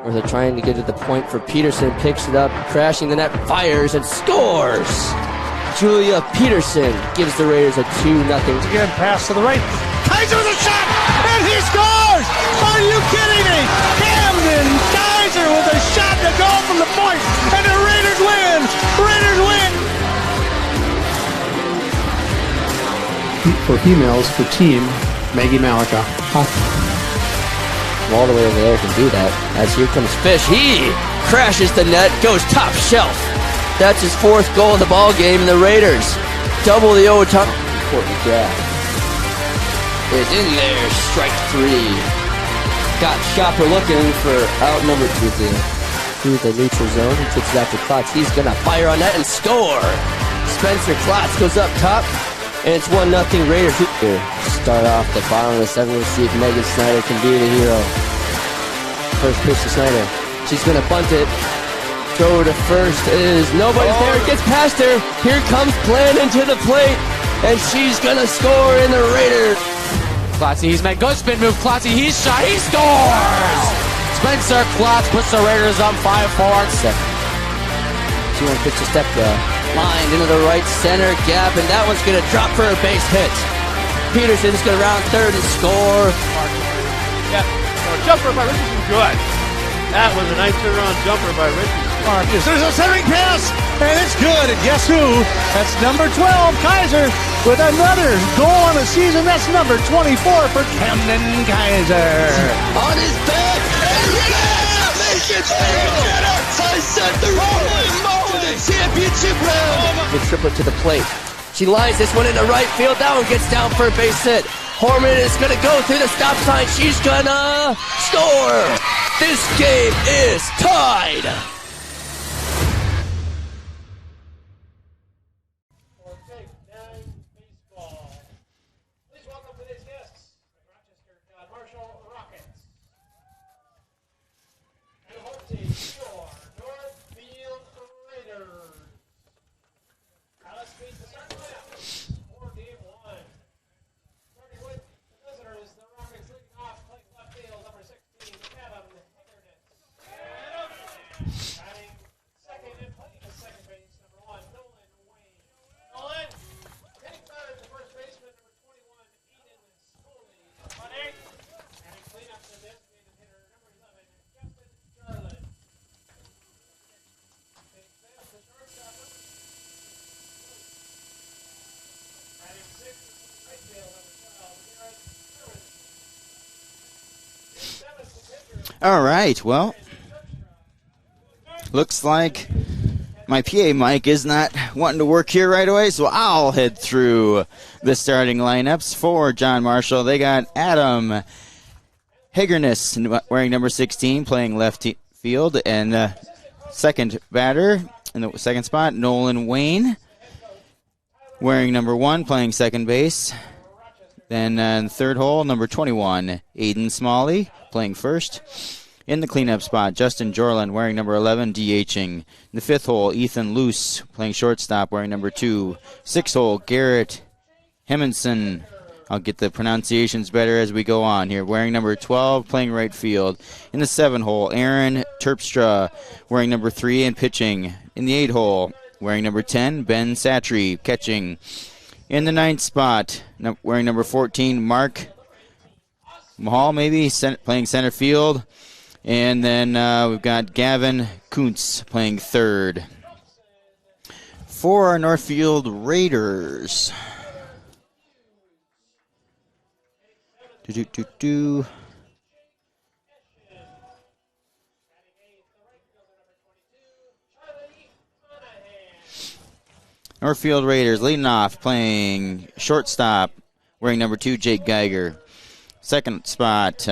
Where they're trying to get to the point for Peterson, picks it up, crashing the net, fires, and scores! Julia Peterson gives the Raiders a 2-0. Again, pass to the right. Kaiser with a shot, and he scores! Are you kidding me? Camden Kaiser with a shot to go from the point, and the Raiders win! Raiders win! For females, for team, Maggie Malika. All the way over there can do that. As here comes Fish. He crashes the net, goes top shelf. That's his 4th goal of the ball game, and the Raiders double the overtime. Important grab. Is in there, strike 3. Got Shopper looking for out number 2 through the neutral zone. He takes it after Klotz. He's gonna fire on that and score. Spencer Klotz goes up top, and it's 1-0 Raiders. Here, start off the bottom of the 7th. We'll see if Megan Snyder can be the hero. First pitch to Snyder. She's gonna bunt it. Throw to first is nobody's there. It gets past her. Here comes Glenn into the plate, and she's gonna score in the Raiders. Klotz, he's made good spin move. Klotz, he's shot. He scores. Spencer Klotz puts the Raiders up 5-4. Second. 2-1 pitch to step line into the right center gap, and that one's gonna drop for a base hit. Peterson's gonna round third and score. Yeah, jumper by Richardson, good. That was a nice turnaround jumper by Richardson. Marcus, there's a centering pass, and it's good. And guess who? That's number 12, Kaiser, with another goal on the season. That's number 24 for Camden Kaiser. On his back, and I set the championship round. The triplet to the plate. She lines this one into right field. That one gets down for a base hit. Horman is going to go through the stop sign. She's going to score. This game is tied. Please welcome today's guests, Rochester, Marshall Rockets. And hosting your Northfield Raiders. Now let's meet the starting lineup for game 1. Starting with the visitors, the Rockets leading off, playing left field, number 16, Adam Higgerness. Batting second and playing the second base, number 1, Nolan Wayne. Nolan, hitting third, the first baseman, number 21, Eden Scully. Batting cleanup, the designated hitter, number 11, Justin Jarlin. Hitting fifth, the shortstop, batting sixth, right field, number 12, Garrett Curran. Seventh, the pitcher. All right, well, looks like my PA mic is not wanting to work here right away, so I'll head through the starting lineups for John Marshall. They got Adam Higgerness wearing number 16, playing left field, and second batter in the second spot, Nolan Wayne wearing number 1, playing second base. Then in the third hole, number 21, Aiden Smalley, playing first. In the cleanup spot, Justin Jorlin wearing number 11, DHing. In the fifth hole, Ethan Luce playing shortstop wearing number 2. Sixth hole, Garrett Hemminson. I'll get the pronunciations better as we go on here. Wearing number 12, playing right field. In the 7th hole, Aaron Terpstra wearing number 3 and pitching. In the 8th hole, wearing number 10, Ben Satry catching. In the 9th spot, wearing number 14, Mark Mahal maybe playing center field. And then we've got Gavin Kuntz playing third. For our Northfield Raiders. Northfield Raiders leading off, playing shortstop, wearing number 2, Jake Geiger. Second spot,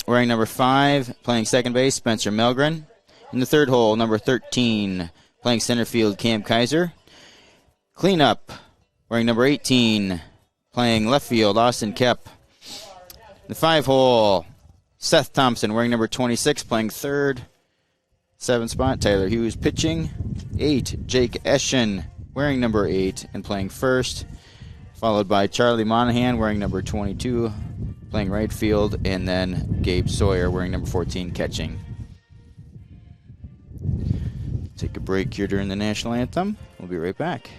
wearing number 5, playing second base, Spencer Melgren. In the third hole, number 13, playing center field, Cam Kaiser. Cleanup, wearing number 18, playing left field, Austin Kep. The 5 hole, Seth Thompson, wearing number 26, playing third. 7th spot, Tyler Hughes pitching. 8, Jake Eschen, wearing number 8 and playing first. Followed by Charlie Monahan, wearing number 22, playing right field. And then Gabe Sawyer, wearing number 14, catching. Take a break here during the national anthem. We'll be right back.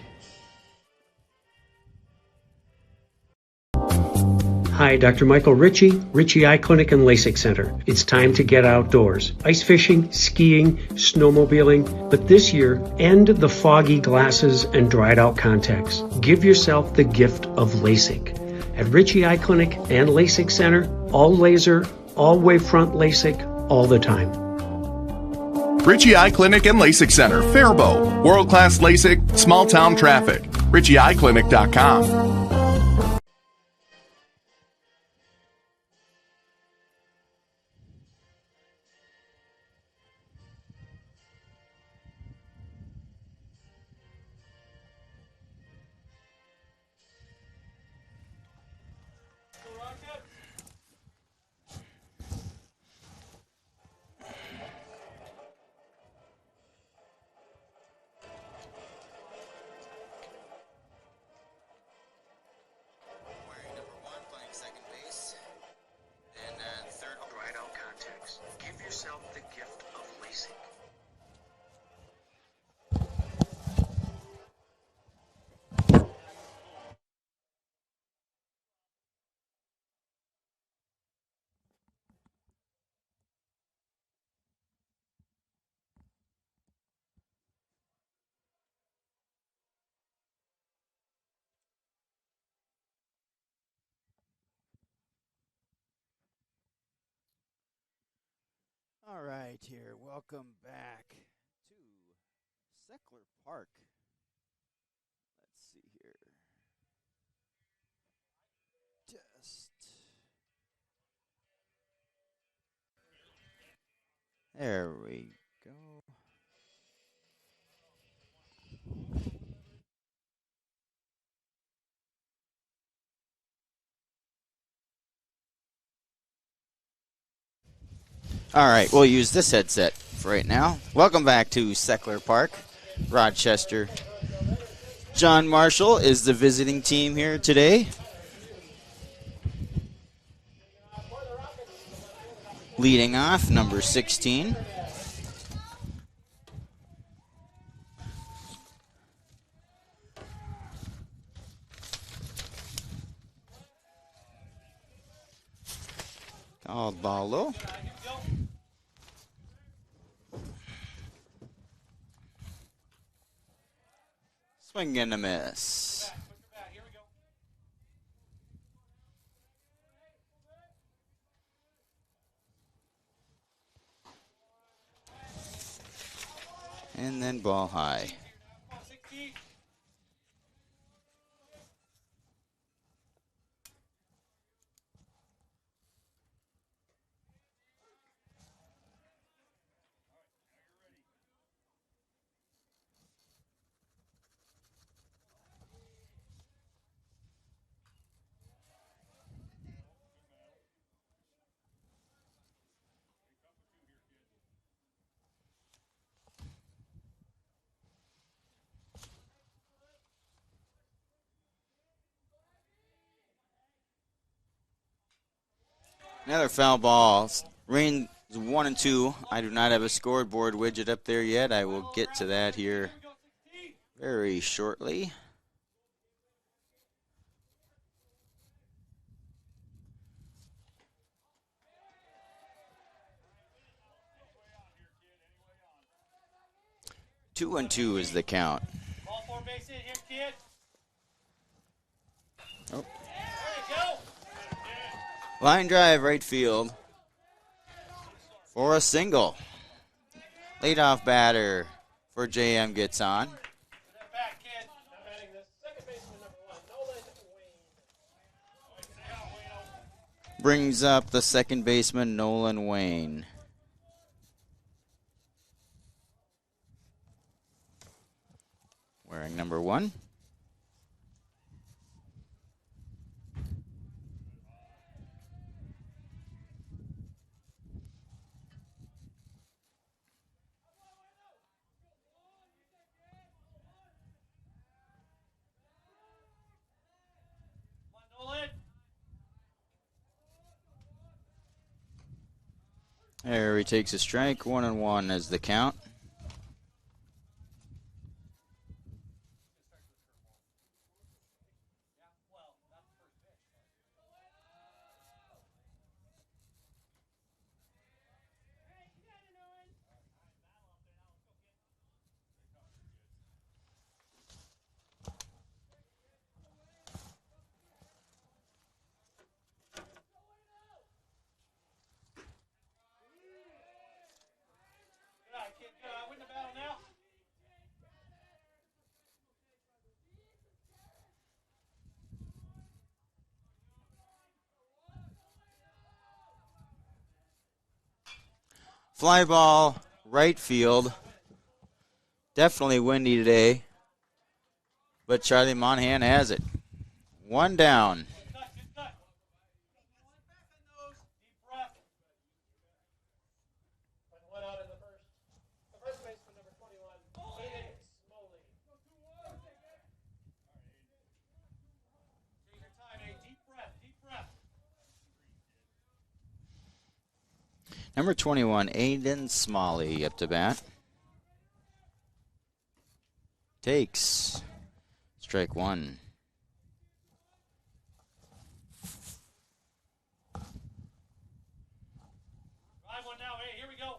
Hi, Dr. Michael Ritchie Eye Clinic and LASIK Center. It's time to get outdoors. Ice fishing, skiing, snowmobiling, but this year, end the foggy glasses and dried out contacts. Give yourself the gift of LASIK. At Ritchie Eye Clinic and LASIK Center, all laser, all wavefront LASIK, all the time. Ritchie Eye Clinic and LASIK Center, Faribault. World-class LASIK, small-town traffic. RitchieEyeClinic.com. All right, here. Welcome back to Seckler Park. Let's see here. Just. There we go. All right, we'll use this headset for right now. Welcome back to Seckler Park, Rochester. John Marshall is the visiting team here today. Leading off, number 16. Called ball low. Swing and a miss. And then ball high. Another foul ball. Rain 1 and 2. I do not have a scoreboard widget up there yet. I will get to that here very shortly. Two and 2 is the count. Ball 4 base hit here, kid. Oh. There you go. Line drive right field for a single. Leadoff batter for JM gets on. Put that back, kid. Now batting the second baseman, number 1, Nolan Wayne. Brings up the second baseman, Nolan Wayne. Wearing number 1. There he takes a strike. 1-1 as the count. Fly ball, right field. Definitely windy today, but Charlie Monahan has it. One down. Number 21, Aiden Smalley up to bat. Takes strike one. Drive one now. Hey, here we go.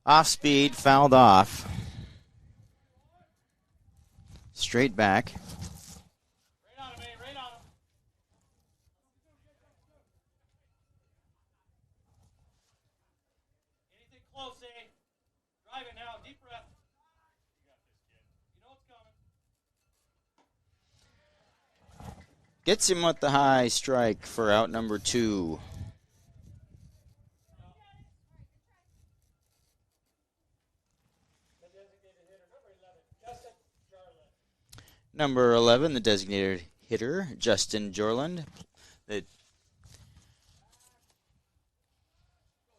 Off speed, fouled off. Straight back. Right on him, hey, right on him. Anything close, eh? Drive it now. Deep breath. You got this, kid. You know it's coming. Gets him with the high strike for out number 2. Number 11, the designated hitter, Justin Jorland.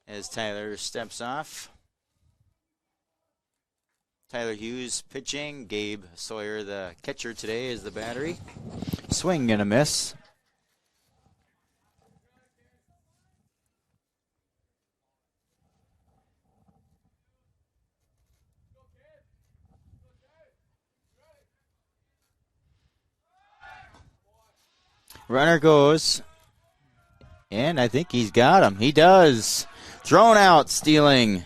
As Tyler steps off. Tyler Hughes pitching. Gabe Sawyer, the catcher today, is the battery. Swing and a miss. Runner goes, and I think he's got him. He does. Thrown out, stealing.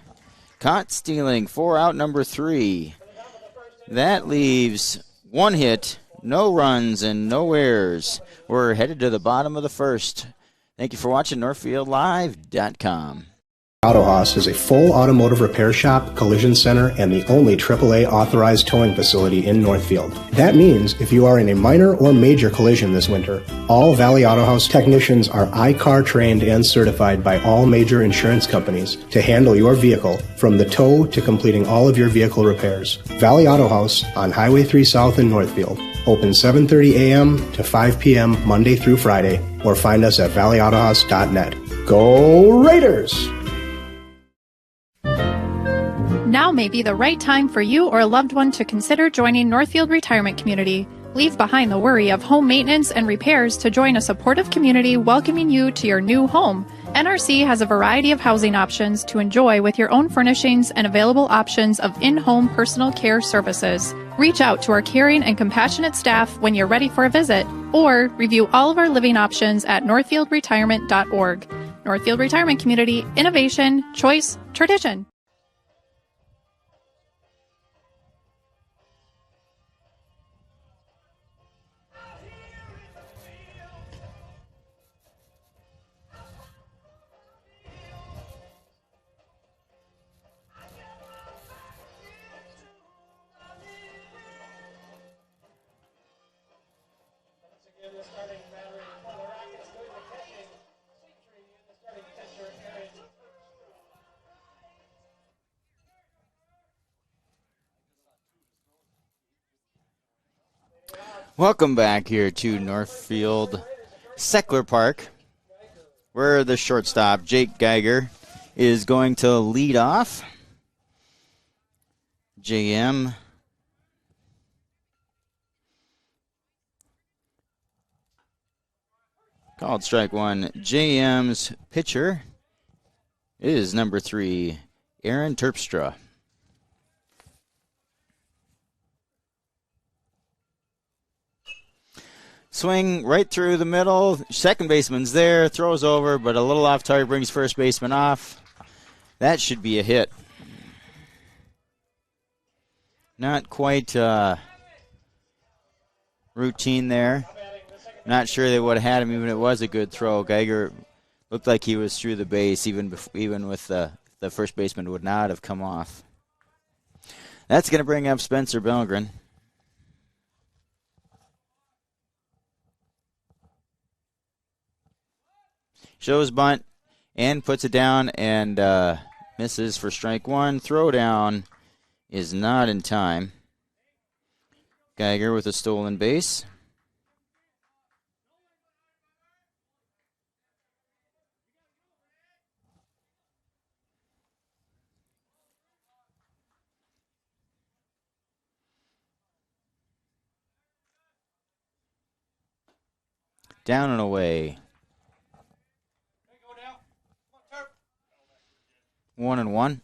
Caught stealing for out number 3. That leaves 1 hit, no runs, and no errors. We're headed to the bottom of the first. Thank you for watching NorthfieldLive.com. Auto Haus is a full automotive repair shop, collision center, and the only AAA authorized towing facility in Northfield. That means if you are in a minor or major collision this winter, all Valley Auto Haus technicians are iCar trained and certified by all major insurance companies to handle your vehicle from the tow to completing all of your vehicle repairs. Valley Auto Haus on Highway 3 South in Northfield. Open 7:30 a.m. to 5 p.m. Monday through Friday, or find us at valleyautohaus.net. Go Raiders! Now may be the right time for you or a loved one to consider joining Northfield Retirement Community. Leave behind the worry of home maintenance and repairs to join a supportive community welcoming you to your new home. NRC has a variety of housing options to enjoy with your own furnishings and available options of in-home personal care services. Reach out to our caring and compassionate staff when you're ready for a visit, or review all of our living options at northfieldretirement.org. Northfield Retirement Community, innovation, choice, tradition. Welcome back here to Northfield Seckler Park, where the shortstop, Jake Geiger, is going to lead off. JM called strike one. JM's pitcher is number 3, Aaron Terpstra. Swing right through the middle. Second baseman's there. Throws over, but a little off target brings first baseman off. That should be a hit. Not quite routine there. Not sure they would have had him even if it was a good throw. Geiger looked like he was through the base even with the first baseman would not have come off. That's going to bring up Spencer Belgren. shows bunt and puts it down and misses for strike one. Throw down is not in time. Geiger with a stolen base. Down and away. 1-1.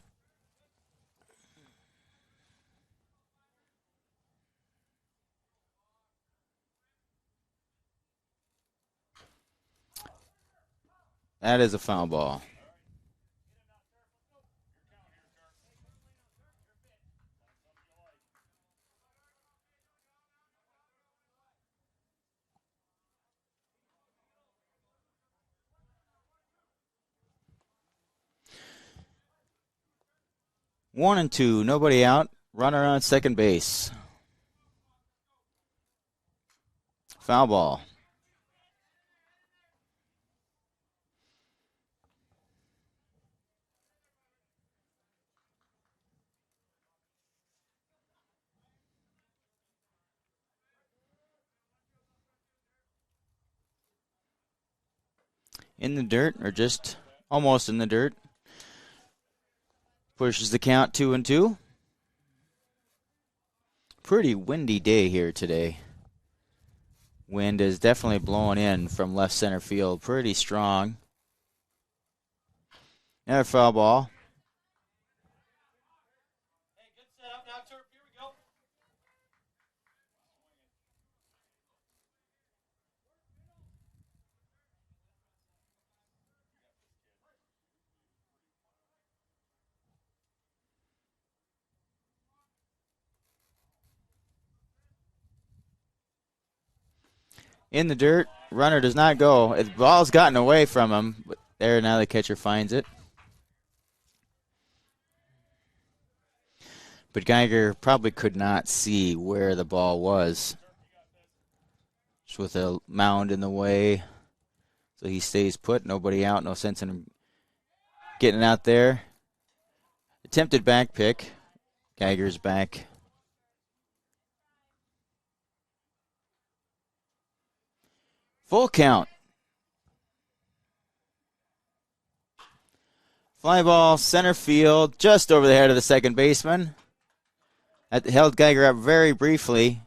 That is a foul ball. One and two, nobody out. Runner on second base. Foul ball. In the dirt, or just almost in the dirt. Pushes the count 2-2. Pretty windy day here today. Wind is definitely blowing in from left center field. Pretty strong. Another foul ball. Hey, good setup now, Turp. Here we go. In the dirt. Runner does not go. The ball's gotten away from him. But there, now the catcher finds it. But Geiger probably could not see where the ball was. Just with a mound in the way. So he stays put. Nobody out. No sense in him getting out there. Attempted back pick. Geiger's back. Full count. Fly ball, center field, just over the head of the second baseman. That held Geiger up very briefly.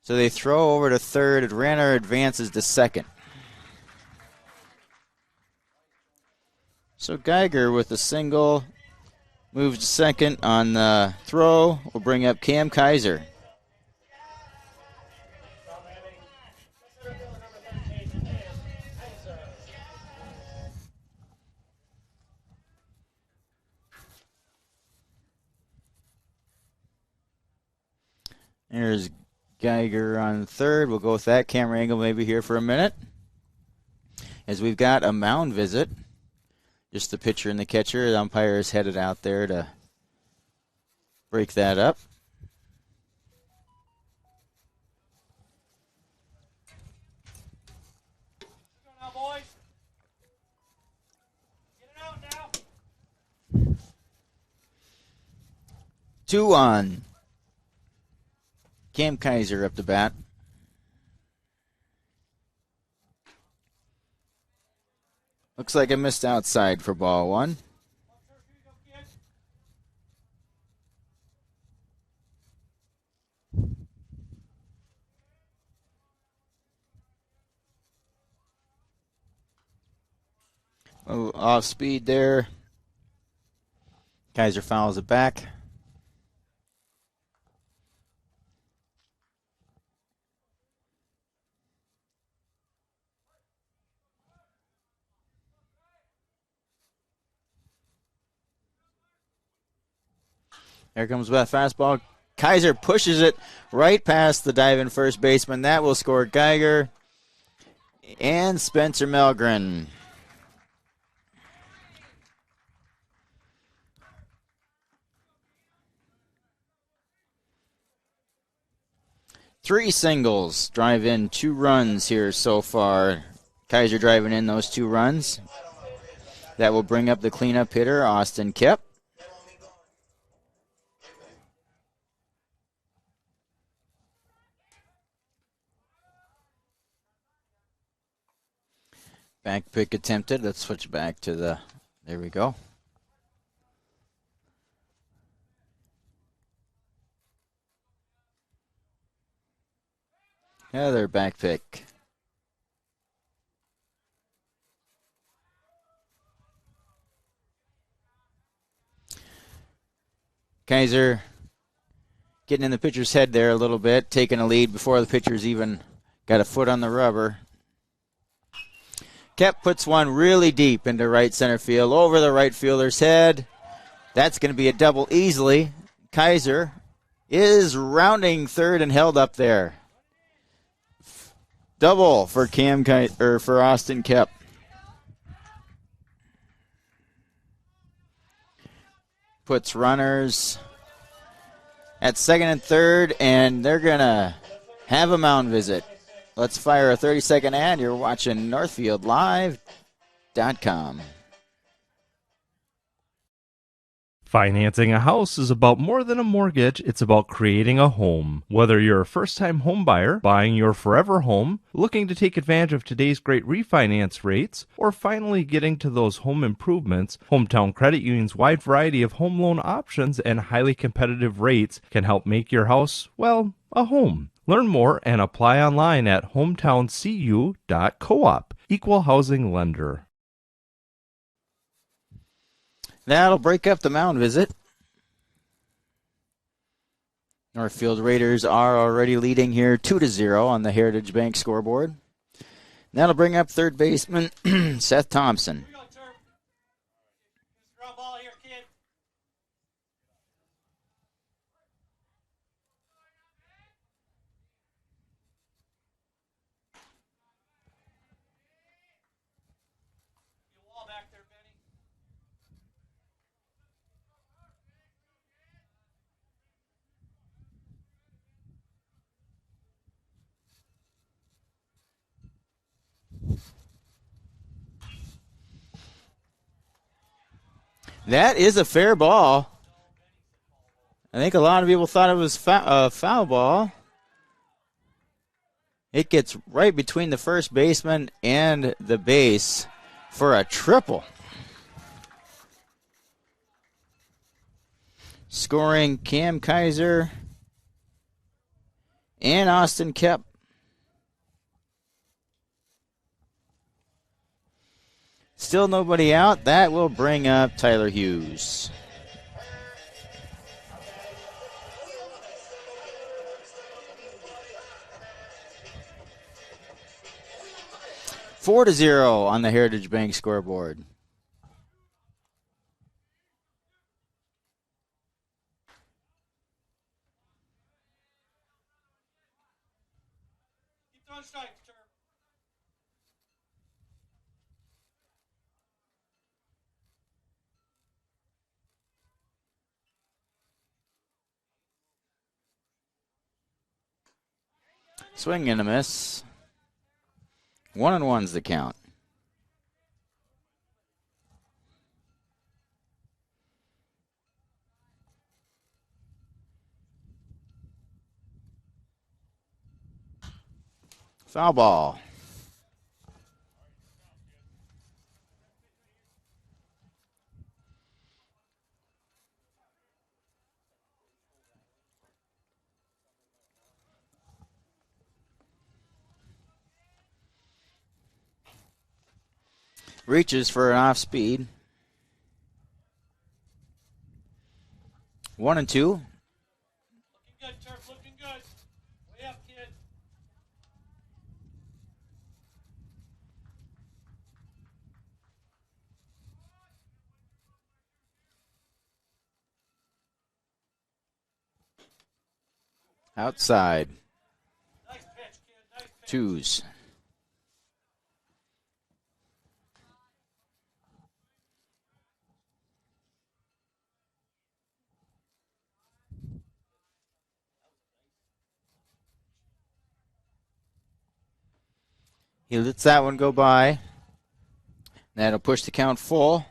So they throw over to third. Runner advances to second. So Geiger with a single moves to second on the throw. Will bring up Cam Kaiser. There's Geiger on third. We'll go with that camera angle maybe here for a minute. As we've got a mound visit. Just the pitcher and the catcher. The umpire is headed out there to break that up. Let's go now, boys. Get it out now. 2-1. Cam Kaiser up to bat. Looks like I missed outside for ball one. Off speed there. Kaiser fouls it back. There comes that fastball. Kaiser pushes it right past the diving first baseman. That will score Geiger and Spencer Melgren. Three singles drive in 2 runs here so far. Kaiser driving in those 2 runs. That will bring up the cleanup hitter, Austin Kep. Back pick attempted. Let's switch back to the, there we go. Another back pick. Kaiser getting in the pitcher's head there a little bit, taking a lead before the pitcher's even got a foot on the rubber. Kep puts one really deep into right center field, over the right fielder's head. That's going to be a double easily. Kaiser is rounding third and held up there. Double for for Austin Kep. Puts runners at second and third, and they're going to have a mound visit. Let's fire a 30-second ad. You're watching NorthfieldLive.com. Financing a house is about more than a mortgage. It's about creating a home. Whether you're a first-time home buyer, buying your forever home, looking to take advantage of today's great refinance rates, or finally getting to those home improvements, Hometown Credit Union's wide variety of home loan options and highly competitive rates can help make your house, well, a home. Learn more and apply online at hometowncu.coop. Equal housing lender. That'll break up the mound visit. Northfield Raiders are already leading here 2-0 on the Heritage Bank scoreboard. That'll bring up third baseman Seth Thompson. That is a fair ball. I think a lot of people thought it was a foul ball. It gets right between the first baseman and the base for a triple. Scoring Cam Kaiser and Austin Kep. Still nobody out. That will bring up Tyler Hughes. Four to 0 on the Heritage Bank scoreboard. Keep throwing strikes, Turb. Swing and a miss. 1-1's the count. Foul ball. Reaches for an off speed. 1-2. Looking good, Turb. Looking good. Way up, kid. Outside. Nice pitch, kid. Nice pitch. Twos. He lets that one go by. That'll push the count full.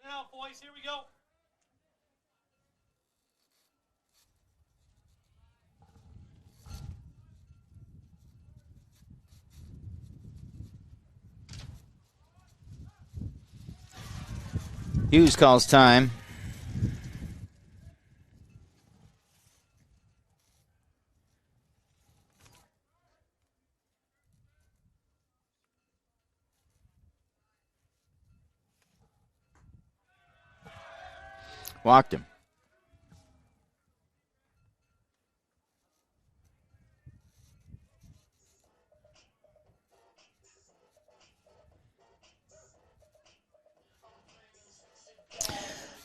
Get out, boys. Here we go. Hughes calls time. Walked him.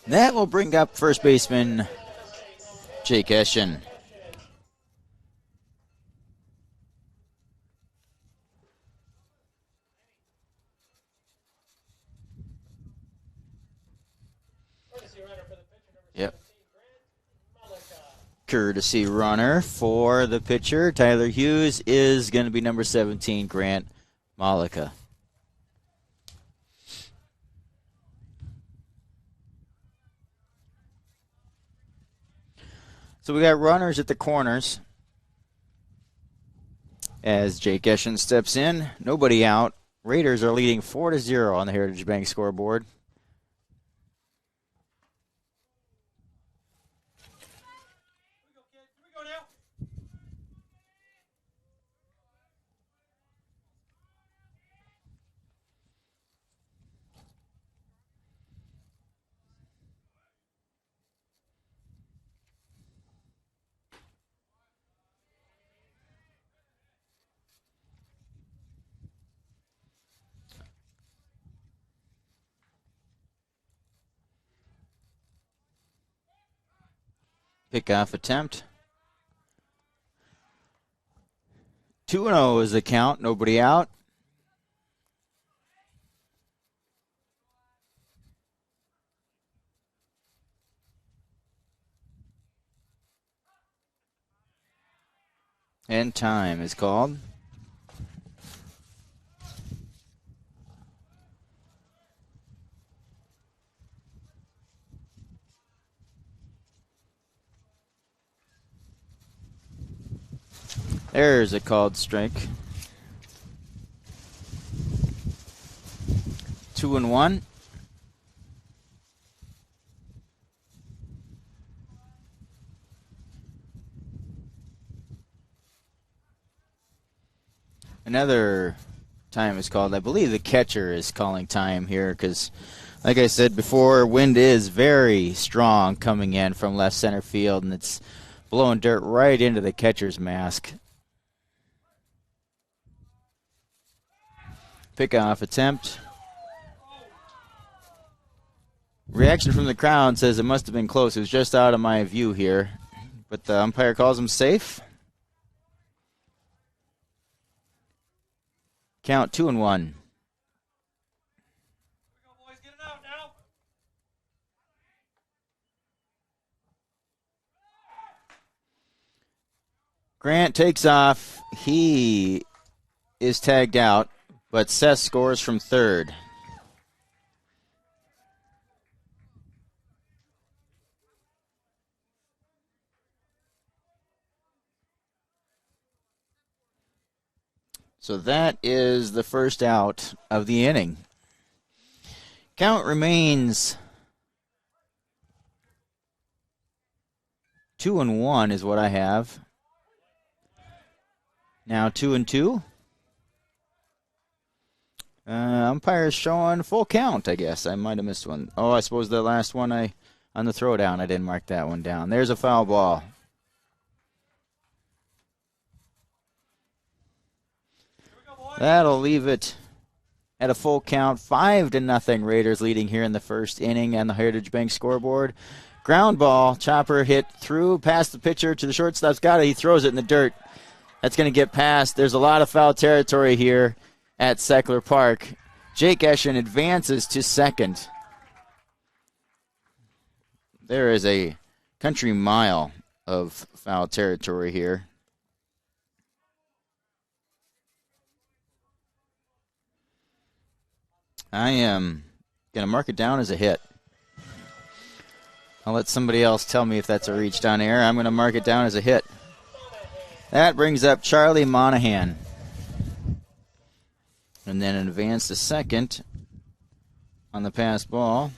That will bring up first baseman Jake Eschen. Yep. Courtesy runner for the pitcher, Tyler Hughes, is going to be number 17, Grant Malika. So we got runners at the corners as Jake Eschen steps in. Nobody out. Raiders are leading 4-0 on the Heritage Bank scoreboard. Pickoff attempt. 2-0 is the count. Nobody out. And time is called. There's a called strike. 2-1. Another time is called. I believe the catcher is calling time here because, like I said before, wind is very strong coming in from left center field, and it's blowing dirt right into the catcher's mask. Pickoff attempt. Reaction from the crowd says it must have been close. It was just out of my view here. But the umpire calls him safe. Count 2-1. Grant takes off. He is tagged out. But Seth scores from third. So that is the first out of the inning. Count remains 2-1 is what I have. Now 2-2. Umpire's showing full count, I guess. I might have missed one. Oh, I suppose the last one on the throwdown, I didn't mark that one down. There's a foul ball. That'll leave it at a full count. 5-0 Raiders leading here in the first inning on the Heritage Bank scoreboard. Ground ball. Chopper hit through, past the pitcher to the shortstop's got it. He throws it in the dirt. That's going to get past. There's a lot of foul territory here at Seckler Park. Jake Eschen advances to second. There is a country mile of foul territory here. I am going to mark it down as a hit. I'll let somebody else tell me if that's a reach down air. I'm going to mark it down as a hit. That brings up Charlie Monahan. And then an advance to second on the pass ball.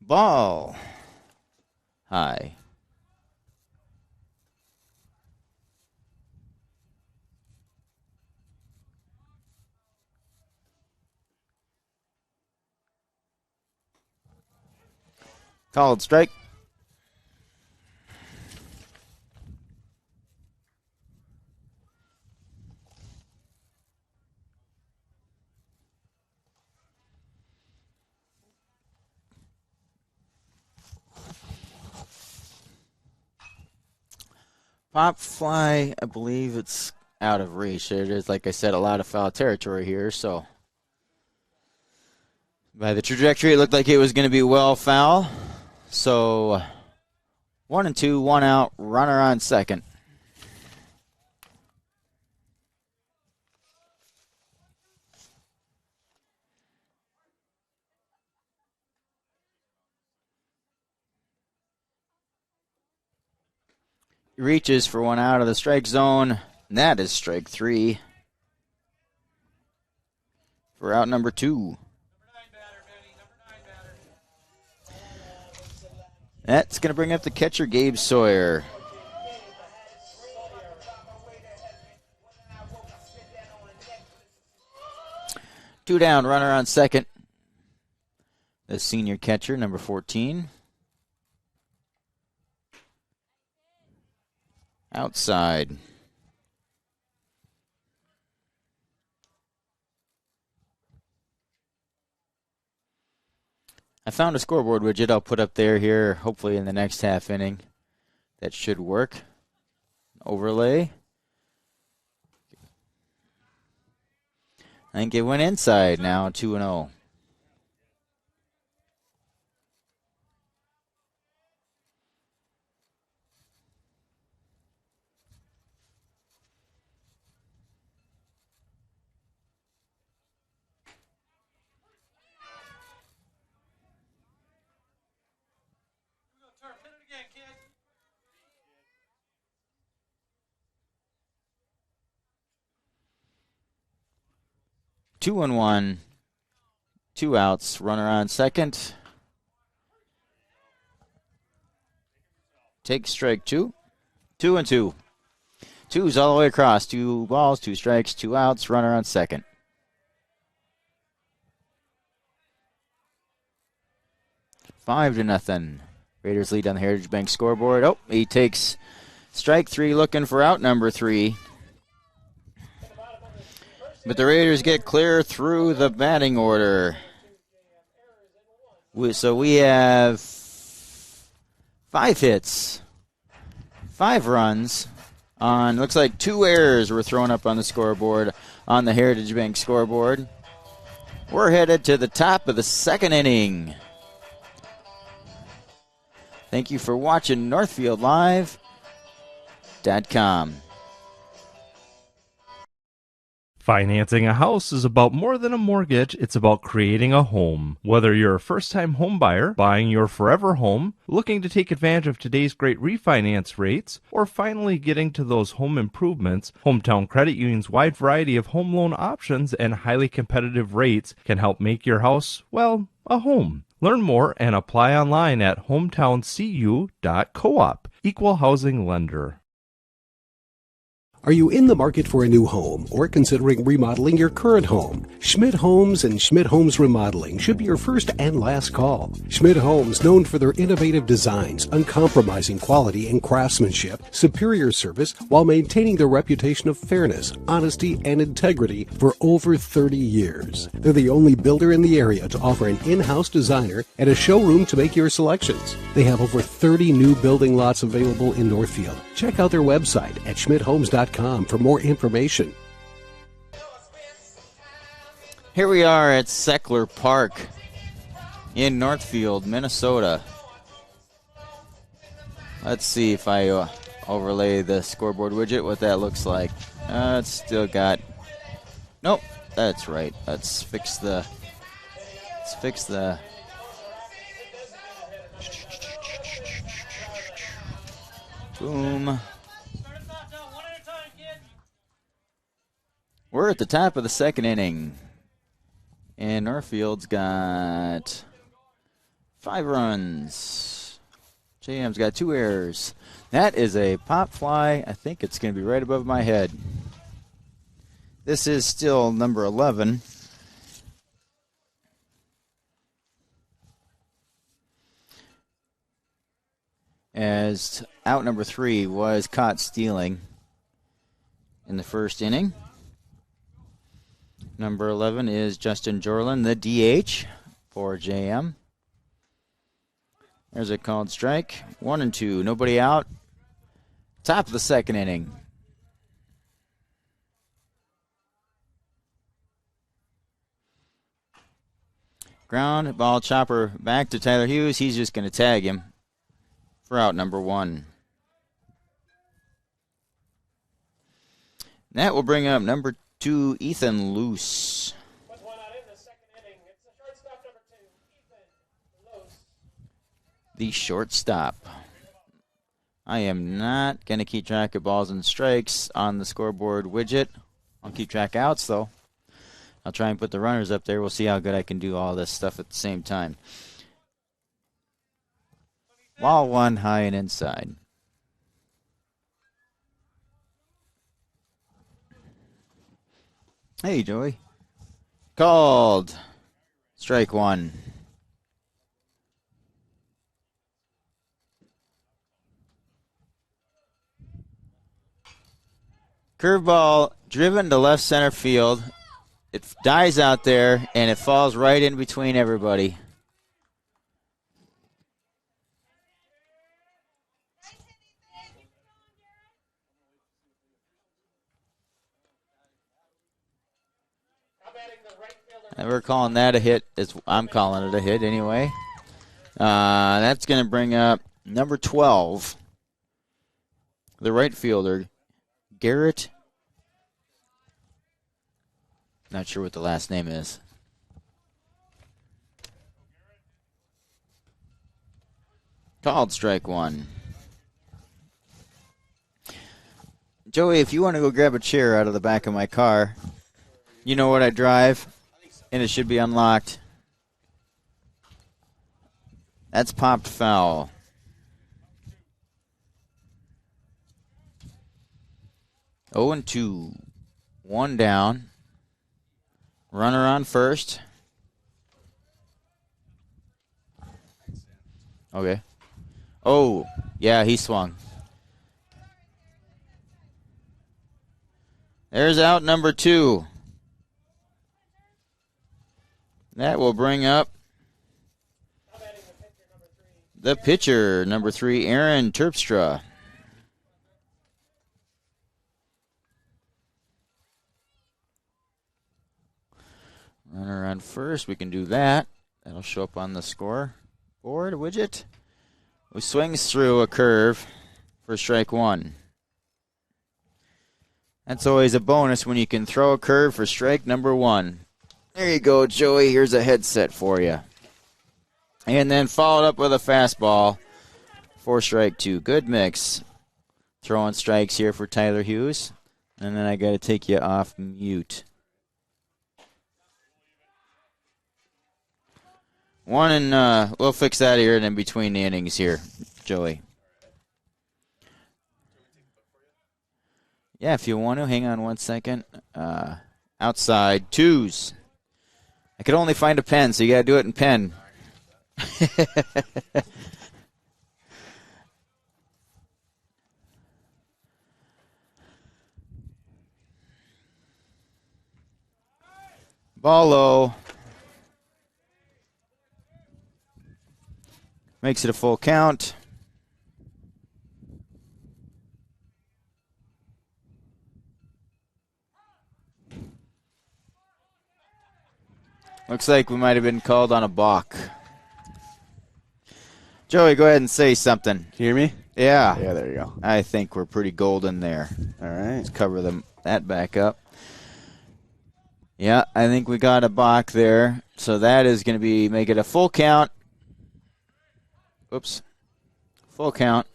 Ball high. Called strike. Pop fly, I believe it's out of reach. It is, like I said, a lot of foul territory here, so by the trajectory, it looked like it was going to be well foul. So 1-2, 1 out, runner on second. Reaches for 1 out of the strike zone, and that is strike 3 for out number 2. That's going to bring up the catcher, Gabe Sawyer. Two down, runner on second. The senior catcher, number 14. Outside. I found a scoreboard widget I'll put up there here, hopefully in the next half inning. That should work. Overlay. I think it went inside now, 2-0. Two and 1, 2 outs, runner on second. Take strike 2. 2-2. Two's all the way across. 2 balls, 2 strikes, 2 outs, runner on second. 5-0. Raiders lead on the Heritage Bank scoreboard. Oh, he takes strike 3, looking for out number 3. But the Raiders get clear through the batting order. So we have 5 hits, 5 runs on, looks like 2 errors were thrown up on the scoreboard on the Heritage Bank scoreboard. We're headed to the top of the second inning. Thank you for watching NorthfieldLive.com. Financing a house is about more than a mortgage, it's about creating a home. Whether you're a first-time home buyer, buying your forever home, looking to take advantage of today's great refinance rates, or finally getting to those home improvements, Hometown Credit Union's wide variety of home loan options and highly competitive rates can help make your house, well, a home. Learn more and apply online at hometowncu.coop. Equal housing lender. Are you in the market for a new home or considering remodeling your current home? Schmidt Homes and Schmidt Homes Remodeling should be your first and last call. Schmidt Homes, known for their innovative designs, uncompromising quality and craftsmanship, superior service, while maintaining their reputation of fairness, honesty, and integrity for over 30 years. They're the only builder in the area to offer an in-house designer and a showroom to make your selections. They have over 30 new building lots available in Northfield. Check out their website at schmidthomes.com for more information. Here we are at Seckler Park in Northfield, Minnesota. Let's see if I overlay the scoreboard widget, what that looks like. It's still got... Nope, that's right. Let's fix the... Boom. We're at the top of the second inning. And Northfield's got 5 runs. JM's got 2 errors. That is a pop fly. I think it's going to be right above my head. This is still number 11. As out number 3 was caught stealing in the first inning. Number 11 is Justin Jorlin, the DH for JM. There's a called strike. 1-2, nobody out. Top of the second inning. Ground ball chopper back to Tyler Hughes. He's just going to tag him for out number 1. That will bring up number 2, Ethan Luce. With one out in the second inning, it's the shortstop number 2, Ethan Luce. The shortstop. I am not going to keep track of balls and strikes on the scoreboard widget. I'll keep track of outs, though. I'll try and put the runners up there. We'll see how good I can do all this stuff at the same time. Ball 1 high and inside. Hey, Joey. Called. Strike 1. Curveball driven to left center field. It dies out there, and it falls right in between everybody. And we're calling that a hit. I'm calling it a hit anyway. That's going to bring up number 12, the right fielder, Garrett. Not sure what the last name is. Called strike 1. Joey, if you want to go grab a chair out of the back of my car, you know what I drive, and it should be unlocked. That's popped foul. Oh and 2. 1 down. Runner on first. Okay. Oh, yeah, he swung. There's out number 2. That will bring up the pitcher, number 3, Aaron Terpstra. Runner on first, we can do that. That'll show up on the score board widget. Who swings through a curve for strike 1. That's always a bonus when you can throw a curve for strike number 1. There you go, Joey. Here's a headset for you. And then followed up with a fastball for strike 2. Good mix. Throwing strikes here for Tyler Hughes. And then I got to take you off mute. 1 and we'll fix that here and in between the innings here, Joey. Yeah, if you want to, hang on 1 second. Outside, 2s. I could only find a pen, so you got to do it in pen. Ball low. Makes it a full count. Looks like we might have been called on a balk. Joey, go ahead and say something. Hear me? Yeah. Yeah, there you go. I think we're pretty golden there. All right. Let's cover that back up. Yeah, I think we got a balk there. So that is going to make it a full count. Oops. Full count.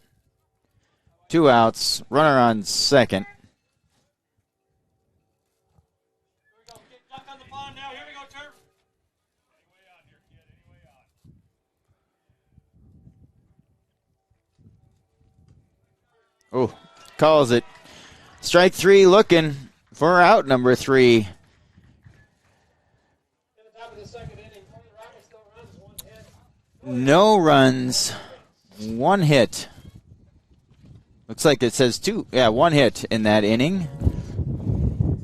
2 outs. Runner on second. Oh, calls it. Strike 3 looking for out number 3. No runs, 1 hit. Looks like it says 2. Yeah, 1 hit in that inning.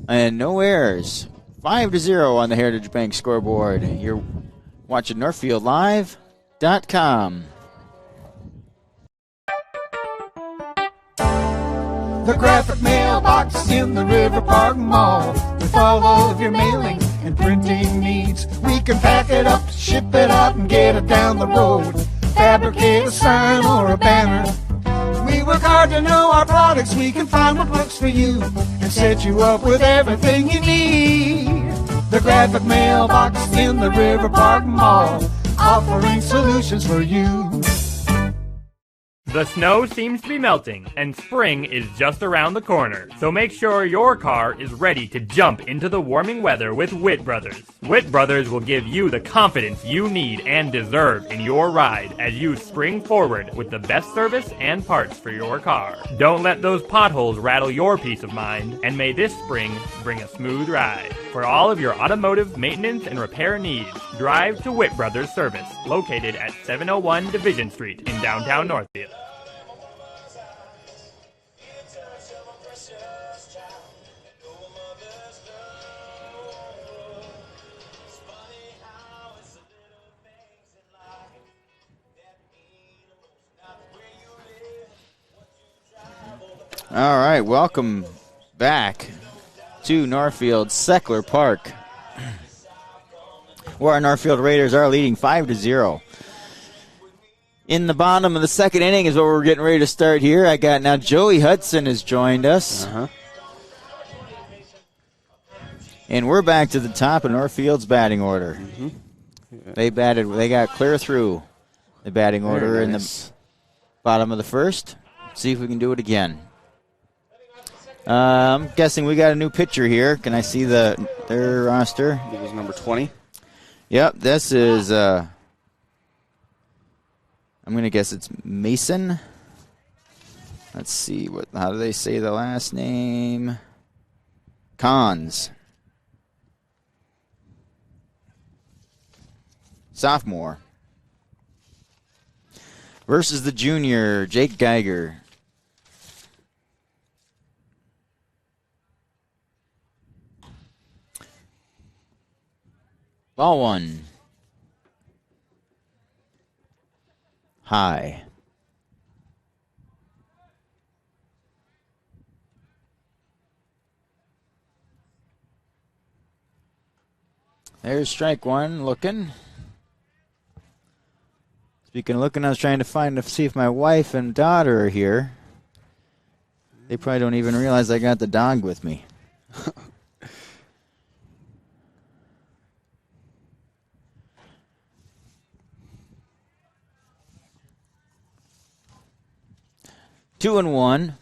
And no errors. 5-0 on the Heritage Bank scoreboard. You're watching NorthfieldLive.com. The graphic mailbox in the River Park Mall. With all of your mailing and printing needs, we can pack it up, ship it out, and get it down the road. Fabricate a sign or a banner. We work hard to know our products. We can find what works for you and set you up with everything you need. The graphic mailbox in the River Park Mall, offering solutions for you. The snow seems to be melting, and spring is just around the corner. So make sure your car is ready to jump into the warming weather with Witt Brothers. Witt Brothers will give you the confidence you need and deserve in your ride as you spring forward with the best service and parts for your car. Don't let those potholes rattle your peace of mind, and may this spring bring a smooth ride. For all of your automotive maintenance and repair needs, drive to Witt Brothers Service, located at 701 Division Street in downtown Northfield. All right, welcome back to Northfield Seckler Park, where our Northfield Raiders are leading 5-0. In the bottom of the second inning is what we're getting ready to start here. I got now Joey Hudson has joined us. And we're back to the top of Northfield's batting order. They got clear through the batting order in the bottom of the first. See if we can do it again. I'm guessing we got a new pitcher here. Can I see their roster? It was number 20. Yep, this is, I'm going to guess it's Mason. Let's see, how do they say the last name? Cons. Sophomore. Versus the junior, Jake Geiger. Ball 1. High. There's strike 1 looking. Speaking of looking, I was trying to see if my wife and daughter are here. They probably don't even realize I got the dog with me. 2-1.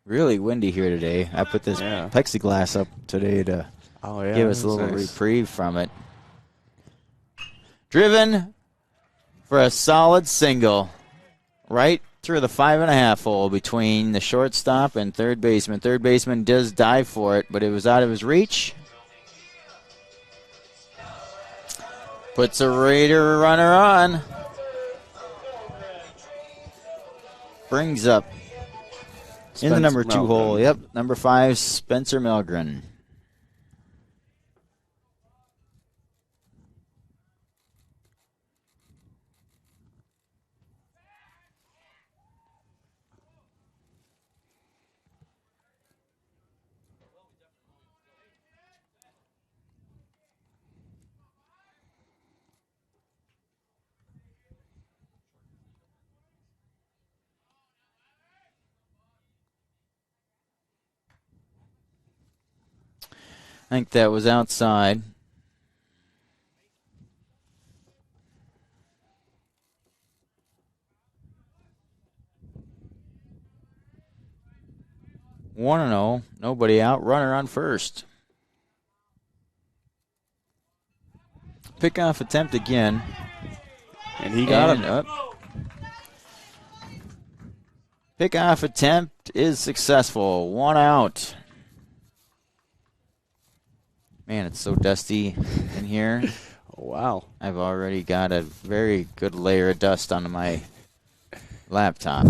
Really windy here today. I put this plexiglass up today to give us a little reprieve from it. Driven for a solid single right through the 5.5 hole between the shortstop and third baseman. Third baseman does dive for it, but it was out of his reach. Puts a Raider runner on. Brings up in the number 2 hole. Yep, number 5, Spencer Milgren. I think that was outside. One and 0. Nobody out. Runner on first. Pickoff attempt again. And he got him. Up. Pickoff attempt is successful. One out. Man, it's so dusty in here. Oh, wow. I've already got a very good layer of dust on my laptop.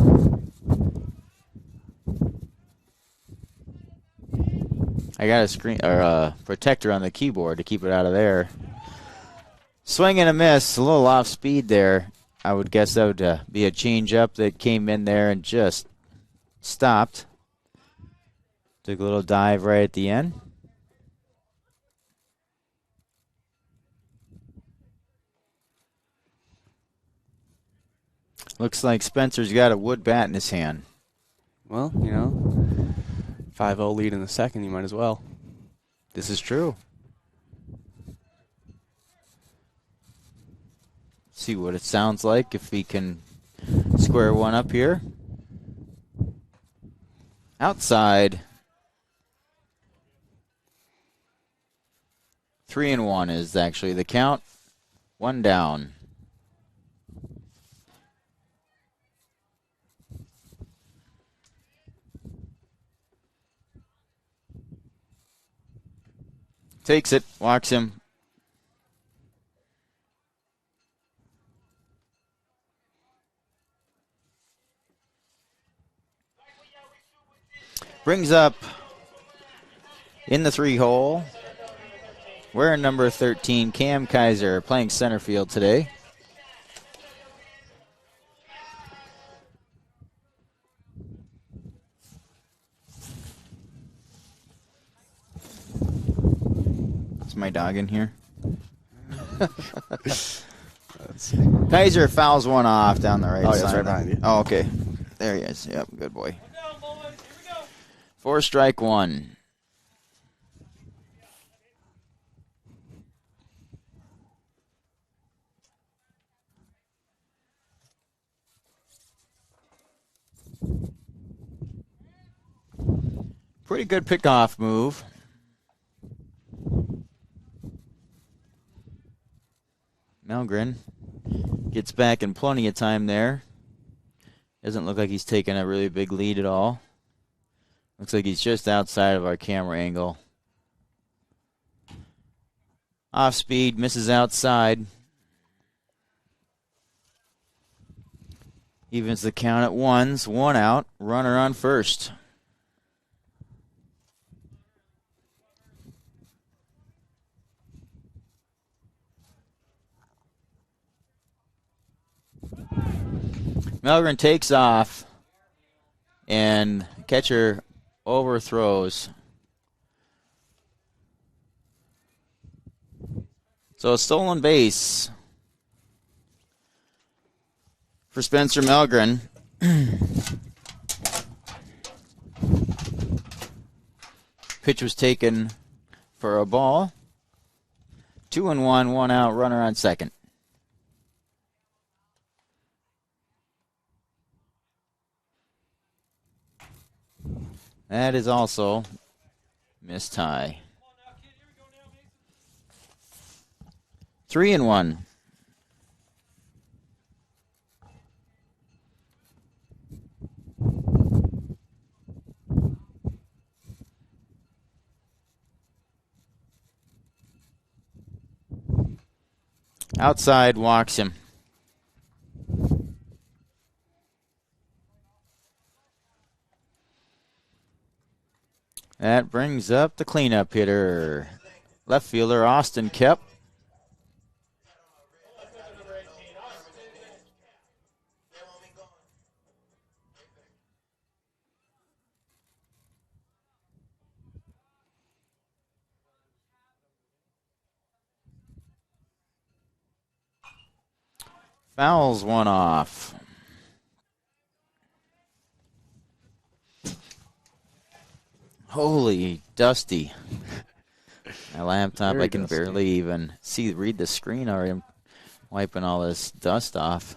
I got a screen or a protector on the keyboard to keep it out of there. Swing and a miss, a little off speed there. I would guess that would be a change-up that came in there and just stopped. Took a little dive right at the end. Looks like Spencer's got a wood bat in his hand. Well, you know, 5-0 lead in the second, you might as well. This is true. See what it sounds like if he can square one up here. Outside. 3-1 is actually the count. One down. Takes it, walks him. Brings up in the 3-hole. Wearing number 13, Cam Kaiser, playing center field today. Is my dog in here? Let's see. Kaiser fouls one off down the right Oh, side. that's right behind you. Oh, okay. There he is. Yep, good boy. 4 strike 1. Pretty good pickoff move. Malgren gets back in plenty of time there. Doesn't look like he's taking a really big lead at all. Looks like he's just outside of our camera angle. Off speed, misses outside. Evens the count at ones, one out, runner on first. Malgren takes off, and catcher overthrows. So a stolen base for Spencer Malgren. Pitch was taken for a ball. 2-1, one out, runner on second. That is also missed high. 3-1. Outside, walks him. That brings up the cleanup hitter. Left fielder Austin Kep. Fouls one off. Holy dusty. My laptop, Very I can dusty. barely even read the screen already. I'm wiping all this dust off.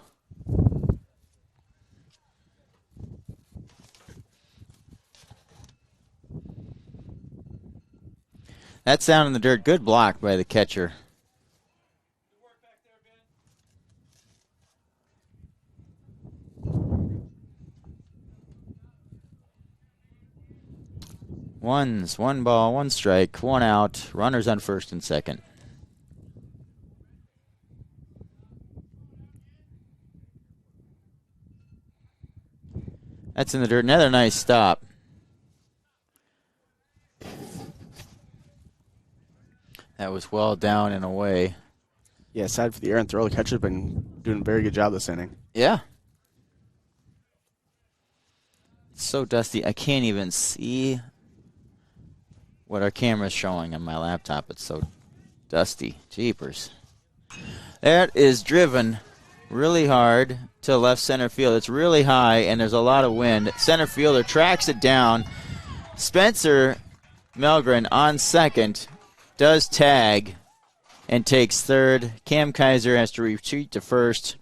That's down in the dirt. Good block by the catcher. One ball, one strike, one out. Runners on first and second. That's in the dirt. Another nice stop. That was well down and away. Yeah, aside for the errant throw, the catcher's been doing a very good job this inning. Yeah. It's so dusty. I can't even see what our camera's showing on my laptop. It's so dusty. Jeepers. That is driven really hard to left center field. It's really high, and there's a lot of wind. Center fielder tracks it down. Spencer Melgren on second does tag and takes third. Cam Kaiser has to retreat to first.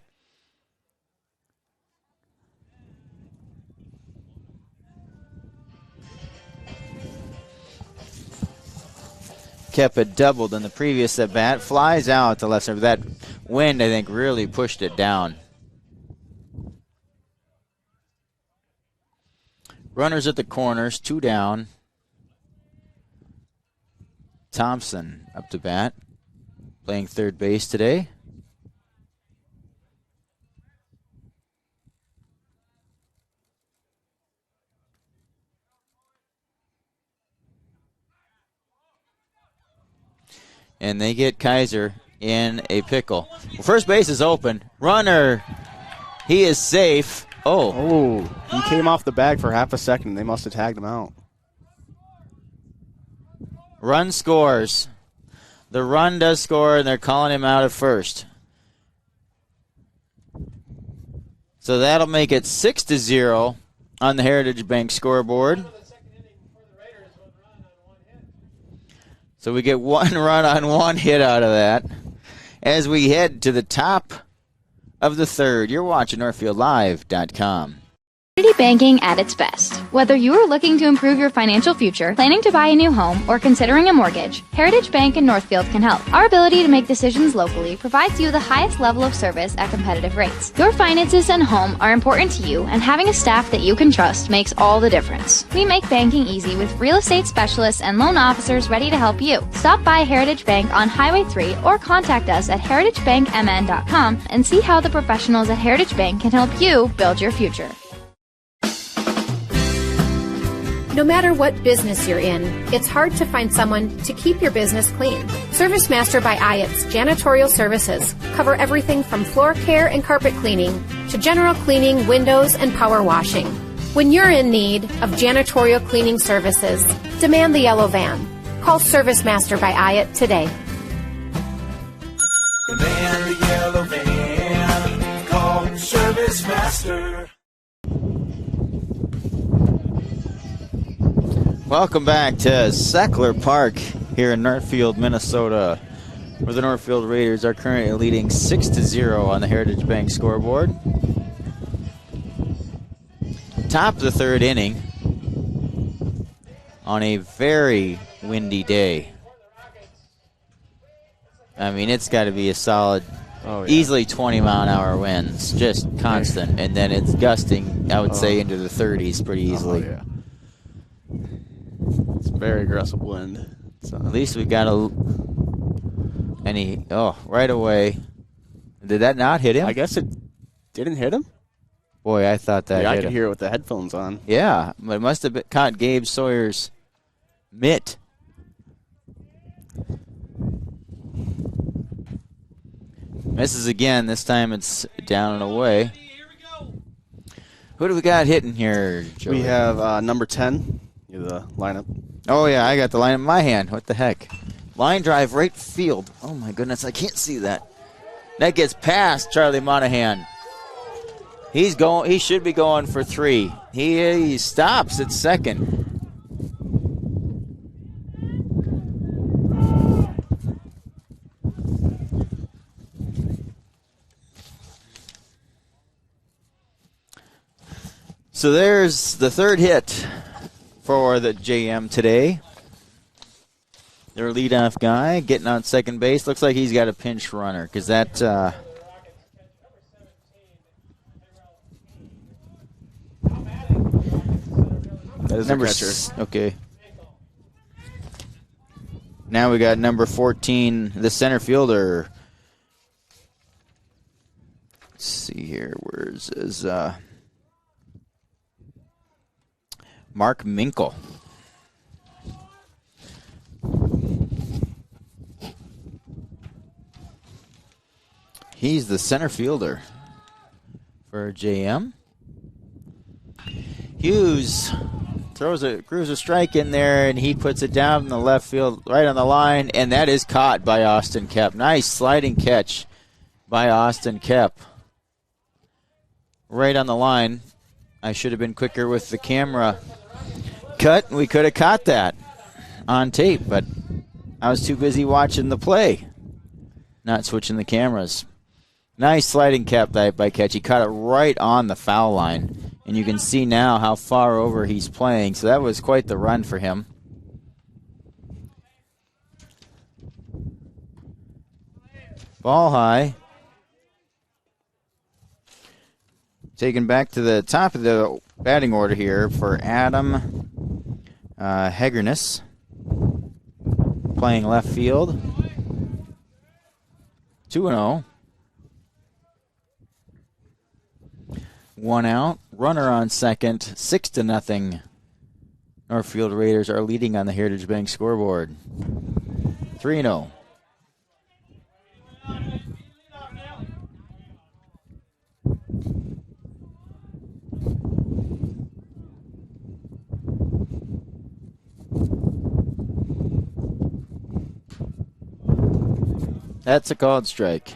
Kepa doubled in the previous at bat. Flies out to left center. That wind, I think, really pushed it down. Runners at the corners, 2 down. Thompson up to bat, playing third base today. And they get Kaiser in a pickle. Well, first base is open. Runner, he is safe. Oh, he came off the bag for half a second. They must have tagged him out. Run scores. The run does score, and they're calling him out at first. So that'll make it 6-0 on the Heritage Bank scoreboard. So we get 1 run on 1 hit out of that as we head to the top of the third. You're watching NorthfieldLive.com. Community banking at its best. Whether you are looking to improve your financial future, planning to buy a new home, or considering a mortgage, Heritage Bank in Northfield can help. Our ability to make decisions locally provides you the highest level of service at competitive rates. Your finances and home are important to you, and having a staff that you can trust makes all the difference. We make banking easy with real estate specialists and loan officers ready to help you. Stop by Heritage Bank on Highway 3 or contact us at heritagebankmn.com and see how the professionals at Heritage Bank can help you build your future. No matter what business you're in, it's hard to find someone to keep your business clean. Service Master by Ayatt's janitorial services cover everything from floor care and carpet cleaning to general cleaning, windows, and power washing. When you're in need of janitorial cleaning services, demand the yellow van. Call Service Master by Ayatt today. Demand the yellow van. Call Service Master. Welcome back to Seckler Park here in Northfield, Minnesota, where the Northfield Raiders are currently leading 6-0 on the Heritage Bank scoreboard. Top of the third inning on a very windy day. I mean, it's got to be a solid, easily 20-mile-an-hour winds, just constant, and then it's gusting, I would say, into the 30s pretty easily. Oh, yeah. It's a very aggressive wind. So at least we got right away. Did that not hit him? I guess it didn't hit him. Boy, I thought that hit I him. could hear it with the headphones on. Yeah, but it must have caught Gabe Sawyer's mitt. Misses again. This time it's down and away. Who do we got hitting here, Joey? We have number 10. The lineup. Oh, yeah, I got the lineup in my hand. What the heck? Line drive right field. Oh, my goodness, I can't see that. That gets past Charlie Monahan. He should be going for 3. He stops at second. So there's the third hit for the JM today. Their leadoff guy getting on second base. Looks like he's got a pinch runner because that. That is number the catcher. Okay. Now we got number 14, the center fielder. Let's see here. Where's his Mark Minkle. He's the center fielder for JM. Hughes grooves a strike in there, and he puts it down in the left field, right on the line, and that is caught by Austin Kep. Nice sliding catch by Austin Kep. Right on the line. I should have been quicker with the camera cut. We could have caught that on tape, but I was too busy watching the play, not switching the cameras. Nice sliding cap by catch. He caught it right on the foul line, and you can see now how far over he's playing. So that was quite the run for him. Ball high. Taken back to the top of the batting order here for Adam Hegerness, playing left field. 2-0. 1 out. Runner on second. 6-0. Northfield Raiders are leading on the Heritage Bank scoreboard. 3-0. That's a called strike.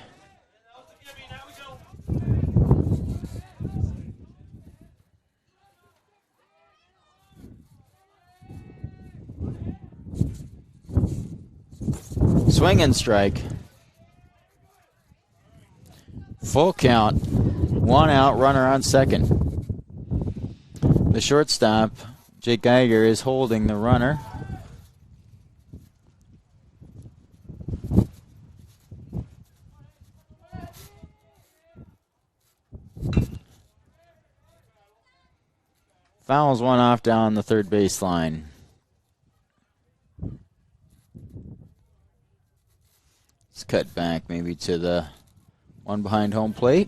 Swing and strike. Full count. 1 out, runner on second. The shortstop, Jake Geiger, is holding the runner. Fouls one off down the third baseline. Let's cut back maybe to the one behind home plate.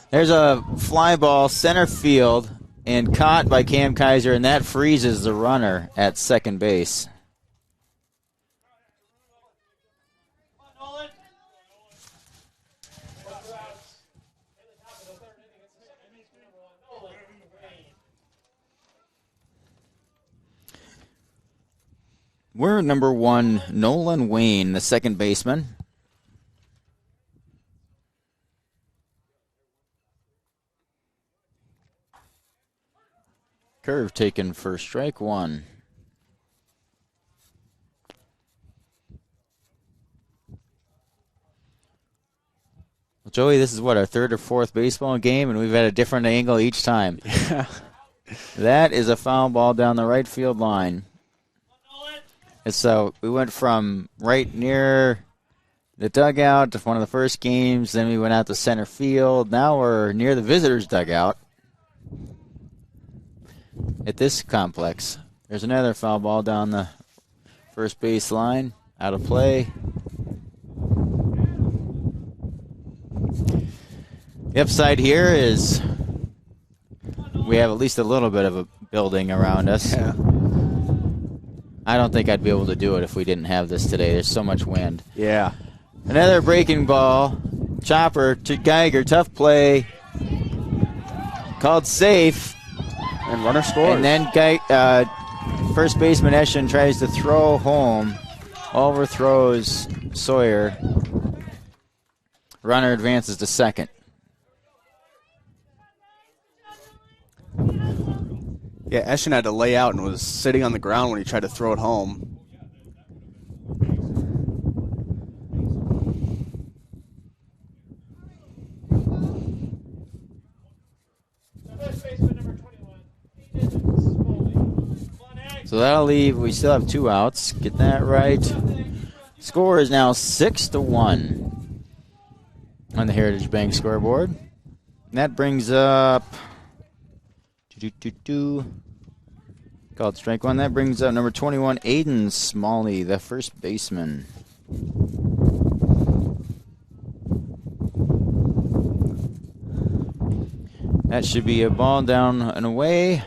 There's a fly ball center field and caught by Cam Kaiser, and that freezes the runner at second base. We're number 1, Nolan Wayne, the second baseman. Curve taken for strike 1. Well, Joey, this is what, our third or fourth baseball game, and we've had a different angle each time. Yeah. That is a foul ball down the right field line. And so we went from right near the dugout to one of the first games. Then we went out to center field. Now we're near the visitors' dugout at this complex. There's another foul ball down the first base line. Out of play. The upside here is we have at least a little bit of a building around us. Yeah. I don't think I'd be able to do it if we didn't have this today. There's so much wind. Yeah. Another breaking ball. Chopper to Geiger. Tough play. Called safe. And runner scores. And then first baseman Eschen tries to throw home. Overthrows Sawyer. Runner advances to second. Yeah, Eschen had to lay out and was sitting on the ground when he tried to throw it home. So that'll leave, we still have 2 outs. Get that right. Score is now 6-1 on the Heritage Bank scoreboard. And that brings up called strike one. That brings up number 21, Aiden Smalley, the first baseman. That should be a ball down and away.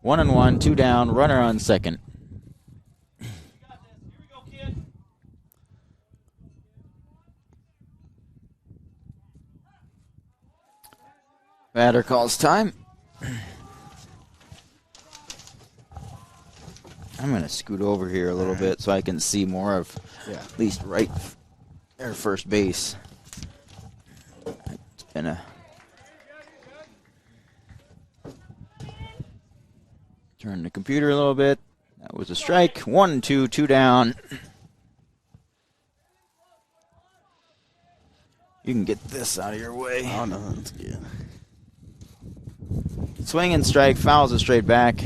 1-1, 2 down, runner on second. Batter calls time. I'm going to scoot over here a little bit so I can see more of at least right there first base. It's been a... Turn the computer a little bit. That was a strike. 1-2, 2 down. You can get this out of your way. Oh, no, that's good. Swing and strike, fouls it straight back.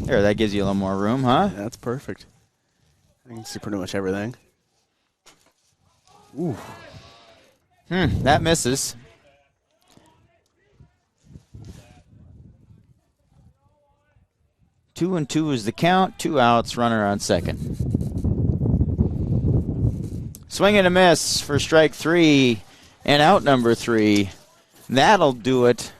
There, that gives you a little more room, huh? Yeah, that's perfect. I can see pretty much everything. Ooh. That misses. Two and 2 is the count. 2 outs, runner on second. Swing and a miss for strike 3 and out number 3. That'll do it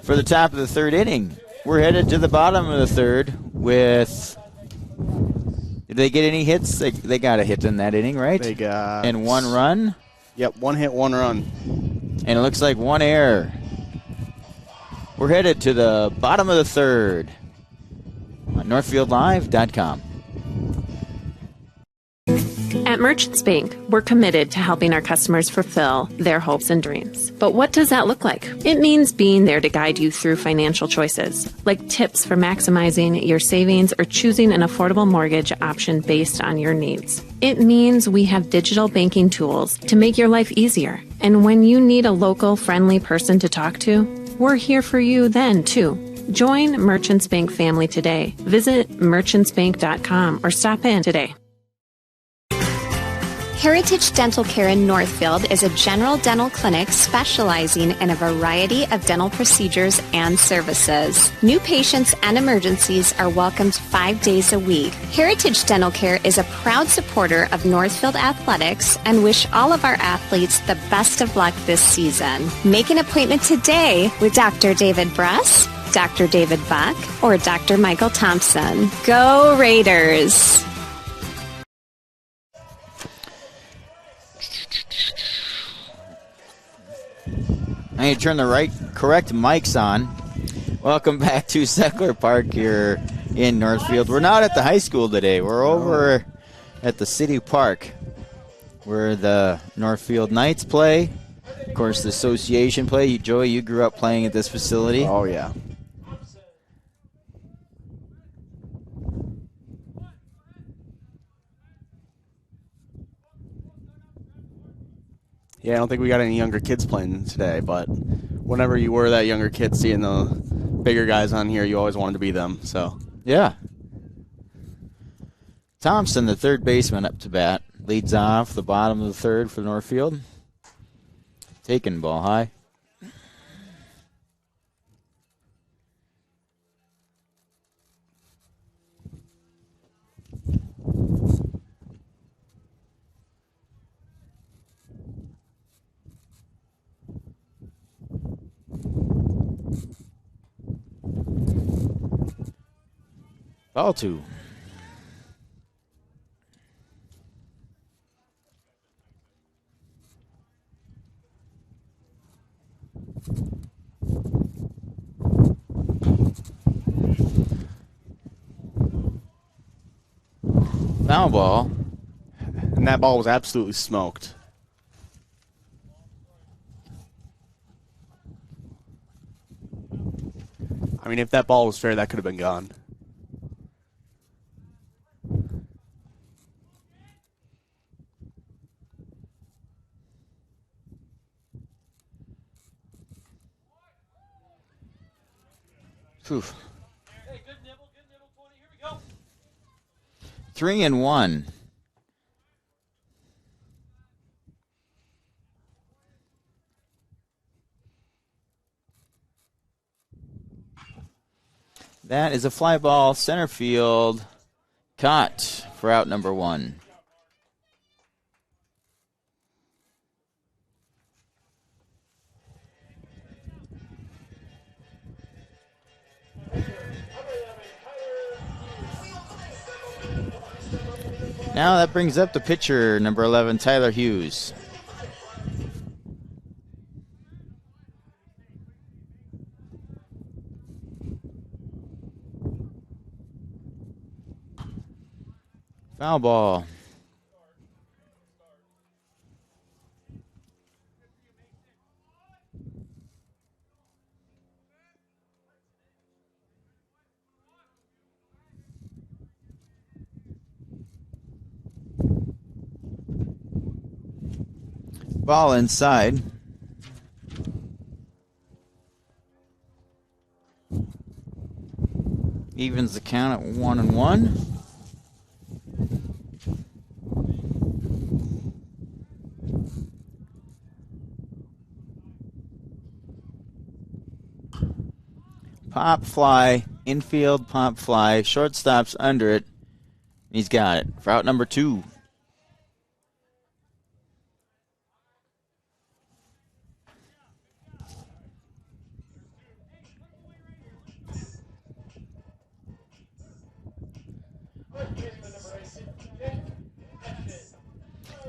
for the top of the third inning. We're headed to the bottom of the third with... Did they get any hits? They got a hit in that inning, right? They got... And 1 run? Yep, 1 hit, 1 run. And it looks like 1 error. We're headed to the bottom of the third on NorthfieldLive.com. At Merchants Bank, we're committed to helping our customers fulfill their hopes and dreams. But what does that look like? It means being there to guide you through financial choices, like tips for maximizing your savings or choosing an affordable mortgage option based on your needs. It means we have digital banking tools to make your life easier. And when you need a local, friendly person to talk to, we're here for you then, too. Join Merchants Bank family today. Visit merchantsbank.com or stop in today. Heritage Dental Care in Northfield is a general dental clinic specializing in a variety of dental procedures and services. New patients and emergencies are welcomed 5 days a week. Heritage Dental Care is a proud supporter of Northfield Athletics and wish all of our athletes the best of luck this season. Make an appointment today with Dr. David Bruss, Dr. David Buck, or Dr. Michael Thompson. Go Raiders! I need to turn the correct mics on. Welcome back to Seckler Park here in Northfield. We're not at the high school today. We're over at the city park where the Northfield Knights play. Of course, the association play. Joey, you grew up playing at this facility. Oh, yeah. Yeah, I don't think we got any younger kids playing today, but whenever you were that younger kid seeing the bigger guys on here, you always wanted to be them. So yeah. Thompson, the third baseman, up to bat. Leads off the bottom of the third for Northfield. Taking ball high. Ball 2. Foul ball. And that ball was absolutely smoked. I mean, if that ball was fair, that could have been gone. Phew. 3-1. That is a fly ball, center field, caught for out number 1. Now that brings up the pitcher, number 11, Tyler Hughes. Foul ball. Ball inside. Evens the count at 1-1. Pop fly, infield pop fly, shortstop's under it. He's got it for out number 2.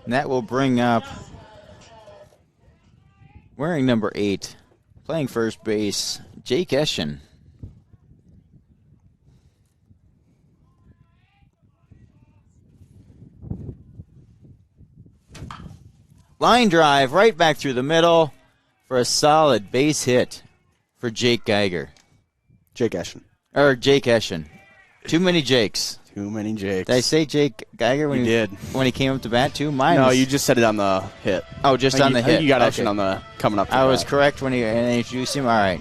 And that will bring up, wearing number 8, playing first base, Jake Eschen. Line drive right back through the middle for a solid base hit for Jake Geiger. Jake Eschen. Or Jake Eschen. Too many Jakes. Too many Jakes. Did I say Jake Geiger when you did when he came up to bat too? No, you just said it on the hit. Oh, just on the hit. You got okay. Eschen on the coming up. To I was bat. correct when he introduced him. All right.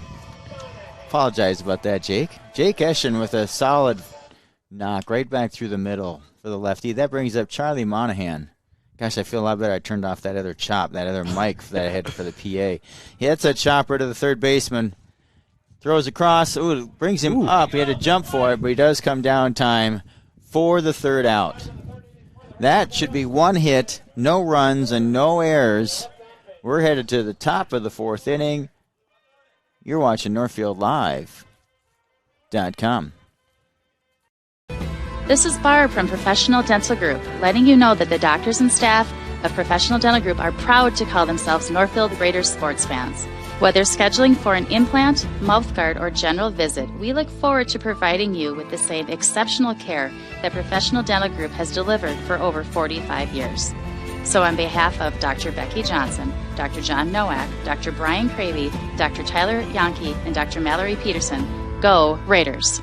Apologize about that, Jake. Jake Eschen with a solid knock right back through the middle for the lefty. That brings up Charlie Monahan. Gosh, I feel a lot better. I turned off that other chop, that other mic that I had for the PA. He hits a chopper to the third baseman. Throws across. Ooh, brings him up. He had to jump for it, but he does come down time for the third out. That should be one hit, no runs, and no errors. We're headed to the top of the 4th inning. You're watching NorthfieldLive.com. This is Barb from Professional Dental Group, letting you know that the doctors and staff of Professional Dental Group are proud to call themselves Northfield Raiders sports fans. Whether scheduling for an implant, mouthguard, or general visit, we look forward to providing you with the same exceptional care that Professional Dental Group has delivered for over 45 years. So on behalf of Dr. Becky Johnson, Dr. John Nowak, Dr. Brian Cravey, Dr. Tyler Yonke, and Dr. Mallory Peterson, go Raiders!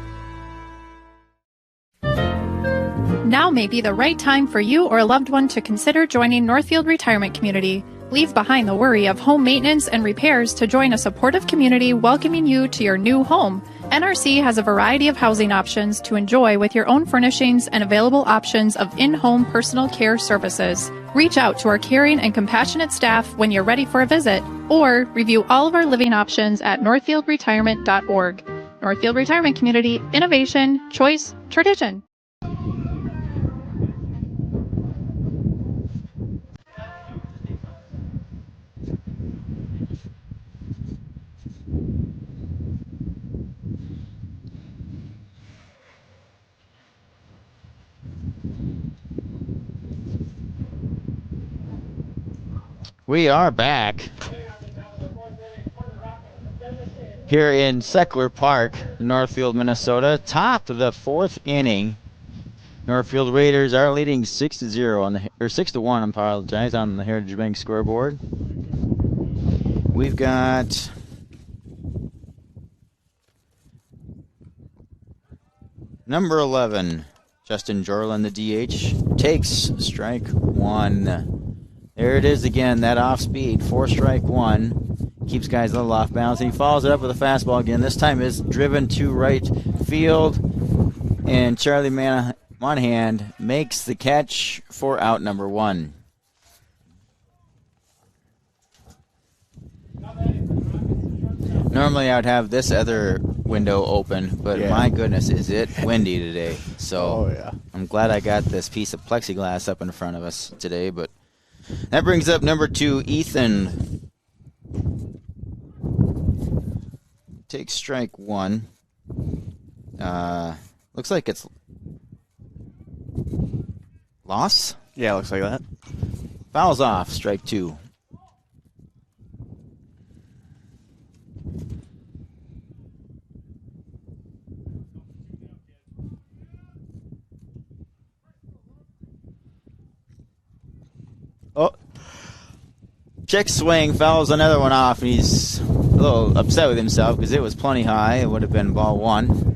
Now may be the right time for you or a loved one to consider joining Northfield Retirement Community. Leave behind the worry of home maintenance and repairs to join a supportive community welcoming you to your new home. NRC has a variety of housing options to enjoy with your own furnishings and available options of in-home personal care services. Reach out to our caring and compassionate staff when you're ready for a visit, or review all of our living options at northfieldretirement.org. Northfield Retirement Community, innovation, choice, tradition. We are back here in Seckler Park, Northfield, Minnesota. Top of the 4th inning. Northfield Raiders are leading 6-0 on the 6-1. I apologize, on the Heritage Bank scoreboard. We've got number 11, Justin Jorlin, the DH, takes strike 1. There it is again, that off speed, 4 strike 1. keeps guys a little off balance. And he follows it up with a fastball again. This time is driven to right field. And Charlie Monahan makes the catch for out number 1. Normally I would have this other window open, but my goodness, is it windy today. So I'm glad I got this piece of plexiglass up in front of us today. But that brings up number 2, Ethan. Takes strike 1. Looks like it's loss? Yeah, looks like that. Fouls off, strike 2. Oh. Check swing, fouls another one off, and he's a little upset with himself because it was plenty high. It would have been ball 1.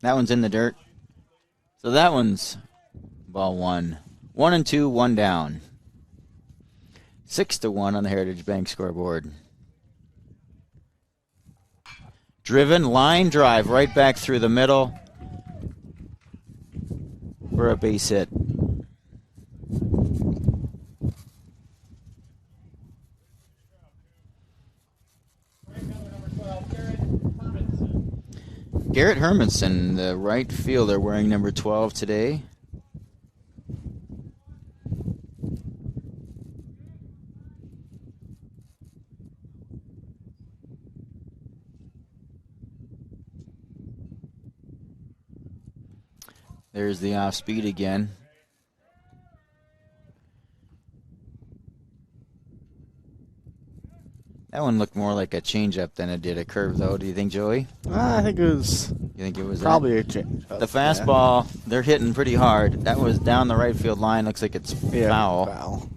That one's in the dirt. So that one's ball 1. 1 and 2, 1 down. 6-1 on the Heritage Bank scoreboard. Driven line drive right back through the middle for a base hit. Garrett Hermanson, the right fielder, wearing number 12 today. There's the off speed again. That one looked more like a changeup than it did a curve, though. Do you think, Joey? I think it was. You think it was probably that? a change. The fastball, they're hitting pretty hard. That was down the right field line. Looks like it's foul.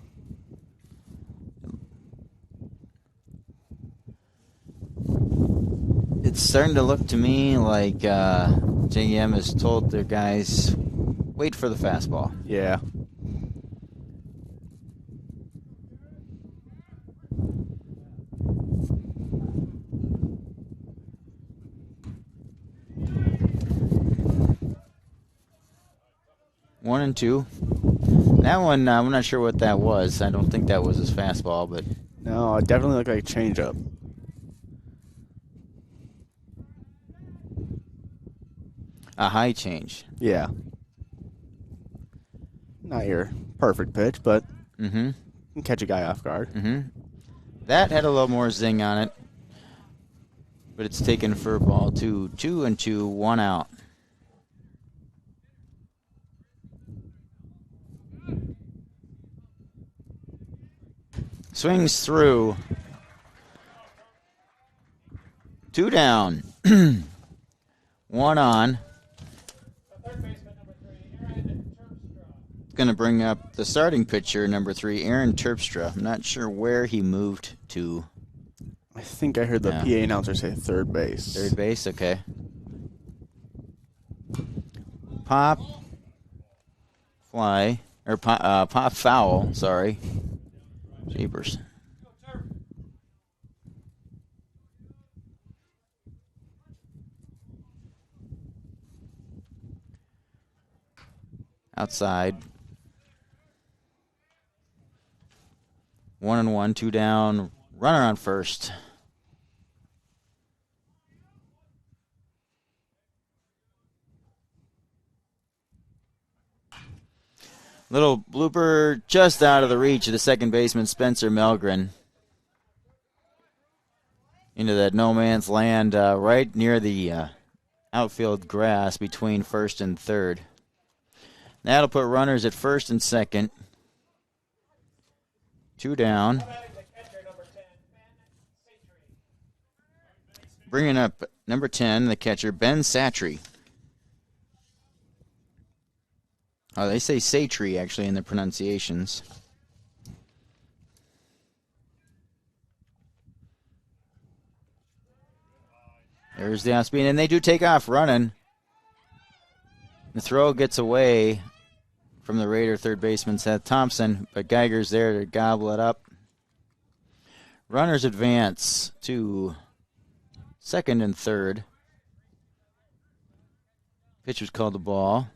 It's starting to look to me like JM has told their guys, wait for the fastball. Yeah. One and 2. That one, I'm not sure what that was. I don't think that was his fastball, but no, it definitely looked like a changeup. A high change. Yeah. Not your perfect pitch, but can catch a guy off guard. That had a little more zing on it, but it's taken for ball 2. 2 and 2, 1 out. Swings through. 2 down. 1 on. Going to bring up the starting pitcher, number 3, Aaron Terpstra. I'm not sure where he moved to. I think I heard the PA announcer say third base. Third base, okay. Pop, fly, or pop foul, sorry. Jeepers. Outside. 1 and 1, 2 down. Runner on first. Little blooper just out of the reach of the second baseman, Spencer Melgren. Into that no man's land right near the outfield grass between first and third. That'll put runners at first and second. 2 down. Bringing up number 10, the catcher, Ben Satry. Oh, they say Satry, actually, in the pronunciations. There's the off speed, and they do take off running. The throw gets away from the Raider third baseman Seth Thompson, but Geiger's there to gobble it up. Runners advance to second and third. Pitch was called the ball.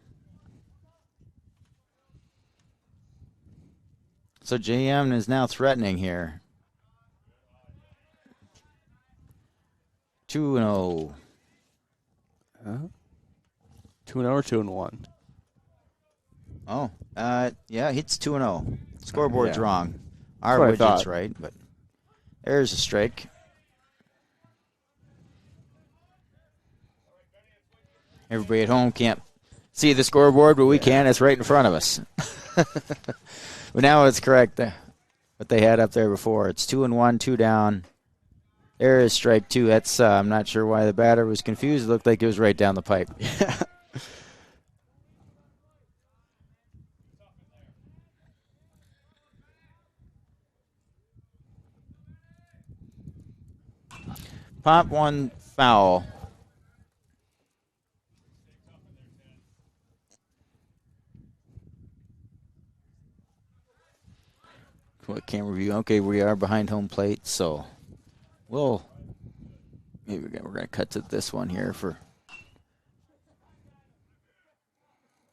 So JM is now threatening here. 2-0. 2-0 or 2-1? Oh, yeah, it's 2-0. Scoreboard's Yeah. wrong. Our That's what I widget's thought. right, but there's a strike. Everybody at home can't see the scoreboard, but we can. It's right in front of us. But now it's correct. What they had up there before. It's 2-1, 2 down. There is strike 2. That's I'm not sure why the batter was confused. It looked like it was right down the pipe. Pop one foul. What camera view? Okay, we are behind home plate, so maybe we're going to cut to this one here for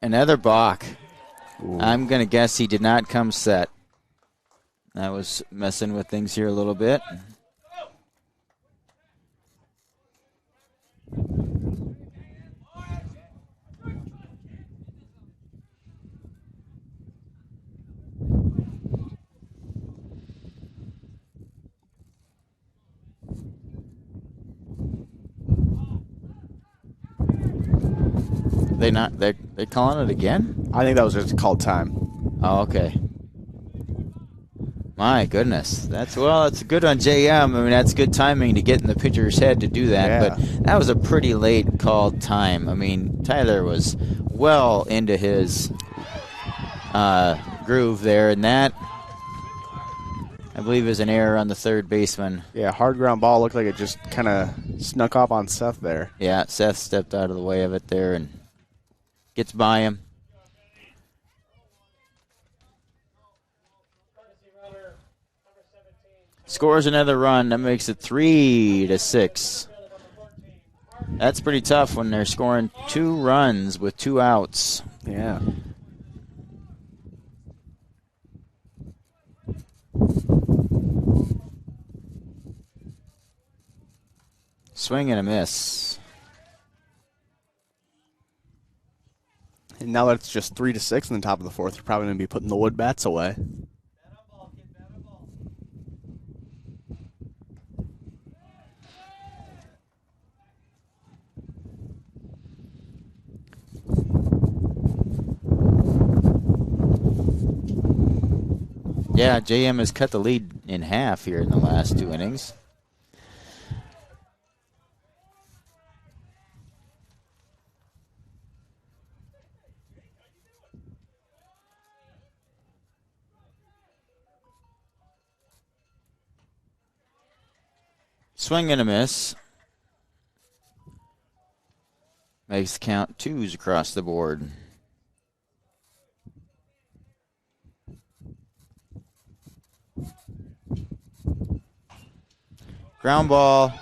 another balk. I'm going to guess he did not come set. I was messing with things here a little bit. They calling it again? I think that was just called time. Oh, okay. My goodness. That's good on JM. I mean, that's good timing to get in the pitcher's head to do that. Yeah. But that was a pretty late called time. I mean, Tyler was well into his groove there, and that, I believe, is an error on the third baseman. Yeah, hard ground ball looked like it just kind of snuck up on Seth there. Yeah, Seth stepped out of the way of it there and gets by him. Scores another run. That makes it 3-6. That's pretty tough when they're scoring 2 runs with 2 outs. Yeah. Swing and a miss. And now that it's just 3-6 in the top of the fourth, you're probably going to be putting the wood bats away. Yeah, JM has cut the lead in half here in the last 2 innings. Swing and a miss. Makes the count 2s across the board. Ground ball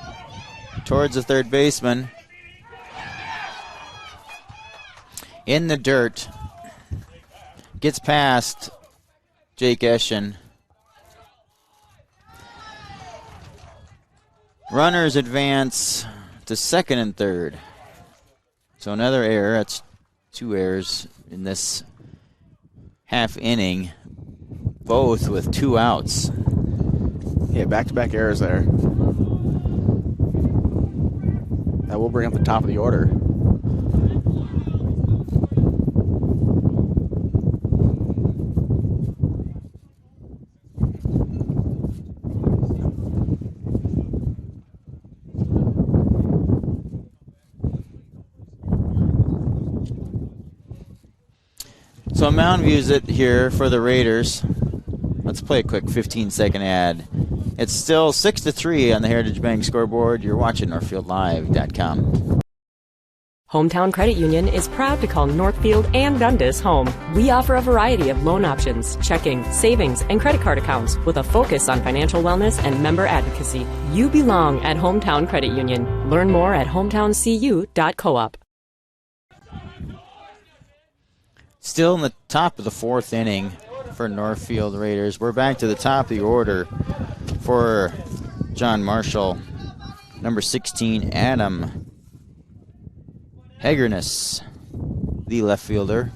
towards the third baseman. In the dirt. Gets past Jake Eschen. Runners advance to second and third. So another error. That's 2 errors in this half inning, both with 2 outs. Yeah, back-to-back errors there. That will bring up the top of the order. So Mound View's it here for the Raiders. Let's play a quick 15-second ad. It's still 6-3 on the Heritage Bank scoreboard. You're watching NorthfieldLive.com. Hometown Credit Union is proud to call Northfield and Dundas home. We offer a variety of loan options, checking, savings, and credit card accounts with a focus on financial wellness and member advocacy. You belong at Hometown Credit Union. Learn more at hometowncu.coop. Still in the top of the fourth inning for Northfield Raiders. We're back to the top of the order for John Marshall. Number 16, Adam Hagerness, the left fielder.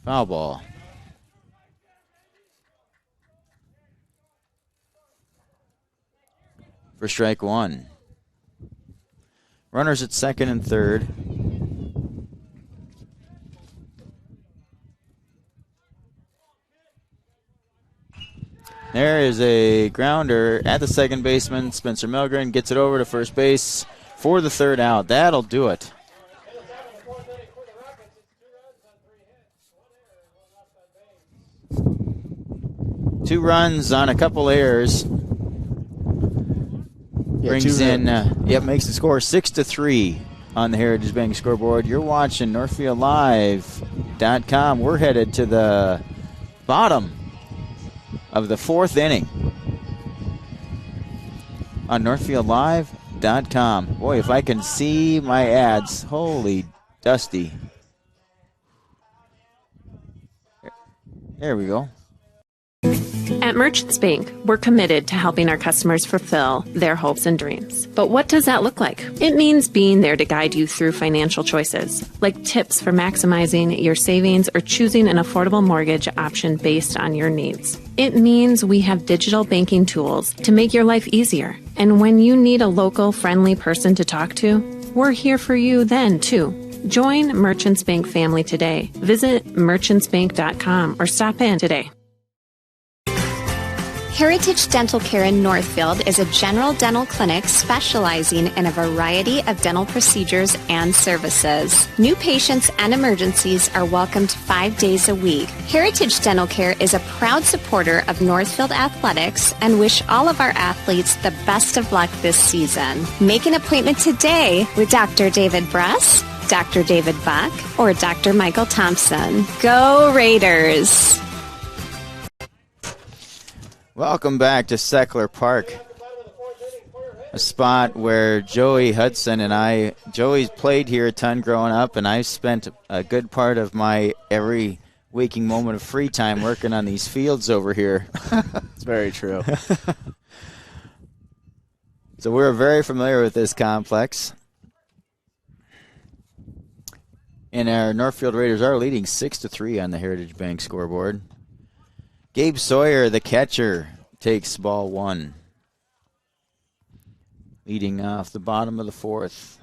Foul ball. For strike one. Runners at second and third. There is a grounder at the second baseman. Spencer Milgren gets it over to first base for the third out. That'll do it. 2 runs on a couple errors. Brings in, makes the score 6-3 on the Heritage Bank scoreboard. You're watching NorthfieldLive.com. We're headed to the bottom of the fourth inning on NorthfieldLive.com. Boy, if I can see my ads, holy Dusty. There we go. At Merchants Bank, we're committed to helping our customers fulfill their hopes and dreams. But what does that look like? It means being there to guide you through financial choices, like tips for maximizing your savings or choosing an affordable mortgage option based on your needs. It means we have digital banking tools to make your life easier. And when you need a local, friendly person to talk to, we're here for you then, too. Join Merchants Bank family today. Visit merchantsbank.com or stop in today. Heritage Dental Care in Northfield is a general dental clinic specializing in a variety of dental procedures and services. New patients and emergencies are welcomed 5 days a week. Heritage Dental Care is a proud supporter of Northfield Athletics and wish all of our athletes the best of luck this season. Make an appointment today with Dr. David Bress, Dr. David Buck, or Dr. Michael Thompson. Go Raiders! Welcome back to Seckler Park, a spot where Joey Hudson and Joey's played here a ton growing up, and I've spent a good part of my every waking moment of free time working on these fields over here. It's very true. So we're very familiar with this complex. And our Northfield Raiders are leading 6-3 on the Heritage Bank scoreboard. Gabe Sawyer, the catcher, takes ball one. Leading off the bottom of the fourth.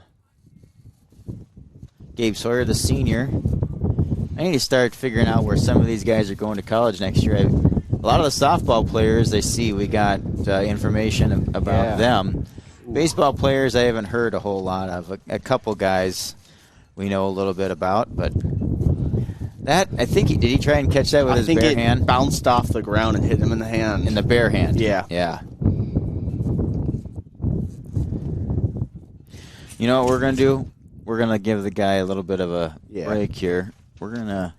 Gabe Sawyer, the senior. I need to start figuring out where some of these guys are going to college next year. A lot of the softball players, I see we got information about them. Baseball players, I haven't heard a whole lot of. A couple guys we know a little bit about, but that, I think, did he try and catch that with his bare hand? I think it bounced off the ground and hit him in the hand. In the bare hand? Yeah. Yeah. You know what we're going to do? We're going to give the guy a little bit of a break here. We're going to...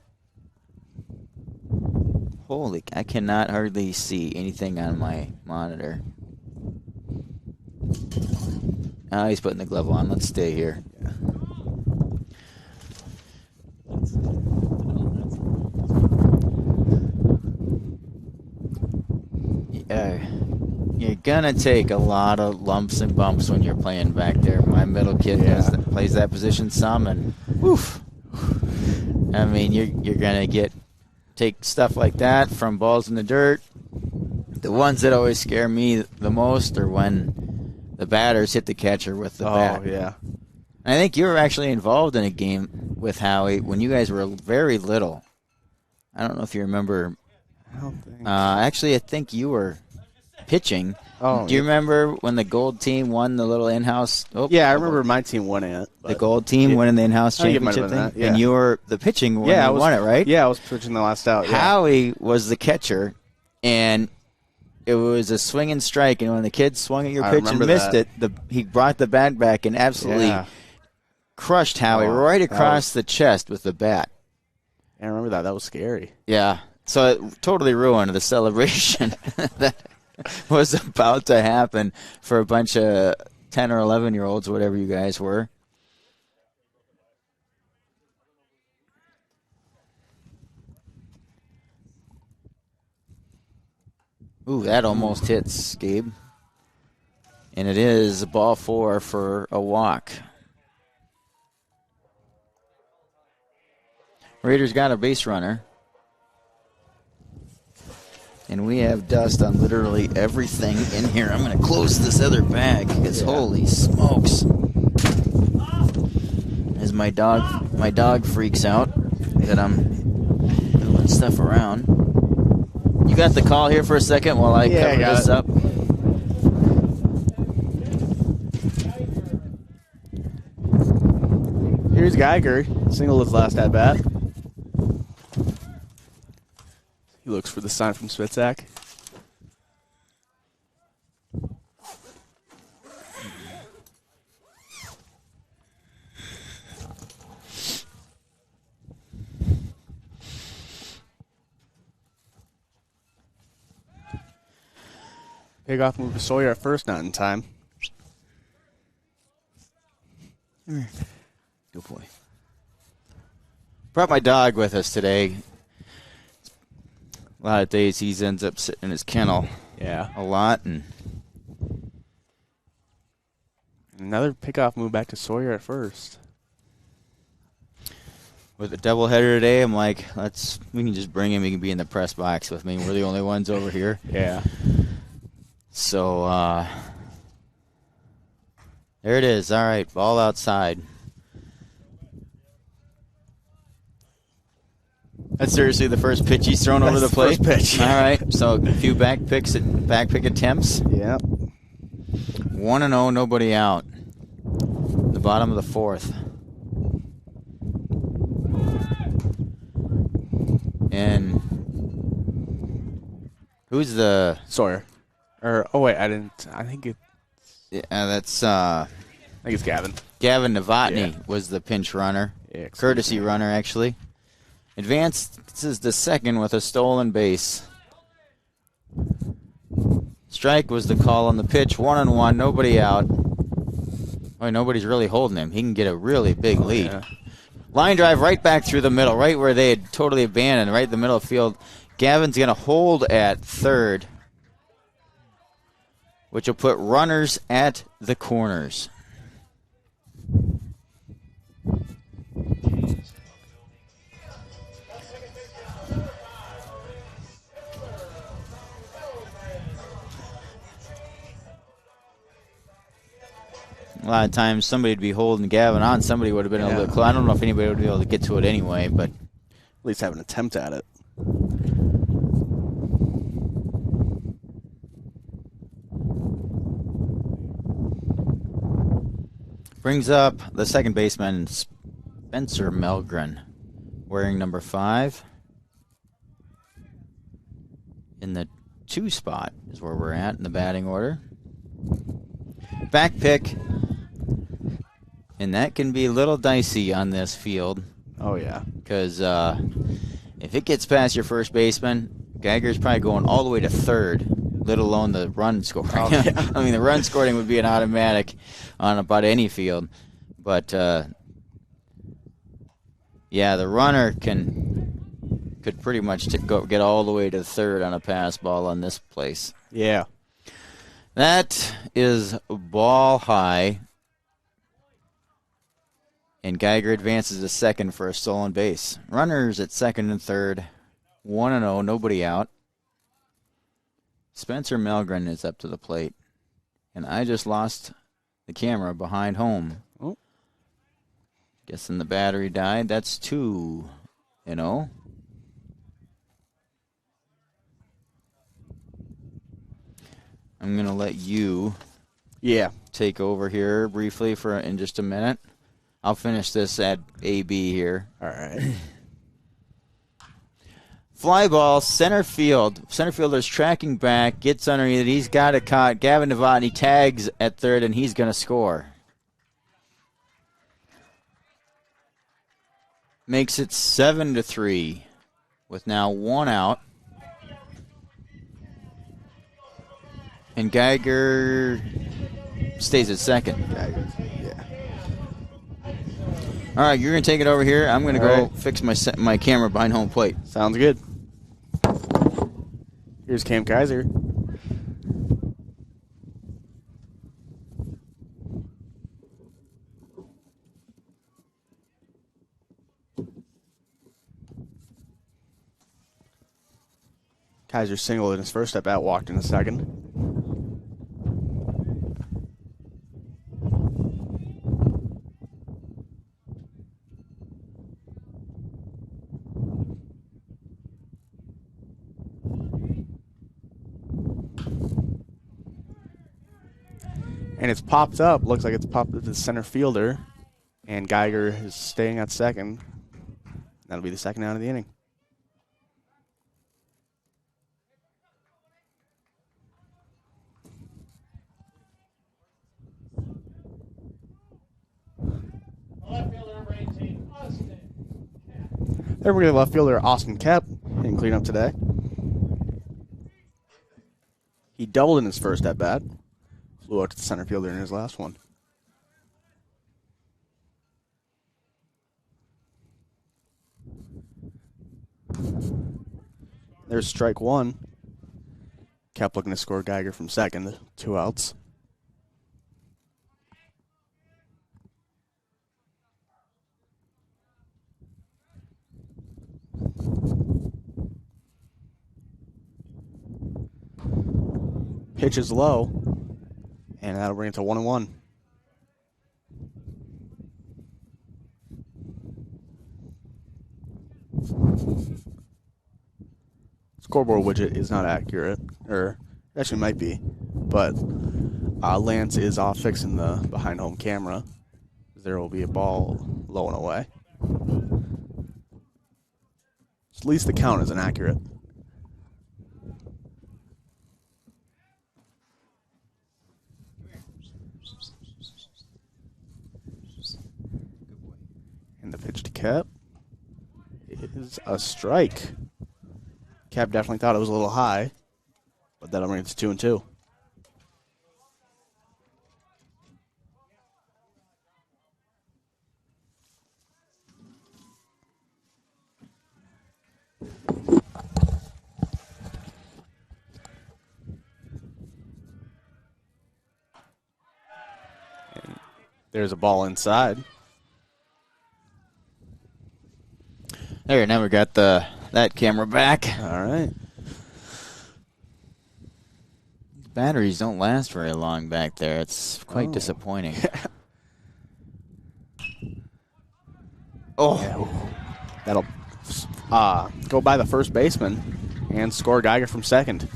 Holy, I cannot hardly see anything on my monitor. Oh, he's putting the glove on. Let's stay here. You're gonna take a lot of lumps and bumps when you're playing back there. My middle kid plays that position some, and woof. I mean, you're gonna take stuff like that from balls in the dirt. The ones that always scare me the most are when the batters hit the catcher with the bat. Oh, yeah. I think you were actually involved in a game with Howie when you guys were very little. I don't know if you remember. I don't think so. Actually, I think you were pitching. Oh, do you remember when the gold team won the little in-house? Yeah, I remember my team winning it. The gold team winning the in-house championship thing? Yeah. And you were the pitching when you won it, right? Yeah, I was pitching the last out. Yeah. Howie was the catcher, and it was a swinging strike, and when the kid swung at your I pitch and remember missed that. it, he brought the bat back and absolutely crushed Howie right across the chest with the bat. I remember that. That was scary. Yeah. So it totally ruined the celebration that was about to happen for a bunch of 10 or 11-year-olds, whatever you guys were. Ooh, that almost hits, Gabe. And it is ball 4 for a walk. Raiders got a base runner. And we have dust on literally everything in here. I'm going to close this other bag because holy smokes. As my dog freaks out that I'm moving stuff around. You got the call here for a second while I cover this up? Here's Geiger. Single his last at bat. He looks for the sign from Spitzak. Big off move to Sawyer at first, not in time. Good boy. Brought my dog with us today. A lot of days he ends up sitting in his kennel. Yeah. A lot. And another pickoff move back to Sawyer at first. With a doubleheader today, I'm like, we can just bring him. He can be in the press box with me. We're the only ones over here. Yeah. So, there it is. All right, ball outside. That's seriously the first pitch he's thrown over the plate? First pitch. All right, so a few back pick attempts. Yep. 1-0, nobody out. The bottom of the fourth. And who's the Sawyer? Or I think it's that's I think it's Gavin. Gavin Novotny was the pinch runner. Yeah, courtesy runner actually. Advances the second with a stolen base. Strike was the call on the pitch. 1-1, nobody out. Boy, nobody's really holding him. He can get a really big lead. Yeah. Line drive right back through the middle, right where they had totally abandoned, right in the middle of the field. Gavin's going to hold at third, which will put runners at the corners. A lot of times somebody would be holding Gavin on. Somebody would have been able to close. I don't know if anybody would be able to get to it anyway, but at least have an attempt at it. Brings up the second baseman, Spencer Melgren, wearing number 5. In the 2 spot is where we're at in the batting order. Back pick. And that can be a little dicey on this field. Oh, yeah. Because if it gets past your first baseman, Geiger's probably going all the way to third, let alone the run scoring. Oh, yeah. I mean, the run scoring would be an automatic on about any field. But, yeah, the runner could pretty much get all the way to third on a pass ball on this place. Yeah. That is ball high. And Geiger advances to second for a stolen base. Runners at second and third. 1-0, nobody out. Spencer Melgren is up to the plate. And I just lost the camera behind home. Oh. Guessing the battery died. That's 2-0. I'm going to let you take over here briefly in just a minute. I'll finish this at AB here. All right. Fly ball, center field. Center fielder's tracking back, gets underneath it. He's got it caught. Gavin Novotny tags at third, and he's going to score. Makes it 7-3 with now one out. And Geiger stays at second. Geiger, yeah. All right, you're going to take it over here. I'm going to go fix my camera behind home plate. Sounds good. Here's Cam Kaiser. Kaiser singled in his first at bat, walked in the second. And it's popped up. Looks like it's popped up to the center fielder. And Geiger is staying at second. That'll be the second out of the inning. There we go, left fielder Austin Kep hitting cleanup today. He doubled in his first at bat. Flew out to the center fielder in his last one. There's strike one. Kep looking to score Geiger from second. 2 outs. Pitch is low, and that'll bring it to 1-1. Scoreboard widget is not accurate, or actually might be, but Lance is off fixing the behind home camera. There will be a ball low and away. At least the count isn't accurate. And the pitch to Kep is a strike. Kep definitely thought it was a little high, but that'll bring it to 2-2. And there's a ball inside. There, now we got that camera back. All right. These batteries don't last very long back there. It's quite disappointing. Yeah. That'll go by the first baseman and score Geiger from second.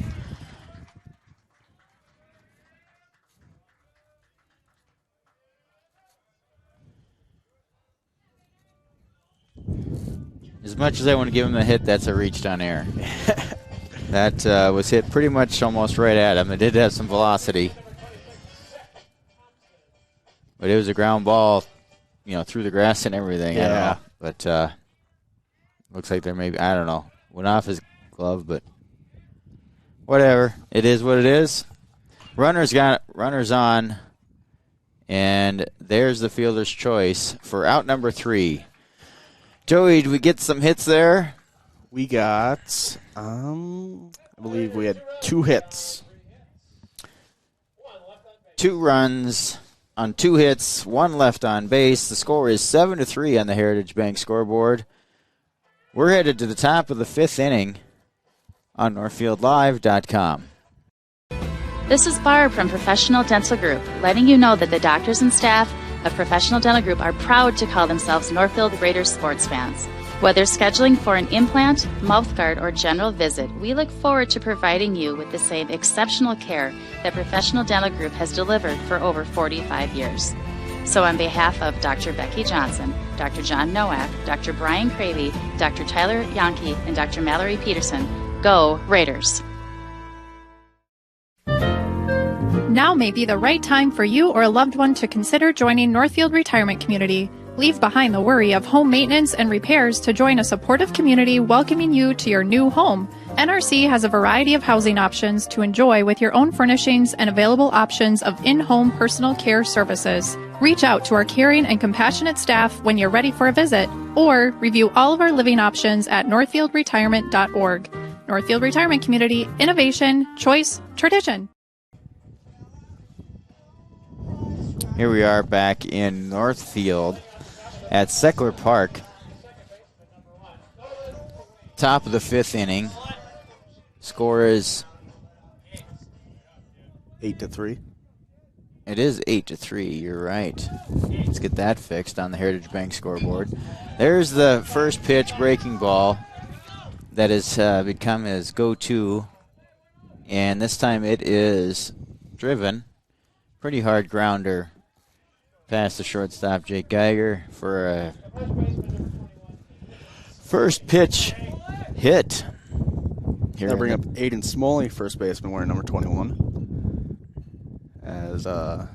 As much as I want to give him a hit, that's a reach down air. That was hit pretty much almost right at him. It did have some velocity. But it was a ground ball, through the grass and everything. Yeah. I don't know. But looks like there may be, I don't know. Went off his glove, but whatever. It is what it is. Runners on. And there's the fielder's choice for out number 3. Joey, did we get some hits there? We got, I believe we had 2 hits. 2 runs on 2 hits, 1 left on base. The score is 7-3 on the Heritage Bank scoreboard. We're headed to the top of the 5th inning on NorthfieldLive.com. This is Barb from Professional Dental Group, letting you know that the doctors and staff of Professional Dental Group are proud to call themselves Northfield Raiders sports fans. Whether scheduling for an implant, mouthguard, or general visit, we look forward to providing you with the same exceptional care that Professional Dental Group has delivered for over 45 years. So on behalf of Dr. Becky Johnson, Dr. John Nowak, Dr. Brian Cravey, Dr. Tyler Yonke, and Dr. Mallory Peterson. Go Raiders! Now may be the right time for you or a loved one to consider joining Northfield Retirement Community. Leave behind the worry of home maintenance and repairs to join a supportive community welcoming you to your new home. NRC has a variety of housing options to enjoy with your own furnishings and available options of in-home personal care services. Reach out to our caring and compassionate staff when you're ready for a visit, or review all of our living options at northfieldretirement.org. Northfield Retirement Community, innovation, choice, tradition. Here we are back in Northfield at Seckler Park. Top of the 5th inning. Score is 8-3. It is 8-3. You're right. Let's get that fixed on the Heritage Bank scoreboard. There's the first pitch breaking ball that has become his go-to, and this time it is driven. Pretty hard grounder past the shortstop, Jake Geiger, for a first pitch hit. They'll bring up Aiden Smalley, first baseman, wearing number 21. As, I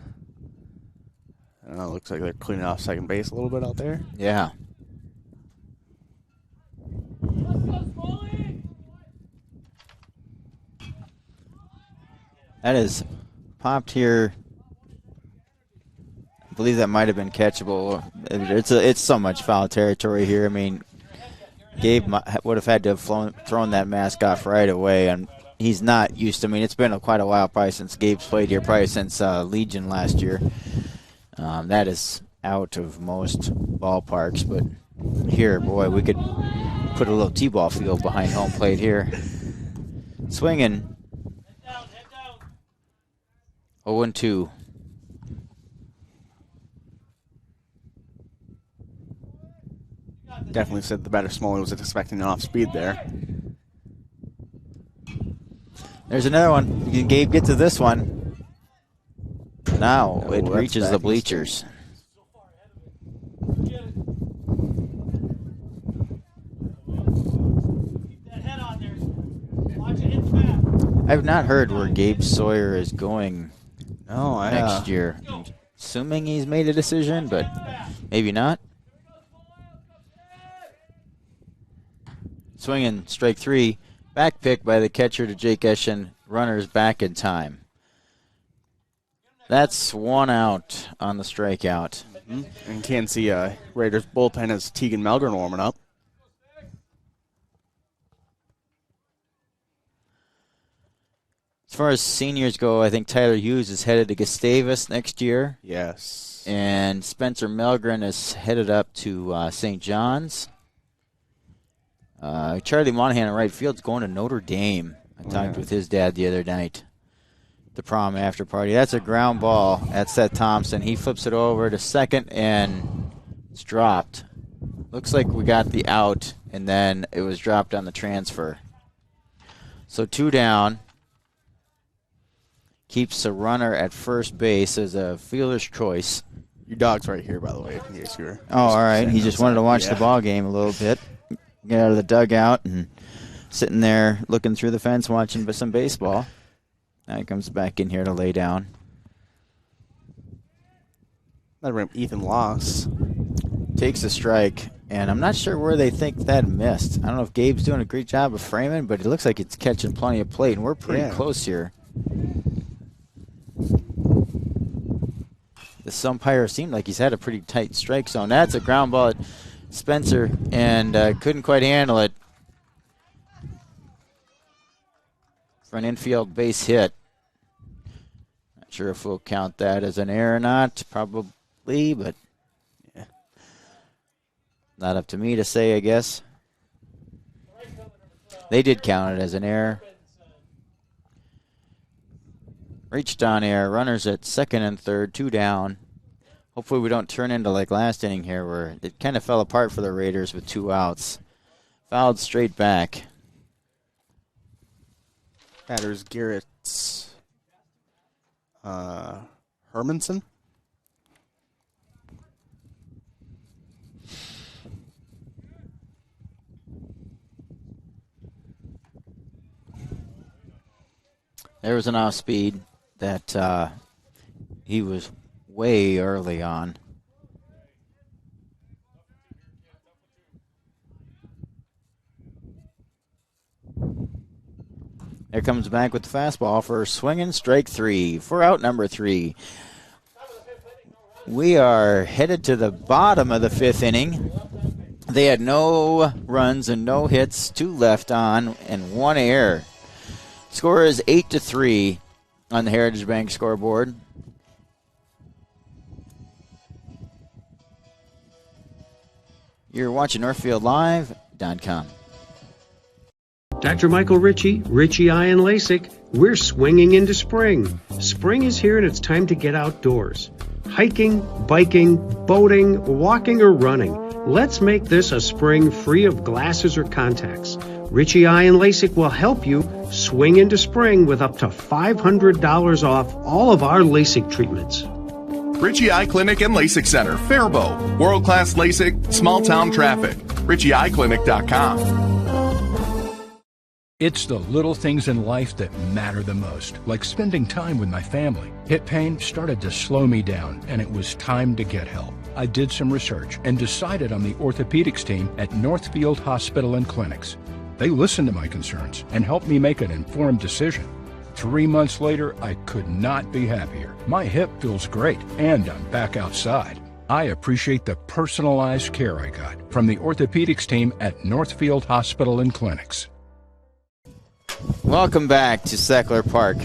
don't know, looks like they're cleaning off second base a little bit out there. Yeah. That is popped here. I believe that might have been catchable. It's so much foul territory here. I mean, Gabe would have had to have thrown that mask off right away, and he's not used to. I mean, it's been quite a while, probably since Gabe's played here, probably since Legion last year. That is out of most ballparks, but here, boy, we could put a little T-ball field behind home plate here. Swinging. 0-2. Definitely said the batter Smalley was expecting an off speed there. There's another one. Can Gabe get to this one? Now it reaches the bleachers. I've not heard where Gabe Sawyer is going next year. I'm assuming he's made a decision, but maybe not. Swinging strike 3. Back pick by the catcher to Jake Eschen. Runners back in time. That's 1 out on the strikeout. Mm-hmm. And can't see Raiders bullpen as Tegan Melgren warming up. As far as seniors go, I think Tyler Hughes is headed to Gustavus next year. Yes. And Spencer Melgren is headed up to St. John's. Charlie Monahan in right field is going to Notre Dame. I talked with his dad the other night. The prom after party. That's a ground ball at Seth Thompson. He flips it over to second, and it's dropped. Looks like we got the out, and then it was dropped on the transfer. So 2 down. Keeps the runner at first base as a fielder's choice. Your dog's right here, by the way, in case you're... Oh, all right. He just wanted to watch the ball game a little bit. Get out of the dugout and sitting there looking through the fence watching some baseball. Now he comes back in here to lay down. That rim Ethan Loss takes a strike, and I'm not sure where they think that missed. I don't know if Gabe's doing a great job of framing, but it looks like it's catching plenty of plate, and we're pretty close here. This umpire seemed like he's had a pretty tight strike zone. That's a ground ball at Spencer, and couldn't quite handle it for an infield base hit. Not sure if we'll count that as an error or not. Probably, but not up to me to say, I guess. They did count it as an error. Reached on air. Runners at second and third, 2 down. Hopefully we don't turn into like last inning here where it kind of fell apart for the Raiders with 2 outs. Fouled straight back. Batters Garrett Hermanson. There was an off speed that he was way early on. There comes back with the fastball for swinging strike 3 for out number 3. We are headed to the bottom of the 5th inning. They had no runs and no hits, 2 left on, and 1 error. Score is 8-3 on the Heritage Bank scoreboard. You're watching NorthfieldLive.com. Dr. Michael Ritchie, Ritchie Eye and LASIK, we're swinging into spring. Spring is here and it's time to get outdoors. Hiking, biking, boating, walking, or running. Let's make this a spring free of glasses or contacts. Ritchie Eye and LASIK will help you swing into spring with up to $500 off all of our LASIK treatments. Ritchie Eye Clinic and LASIK Center, Faribault. World-class LASIK, small-town traffic. RitchieEyeClinic.com. It's the little things in life that matter the most, like spending time with my family. Hip pain started to slow me down, and it was time to get help. I did some research and decided on the orthopedics team at Northfield Hospital and Clinics. They listened to my concerns and helped me make an informed decision. 3 months later, I could not be happier. My hip feels great, and I'm back outside. I appreciate the personalized care I got from the orthopedics team at Northfield Hospital and Clinics. Welcome back to Sackler Park,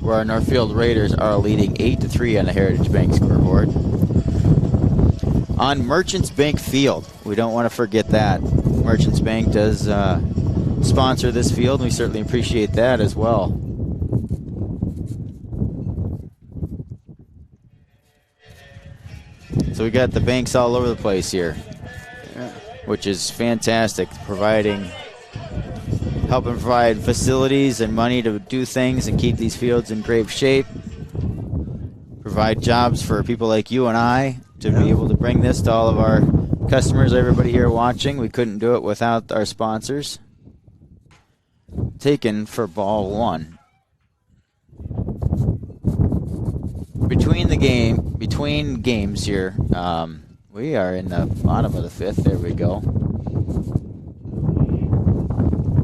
where our Northfield Raiders are leading 8-3 on the Heritage Bank scoreboard. On Merchants Bank Field, we don't want to forget that. Merchants Bank does sponsor this field, and we certainly appreciate that as well. So we got the banks all over the place here, which is fantastic, helping provide facilities and money to do things and keep these fields in great shape. Provide jobs for people like you and I to be able to bring this to all of our customers, everybody here watching. We couldn't do it without our sponsors. Taken for ball 1. Between games here, we are in the bottom of the 5th. There we go.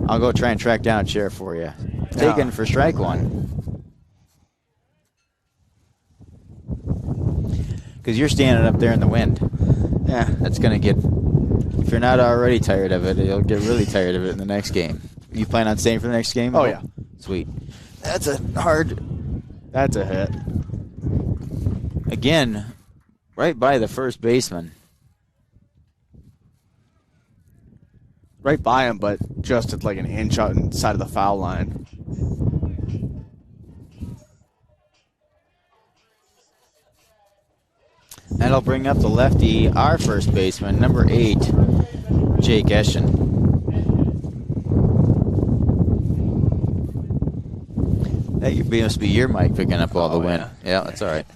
I'll go try and track down a chair for you. Taken for strike 1. Because you're standing up there in the wind. Yeah, that's going to get, if you're not already tired of it, you'll get really tired of it in the next game. You plan on staying for the next game? Oh, yeah. Sweet. That's a hit. Again, right by the first baseman. Right by him, but just at like an inch outside of the foul line. That'll bring up the lefty, our first baseman, number 8, Jake Eschen. That must be your mic picking up all the wind. Yeah, that's all right.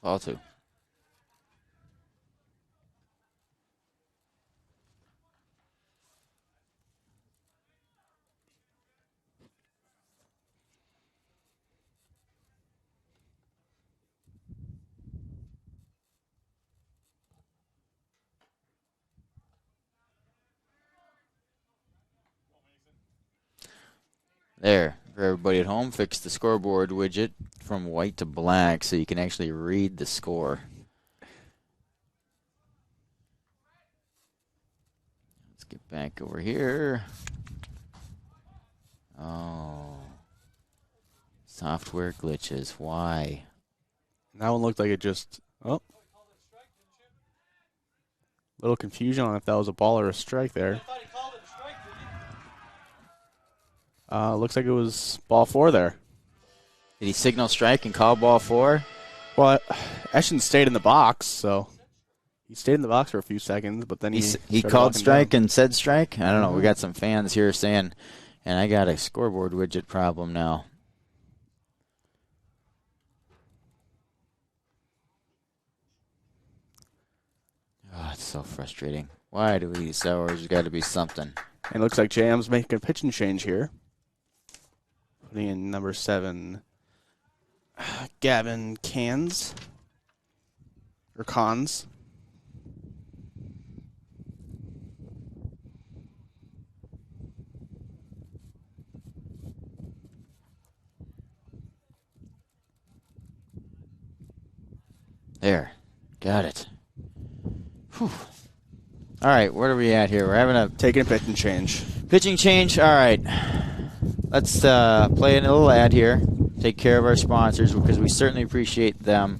Ball 2. There, for everybody at home, fix the scoreboard widget from white to black so you can actually read the score. Let's get back over here. Oh. Software glitches. Why? That one looked like it just... Oh. Little confusion on if that was a ball or a strike there. Looks like it was ball 4 there. Did he signal strike and call ball 4? Well, Eschen stayed in the box, so he stayed in the box for a few seconds, but then he called strike and said strike? I don't know. We got some fans here saying, and I got a scoreboard widget problem now. Oh, it's so frustrating. Why do we eat hours? There's got to be something. And it looks like JM's making a pitching change here. Putting in number 7, Gavin Cans. Or Cons. There. Got it. Whew. All right, where are we at here? We're having taking a pitching change. Pitching change. All right. Let's play a little ad here. Take care of our sponsors because we certainly appreciate them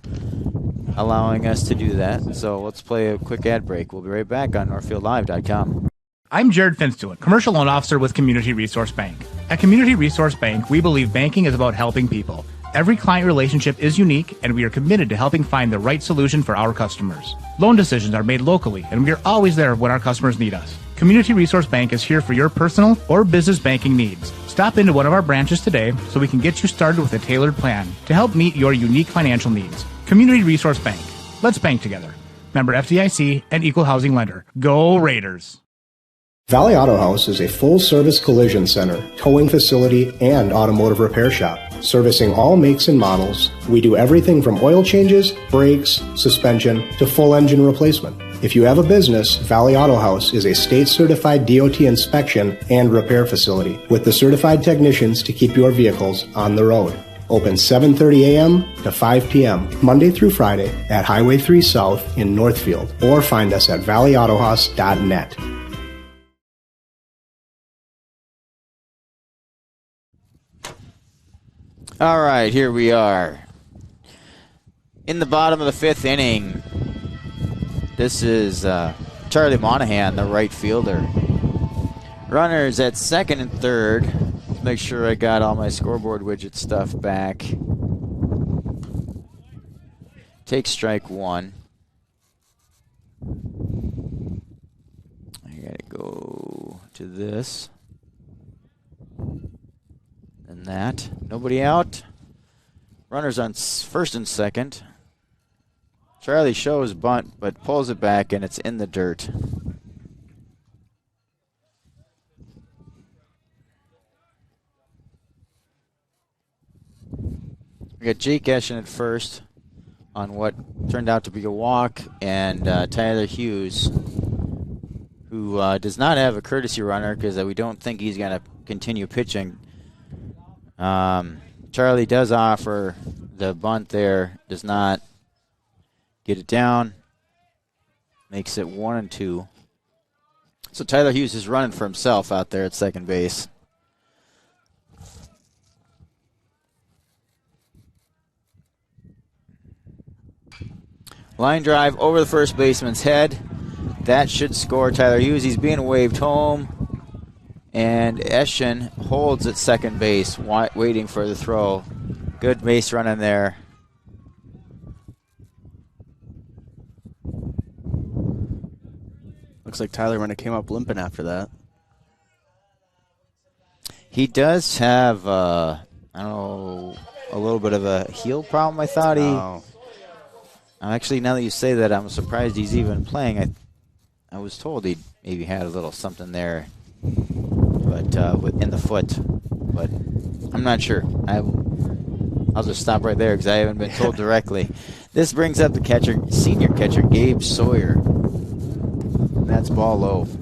allowing us to do that. So let's play a quick ad break. We'll be right back on NorthfieldLive.com. I'm Jared Finstewart, Commercial Loan Officer with Community Resource Bank. At Community Resource Bank, we believe banking is about helping people. Every client relationship is unique, and we are committed to helping find the right solution for our customers. Loan decisions are made locally, and we are always there when our customers need us. Community Resource Bank is here for your personal or business banking needs. Stop into one of our branches today so we can get you started with a tailored plan to help meet your unique financial needs. Community Resource Bank. Let's bank together. Member FDIC and Equal Housing Lender. Go Raiders! Valley Auto House is a full-service collision center, towing facility, and automotive repair shop. Servicing all makes and models, we do everything from oil changes, brakes, suspension, to full engine replacement. If you have a business, Valley Auto House is a state-certified DOT inspection and repair facility with the certified technicians to keep your vehicles on the road. Open 7:30 a.m. to 5 p.m. Monday through Friday at Highway 3 South in Northfield, or find us at valleyautohouse.net. All right, here we are. In the bottom of the 5th inning, this is Charlie Monahan, the right fielder. Runners at 2nd and 3rd. Let's make sure I got all my scoreboard widget stuff back. Take strike 1. I gotta go to this. And that. Nobody out. Runners on 1st and 2nd. Charlie shows bunt, but pulls it back, and it's in the dirt. We got Jake Eschen at first on what turned out to be a walk, and Tyler Hughes, who does not have a courtesy runner because we don't think he's going to continue pitching. Charlie does offer the bunt there, does not get it down, makes it 1-2. So Tyler Hughes is running for himself out there at second base. Line drive over the first baseman's head. That should score Tyler Hughes. He's being waved home. And Eschen holds at second base, waiting for the throw. Good base running there. Looks like Tyler Renner came up limping after that. He does have, I don't know, a little bit of a heel problem, I thought. Actually, now that you say that, I'm surprised he's even playing. I was told he maybe had a little something there, but in the foot. But I'm not sure. I'll just stop right there because I haven't been told directly. This brings up the catcher, senior catcher, Gabe Sawyer. That's ball low. Here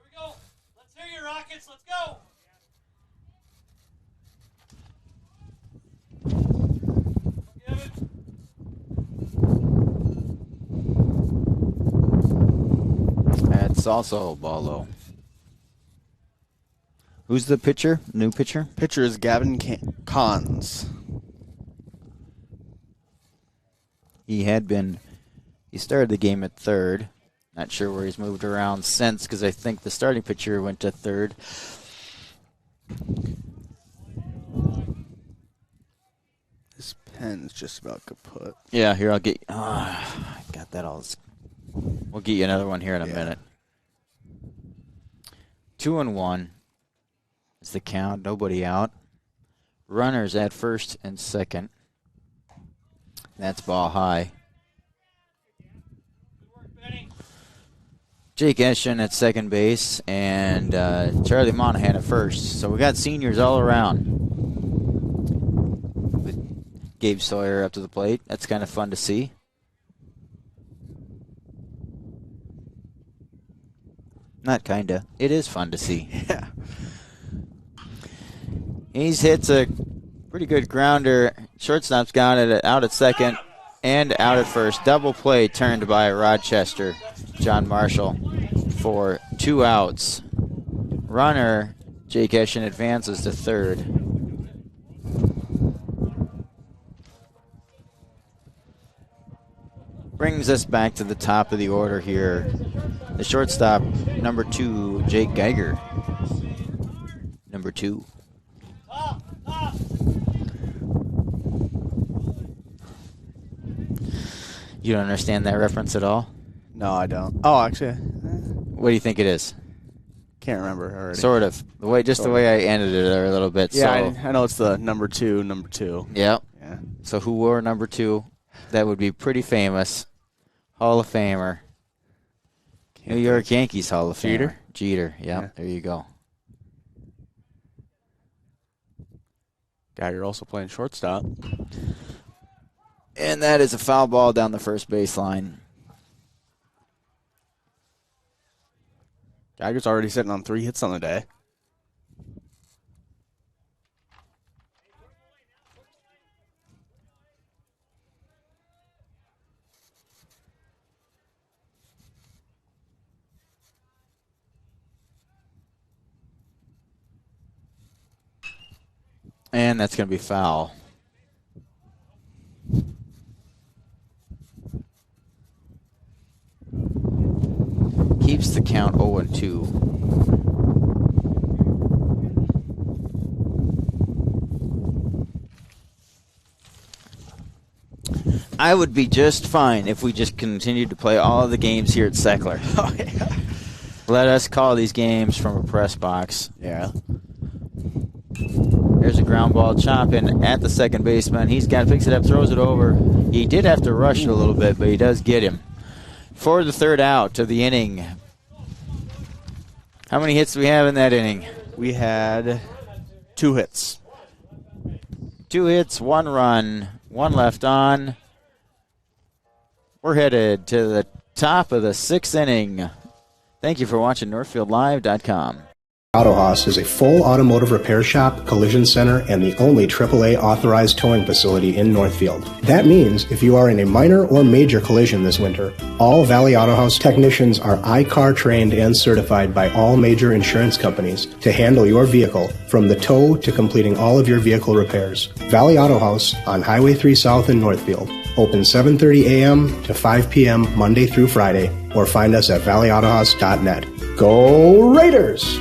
we go. Let's hear you, Rockets. Let's go. That's also ball low. Who's the pitcher? New pitcher? Pitcher is Gavin Cons. He started the game at third, Not sure where he's moved around since, because I think the starting pitcher went to third. This pen's just about kaput. Yeah, here, I'll get... I got that all... We'll get you another one here in a minute. 2-1 is the count. Nobody out. Runners at first and second. That's ball high. Jake Eschen at second base and Charlie Monahan at first. So we got seniors all around. With Gabe Sawyer up to the plate. That's kind of fun to see. Not kinda. It is fun to see. Yeah. He's hits a pretty good grounder. Shortstop's got it out at second and out at first. Double play turned by Rochester. John Marshall for 2 outs. Runner, Jake Eschen, advances to third. Brings us back to the top of the order here. The shortstop, number 2, Jake Geiger. Number 2. You don't understand that reference at all? No, I don't. Oh, actually. What do you think it is? Can't remember already. Sort of. The way I ended it there a little bit. Yeah, so. I know it's the number 2. Yep. Yeah. So who wore number 2? That would be pretty famous. Hall of Famer. New York Yankees Hall of Famer. Jeter. Yep. Yeah. There you go. Guy, you're also playing shortstop. And that is a foul ball down the first baseline. Geiger's already sitting on 3 hits on the day. And that's going to be foul. Keeps the count 0-2. I would be just fine if we just continued to play all of the games here at Seckler. Oh, yeah. Let us call these games from a press box. Yeah. There's a ground ball chopping at the second baseman. He's got picks it up, throws it over. He did have to rush it a little bit, but he does get him. For the third out of the inning. How many hits do we have in that inning? We had 2 hits. 2 hits, 1 run, 1 left on. We're headed to the top of the 6th inning. Thank you for watching NorthfieldLive.com. Auto Haus is a full automotive repair shop, collision center, and the only AAA authorized towing facility in Northfield. That means if you are in a minor or major collision this winter, all Valley Auto Haus technicians are I-CAR trained and certified by all major insurance companies to handle your vehicle from the tow to completing all of your vehicle repairs. Valley Auto Haus on Highway 3 South in Northfield. Open 7:30 a.m. to 5 p.m. Monday through Friday, or find us at valleyautohaus.net. Go Raiders!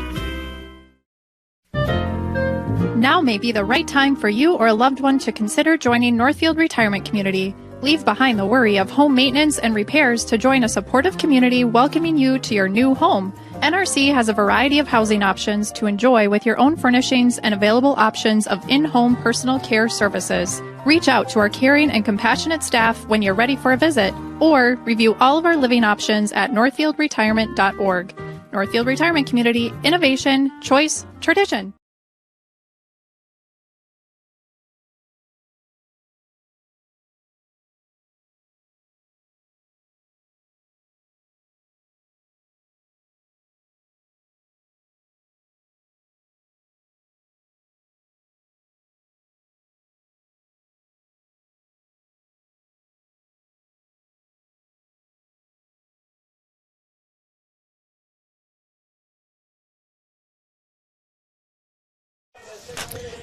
Now may be the right time for you or a loved one to consider joining Northfield Retirement Community. Leave behind the worry of home maintenance and repairs to join a supportive community welcoming you to your new home. NRC has a variety of housing options to enjoy with your own furnishings and available options of in-home personal care services. Reach out to our caring and compassionate staff when you're ready for a visit, or review all of our living options at northfieldretirement.org. Northfield Retirement Community, innovation, choice, tradition.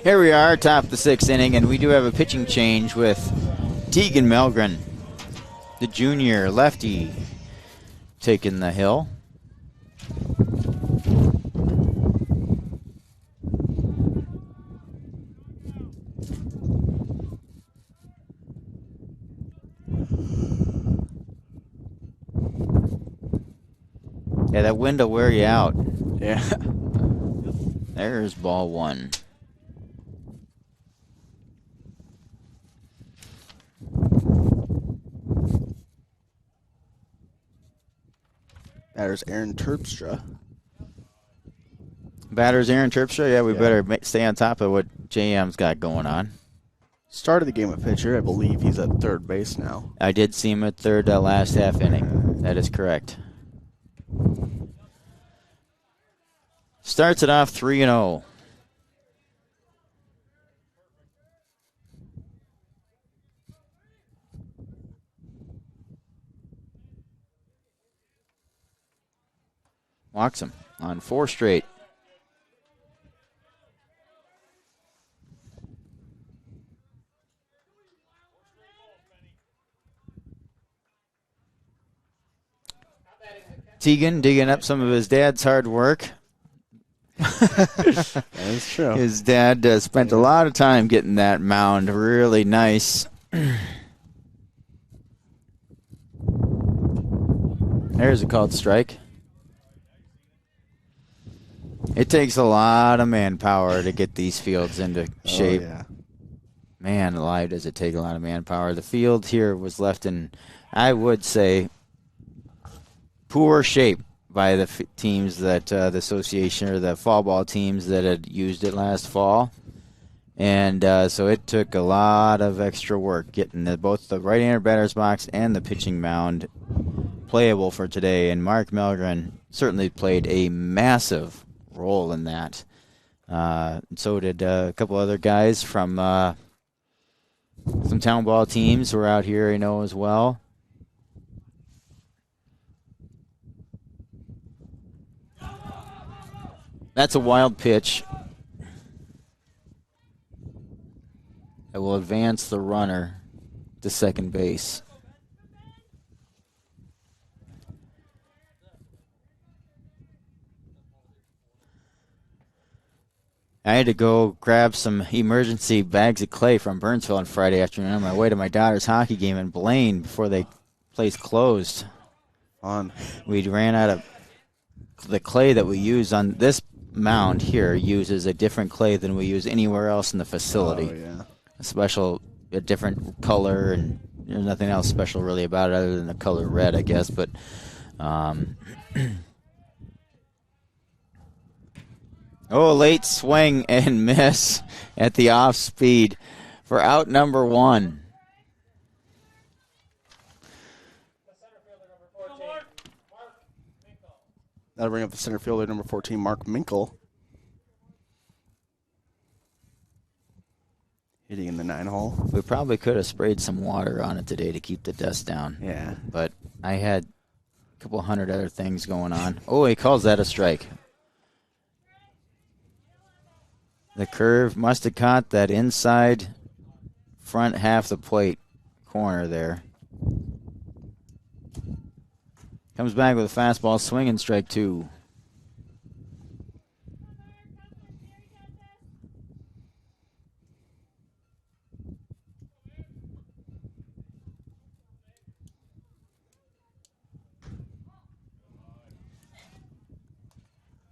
Here we are, top of the 6th inning, and we do have a pitching change with Tegan Melgren, the junior lefty, taking the hill. Yeah, that wind will wear you out. Yeah. There's ball one. There's Aaron Terpstra. Batter's Aaron Terpstra. Yeah, we better stay on top of what JM's got going on. Started the game at pitcher. I believe he's at third base now. I did see him at third last half inning. That is correct. Starts it off 3-0. Walks him on 4 straight. Teagan digging up some of his dad's hard work. That is true. His dad spent a lot of time getting that mound really nice. There's a called strike. It takes a lot of manpower to get these fields into shape. Oh, yeah. Man alive, does it take a lot of manpower. The field here was left in, I would say, poor shape by the teams that the association or the fall ball teams that had used it last fall. And so it took a lot of extra work getting both the right-hander batter's box and the pitching mound playable for today. And Mark Melgren certainly played a massive role in that. So did a couple other guys from some town ball teams who are out here, I know, as well. That's a wild pitch. It will advance the runner to second base. I had to go grab some emergency bags of clay from Burnsville on Friday afternoon on my way to my daughter's hockey game in Blaine before the place closed. We ran out of the clay that we use on this mound here uses a different clay than we use anywhere else in the facility. Oh, yeah. A different color, and there's nothing else special really about it other than the color red, I guess. But late swing and miss at the off speed for out number 1. That'll bring up the center fielder, number 14, Mark Minkle. Hitting in the 9-hole. We probably could have sprayed some water on it today to keep the dust down. Yeah. But I had a couple hundred other things going on. Oh, he calls that a strike. The curve must have caught that inside front half the plate corner there. Comes back with a fastball, swinging, strike 2.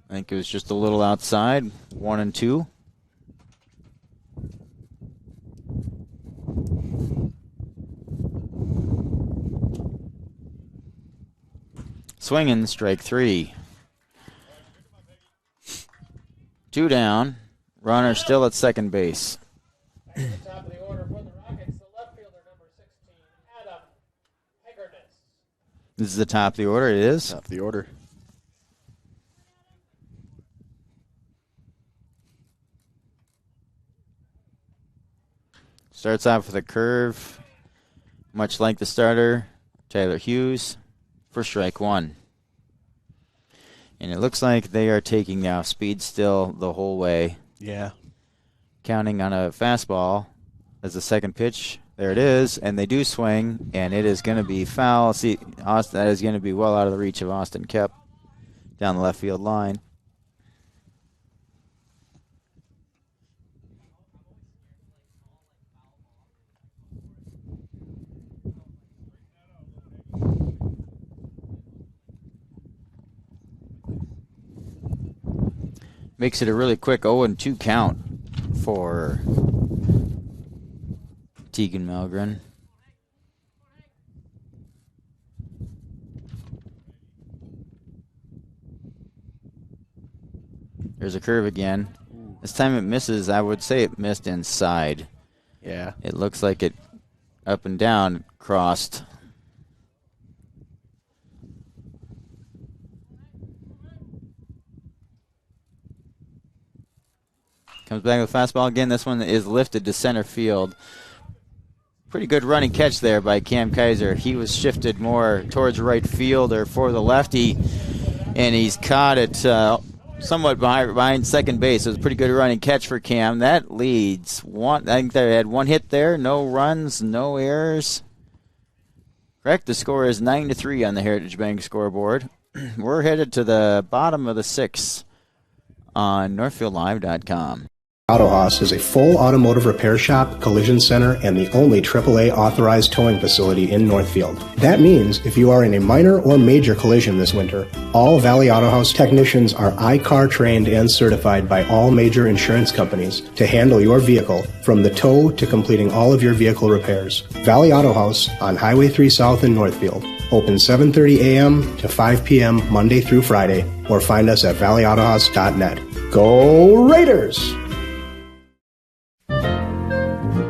I think it was just a little outside, 1-2. Swinging, strike 3. 2 down. Runner still at second base. Top of the order for the Rockets, the left fielder, number 16, Adam Hegerness. This is the top of the order. It is. Top of the order. Starts off with a curve, much like the starter, Tyler Hughes, for strike 1. And it looks like they are taking now speed still the whole way. Yeah. Counting on a fastball as the second pitch. There it is, and they do swing, and it is going to be foul. See, Austin, that is going to be well out of the reach of Austin Kep down the left field line. Makes it a really quick 0-2 count for Tegan Malgren. There's a curve again. This time it misses. I would say it missed inside. Yeah. It looks like it up and down crossed. Comes back with a fastball again. This one is lifted to center field. Pretty good running catch there by Cam Kaiser. He was shifted more towards right field or for the lefty, and he's caught it somewhat behind second base. It was a pretty good running catch for Cam. That leads one. I think they had one hit there, no runs, no errors. Correct. The score is 9-3 on the Heritage Bank scoreboard. We're headed to the bottom of the sixth on NorthfieldLive.com. Auto Haus is a full automotive repair shop, collision center, and the only AAA authorized towing facility in Northfield. That means if you are in a minor or major collision this winter, all Valley Auto Haus technicians are I-CAR trained and certified by all major insurance companies to handle your vehicle from the tow to completing all of your vehicle repairs. Valley Auto Haus on Highway 3 South in Northfield. Open 7:30 a.m. to 5 p.m. Monday through Friday, or find us at valleyautohaus.net. Go Raiders!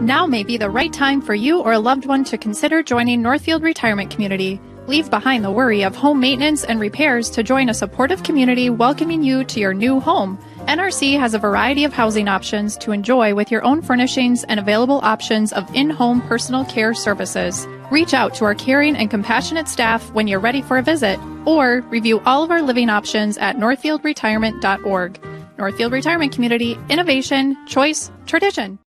Now may be the right time for you or a loved one to consider joining Northfield Retirement Community. Leave behind the worry of home maintenance and repairs to join a supportive community welcoming you to your new home. NRC has a variety of housing options to enjoy with your own furnishings and available options of in-home personal care services. Reach out to our caring and compassionate staff when you're ready for a visit, or review all of our living options at northfieldretirement.org. Northfield Retirement Community, innovation, choice, tradition.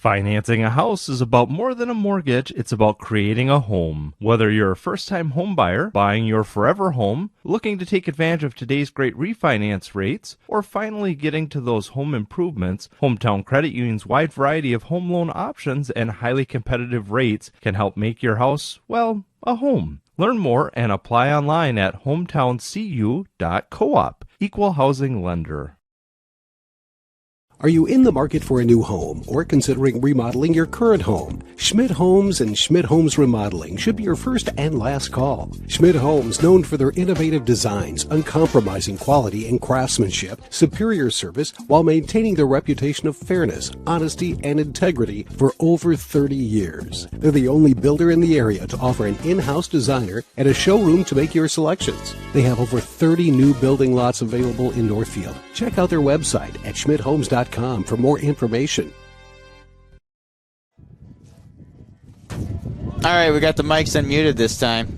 Financing a house is about more than a mortgage, it's about creating a home. Whether you're a first-time home buyer, buying your forever home, looking to take advantage of today's great refinance rates, or finally getting to those home improvements, Hometown Credit Union's wide variety of home loan options and highly competitive rates can help make your house, well, a home. Learn more and apply online at hometowncu.coop. Equal housing lender. Are you in the market for a new home or considering remodeling your current home? Schmidt Homes and Schmidt Homes Remodeling should be your first and last call. Schmidt Homes, known for their innovative designs, uncompromising quality and craftsmanship, superior service, while maintaining their reputation of fairness, honesty, and integrity for over 30 years. They're the only builder in the area to offer an in-house designer and a showroom to make your selections. They have over 30 new building lots available in Northfield. Check out their website at schmidthomes.com for more information. All right, we got the mics unmuted this time.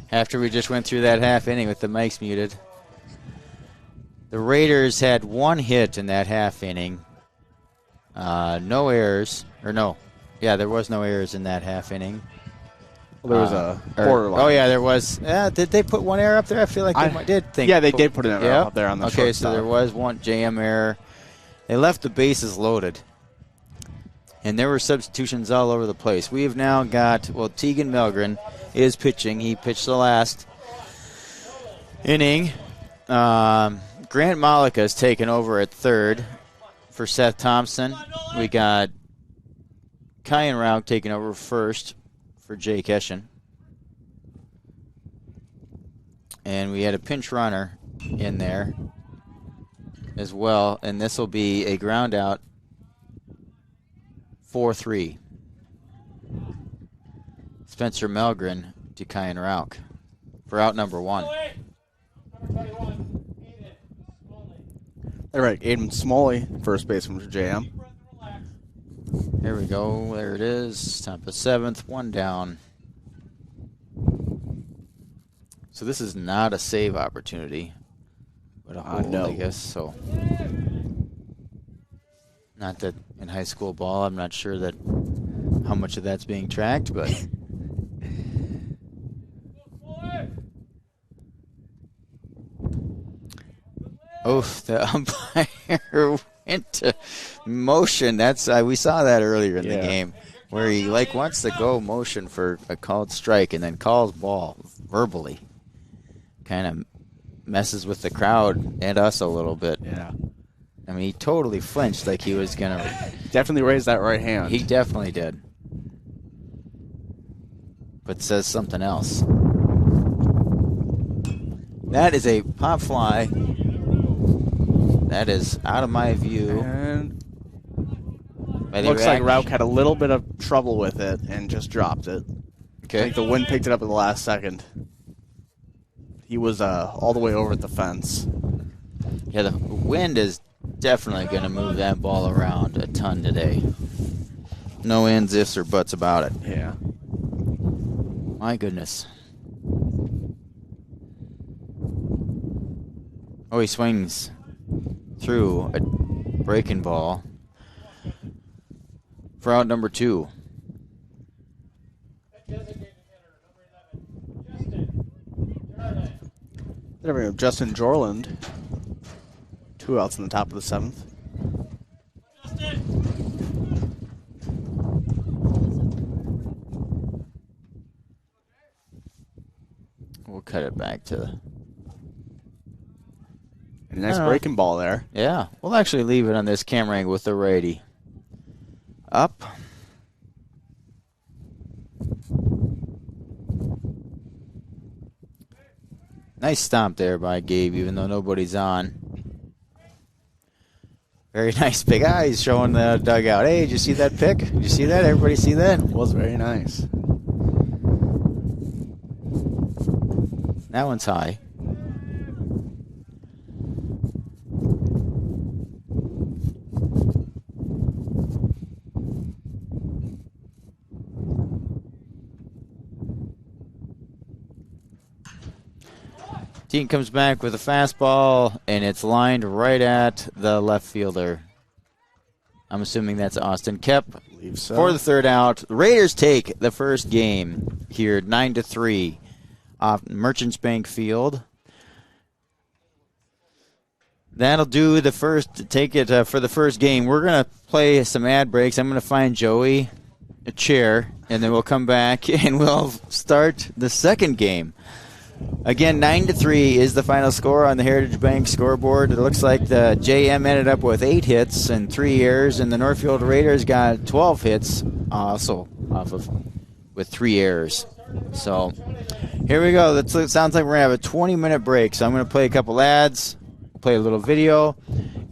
After we just went through that half inning with the mics muted. The Raiders had one hit in that half inning. No errors. Or no. Yeah, there was no errors in that half inning. Well, there was a borderline. Oh, yeah, there was. Did they put one error up there? I feel like they did think. Yeah, they did put an error up there on the Okay, so shortstop. there was one JM error. They left the bases loaded. And there were substitutions all over the place. We have now got, well, Tegan Melgren is pitching. He pitched the last inning. Grant Malika is taking over at third for Seth Thompson. We got Kyan Rauch taking over first for Jake Eschen. And we had a pinch runner in there as well, and this will be a ground out 4-3. Spencer Melgren to Kyan Rauch for out number one. All right, Aiden Smalley, first baseman for JM. There we go. There it is. Top of seventh, one down. So this is not a save opportunity, but a hold, no. I guess. So, not that in high school ball, I'm not sure that how much of that's being tracked, but. Oh, the umpire went to motion. That's we saw that earlier in the game, where he wants to go motion for a called strike and then calls ball verbally. Kind of messes with the crowd and us a little bit. Yeah. I mean, he totally flinched like he was going to. Definitely raised that right hand. He definitely did. But says something else. That is a pop fly. That is out of my view. And looks like Rauch had a little bit of trouble with it and just dropped it. Okay. I think the wind picked it up at the last second. He was all the way over at the fence. Yeah, the wind is definitely going to move that ball around a ton today. No ands, ifs, or buts about it. Yeah. My goodness. Oh, he swings through a breaking ball for out number two. There we go. Justin Jorland. 2 outs in the top of the seventh. We'll cut it back to a nice breaking ball there. Yeah, we'll actually leave it on this camera angle with the righty. Up. Nice stomp there by Gabe, even though nobody's on. Very nice big eyes showing the dugout. Hey, did you see that pick? Did you see that? Everybody see that? It was very nice. That one's high. Team comes back with a fastball, and it's lined right at the left fielder. I'm assuming that's Austin Kep so. for the third out. The Raiders take the first game here, 9-3, off Merchants Bank Field. That'll do the first. Take it for the first game. We're gonna play some ad breaks. I'm gonna find Joey a chair, and then we'll come back and we'll start the second game. Again, 9-3 is the final score on the Heritage Bank scoreboard. It looks like the JM ended up with 8 hits and 3 errors, and the Northfield Raiders got 12 hits, also with 3 errors. So here we go. It sounds like we're gonna have a 20-minute break. So I'm gonna play a couple ads, play a little video,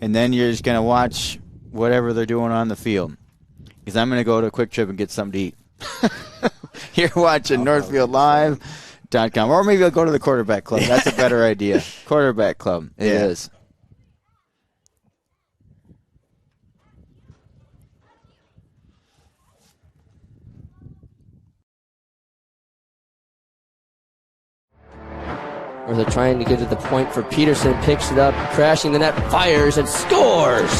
and then you're just gonna watch whatever they're doing on the field. Because I'm gonna go to a Quick Trip and get something to eat. You're watching NorthfieldLive.com. Or maybe I'll go to the Quarterback Club. That's a better idea. Quarterback Club. It is. Or they're trying to get to the point for Peterson. Picks it up, crashing the net, fires, and scores!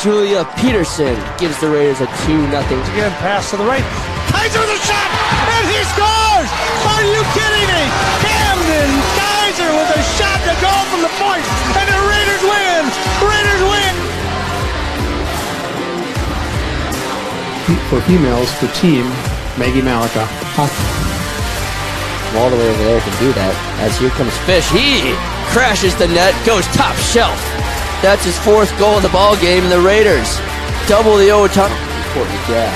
Julia Peterson gives the Raiders a 2-0. Again, pass to the right. Kaiser with a shot, and he scores! Are you kidding me? Camden Kaiser with a shot to go from the point, and the Raiders win! Raiders win! For females, the team, Maggie Malika. All the way over there can do that. As here comes Fish. He crashes the net, goes top shelf. That's his 4th goal of the ball game, and the Raiders double the overtime. Courtney Graff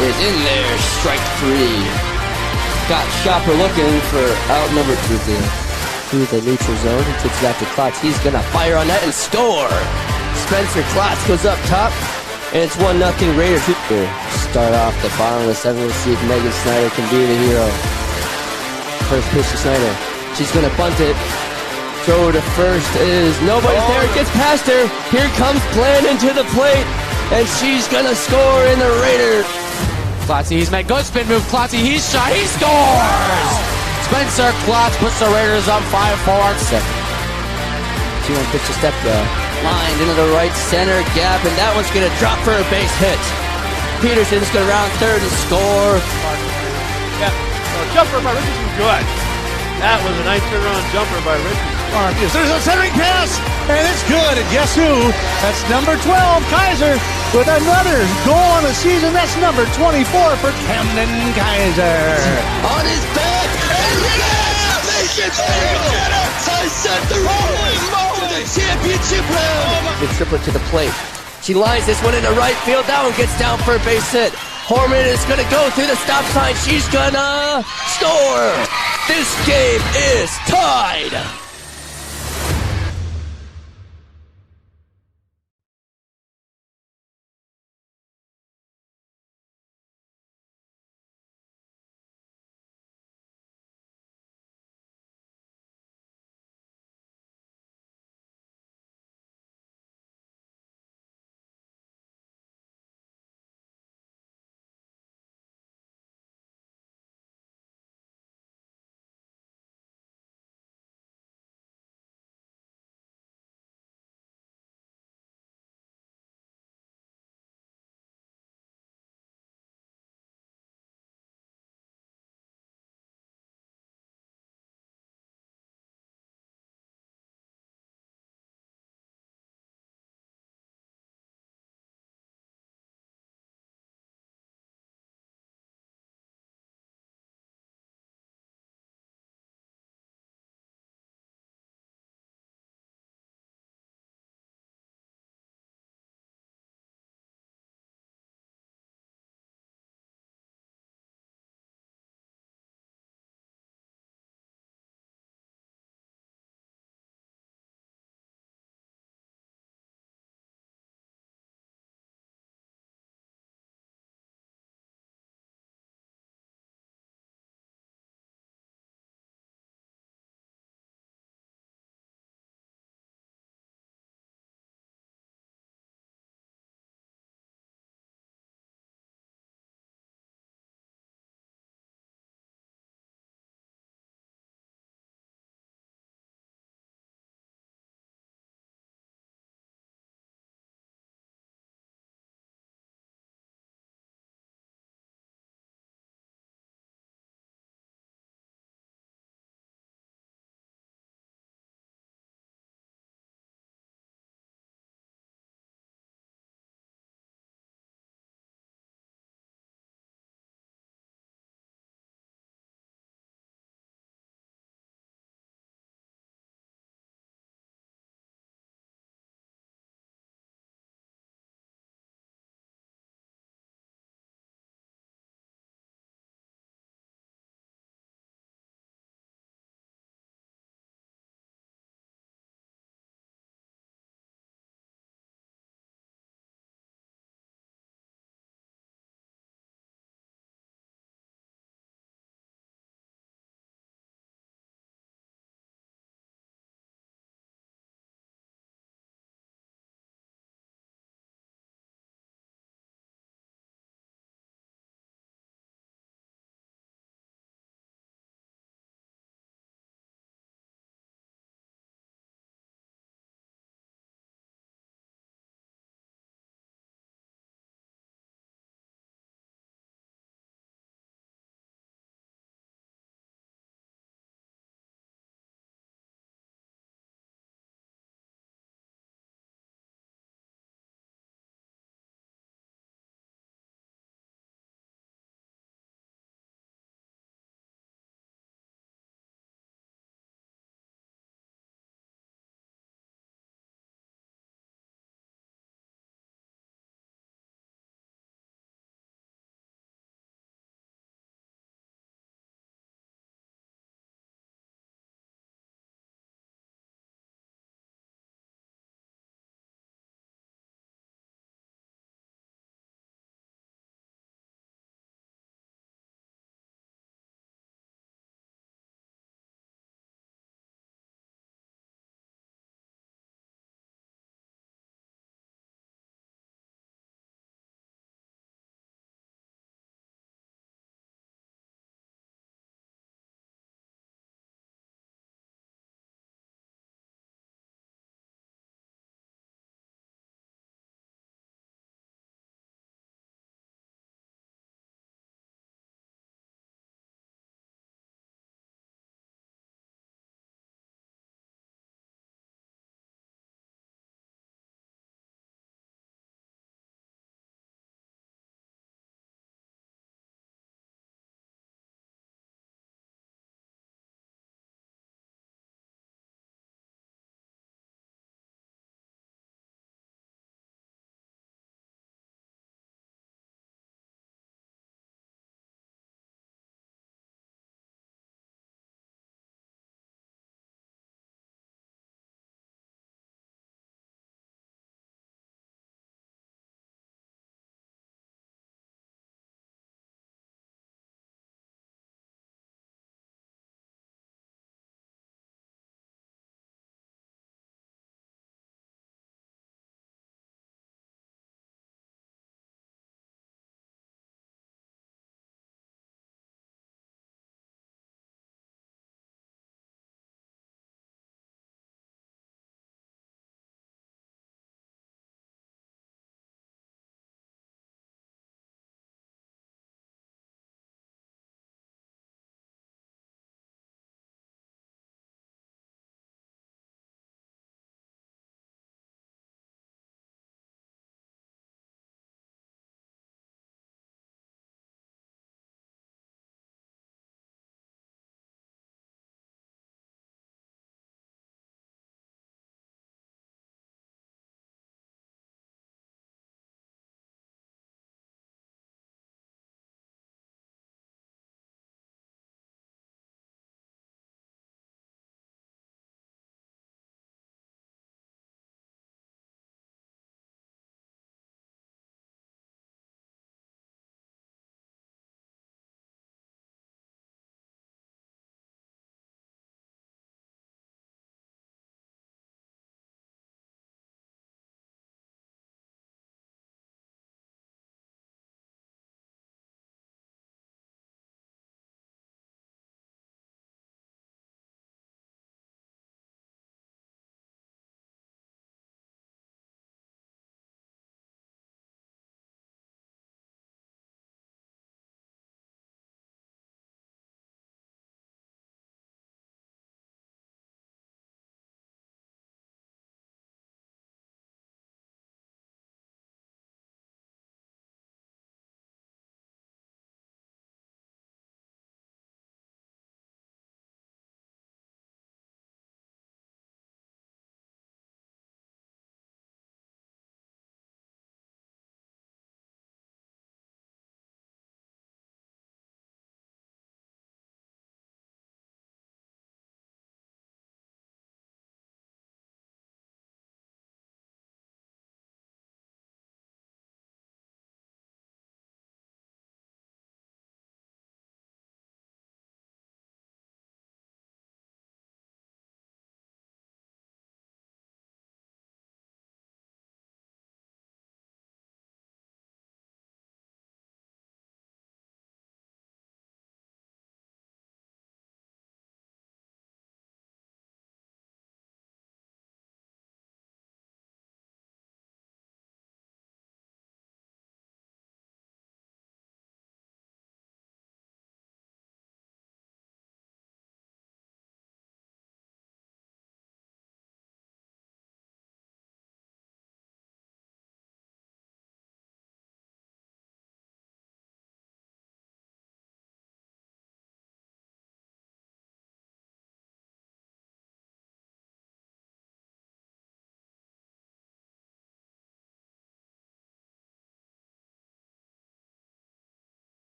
is in there, strike 3. Got Shopper looking for out number 2 through the neutral zone. He takes it back to Klotz. He's going to fire on that and score. Spencer Klotz goes up top, and it's 1-0 Raiders. Start off the bottom of the 7th. We'll see if Megan Snyder can be the hero. First pitch to Snyder. She's going to bunt it. Throw to first is nobody's there. It gets past her. Here comes Glenn into the plate, and she's going to score in the Raiders. Klotz, he's made good spin move. Klotz, he's shot. He scores! Spencer Klotz puts the Raiders up 5-4. Second. 2-1 pitch to Stepka. Lined into the right center gap, and that one's going to drop for a base hit. Peterson's going to round third and score. Yeah, so jumper by Richardson, good. That was a nice turnaround jumper by Richardson. There's a centering pass, and it's good. And guess who? That's number 12, Kaiser, with another goal on the season. That's number 24 for Camden Kaiser. On his back, and they get it! I set the rolling to the championship round. The triplet to the plate. She lines this one into right field. That one gets down for a base hit. Horman is going to go through the stop sign. She's going to score. This game is tied.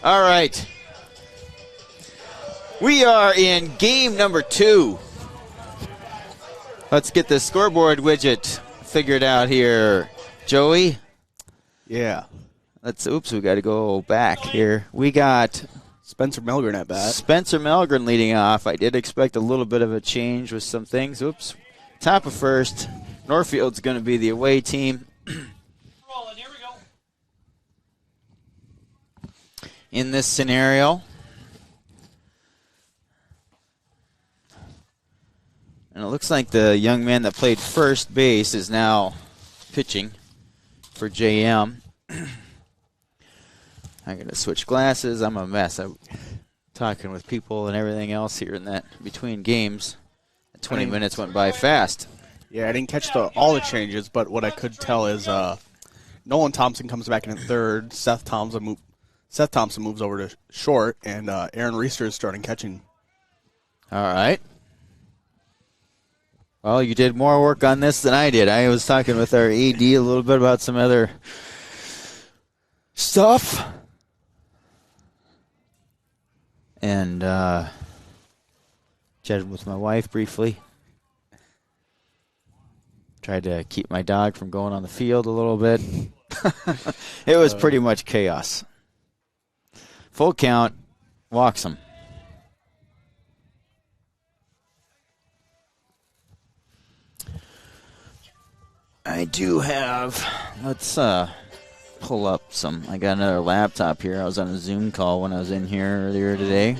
All right. We are in game number 2. Let's get the scoreboard widget figured out here. Joey? Yeah. Oops, we got to go back here. We got Spencer Melgren at bat. Spencer Melgren leading off. I did expect a little bit of a change with some things. Oops. Top of first. Northfield's going to be the away team. In this scenario. And it looks like the young man that played first base is now pitching for JM. I'm going to switch glasses. I'm a mess. I'm talking with people and everything else here in that between games. 20 minutes went by fast. Yeah, I didn't catch all the changes, but what I could tell is Nolan Thompson comes back in third. Seth Thompson moves over to short, and Aaron Reister is starting catching. All right. Well, you did more work on this than I did. I was talking with our AD a little bit about some other stuff. And chatted with my wife briefly. Tried to keep my dog from going on the field a little bit. It was pretty much chaos. Full count, walks him. I do have, let's pull up some. I got another laptop here. I was on a Zoom call when I was in here earlier today.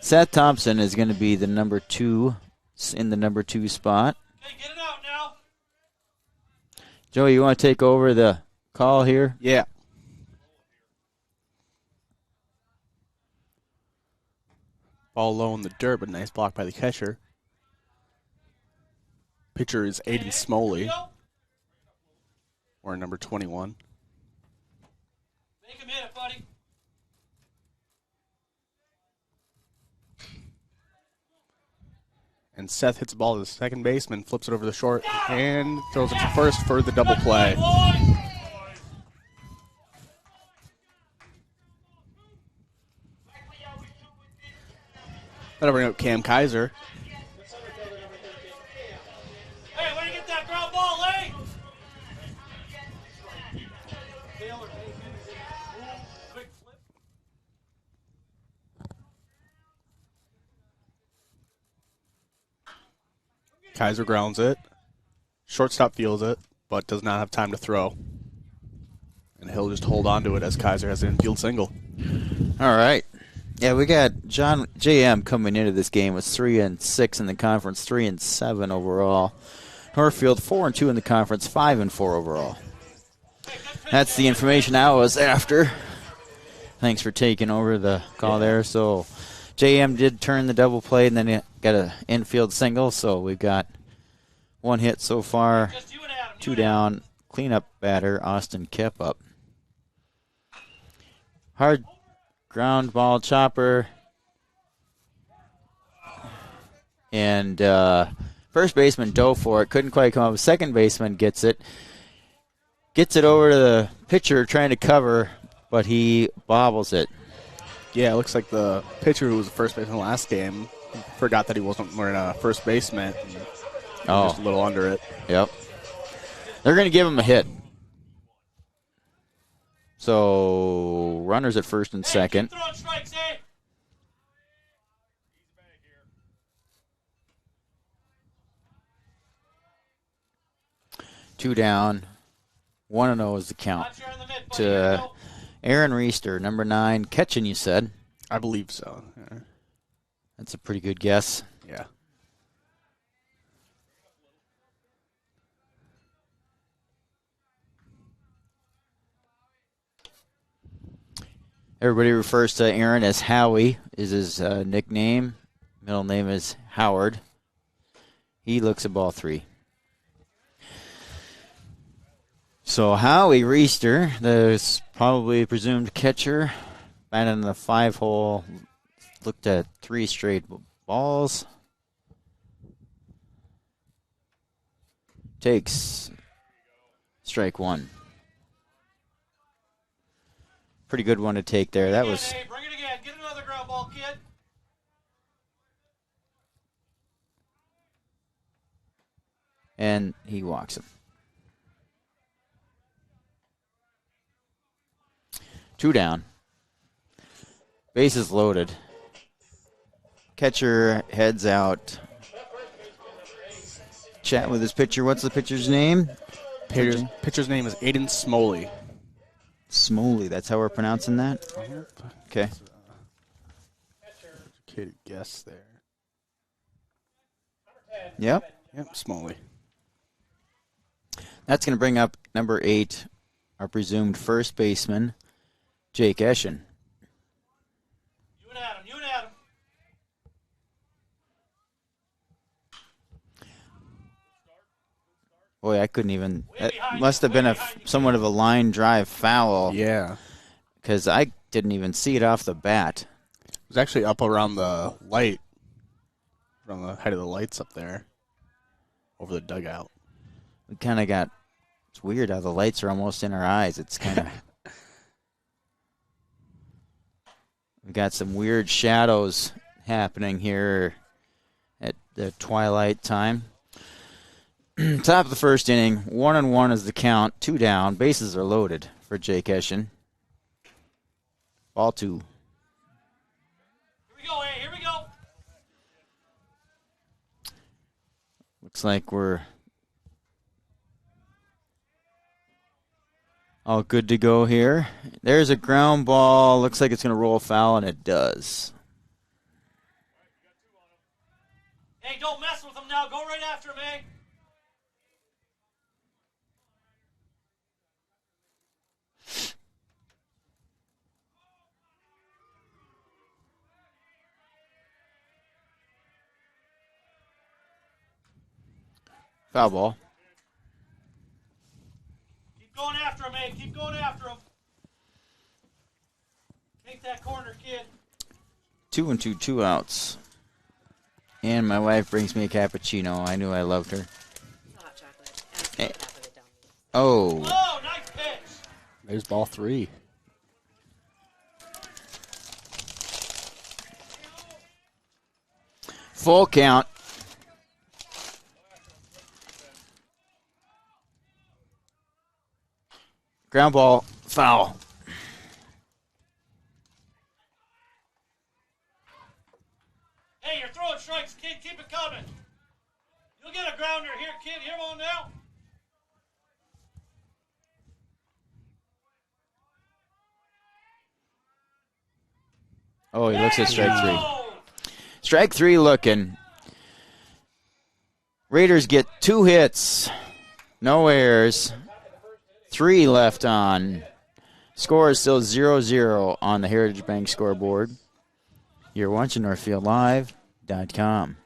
Seth Thompson is going to be the number 2 in the number 2 spot. Hey, get it out now. Joey, you want to take over the call here? Yeah. Ball low in the dirt, but nice block by the catcher. Pitcher is Aiden Smoley, or number 21. Make him hit it, buddy. And Seth hits the ball to the second baseman, flips it over the short, and throws it to first for the double play. That'll bring up Cam Kaiser. Hey, where you get that ground ball, Lee? Kaiser grounds it. Shortstop feels it, but does not have time to throw. And he'll just hold on to it as Kaiser has an infield single. All right. Yeah, we got John JM coming into this game with 3-6 in the conference, 3-7 overall. Northfield 4-2 in the conference, 5-4 overall. That's the information I was after. Thanks for taking over the call there. So JM did turn the double play, and then he got an infield single. So we've got 1 hit so far, 2 down. Cleanup batter, Austin Kep up. Hard ground ball chopper. And first baseman dove for it. Couldn't quite come up. Second baseman gets it. Gets it over to the pitcher trying to cover, but he bobbles it. Yeah, it looks like the pitcher who was the first baseman last game forgot that he wasn't wearing a first base mitt. Just a little under it. Yep. They're going to give him a hit. So, runners at first and second. Throwing strikes, eh? 2 down. 1-0 is the count. To Aaron Reister, number 9. Catching, you said? I believe so. Yeah. That's a pretty good guess. Yeah. Everybody refers to Aaron as Howie, is his nickname. Middle name is Howard. He looks at ball 3. So Howie Reister, the probably presumed catcher, batted in the 5-hole, looked at 3 straight balls. Takes strike 1. pretty good one to take there. That was. Hey, bring it again. Get another ground ball, kid. And he walks him. 2 down. Bases loaded. Catcher heads out. Chat with his pitcher. What's the pitcher's name? Pitcher's name is Aiden Smoley. Smoley. That's how we're pronouncing that? Okay. Educated guess there. Yep. Yep, Smoley. That's going to bring up number 8, our presumed first baseman, Jake Eschen. You and Adam. You and Adam. Boy, I couldn't even. That must have been somewhat of a line drive foul. Yeah. Because I didn't even see it off the bat. It was actually up around the light, around the height of the lights up there, over the dugout. We kind of got. It's weird how the lights are almost in our eyes. It's kind of. We got some weird shadows happening here at the twilight time. Top of the first inning, 1-1 is the count, 2 down. Bases are loaded for Jake Eschen. Ball 2. Here we go, hey. Here we go. Looks like we're all good to go here. There's a ground ball. Looks like it's going to roll foul, and it does. Hey, don't mess with him now. Go right after him, eh? Foul ball. Keep going after him, eh? Keep going after him. Take that corner, kid. 2-2, 2 outs. And my wife brings me a cappuccino. I knew I loved her. Hot chocolate. Eh. Oh. Oh, nice pitch. There's ball 3. Full count. Ground ball, foul. Hey, you're throwing strikes, kid. Keep it coming. You'll get a grounder here, kid. Here on now. Oh, he looks at strike 3. Strike 3 looking. Raiders get 2 hits. No errors. 3 left on. Score is still 0-0 on the Heritage Bank scoreboard. You're watching NorthfieldLive.com.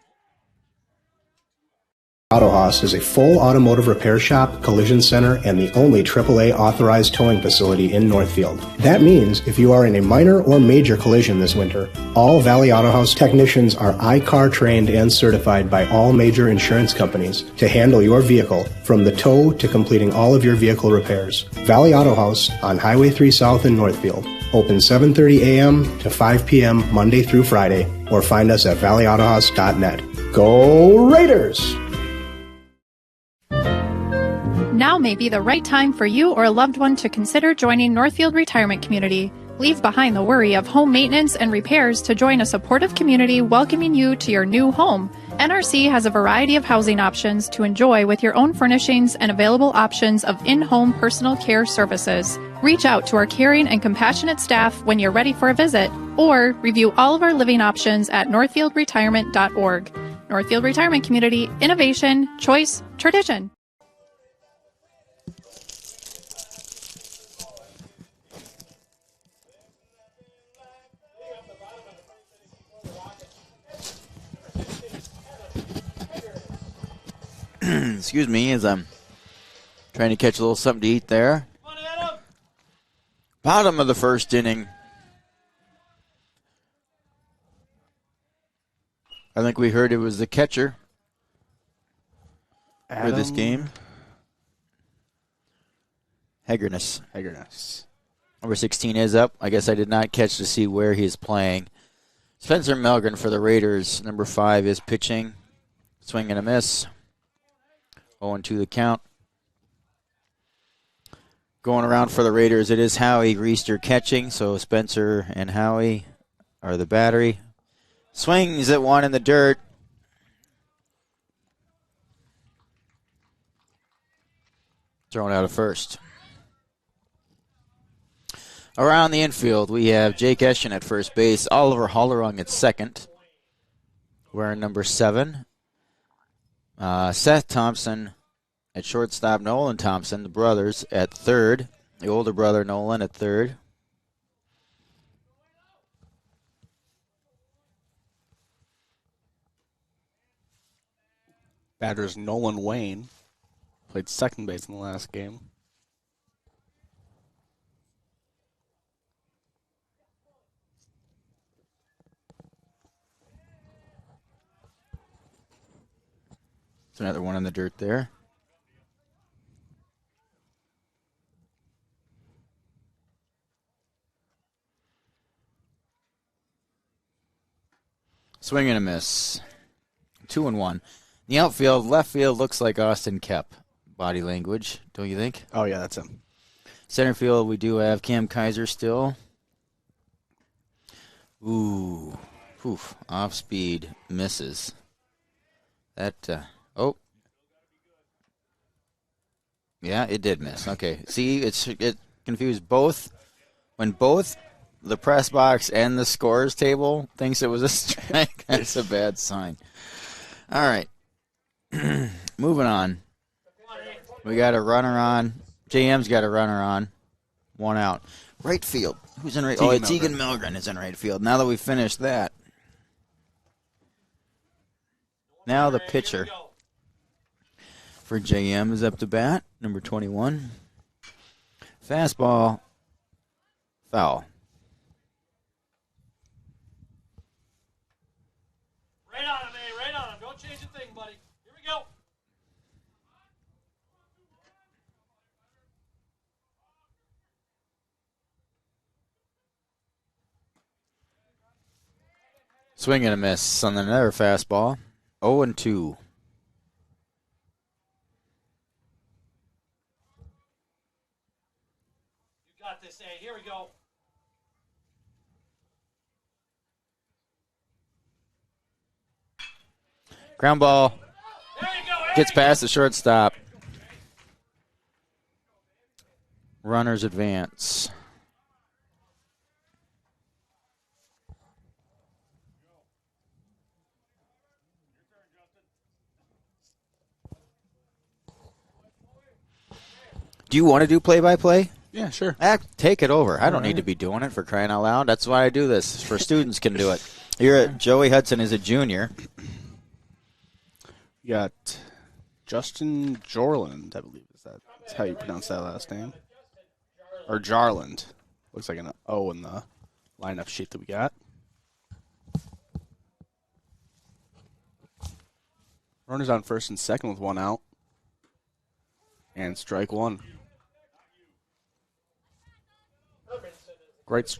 Auto Haus is a full automotive repair shop, collision center, and the only AAA authorized towing facility in Northfield. That means if you are in a minor or major collision this winter, all Valley Auto Haus technicians are I-CAR trained and certified by all major insurance companies to handle your vehicle from the tow to completing all of your vehicle repairs. Valley Auto Haus on Highway 3 South in Northfield. Open 7:30 a.m. to 5 p.m. Monday through Friday, or find us at valleyautohaus.net. Go Raiders! Now may be the right time for you or a loved one to consider joining Northfield Retirement Community. Leave behind the worry of home maintenance and repairs to join a supportive community welcoming you to your new home. NRC has a variety of housing options to enjoy with your own furnishings and available options of in-home personal care services. Reach out to our caring and compassionate staff when you're ready for a visit, or review all of our living options at northfieldretirement.org. Northfield Retirement Community, innovation, choice, tradition. Excuse me as I'm trying to catch a little something to eat there. Bottom of the first inning. I think we heard it was the catcher for this game. Hegerness. Number 16 is up. I guess I did not catch to see where he is playing. Spencer Melgren for the Raiders. Number 5 is pitching. Swing and a miss. 0-2 the count. Going around for the Raiders, it is Howie Reister catching, so Spencer and Howie are the battery. Swings at one in the dirt. Thrown out of first. Around the infield, we have Jake Eschen at first base, Oliver Hollerung at second, wearing number 7. Seth Thompson at shortstop, Nolan Thompson, the brothers, at third. The older brother, Nolan, at third. Batter's Nolan Wayne played second base in the last game. It's another one in the dirt there. Swing and a miss. 2-1. The outfield, left field looks like Austin Kep. Body language, don't you think? Oh, yeah, that's him. Center field, we do have Cam Kaiser still. Ooh. Poof. Off speed. Misses. That, oh. Yeah, it did miss. Okay. See, it confused both. When both the press box and the scores table thinks it was a strike, that's a bad sign. All right. Moving on. We got a runner on. JM's got a runner on. 1 out. Right field. Who's in right? Tegan Milgren is in right field. Now that we've finished that. Now the pitcher for JM is up to bat. Number 21. Fastball. Foul. Right on him, A. Right on him. Don't change a thing, buddy. Here we go. Swing and a miss on another fastball. 0-2. You got this, A. Here we go. Ground ball. Gets past the shortstop. Runners advance. Do you want to do play-by-play? Yeah, sure. Take it over. I don't need to be doing it, for crying out loud. That's why I do this. For students can do it. Joey Hudson is a junior. You got Justin Jorland, I believe. That's how you pronounce that last name. Or Jarland. Looks like an O in the lineup sheet that we got. Runners on first and second with 1 out. And strike 1. Great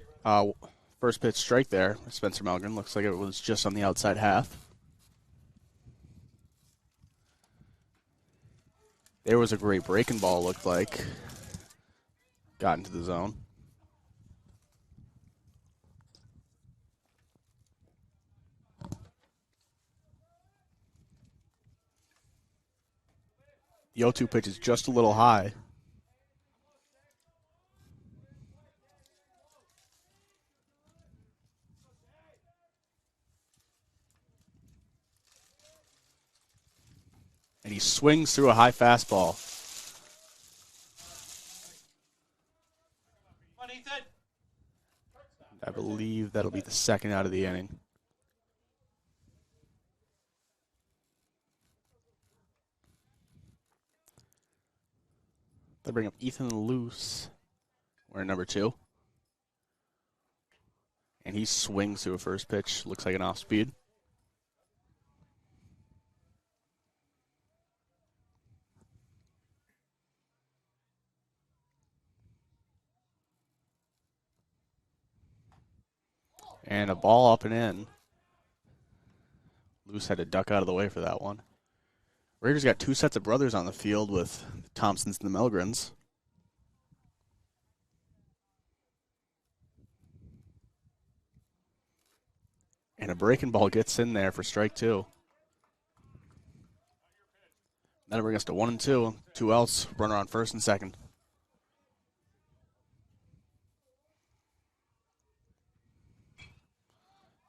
first pitch strike there. Spencer Malgren. Looks like it was just on the outside half. There was a great breaking ball, looked like. Got into the zone. The 0-2 pitch is just a little high. And he swings through a high fastball. I believe that'll be the second out of the inning. They bring up Ethan Luce, wearing number 2. And he swings through a first pitch. Looks like an off speed. And a ball up and in. Luce had to duck out of the way for that one. Raiders got two sets of brothers on the field with the Thompsons and the Melgrens. And a breaking ball gets in there for strike two. That'll bring us to 1-2. 2 outs, runner on first and second.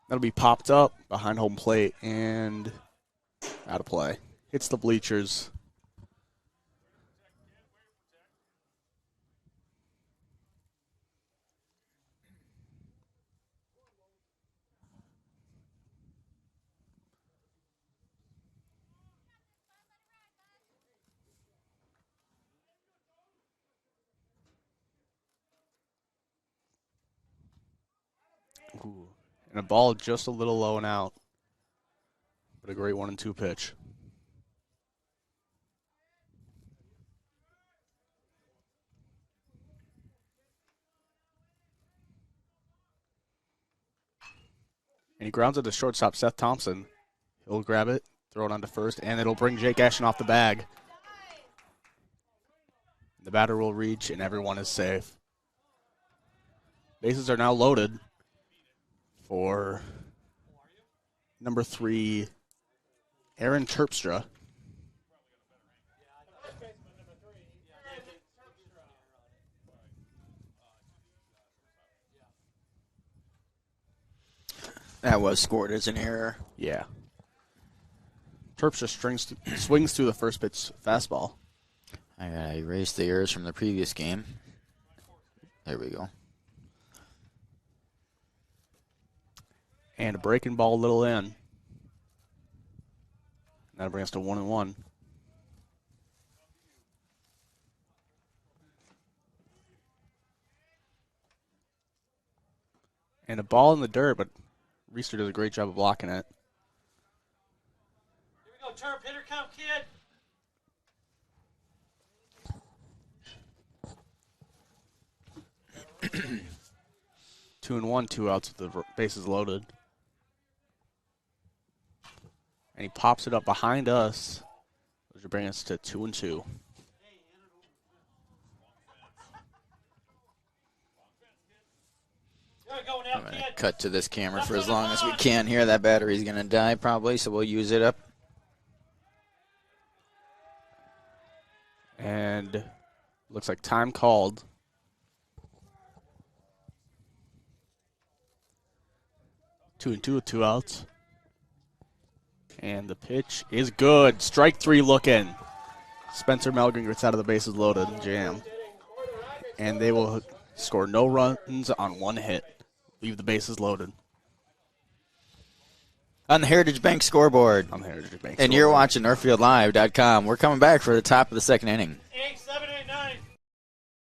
That'll be popped up behind home plate and out of play. Hits the bleachers. Ooh. And a ball just a little low and out. But a great 1-2 pitch. And he grounds it to shortstop Seth Thompson. He'll grab it, throw it onto first, and it'll bring Jake Ashton off the bag. The batter will reach, and everyone is safe. Bases are now loaded for number 3, Aaron Terpstra. That was scored as an error. Yeah. Terpstra swings through the first pitch fastball. I gotta erase the errors from the previous game. There we go. And a breaking ball a little in. That'll bring us to 1-1. And a ball in the dirt, but Reister does a great job of blocking it. Here we go, Terp, hitter count, kid. 2-1, 2 outs with the bases loaded. And he pops it up behind us, which will bring us to 2-2. I'm going to cut to this camera for as long as we can here. That battery's going to die probably, so we'll use it up. And looks like time called. Two and two with 2 outs. And the pitch is good. Strike 3 looking. Spencer Melgren gets out of the bases loaded. Jam. And they will score no runs on 1 hit. Leave the bases loaded. On the Heritage Bank scoreboard. On the Heritage Bank And you're watching NorthfieldLive.com. We're coming back for the top of the second inning. 8, 7, 8, 9.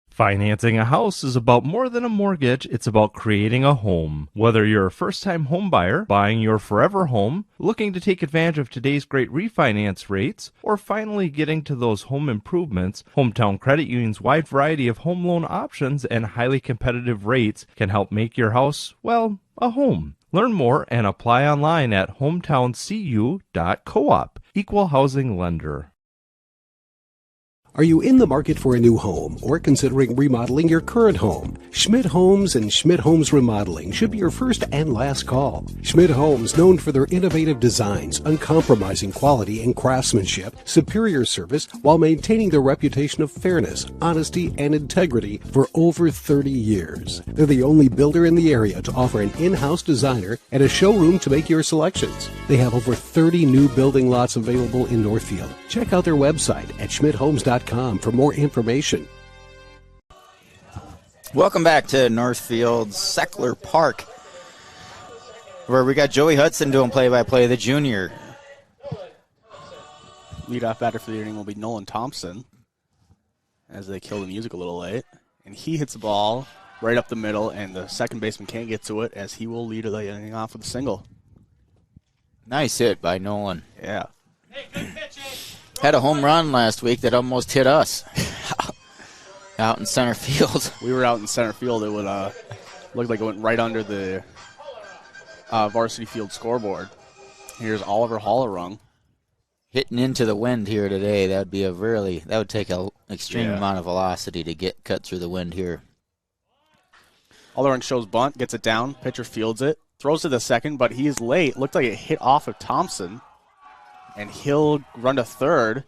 Financing a house is about more than a mortgage, it's about creating a home. Whether you're a first-time home buyer, buying your forever home, looking to take advantage of today's great refinance rates, or finally getting to those home improvements, Hometown Credit Union's wide variety of home loan options and highly competitive rates can help make your house, well, a home. Learn more and apply online at hometowncu.coop. Equal housing lender. Are you in the market for a new home or considering remodeling your current home? Schmidt Homes and Schmidt Homes Remodeling should be your first and last call. Schmidt Homes, known for their innovative designs, uncompromising quality and craftsmanship, superior service, while maintaining their reputation of fairness, honesty, and integrity for over 30 years. They're the only builder in the area to offer an in-house designer and a showroom to make your selections. They have over 30 new building lots available in Northfield. Check out their website at schmidthomes.com for more information. Welcome back to Northfield Seckler Park, where we got Joey Hudson doing play-by-play, the junior. Leadoff batter for the inning will be Nolan Thompson, as they kill the music a little late. And he hits the ball right up the middle, and the second baseman can't get to it, as he will lead the inning off with a single. Nice hit by Nolan. Yeah. Had a home run last week that almost hit us out in center field. We were out in center field. It would look like it went right under the varsity field scoreboard. Here's Oliver Hollerung. Hitting into the wind here today, that would take an extreme amount of velocity to get cut through the wind here. Hollerung shows bunt, gets it down, pitcher fields it, throws to the second, but he is late. Looked like it hit off of Thompson, and he'll run to third,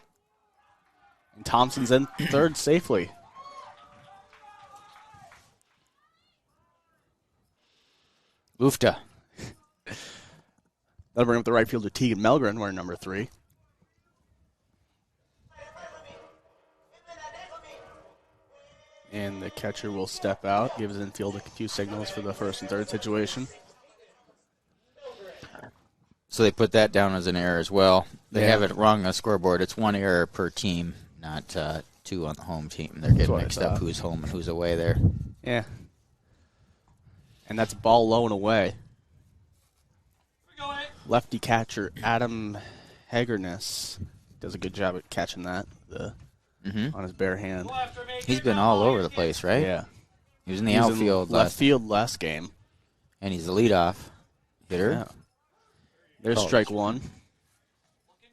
and Thompson's in third safely. Oofta. That'll bring up the right fielder Tegan Melgren, wearing number 3. And the catcher will step out, gives infield a few signals for the first and third situation. So they put that down as an error as well. They have it wrong on the scoreboard. It's 1 error per team, not 2 on the home team. They're getting mixed up who's home and who's away there. Yeah. And that's ball low and away. Lefty catcher Adam Hagerness does a good job at catching that on his bare hand. He's been all over the place, right? Yeah. He was in the outfield left field last game. And he's the leadoff hitter. Yeah. There's strike 1. Looking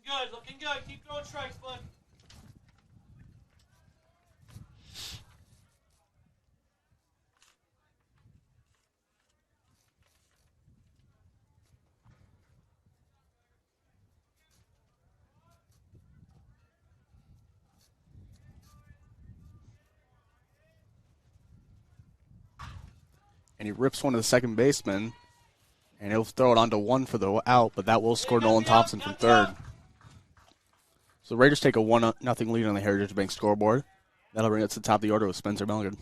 good, looking good. Keep throwing strikes, bud. And he rips one to the second baseman, and he'll throw it onto 1 for the out, but that will score Nolan Thompson from third. So the Raiders take a 1-0 lead on the Heritage Bank scoreboard. That'll bring us to the top of the order with Spencer Melgren.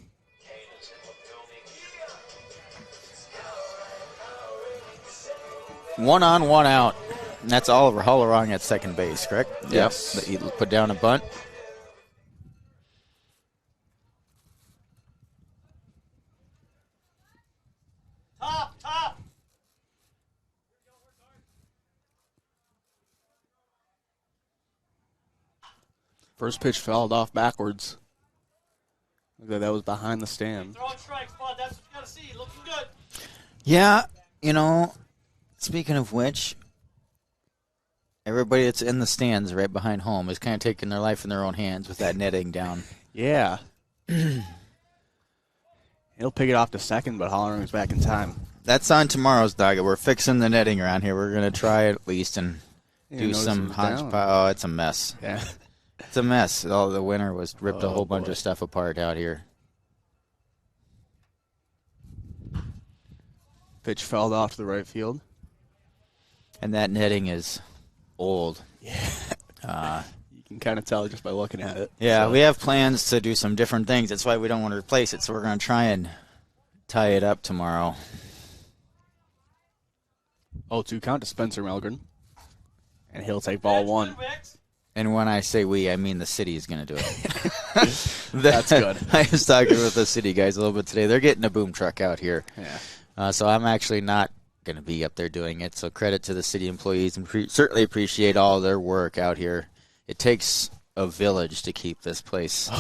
One on, one out. And that's Oliver Hollerung at second base, correct? Yes. Yep. He put down a bunt. Top. First pitch fouled off backwards. Look like that was behind the stand. Throwing strikes, bud. That's what you got to see. Looking good. Yeah, speaking of which, everybody that's in the stands right behind home is kind of taking their life in their own hands with that netting down. Yeah. He'll pick it off to second, but Hollerung's back in time. That's on tomorrow's docket. We're fixing the netting around here. We're going to try it at least and do some hodgepodge. Oh, it's a mess. Yeah. It's a mess. Oh, the winter ripped a whole bunch of stuff apart out here. Pitch fouled off to the right field. And that netting is old. Yeah. You can kind of tell just by looking at it. Yeah, we have plans to do some different things. That's why we don't want to replace it. So we're going to try and tie it up tomorrow. 0-2 count to Spencer Melgren. And he'll take ball 1. And when I say we, I mean the city is going to do it. That's good. I was talking with the city guys a little bit today. They're getting a boom truck out here. Yeah. So I'm actually not going to be up there doing it. So credit to the city employees and certainly appreciate all their work out here. It takes a village to keep this place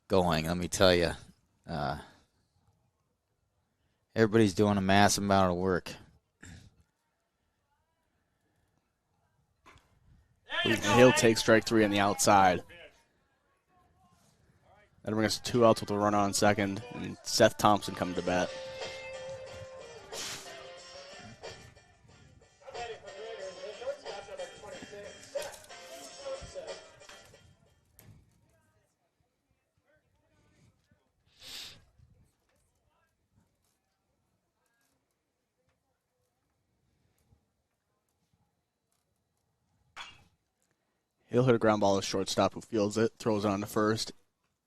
going, let me tell you. Everybody's doing a massive amount of work. And he'll take strike 3 on the outside. That'll bring us to 2 outs with a runner on second, and Seth Thompson coming to bat. He'll hit a ground ball to shortstop who fields it, throws it on to first.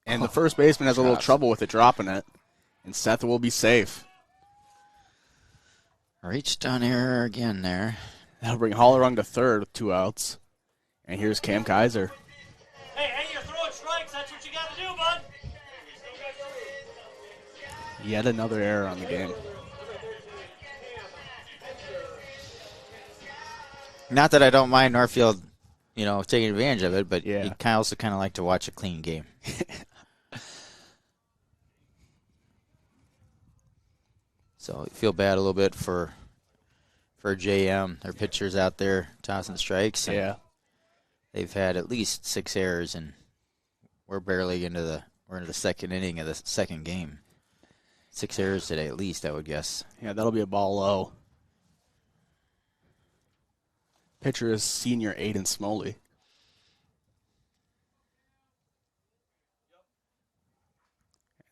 And the first baseman has a little trouble with it, dropping it. And Seth will be safe. Reached on error again there. That'll bring Hollerung to third with 2 outs. And here's Cam Kaiser. Hey, you're throwing strikes. That's what you got to do, bud. Yet another error on the game. Not that I don't mind Northfield, taking advantage of it, but you also kind of like to watch a clean game. So I feel bad a little bit for for JM. Their pitchers out there tossing strikes. Yeah. They've had at least 6 errors, and we're barely into the second inning of the second game. 6 errors today at least, I would guess. Yeah, that'll be a ball low. Pitcher is senior Aiden Smoley.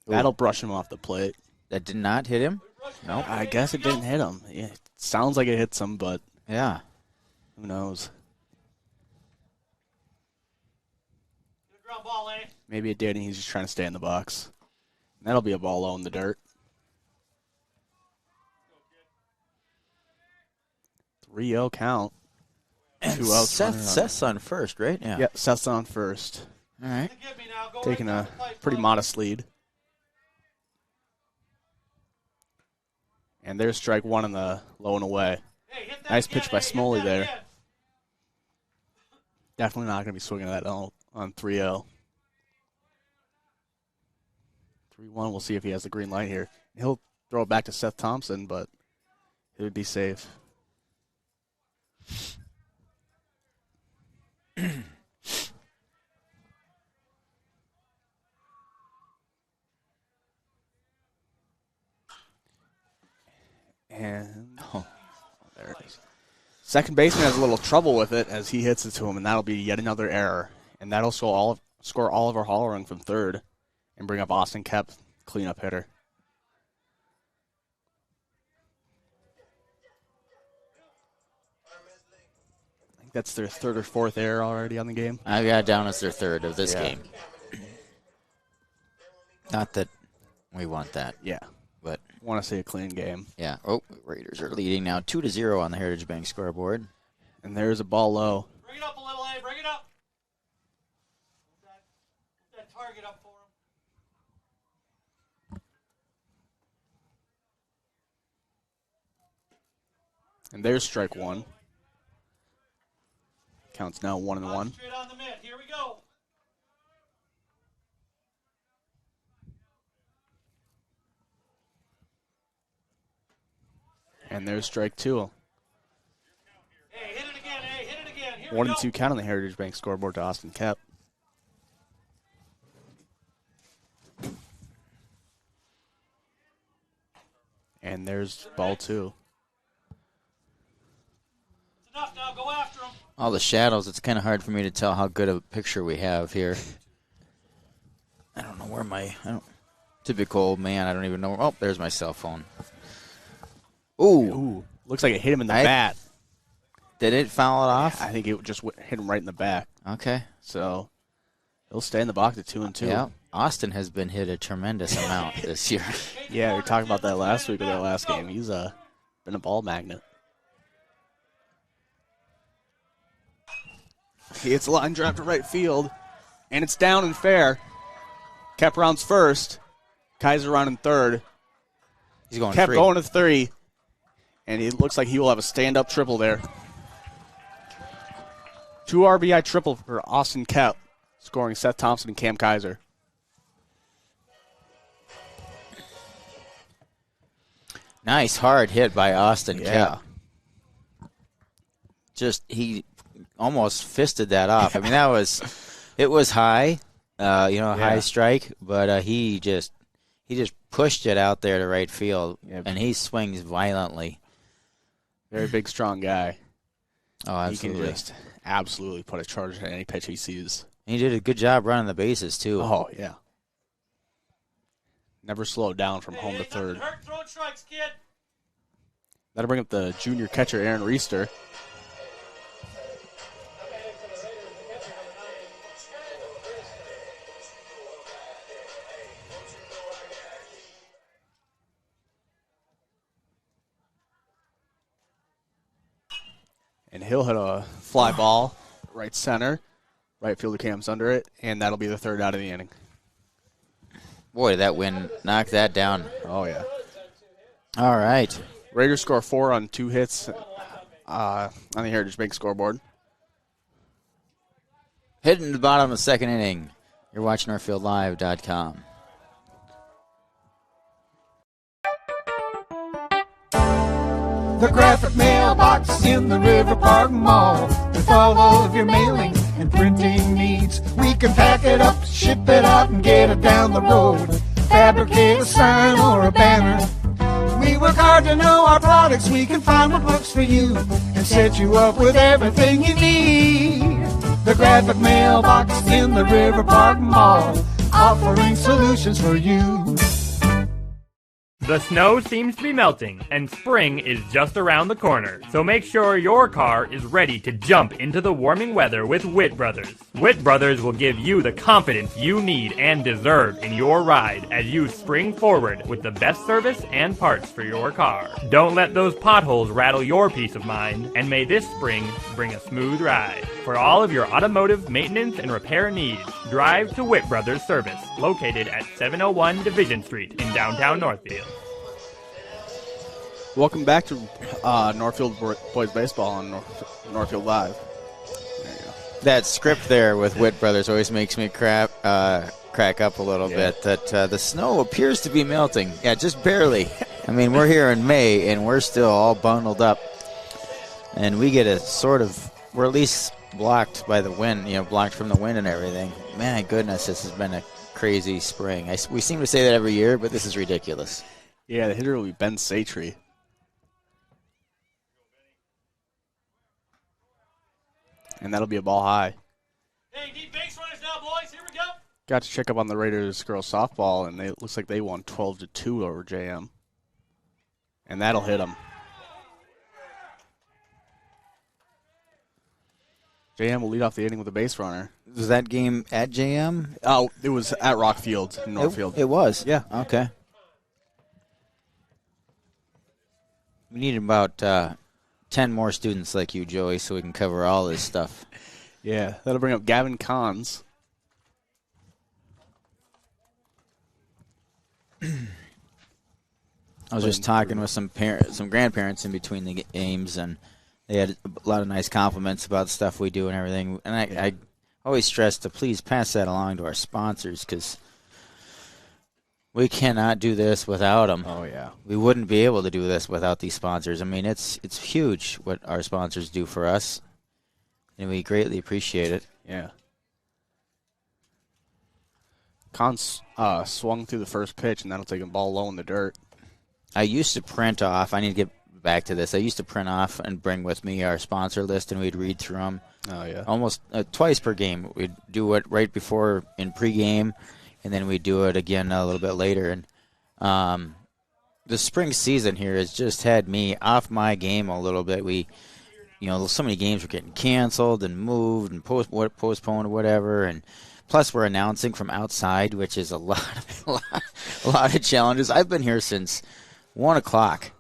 That'll brush him off the plate. That did not hit him? No. I guess it didn't hit him. Yeah, it sounds like it hits him, but yeah, who knows? Maybe it did, and he's just trying to stay in the box. And that'll be a ball low in the dirt. 3-0 count. And 2 outs. Seth's on first, right? Yeah. Yep, Seth's on first. All right. Taking a pretty modest lead. And there's strike one in the low and away. Nice pitch by Smoley there. Definitely not going to be swinging that on 3-0. 3-1, we'll see if he has the green light here. He'll throw it back to Seth Thompson, but it would be safe. And there it is. Second baseman has a little trouble with it as he hits it to him, and that'll be yet another error. And that'll score Oliver Halloran from third and bring up Austin Kep, cleanup hitter. I think that's their third or fourth error already on the game. I got it down as their third of this game. Not that we want that. Yeah. But want to see a clean game. Yeah. Oh, Raiders are leading now 2-0 on the Heritage Bank scoreboard. And there's a ball low. Bring it up a little, A. Bring it up. Put that target up for him. And there's strike one. Counts now 1-1. Straight on the mitt. Here we go. And there's strike two. Hey, hit it again, A. Hit it again. Here 1-2 count on the Heritage Bank scoreboard to Austin Kep. And there's ball two. It's enough now. Go after him. All the shadows, it's kind of hard for me to tell how good of a picture we have here. I don't know where typical old man, I don't even know. Oh, there's my cell phone. Ooh. Looks like it hit him in the bat. Did it foul it off? I think it just hit him right in the back. Okay. So he'll stay in the box at 2-2. Yeah. Austin has been hit a tremendous amount this year. Yeah, we were talking about that last week with our last game. He's been a ball magnet. He hits a line drive to right field, and it's down and fair. Kep rounds first. Kaiser rounding third. He's going Kep three. going to three. And it looks like he will have a stand-up triple there. 2 RBI triple for Austin Kep, scoring Seth Thompson and Cam Kaiser. Nice hard hit by Austin Yeah. Kep. He almost fisted that off. I mean, it was high, high strike, but he just pushed it out there to right field, and he swings violently. Very big, strong guy. Oh, absolutely. He can just absolutely put a charge on any pitch he sees. He did a good job running the bases, too. Oh, yeah. Never slowed down from home to third. Throwing strikes, kid. That'll bring up the junior catcher, Aaron Reister. And he'll hit a fly ball right center. Right fielder Cam's under it, and that'll be the third out of the inning. Boy, that wind knocked that down. Oh, yeah. All right. Raiders score 4 on 2 hits on the Heritage Bank scoreboard. Hitting to the bottom of the second inning. You're watching NorthfieldLive.com. The graphic mailbox in the River Park Mall. With all of your mailing and printing needs, we can pack it up, ship it out, and get it down the road. Fabricate a sign or a banner. We work hard to know our products. We can find what works for you and set you up with everything you need. The graphic mailbox in the River Park Mall, offering solutions for you. The snow seems to be melting, and spring is just around the corner. So make sure your car is ready to jump into the warming weather with Witt Brothers. Witt Brothers will give you the confidence you need and deserve in your ride as you spring forward with the best service and parts for your car. Don't let those potholes rattle your peace of mind, and may this spring bring a smooth ride. For all of your automotive maintenance and repair needs, drive to Witt Brothers Service, located at 701 Division Street in downtown Northfield. Welcome back to Northfield Boys Baseball on Northfield Live. There you go. That script there with Witt Brothers always makes me crack up a little bit. That the snow appears to be melting. Yeah, just barely. I mean, we're here in May, and we're still all bundled up. And we get we're at least blocked by the wind, blocked from the wind and everything. My goodness, this has been a crazy spring. We seem to say that every year, but this is ridiculous. Yeah, the hitter will be Ben Satry. And that'll be a ball high. Hey, need base runners now, boys. Here we go. Got to check up on the Raiders girls softball, and it looks like they won 12-2 over JM. And that'll hit them. JM will lead off the inning with a base runner. Was that game at JM? Oh, it was at Rockfield in Northfield. It was? Yeah. Okay. We need about 10 more students like you, Joey, so we can cover all this stuff. Yeah, that'll bring up Gavin Kahns. I was just talking with some grandparents in between the games, and they had a lot of nice compliments about the stuff we do and everything. And I always stress to please pass that along to our sponsors, because we cannot do this without them. Oh, yeah. We wouldn't be able to do this without these sponsors. I mean, it's huge what our sponsors do for us, and we greatly appreciate it. Yeah. Kahns swung through the first pitch, and that'll take a ball low in the dirt. I used to print off. I need to get back to this. I used to print off and bring with me our sponsor list, and we'd read through them. Oh, yeah. Almost twice per game. We'd do it right before in pregame, and then we'd do it again a little bit later. And the spring season here has just had me off my game a little bit. So many games were getting canceled and moved and postponed or whatever, and plus we're announcing from outside, which is a lot of challenges. I've been here since 1 o'clock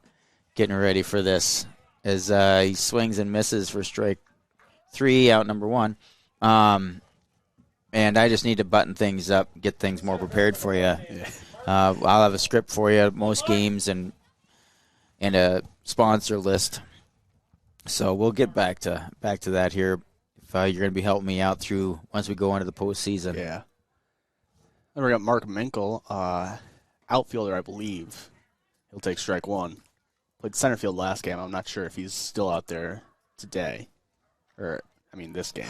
getting ready for this as he swings and misses for strike 3, out number 1. And I just need to button things up, get things more prepared for you. Yeah. I'll have a script for you, most games, and a sponsor list. So we'll get back to that here. If you're going to be helping me out through once we go into the postseason. Yeah. Then we got Mark Minkle, outfielder, I believe. He'll take strike 1. Played center field last game. I'm not sure if he's still out there today. This game.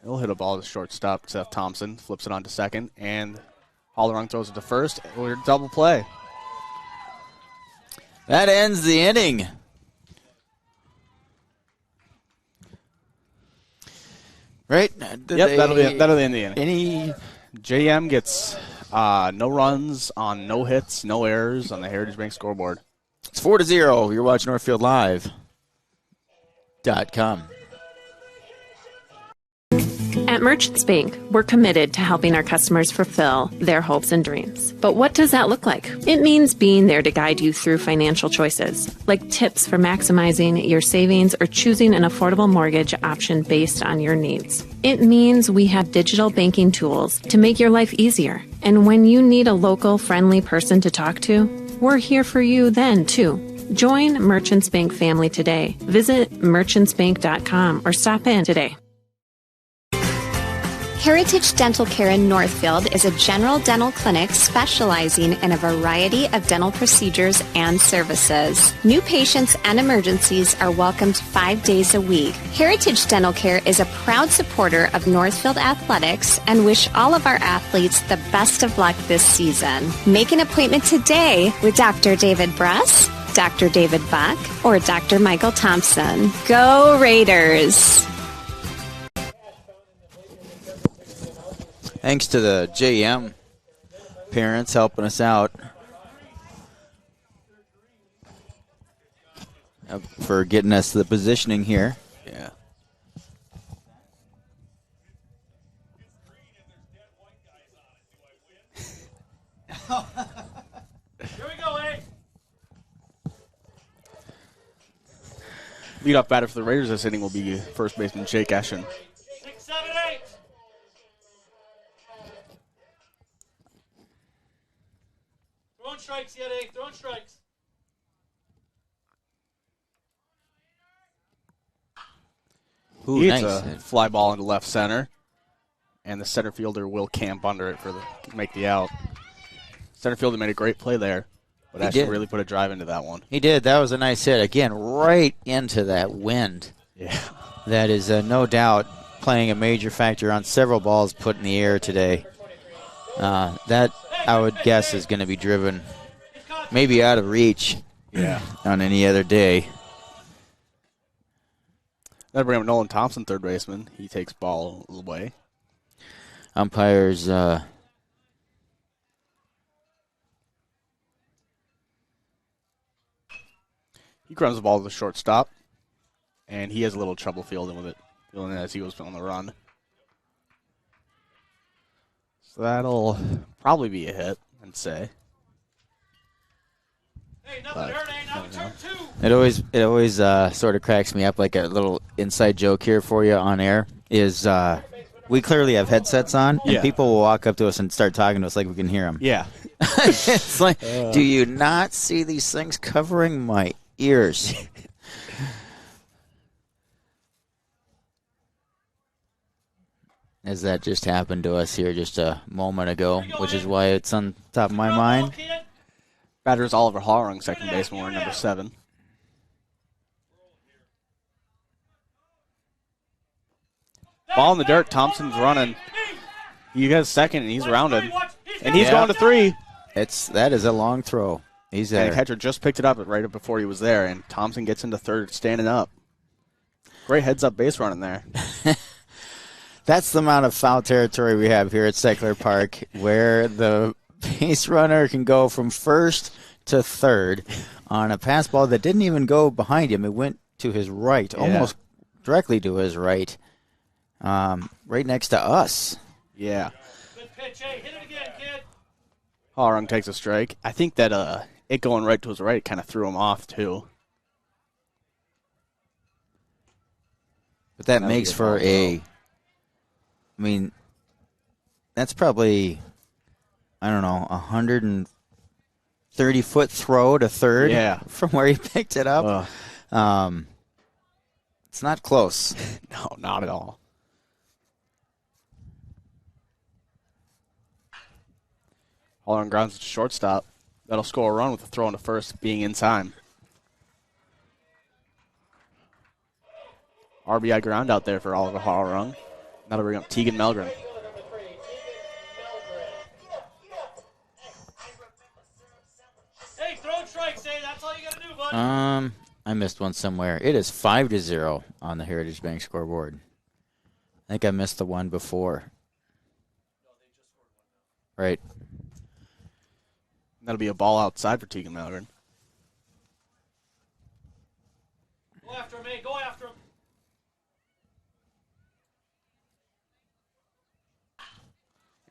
He'll hit a ball to shortstop. Seth Thompson flips it on to second, and Hollerung throws it to first. We're double play. That ends the inning. Right? That'll end the inning. JM gets no runs on no hits, no errors on the Heritage Bank scoreboard. It's 4-0. You're watching Northfield Live.com. At Merchants Bank, we're committed to helping our customers fulfill their hopes and dreams. But what does that look like? It means being there to guide you through financial choices, like tips for maximizing your savings or choosing an affordable mortgage option based on your needs. It means we have digital banking tools to make your life easier. And when you need a local, friendly person to talk to, we're here for you then, too. Join Merchants Bank family today. Visit merchantsbank.com or stop in today. Heritage Dental Care in Northfield is a general dental clinic specializing in a variety of dental procedures and services. New patients and emergencies are welcomed 5 days a week. Heritage Dental Care is a proud supporter of Northfield Athletics and wish all of our athletes the best of luck this season. Make an appointment today with Dr. David Bress, Dr. David Buck, or Dr. Michael Thompson. Go Raiders! Thanks to the JM parents helping us out for getting us the positioning here. Yeah. Here we go, eh? Leadoff batter for the Raiders this inning will be first baseman Jake Eschen. 6, 7, 8. Throwing strikes yet, eh? Throwing strikes. Ooh, He hits nice. a fly ball into left center, and the center fielder will camp under it to make the out. Center fielder made a great play there, but He actually did. really put a drive into that one. He did. That was a nice hit. Again, right into that wind. Yeah. That is no doubt playing a major factor on several balls put in the air today. That, I would guess, is going to be driven maybe out of reach on any other day. That'll bring up Nolan Thompson, third baseman. He takes ball away. Umpires he grounds the ball to the shortstop, and he has a little trouble fielding it as he goes on the run. So that'll probably be a hit, I'd say. But, It always sort of cracks me up. Like a little inside joke here for you on air is we clearly have headsets on, and Yeah. people will walk up to us and start talking to us like we can hear them. Yeah. It's like, do you not see these things covering my ears? As that just happened to us here just a moment ago, which is why it's on top of my mind. Batter's Oliver Harrung, second baseman, wearing number 7. Ball in the dirt. Thompson's running. He gets second, and he's rounded. And he's going to 3. That is a long throw. He's there. And the catcher just picked it up right before he was there, and Thompson gets into third, standing up. Great heads-up base running there. That's the amount of foul territory we have here at Seckler Park, where the base runner can go from first to third on a pass ball that didn't even go behind him. It went to his right, almost directly to his right, right next to us. Yeah. Good pitch, hey. Hit it again, kid. Harrung takes a strike. I think that it going right to his right kind of threw him off, too. But that makes for I mean, that's probably, I don't know, 130-foot throw to third from where he picked it up. It's not close. No, not at all. Harrung grounds to shortstop. That'll score a run with a throw into first being in time. RBI ground out there for Oliver Harrung. That'll bring up Tegan Melgren. Hey, throw strikes, hey. That's all you got to do, buddy. I missed one somewhere. It is 5-0 on the Heritage Bank scoreboard. I think I missed the one before. Right. That'll be a ball outside for Tegan Melgren. Go after him, hey. Go after him.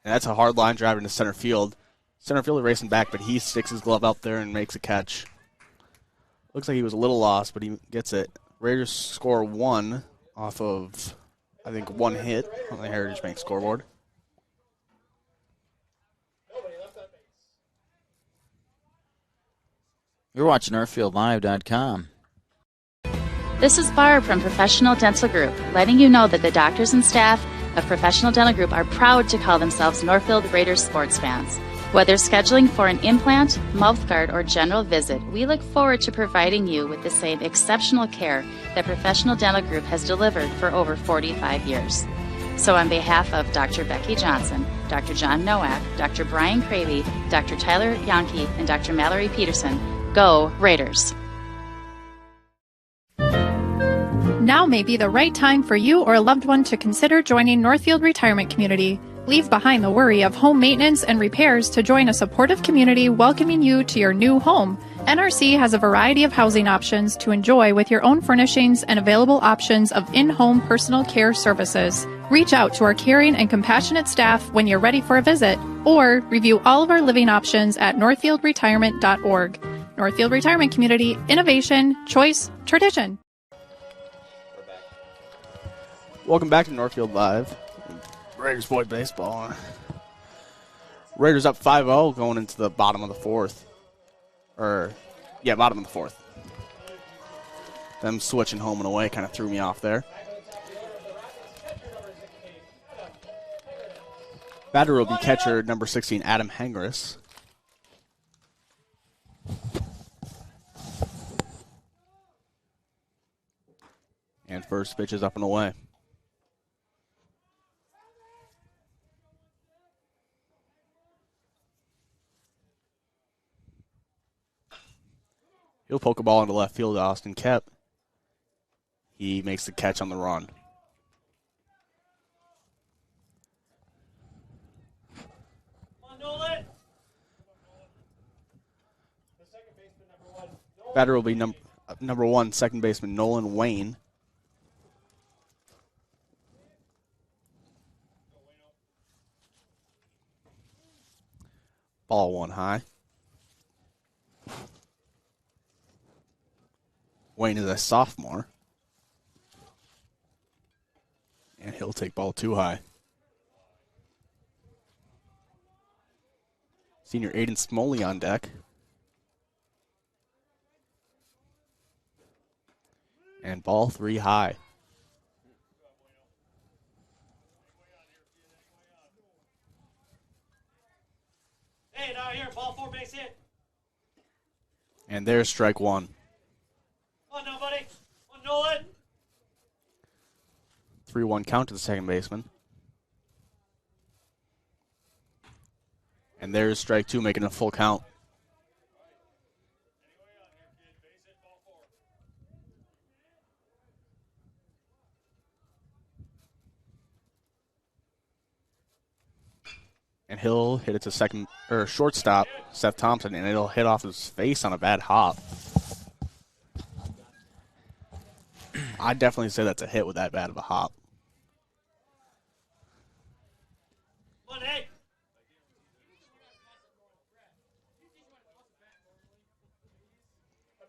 And that's a hard line drive into center field. Center fielder racing back, but he sticks his glove out there and makes a catch. Looks like he was a little lost, but he gets it. Raiders score 1 off of, I think, 1 hit on the Heritage Bank scoreboard. You're watching NorthfieldLive.com. This is Barb from Professional Dental Group, letting you know that the doctors and staff of Professional Dental Group are proud to call themselves Northfield Raiders sports fans. Whether scheduling for an implant, mouth guard, or general visit, we look forward to providing you with the same exceptional care that Professional Dental Group has delivered for over 45 years. So on behalf of Dr. Becky Johnson, Dr. John Nowak, Dr. Brian Cravey, Dr. Tyler Yonke, and Dr. Mallory Peterson, go Raiders! Now may be the right time for you or a loved one to consider joining Northfield Retirement Community. Leave behind the worry of home maintenance and repairs to join a supportive community welcoming you to your new home. NRC has a variety of housing options to enjoy with your own furnishings and available options of in-home personal care services. Reach out to our caring and compassionate staff when you're ready for a visit, or review all of our living options at northfieldretirement.org. Northfield Retirement Community, innovation, choice, tradition. Welcome back to Northfield Live. Raiders boy baseball. Raiders up 5-0 going into the bottom of the fourth. Bottom of the fourth. Them switching home and away kind of threw me off there. Batter will be catcher number 16, Adam Hengris. And first pitch is up and away. He'll poke a ball into left field to Austin Kep. He makes the catch on the run. Batter will be number 1, second baseman Nolan Wayne. Ball one high. Wayne is a sophomore. And he'll take ball 2 high. Senior Aiden Smoley on deck. And ball 3 high. Hey, now here, ball 4 base hit. And there's strike 1. Come on now, buddy. Come on, Nolan. 3-1 count to the second baseman. And there's strike 2, making a full count. And he'll hit it to shortstop, Seth Thompson, and it'll hit off his face on a bad hop. I'd definitely say that's a hit with that bad of a hop. Come on, hey.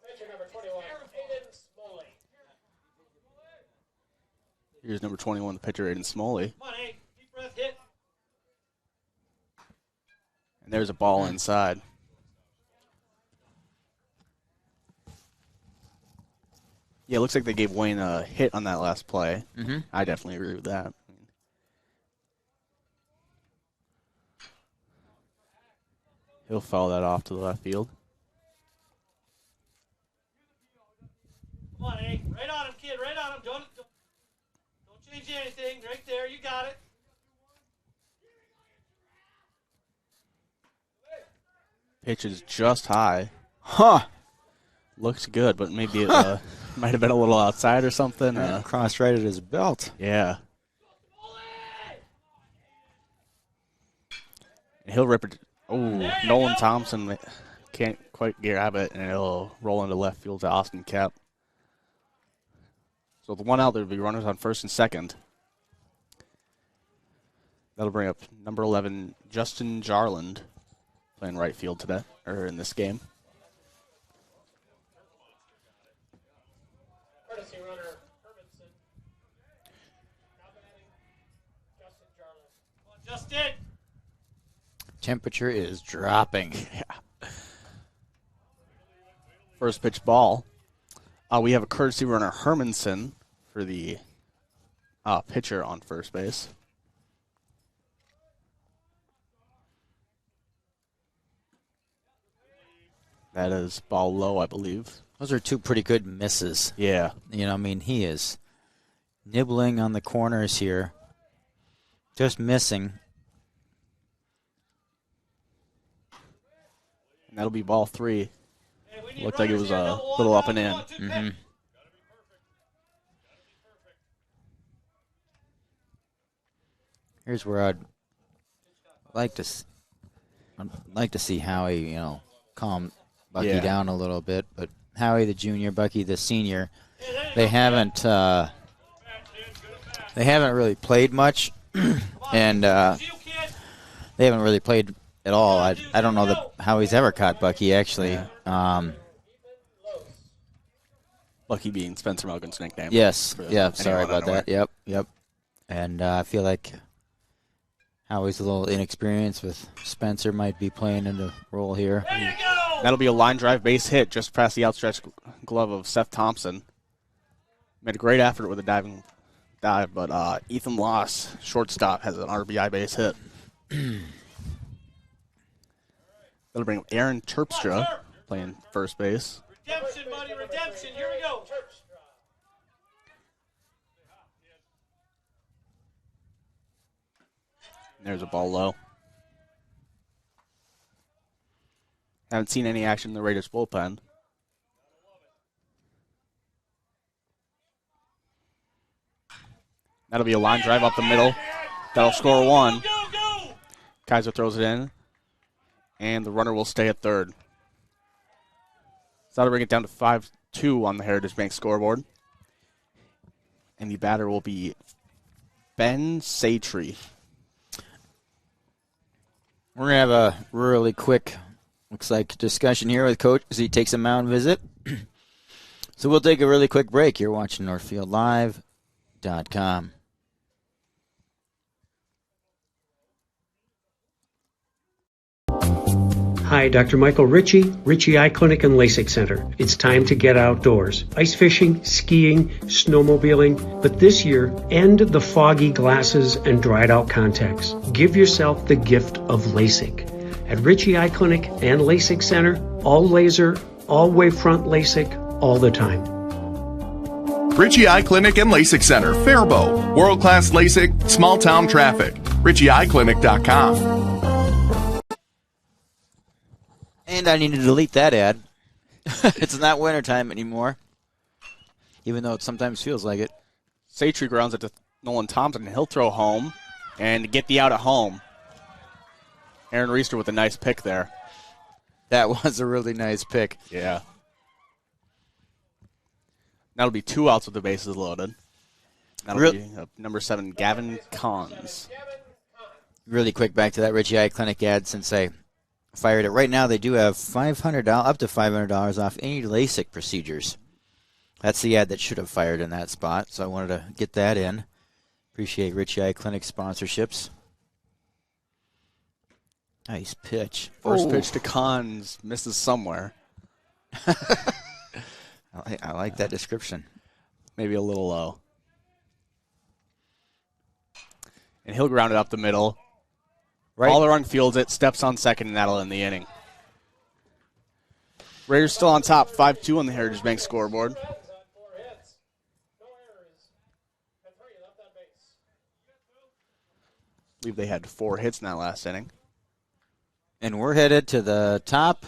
Pitcher number 21, Aiden Smoley. Here's number 21, the pitcher, Aiden Smoley. Come on, hey. Deep breath, hit. And there's a ball inside. Yeah, it looks like they gave Wayne a hit on that last play. Mm-hmm. I definitely agree with that. He'll foul that off to the left field. Come on, hey. Right on him, kid. Right on him. Don't change anything. Right there. You got it. Pitch is just high. Huh. Looks good, but maybe it might have been a little outside or something. Crossed right at his belt. Yeah. And he'll rip it. Oh, Nolan Thompson can't quite grab it, and it'll roll into left field to Austin Kep. So the one out, there'll be runners on first and second. That'll bring up number 11, Justin Jarland, playing right field today, or in this game. Courtesy runner, Hermanson. Now batting, Justin Jarland. Come on, Justin. Temperature is dropping. Yeah. First pitch ball. We have a courtesy runner, Hermanson, for the pitcher on first base. That is ball low, I believe. Those are two pretty good misses. Yeah. You know, I mean, he is nibbling on the corners here. Just missing. And that'll be ball 3. Looked like it was a little up and in. Mm-hmm. Here's where I'd like to see Howie, calm Bucky down a little bit. But Howie the junior, Bucky the senior, they haven't really played much, and they haven't really played at all. I don't know that Howie's ever caught Bucky actually. Bucky being Spencer Melgen's nickname. Yes. Yeah. Sorry about that. Yep. And I feel like Howie's a little inexperienced with Spencer, might be playing in the role here. That'll be a line drive base hit just past the outstretched glove of Seth Thompson. Made a great effort with a diving dive, but Ethan Loss, shortstop, has an RBI base hit. That'll bring Aaron Terpstra playing first base. Redemption, buddy, redemption. Here we go. There's a ball low. Haven't seen any action in the Raiders bullpen. That'll be a line drive up the middle. That'll score 1. Kaiser throws it in. And the runner will stay at third. So that'll bring it down to 5-2 on the Heritage Bank scoreboard. And the batter will be Ben Satry. We're going to have a really quick, looks like, discussion here with Coach as he takes a mound visit. So we'll take a really quick break. You're watching NorthfieldLive.com. Hi, Dr. Michael Ritchie, Ritchie Eye Clinic and LASIK Center. It's time to get outdoors. Ice fishing, skiing, snowmobiling, but this year, end the foggy glasses and dried out contacts. Give yourself the gift of LASIK. At Ritchie Eye Clinic and LASIK Center, all laser, all wavefront LASIK, all the time. Ritchie Eye Clinic and LASIK Center, Faribault. World-class LASIK, small-town traffic. RitchieEyeClinic.com. And I need to delete that ad. It's not wintertime anymore, even though it sometimes feels like it. Satry grounds it to Nolan Thompson, and he'll throw home and get the out at home. Aaron Reister with a nice pick there. That was a really nice pick. Yeah. That'll be 2 outs with the bases loaded. That'll be number 7, Gavin Cons. Really quick back to that Ritchie Eye Clinic ad since I fired it. Right now they do have $500, up to $500 off any LASIK procedures. That's the ad that should have fired in that spot, so I wanted to get that in. Appreciate Ritchie Eye Clinic sponsorships. Nice pitch. First pitch to Cons, misses somewhere. I like that description. Maybe a little low. And he'll ground it up the middle. Right. All-around fields it, steps on second, and that'll end the inning. Raiders still on top, 5-2 on the Heritage Bank scoreboard. I believe they had 4 hits in that last inning. And we're headed to the top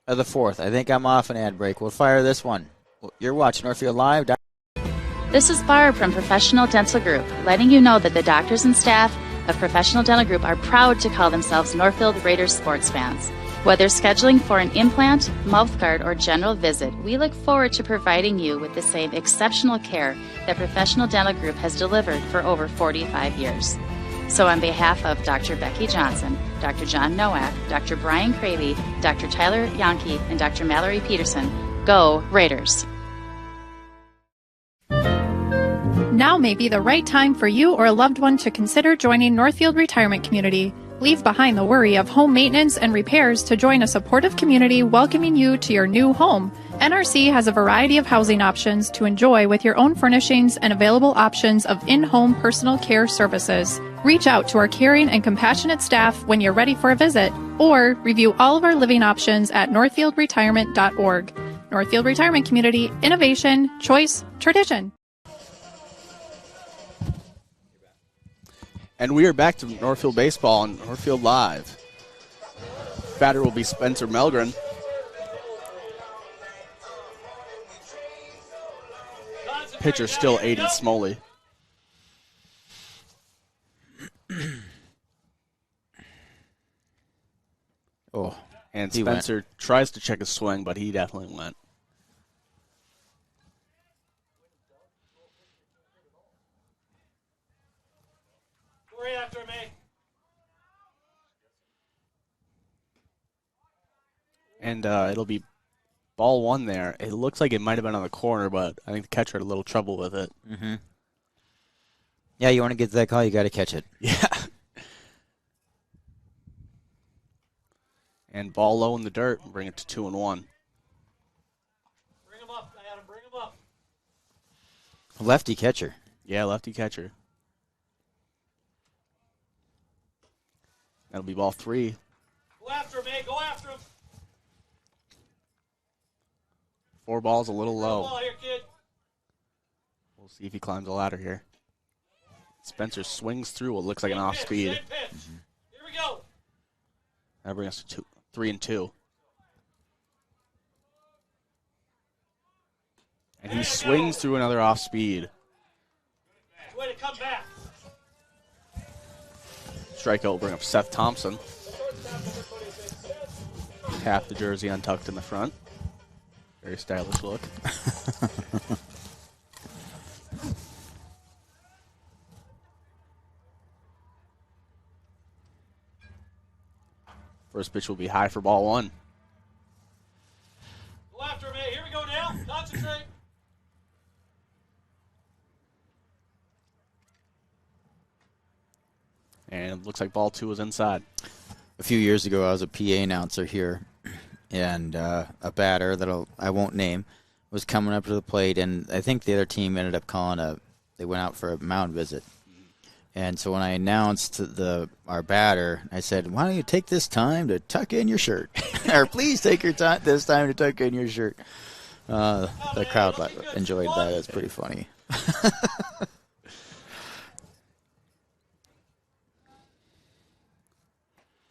of the 4th. I think I'm off an ad break. We'll fire this one. You're watching Northfield Live. This is Barb from Professional Dental Group, letting you know that the doctors and staff of Professional Dental Group are proud to call themselves Northfield Raiders sports fans. Whether scheduling for an implant, mouthguard, or general visit, we look forward to providing you with the same exceptional care that Professional Dental Group has delivered for over 45 years. So on behalf of Dr. Becky Johnson, Dr. John Nowak, Dr. Brian Cravey, Dr. Tyler Yonke, and Dr. Mallory Peterson, go Raiders! Now may be the right time for you or a loved one to consider joining Northfield Retirement Community. Leave behind the worry of home maintenance and repairs to join a supportive community welcoming you to your new home. NRC has a variety of housing options to enjoy with your own furnishings and available options of in-home personal care services. Reach out to our caring and compassionate staff when you're ready for a visit, or review all of our living options at northfieldretirement.org. Northfield Retirement Community, innovation, choice, tradition. And we are back to Northfield Baseball on Northfield Live. Batter will be Spencer Melgren. Pitcher still Aiden Smoley. Oh, and Spencer tries to check his swing, but he definitely went. Right after me. And it'll be ball one there. It looks like it might have been on the corner, but I think the catcher had a little trouble with it. Mm-hmm. Yeah, you want to get to that call, you got to catch it. Yeah. And ball low in the dirt, and bring it to 2-1. Bring him up, Adam. Bring him up. Lefty catcher. Yeah, lefty catcher. That'll be ball 3. Go after him, Go after him. 4 balls a little low. Ball here, kid. We'll see if he climbs the ladder here. Spencer swings through what looks like an off speed. Here we go. That brings us to 3-2. And he swings through another off speed. Way to come back. Strikeout will bring up Seth Thompson. Half the jersey untucked in the front. Very stylish look. First pitch will be high for ball 1. Go after him, Here we go now. Concentrate. And it looks like ball 2 is inside. A few years ago, I was a PA announcer here, and a batter that I won't name was coming up to the plate, and I think the other team ended up they went out for a mound visit. And so when I announced our batter, I said, why don't you take this time to tuck in your shirt? Or please take this time to tuck in your shirt. The crowd enjoyed that. It was pretty funny.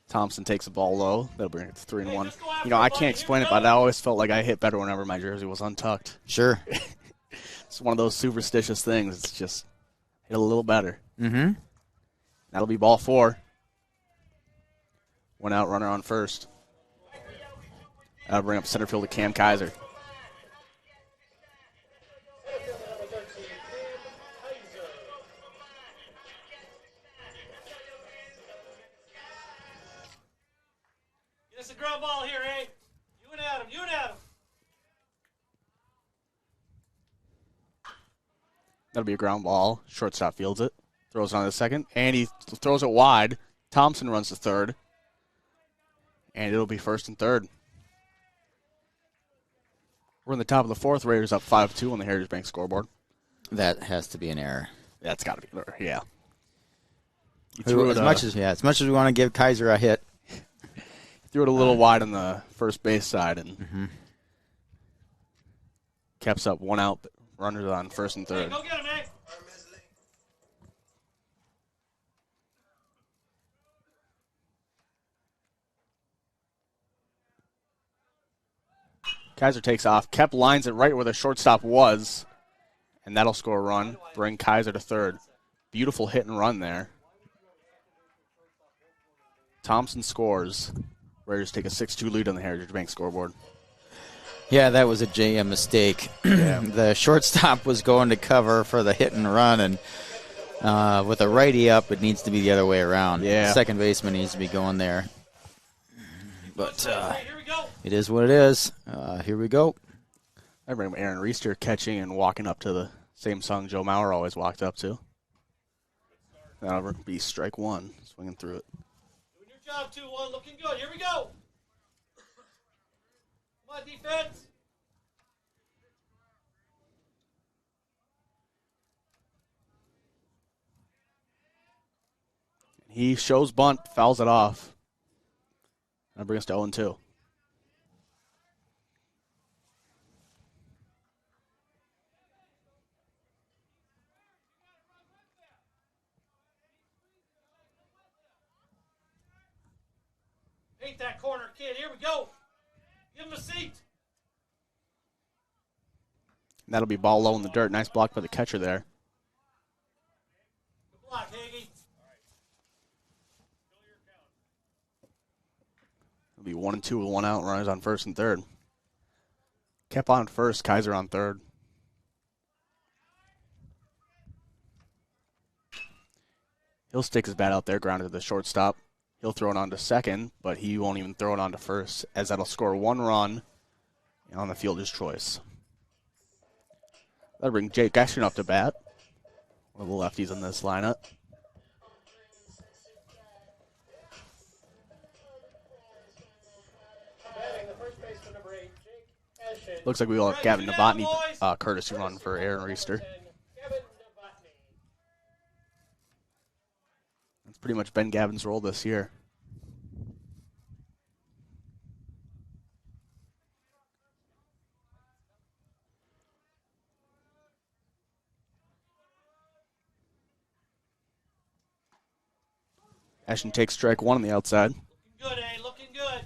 Thompson takes the ball low. That'll bring it to 3-1. You know, I can't explain it, but I always felt like I hit better whenever my jersey was untucked. Sure. It's one of those superstitious things. It's just hit a little better. Mm-hmm. That'll be ball 4. One out, runner on first. That'll bring up center fielder Cam Kaiser. Get us a ground ball here, You and Adam. That'll be a ground ball. Shortstop fields it. Throws it on the second. And he throws it wide. Thompson runs to third. And it'll be first and third. We're in the top of the 4th. Raiders up 5-2 on the Heritage Bank scoreboard. That has to be an error. That's got to be an error, yeah. As much as we want to give Kaiser a hit. Threw it a little wide on the first base side and kept up 1 out. Runners on first and third. Go get him, Kaiser takes off. Kep lines it right where the shortstop was, and that'll score a run. Bring Kaiser to third. Beautiful hit and run there. Thompson scores. Raiders take a 6-2 lead on the Heritage Bank scoreboard. Yeah, that was a JM mistake. Yeah. The shortstop was going to cover for the hit and run, and with a righty up, it needs to be the other way around. Yeah. The second baseman needs to be going there. But it is what it is. Here we go. I bring Aaron Reister catching and walking up to the same song Joe Mauer always walked up to. That'll be strike 1, swinging through it. Doing your job, 2-1. Looking good. Here we go. Come on, defense. He shows bunt, fouls it off. That brings us to 0-2. Paint that corner, kid. Here we go. Give him a seat. That'll be ball low in the dirt. Nice block by the catcher there. Good block, Hagee. It'll be 1-2 with 1 out. Runners on first and third. Kept on first. Kaiser on third. He'll stick his bat out there, grounded to the shortstop. He'll throw it on to second, but he won't even throw it on to first, as that'll score 1 run on the fielder's choice. That'll bring Jake Ashton up to bat. One of the lefties in this lineup. Looks like we will have Gavin Novotny courtesy run for Aaron Reister. That's pretty much been Gavin's role this year. Ashton takes strike 1 on the outside. Good, eh? Looking good.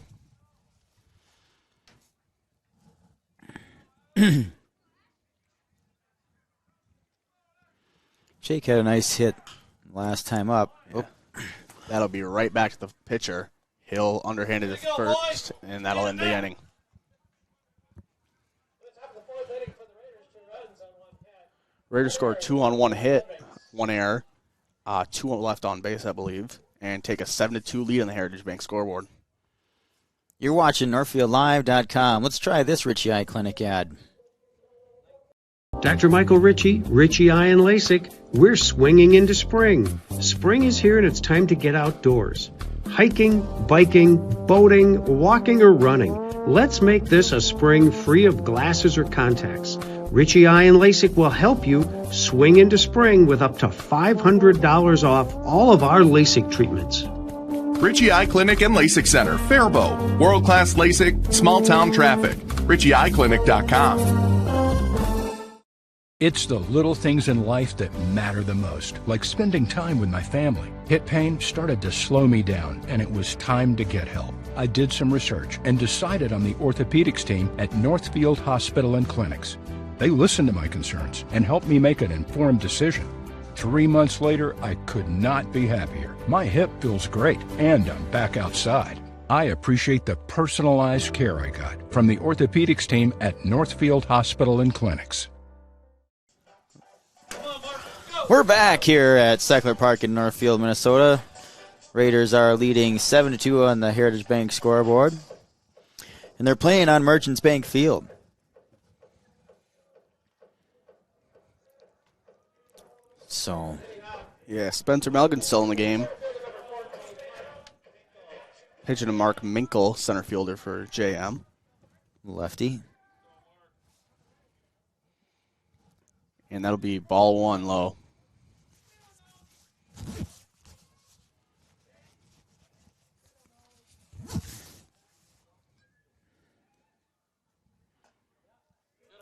Jake had a nice hit last time up. Yeah. That'll be right back to the pitcher. He'll underhanded it first, and that'll end the inning. Raiders scored 2 on 1 hit, 1 error, 2 left on base, I believe, and take a 7-2 lead on the Heritage Bank scoreboard. You're watching NorthfieldLive.com. Let's try this Richie Eye Clinic ad. Dr. Michael Ritchie, Ritchie Eye and LASIK, we're swinging into spring. Spring is here and it's time to get outdoors. Hiking, biking, boating, walking, or running. Let's make this a spring free of glasses or contacts. Ritchie Eye and LASIK will help you swing into spring with up to $500 off all of our LASIK treatments. Ritchie Eye Clinic and LASIK Center, Faribault. World-class LASIK, small-town traffic. RitchieEyeClinic.com. It's the little things in life that matter the most, like spending time with my family. Hip pain started to slow me down, and it was time to get help. I did some research and decided on the orthopedics team at Northfield Hospital and Clinics. They listened to my concerns and helped me make an informed decision. 3 months later, I could not be happier. My hip feels great, and I'm back outside. I appreciate the personalized care I got from the orthopedics team at Northfield Hospital and Clinics. We're back here at Seckler Park in Northfield, Minnesota. Raiders are leading 7-2 on the Heritage Bank scoreboard. And they're playing on Merchants Bank Field. So, yeah, Spencer Melgen's still in the game. Pitching to Mark Minkle, center fielder for JM. Lefty. And that'll be ball 1 low.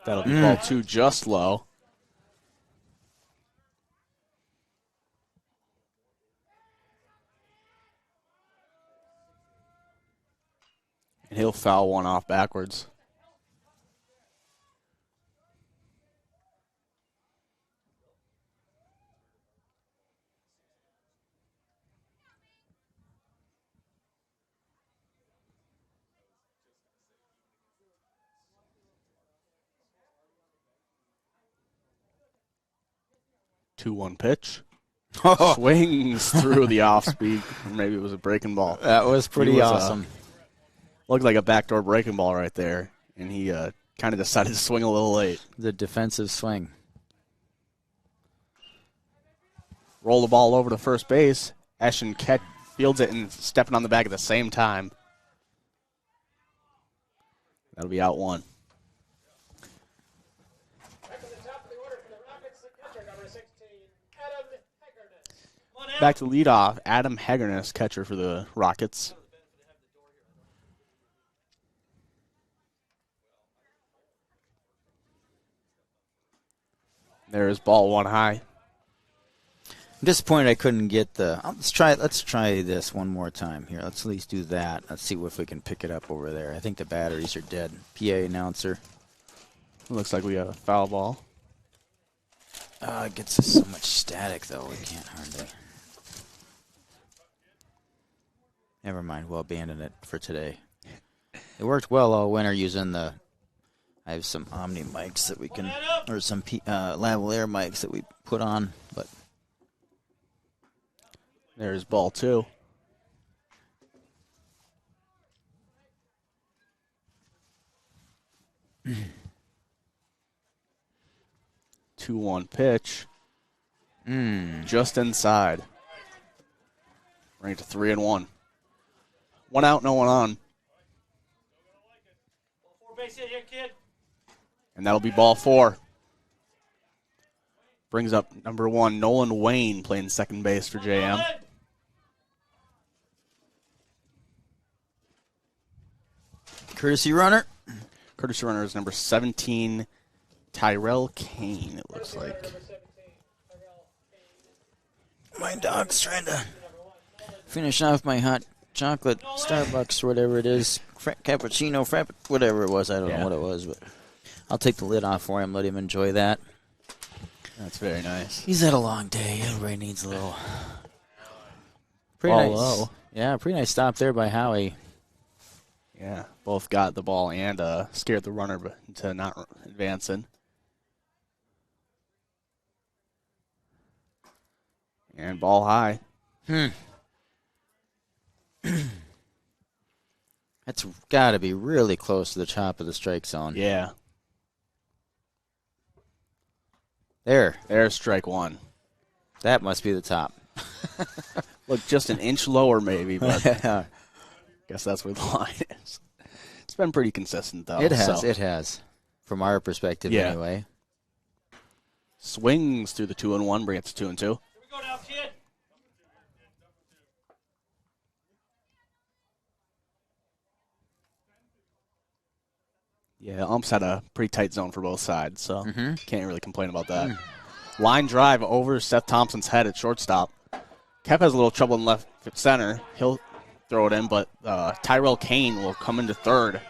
That'll be ball 2 just low. And he'll foul 1 off backwards. Two-one pitch. Swings through the off speed. Maybe it was a breaking ball. That was pretty awesome. Looked like a backdoor breaking ball right there. And he kind of decided to swing a little late. The defensive swing. Roll the ball over to first base. Ashton fields it and stepping on the bag at the same time. That'll be out 1. Back to leadoff, Adam Hagerness, catcher for the Rockets. There's ball one high. I'm disappointed I couldn't get the. Let's try this one more time here. Let's at least do that. Let's see if we can pick it up over there. I think the batteries are dead. PA announcer. Looks like we got a foul ball. It gets us so much static though. We can't hardly. Never mind. We'll abandon it for today. It worked well all winter using the. I have some Omni mics that we can, or some lavalier mics that we put on, but. There's ball 2. Two-one pitch. Just inside. Bring it to 3-1. One out, no one on. And that'll be ball 4. Brings up number 1, Nolan Wayne, playing second base for JM. Courtesy runner. Courtesy runner is number 17, Tyrell Kane, it looks like. My dog's trying to finish off my hot chocolate Starbucks, whatever it is. Cappuccino, whatever it was. I don't know what it was, but I'll take the lid off for him, let him enjoy that. That's very nice. He's had a long day. Everybody needs a little. Pretty nice. low. Yeah, pretty nice stop there by Howie. Yeah, both got the ball and scared the runner into not advancing. And ball high. That's got to be really close to the top of the strike zone. Yeah. There's strike 1. That must be the top. Look, just an inch lower maybe, but guess that's where the line is. It's been pretty consistent, though. It has. From our perspective, anyway. Swings through the 2-1, bring it to 2-2. Here we go now, kid. Yeah, umps had a pretty tight zone for both sides, so can't really complain about that. Line drive over Seth Thompson's head at shortstop. Kev has a little trouble in left center. He'll throw it in, but Tyrell Kane will come into third.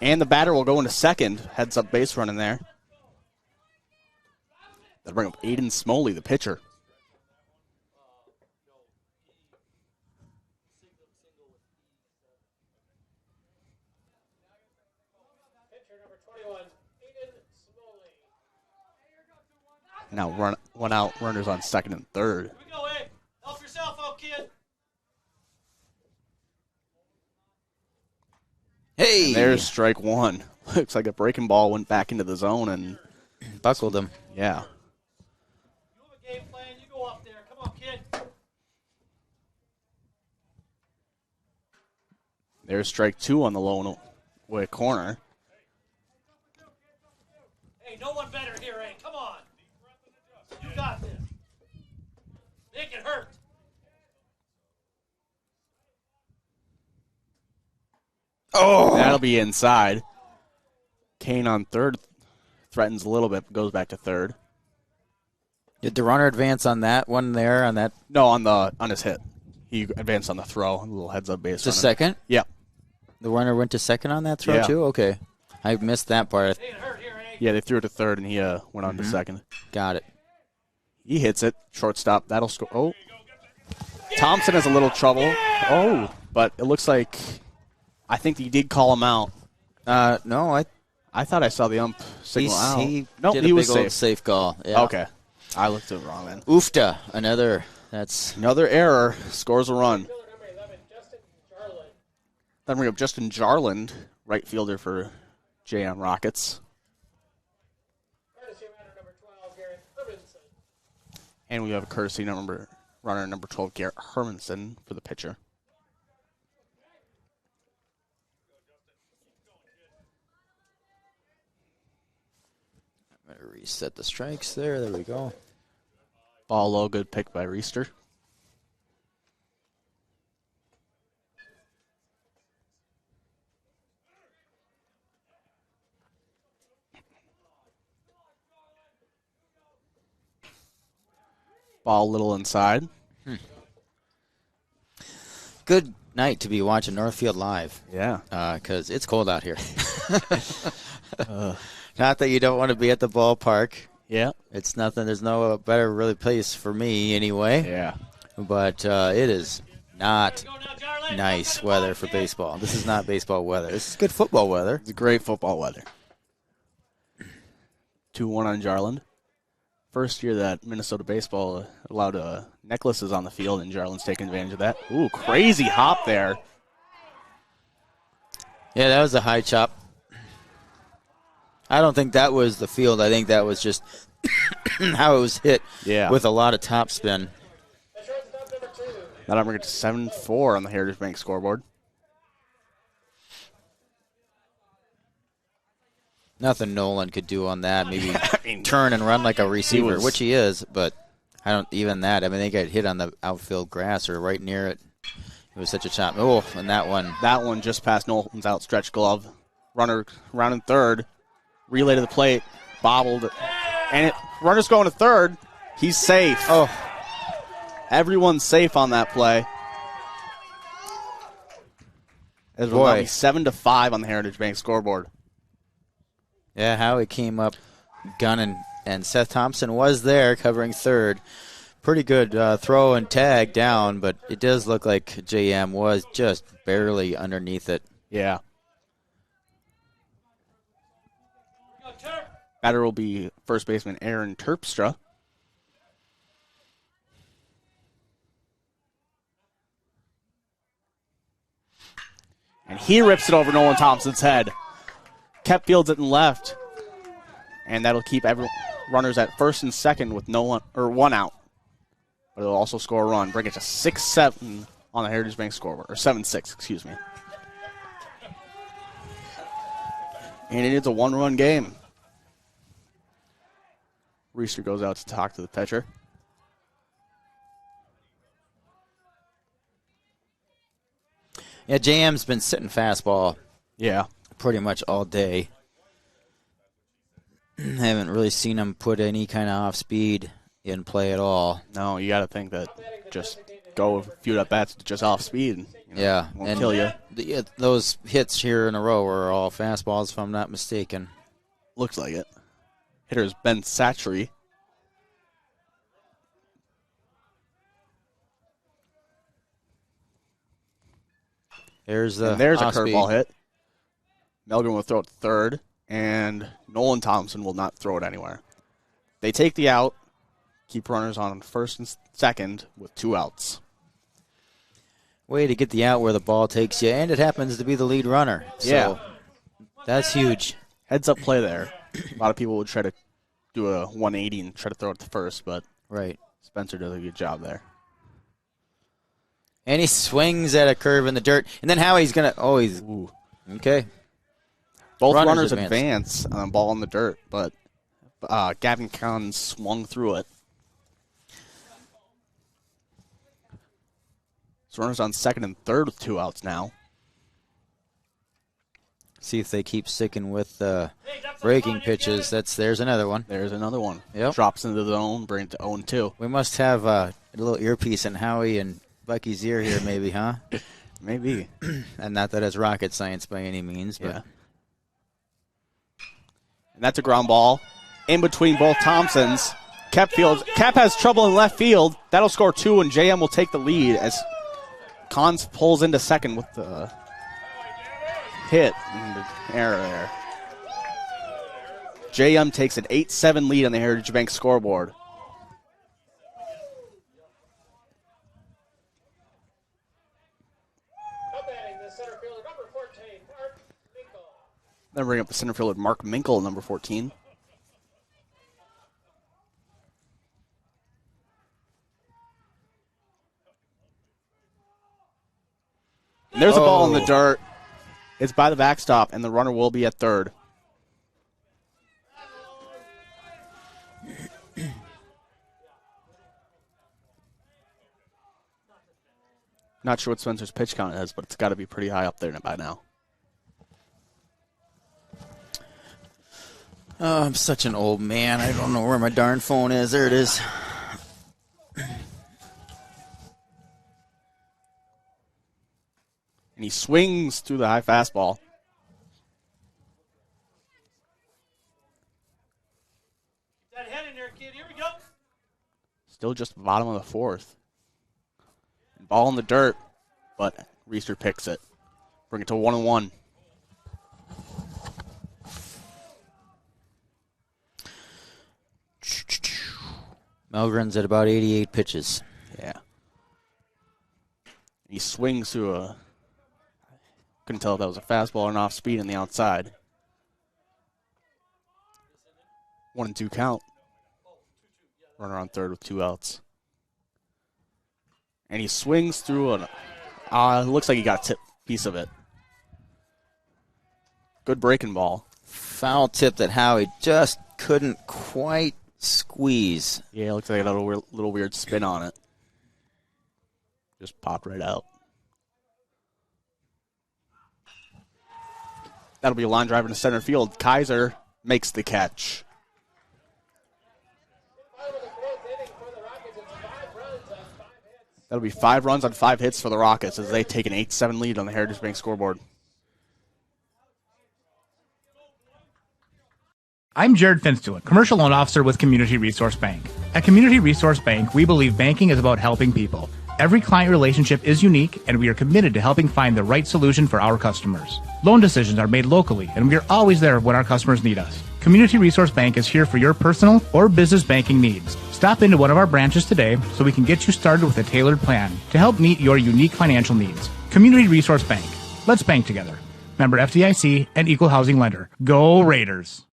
And the batter will go into second. Heads up base running there. That'll bring up Aiden Smoley, the pitcher. Now one out, runners on second and third. Here we go, hey. Help yourself out, kid. Hey! And there's strike 1. Looks like a breaking ball went back into the zone and buckled him. Yeah. You have a game plan. You go up there. Come on, kid. There's strike 2 on the low way corner. Hey, no one better here, hey. Come on. You got this. Make it hurt. Oh! That'll be inside. Kane on third threatens a little bit, but goes back to third. Did the runner advance on that one there? On that? No, on his hit. He advanced on the throw. A little heads up base. To second? Yep. The runner went to second on that throw too? Okay. I missed that part. Yeah, they threw it to third, and he went on to second. Got it. He hits it. Shortstop. That'll score. Oh. Thompson has a little trouble. Oh. But it looks like I think he did call him out. No, I thought I saw the ump signal out. He nope, did he a was big old safe call. Yeah. Okay. I looked at it wrong then. Oofta. Another error. Scores a run. Then we have Justin Jarland, right fielder for JM Rockets. And we have a courtesy runner number 12, Garrett Hermanson, for the pitcher. I'm going to reset the strikes there. There we go. Ball low, good pick by Reister. Ball a little inside. Good night to be watching Northfield live. Yeah. Because it's cold out here. Not that you don't want to be at the ballpark. Yeah. It's nothing. There's no better really place for me anyway. Yeah. But it is not nice weather for baseball. This is not baseball weather. This is good football weather. It's great football weather. 2-1 on Jarland. First year that Minnesota baseball allowed necklaces on the field, and Jarland's taking advantage of that. Ooh, crazy hop there. Yeah, that was a high chop. I don't think that was the field. I think that was just how it was hit with a lot of top spin. That number gets 7-4 on the Heritage Bank scoreboard. Nothing Nolan could do on that. Maybe turn and run like a receiver, which he is, but I don't even that. I mean, they got hit on the outfield grass or right near it. It was such a chop. Oh, and that one. That one just past Nolan's outstretched glove. Runner round in third. Relay to the plate. Bobbled. And runner's going to third. He's safe. Oh. Everyone's safe on that play. It will now be 7-5 on the Heritage Bank scoreboard. Yeah, Howie came up gunning, and Seth Thompson was there covering third. Pretty good throw and tag down, but it does look like JM was just barely underneath it. Yeah. Batter will be first baseman Aaron Terpstra. And he rips it over Nolan Thompson's head. Kept fields it and left. And that'll keep runners at first and second with one out. But it'll also score a run, bring it to 6-7 on the Heritage Bank scoreboard, or 7-6, excuse me. And it is a one-run game. Reister goes out to talk to the pitcher. Yeah, JM's been sitting fastball. Yeah. Pretty much all day. Haven't really seen him put any kind of off speed in play at all. No, you got to think that just go a few at bats just off speed. Won't and kill you. Those hits here in a row are all fastballs, if I'm not mistaken. Looks like it. Hitter is Ben Satchery. There's a curveball hit. Melgren will throw it to third, and Nolan Thompson will not throw it anywhere. They take the out, keep runners on first and second with 2 outs. Way to get the out where the ball takes you, and it happens to be the lead runner. So that's huge. Heads up play there. A lot of people would try to do a 180 and try to throw it to first, but Spencer does a good job there. And he swings at a curve in the dirt, and then Howie's going to, okay. Both runners advance on a ball in the dirt, but Gavin Kahn swung through it. So runners on second and third with 2 outs now. See if they keep sticking with breaking pitches. There's another one. There's another one. Yep. Drops into the zone, bring it to 0-2. We must have a little earpiece in Howie and Bucky's ear here, maybe, huh? Maybe. And not that it's rocket science by any means, but. Yeah. And that's a ground ball in between both Thompsons. Cap has trouble in left field. That'll score 2, and JM will take the lead as Cons pulls into second with the hit and the error there. JM takes an 8-7 lead on the Heritage Bank scoreboard. Then bring up the center fielder, Mark Minkle, number 14. And there's a ball in the dirt. It's by the backstop, and the runner will be at third. Not sure what Spencer's pitch count is, but it's got to be pretty high up there by now. Oh, I'm such an old man. I don't know where my darn phone is. There it is. And he swings through the high fastball. That head in there, kid. Here we go. Still just bottom of the fourth. Ball in the dirt, but Reister picks it. Bring it to 1-1. Melgren's at about 88 pitches. Yeah. He swings through a... Couldn't tell if that was a fastball or an off speed on the outside. 1-2 count. Runner on third with 2 outs. And he swings through an... it looks like he got a tip piece of it. Good breaking ball. Foul tip that Howie just couldn't quite squeeze. Yeah, it looks like a little weird spin on it. Just popped right out. That'll be a line drive into center field. Kaiser makes the catch. That'll be 5 runs on 5 hits for the Rockets as they take an 8-7 lead on the Heritage Bank scoreboard. I'm Jared Finstuen, Commercial Loan Officer with Community Resource Bank. At Community Resource Bank, we believe banking is about helping people. Every client relationship is unique, and we are committed to helping find the right solution for our customers. Loan decisions are made locally, and we are always there when our customers need us. Community Resource Bank is here for your personal or business banking needs. Stop into one of our branches today so we can get you started with a tailored plan to help meet your unique financial needs. Community Resource Bank. Let's bank together. Member FDIC and Equal Housing Lender. Go Raiders!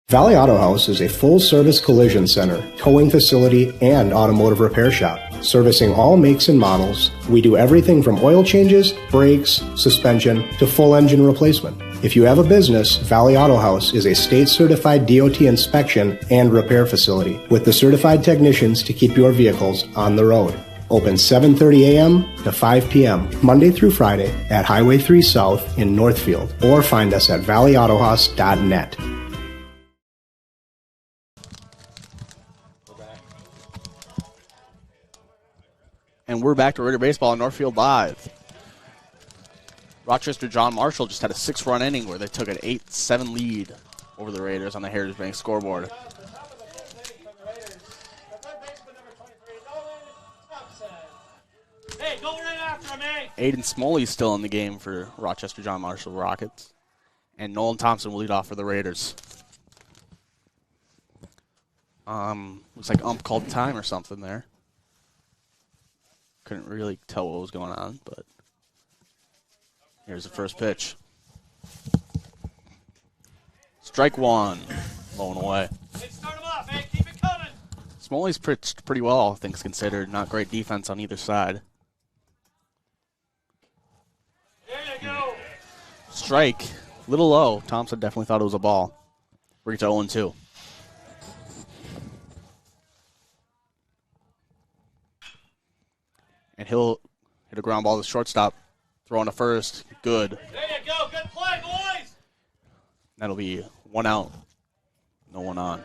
Valley Auto House is a full-service collision center, towing facility, and automotive repair shop. Servicing all makes and models, we do everything from oil changes, brakes, suspension, to full engine replacement. If you have a business, Valley Auto House is a state-certified DOT inspection and repair facility with the certified technicians to keep your vehicles on the road. Open 7:30 a.m. to 5 p.m. Monday through Friday at Highway 3 South in Northfield, or find us at valleyautohouse.net. And we're back to Raider Baseball on Northfield Live. Rochester John Marshall just had a 6-run inning where they took an 8-7 lead over the Raiders on the Heritage Bank scoreboard. Hey, go right after him, eh? Aiden Smoley's still in the game for Rochester John Marshall Rockets. And Nolan Thompson will lead off for the Raiders. Looks like ump called time or something there. Couldn't really tell what was going on, but here's the first pitch. Strike one. Blown away. Hey, start him off, eh? Keep it coming. Smoley's pitched pretty well, all things considered. Not great defense on either side. There you go. Strike. Little low. Thompson definitely thought it was a ball. Bring it to 0-2. And he'll hit a ground ball to shortstop. Throw on to first. Good. There you go. Good play, boys. That'll be 1 out. No one on.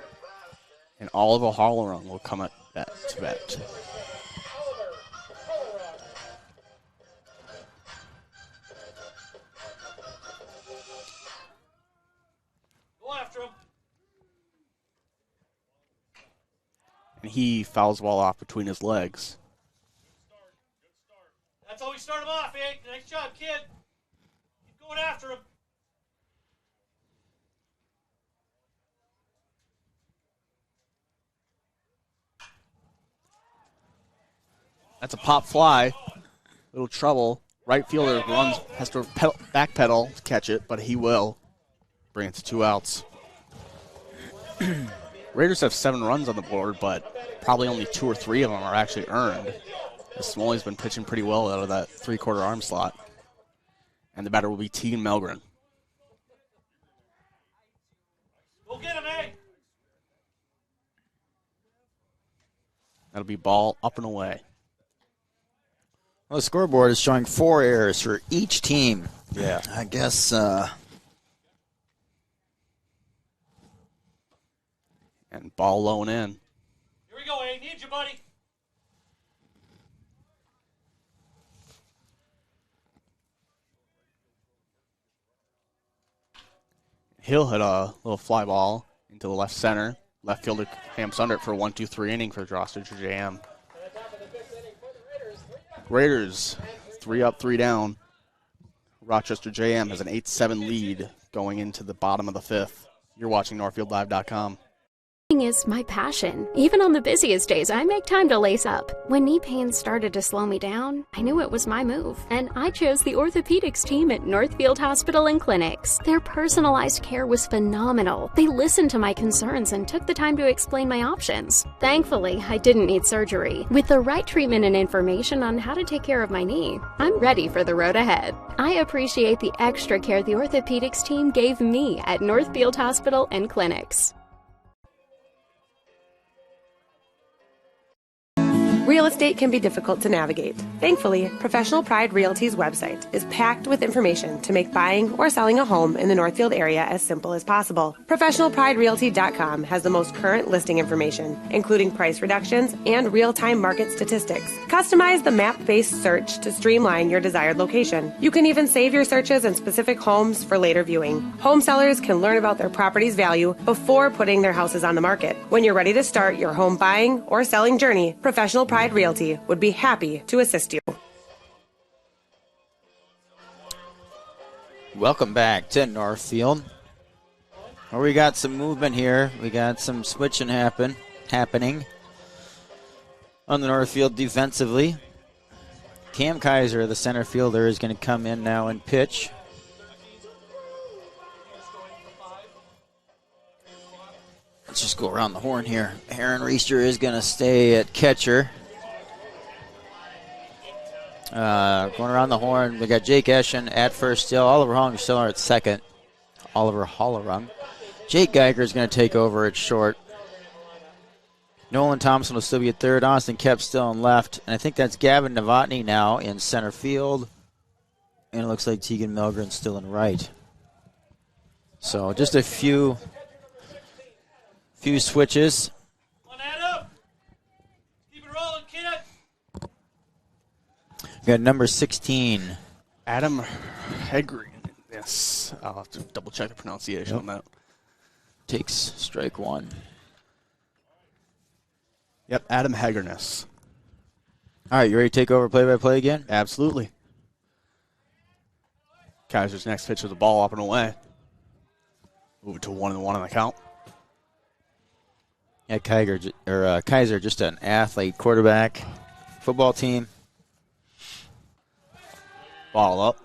And Oliver Hollerung will come at bat to bat. Go after him. And he fouls the ball off between his legs. That's how we start him off, eh? Nice job, kid. Keep going after him. That's a pop fly. Little trouble. Right fielder runs, has to backpedal to catch it, but he will. Bring it to 2 outs. Raiders have 7 runs on the board, but probably only 2 or 3 of them are actually earned. Smoley's been pitching pretty well out of that 3/4 arm slot. And the batter will be Tegan Melgren. Go get him, eh? That'll be ball up and away. Well, the scoreboard is showing 4 errors for each team. Yeah. I guess And ball low and in. Here we go, eh? Need you, buddy. He'll hit a little fly ball into the left center. Left fielder hamps under it for a 1-2-3 inning for Rochester JM. Raiders 3 up, 3 down. Rochester JM has an 8-7 lead going into the bottom of the 5th. You're watching NorthfieldLive.com. Is my passion. Even on the busiest days, I make time to lace up. When knee pain started to slow me down, I knew it was my move, and I chose the orthopedics team at Northfield Hospital and Clinics. Their personalized care was phenomenal. They listened to my concerns and took the time to explain my options. Thankfully, I didn't need surgery. With the right treatment and information on how to take care of my knee, I'm ready for the road ahead. I appreciate the extra care the orthopedics team gave me at Northfield Hospital and Clinics. Real estate can be difficult to navigate. Thankfully, Professional Pride Realty's website is packed with information to make buying or selling a home in the Northfield area as simple as possible. ProfessionalPrideRealty.com has the most current listing information, including price reductions and real-time market statistics. Customize the map-based search to streamline your desired location. You can even save your searches in specific homes for later viewing. Home sellers can learn about their property's value before putting their houses on the market. When you're ready to start your home buying or selling journey, Professional Pride Realty would be happy to assist you. Welcome back to Northfield. Well, we got some movement here. We got some switching happening on the Northfield defensively. Cam Kaiser, the center fielder, is going to come in now and pitch. Let's just go around the horn here. Aaron Reister is going to stay at catcher. Going around the horn, we got Jake Eschen at first still. Oliver Hong still at second. Oliver Hollerung. Jake Geiger is going to take over at short. Nolan Thompson will still be at third. Austin Kep still in left. And I think that's Gavin Novotny now in center field. And it looks like Tegan Milgren's still in right. So just a few switches. We got number 16. Adam Hegren. Yes, I'll have to double check the pronunciation on that. Takes strike one. Yep, Adam Hegerness. All right, you ready to take over play-by-play again? Absolutely. Kaiser's next pitch was a ball up and away. Move it to 1-1 on the count. Yeah, Kaiser, just an athlete, quarterback, football team. Ball up.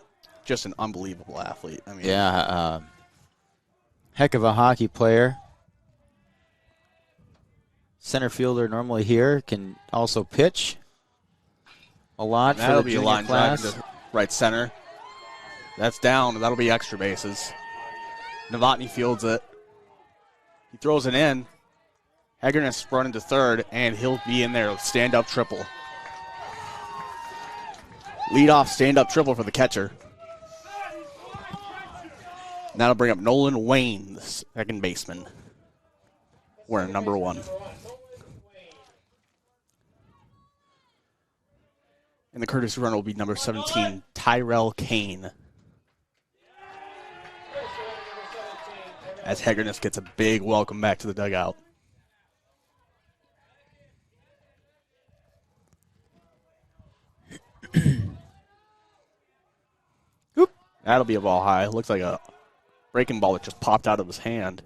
Just an unbelievable athlete. I mean, yeah, heck of a hockey player. Center fielder normally here, can also pitch a lot for the junior line class. drive into right center. That's down. That'll be extra bases. Novotny fields it. He throws it in. Hegerness run into third, and he'll be in there. Stand-up triple. Lead-off stand-up triple for the catcher. And that'll bring up Nolan Wayne, the second baseman. We're in number 1. And the courtesy runner will be number 17, Tyrell Kane. As Hegerness gets a big welcome back to the dugout. Oop. That'll be a ball high. Looks like a breaking ball that just popped out of his hand.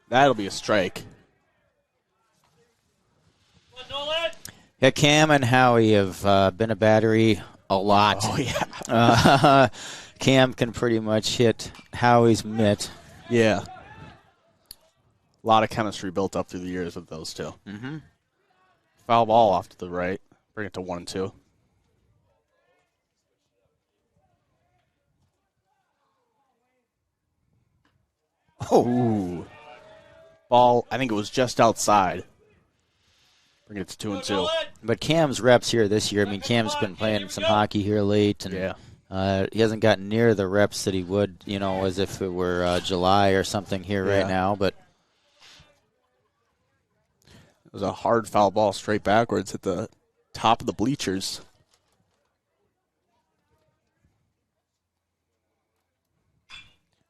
That'll be a strike. Yeah, Cam and Howie have been a battery a lot. Oh, yeah. Cam can pretty much hit Howie's mitt. Yeah. A lot of chemistry built up through the years with those two. Mm-hmm. Foul ball off to the right. Bring it to 1-2. Oh. Ooh. Ball, I think it was just outside. Bring it to 2-2. But Cam's reps here this year, I mean, Cam's been playing some hockey here late, and he hasn't gotten near the reps that he would, as if it were July or something here right now. But It was a hard foul ball straight backwards at the top of the bleachers.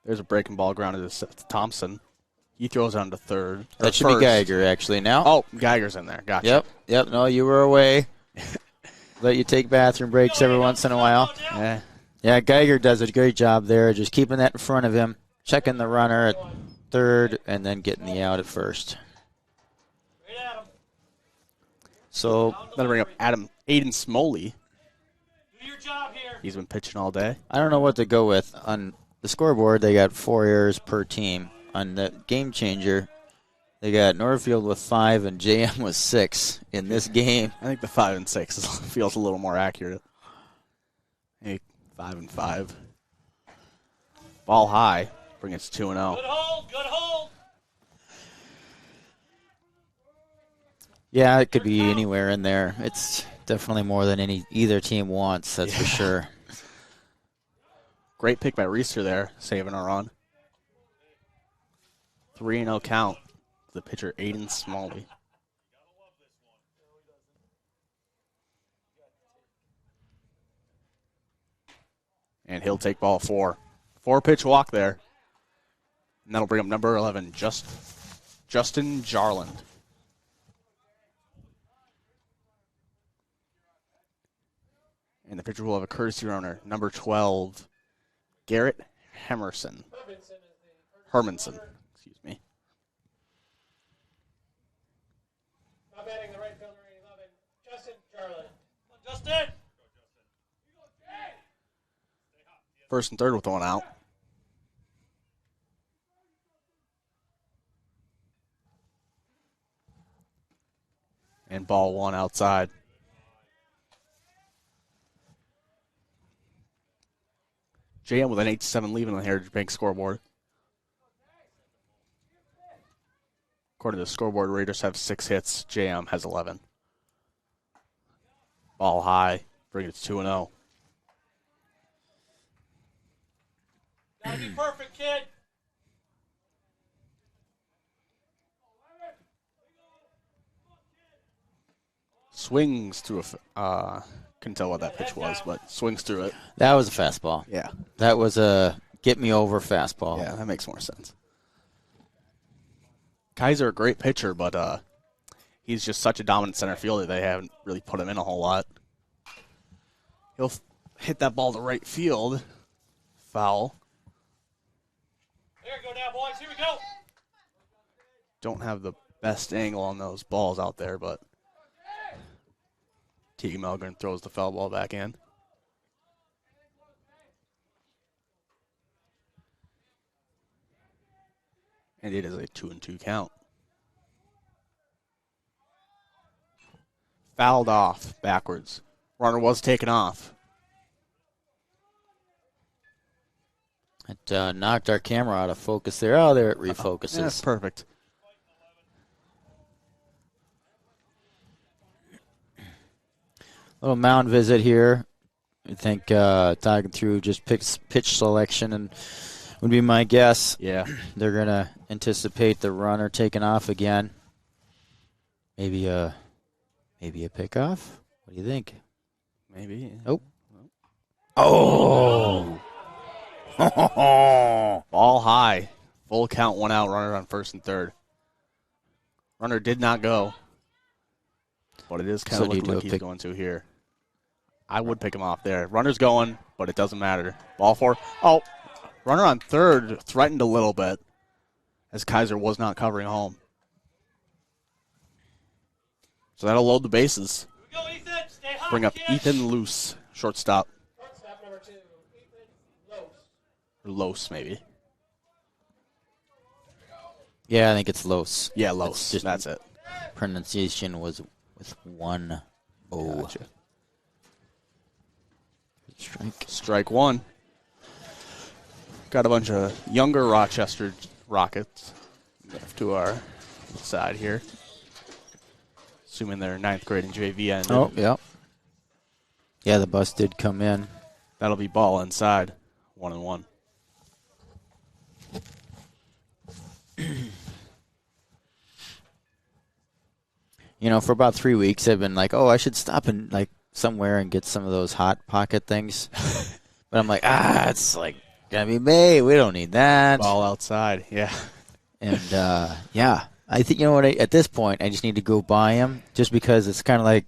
There's a breaking ball grounded to Thompson. He throws on to third. That should be Geiger, actually, now. Oh, Geiger's in there. Gotcha. Yep. No, you were away. Let you take bathroom breaks every once in a while. Yeah, Geiger does a great job there, just keeping that in front of him, checking the runner at third, and then getting the out at first. So then bring up Aiden Smoley. Do your job here. He's been pitching all day. I don't know what to go with. On the scoreboard, they got 4 errors per team. On the game changer, they got Northfield with 5 and JM with 6 in this game. I think the 5 and 6 feels a little more accurate. Hey, 5 and 5. Ball high. Bring it to 2-0. Good hold. Yeah, it could be anywhere in there. It's definitely more than either team wants, that's for sure. Great pick by Reister there, saving a run. 3-0 count. The pitcher, Aiden Smalley. And he'll take ball 4. 4-pitch walk there. And that'll bring up number 11, Justin Jarland. And the pitcher will have a courtesy runner, number 12, Garrett Hermanson. Excuse me. Now batting the right fielder, 11, Justin Jarland. Justin! First and third with one out. And ball 1 outside. JM with an 8-7 lead on the Heritage Bank scoreboard. According to the scoreboard, Raiders have 6 hits. JM has 11. Ball high. Bring it to 2-0. Gotta be perfect, kid. Swings through couldn't tell what that pitch was, but swings through it. That was a fastball. Yeah. That was a get-me-over fastball. Yeah, that makes more sense. Kaiser, a great pitcher, but he's just such a dominant center fielder, they haven't really put him in a whole lot. He'll hit that ball to right field. Foul. There you go now, boys. Here we go. Don't have the best angle on those balls out there, but Teague Melgren throws the foul ball back in. And it is a 2-2 count. Fouled off backwards. Runner was taken off. It knocked our camera out of focus there. Oh, there it refocuses. That's perfect. Little mound visit here. I think talking through just pitch selection and would be my guess. Yeah. They're going to anticipate the runner taking off again. Maybe a pickoff? What do you think? Maybe. Oh. Oh! Ball high. Full count, 1 out, runner on first and third. Runner did not go. But it is kind of looking like he's going to here. I would pick him off there. Runner's going, but it doesn't matter. Ball 4. Oh, runner on third threatened a little bit as Kaiser was not covering home. So that'll load the bases. Here we go, Ethan. Stay hot, Bring up kid. Ethan Luce, shortstop. Shortstop number 2, Ethan Lose. Or Los, maybe. Yeah, I think it's Los. Yeah, Los. That's it. Pronunciation was with 1 O. Gotcha. Strike 1. Got a bunch of younger Rochester Rockets to our side here. Assuming they're 9th grade in JV ended. Oh, yeah. Yeah, the bus did come in. That'll be ball inside. 1-1. for about 3 weeks, I've been like, oh, I should stop and like somewhere and get some of those Hot Pocket things. But I'm like, it's like gonna be May. We don't need that. All outside, yeah. And yeah, I think at this point, I just need to go buy them, just because it's kind of like,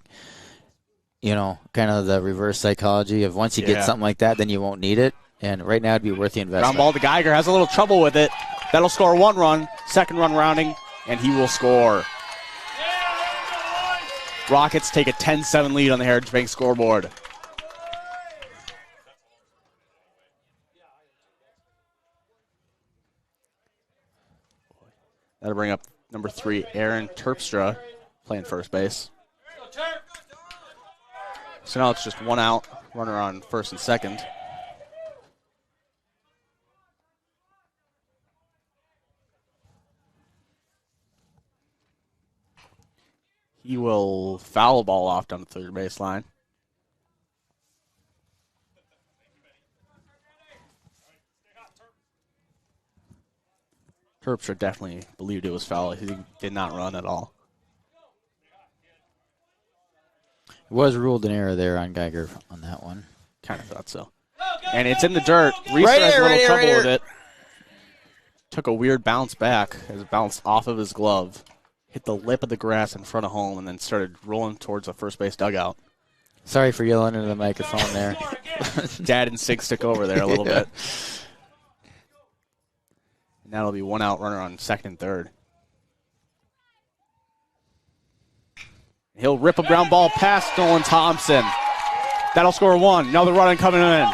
kind of the reverse psychology of once you get something like that, then you won't need it. And right now, it'd be worth the investment. Ground ball to Geiger, has a little trouble with it. That'll score 1 run. Second run rounding, and he will score. Rockets take a 10-7 lead on the Heritage Bank scoreboard. That'll bring up number 3, Aaron Terpstra, playing first base. So now it's just 1 out, runner on first and second. He will foul a ball off down the third baseline. Terpstra definitely believed it was foul. He did not run at all. It was ruled an error there on Geiger on that one. Kind of thought so. And it's in the dirt. Reese has a little trouble with it. Took a weird bounce back as it bounced off of his glove. Hit the lip of the grass in front of home and then started rolling towards the first base dugout. Sorry for yelling into the microphone there. Dad and Sig took over there a little bit. And that'll be 1 out, runner on second and third. He'll rip a ground ball past Nolan Thompson. That'll score 1. Another runner coming in.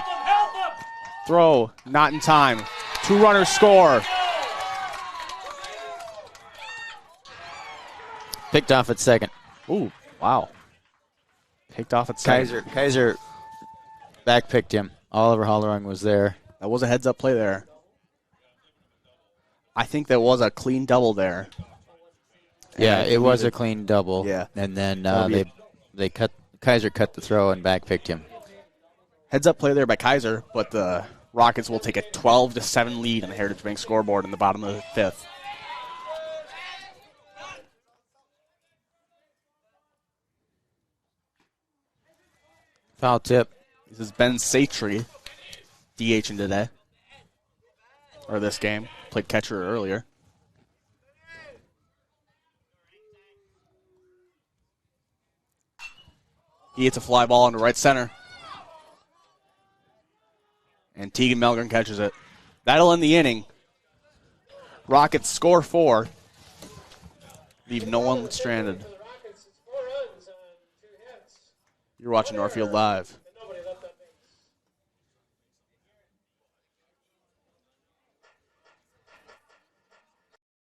Throw, not in time. 2 runners score. Picked off at second. Ooh, wow. Picked off at second. Kaiser back picked him. Oliver Hollerung was there. That was a heads-up play there. I think that was a clean double there. Yeah, it was a clean double. Yeah. And then Kaiser cut the throw and back picked him. Heads-up play there by Kaiser, but the Rockets will take a 12-7 lead on the Heritage Bank scoreboard in the bottom of the 5th. Foul tip. This is Ben Satry, DHing today. Or this game. Played catcher earlier. He hits a fly ball into right center. And Tegan Melgren catches it. That'll end the inning. Rockets score 4. Leave no one stranded. You're watching Northfield Live.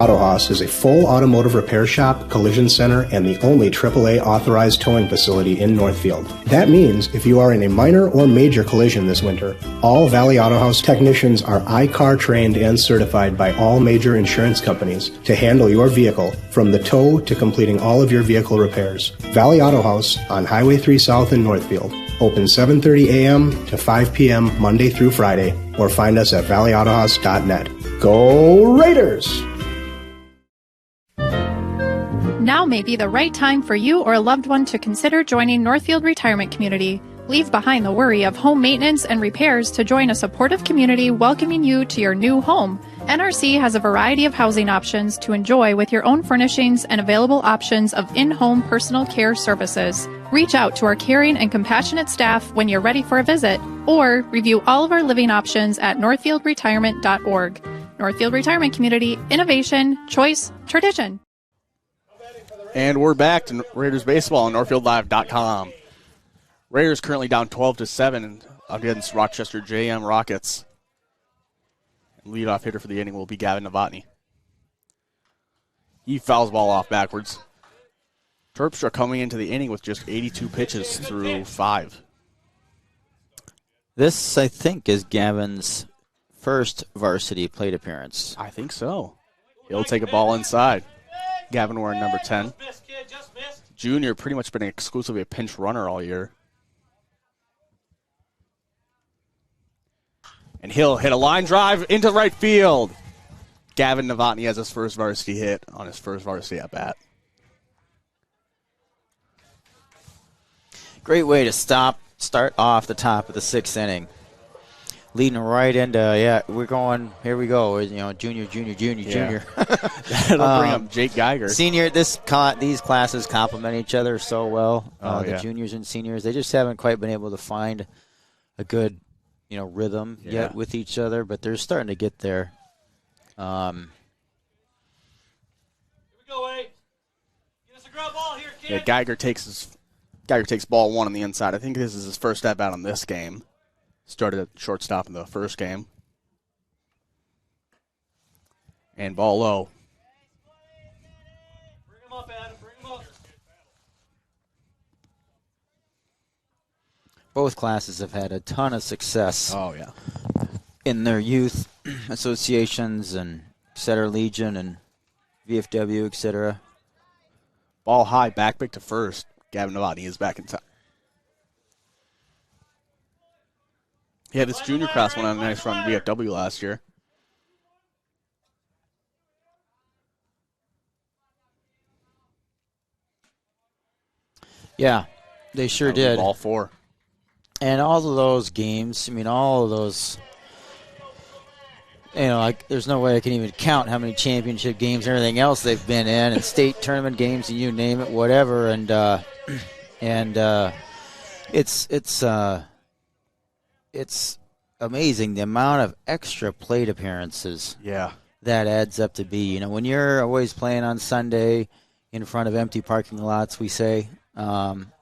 Auto Haus is a full automotive repair shop, collision center, and the only AAA authorized towing facility in Northfield. That means if you are in a minor or major collision this winter, all Valley Auto Haus technicians are I-CAR trained and certified by all major insurance companies to handle your vehicle from the tow to completing all of your vehicle repairs. Valley Auto Haus on Highway 3 South in Northfield. Open 7:30 a.m. to 5 p.m. Monday through Friday, or find us at valleyautohaus.net. Go Raiders! Now may be the right time for you or a loved one to consider joining Northfield Retirement Community. Leave behind the worry of home maintenance and repairs to join a supportive community welcoming you to your new home. NRC has a variety of housing options to enjoy with your own furnishings and available options of in-home personal care services. Reach out to our caring and compassionate staff when you're ready for a visit, or review all of our living options at northfieldretirement.org. Northfield Retirement Community, innovation, choice, tradition. And we're back to Raiders baseball on NorthfieldLive.com. Raiders currently down 12-7 against Rochester JM Rockets. Leadoff hitter for the inning will be Gavin Novotny. He fouls ball off backwards. Terpstra coming into the inning with just 82 pitches through 5. This, I think, is Gavin's first varsity plate appearance. I think so. He'll take a ball inside. Gavin wearing number 10. Junior pretty much been exclusively a pinch runner all year. And he'll hit a line drive into right field. Gavin Novotny has his first varsity hit on his first varsity at bat. Great way to start off the top of the 6th inning. Leading right into, we're going, here we go, junior. That'll bring up Jake Geiger. Senior, these classes complement each other so well. The yeah. juniors and seniors, they just haven't quite been able to find a good, rhythm yet with each other, but they're starting to get there. Here we go, A. Get us a ground ball here, kid. Yeah, Geiger takes ball 1 on the inside. I think this is his first at bat on this game. Started at shortstop in the first game. And ball low. Bring him up, Adam. Bring him up. Both classes have had a ton of success. Oh, yeah. In their youth associations and Setter Legion and VFW, etc. Ball high, back pick to first. Gavin Novotny is back in time. Yeah, this junior class went on a nice run in VFW last year. Yeah, they sure did. Ball 4. And all of those games, all of those, there's no way I can even count how many championship games and everything else they've been in, and state tournament games, and you name it, whatever. And it's amazing the amount of extra plate appearances. Yeah. That adds up to be. When you're always playing on Sunday in front of empty parking lots, we say.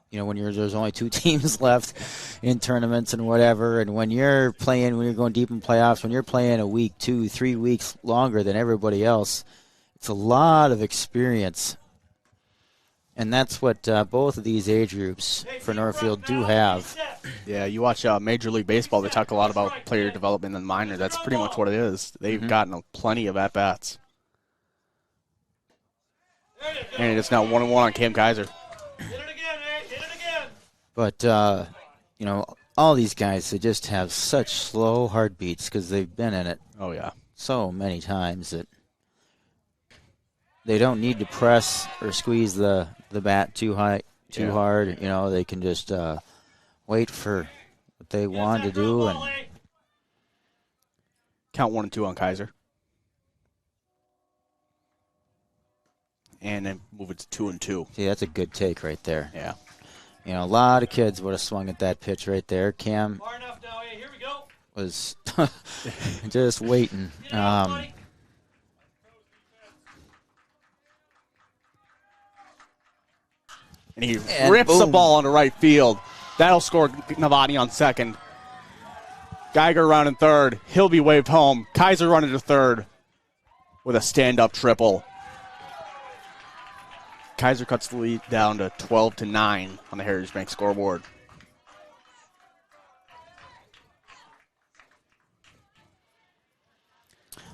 When there's only 2 teams left in tournaments and whatever, and when you're going deep in playoffs, when you're playing a week, 2, 3 weeks longer than everybody else, it's a lot of experience. And that's what both of these age groups for Northfield do have. Yeah, you watch Major League Baseball, they talk a lot about player development in the minor. That's pretty much what it is. They've gotten plenty of at-bats. And it's now 1-1 on Cam Kaiser. But, all these guys, they just have such slow heartbeats because they've been in it so many times that they don't need to press or squeeze the bat too hard. They can just wait for what they want to do. And count 1 and 2 on Kaiser. And then move it to 2 and 2. See, that's a good take right there. Yeah. A lot of kids would have swung at that pitch right there. Cam Far enough now, A. Here we go. was just waiting. And he rips the ball into right field. That'll score Novotny on second. Geiger around in third. He'll be waved home. Kaiser running to third with a stand-up triple. Kaiser cuts the lead down to 12-9 on the Heritage Bank scoreboard.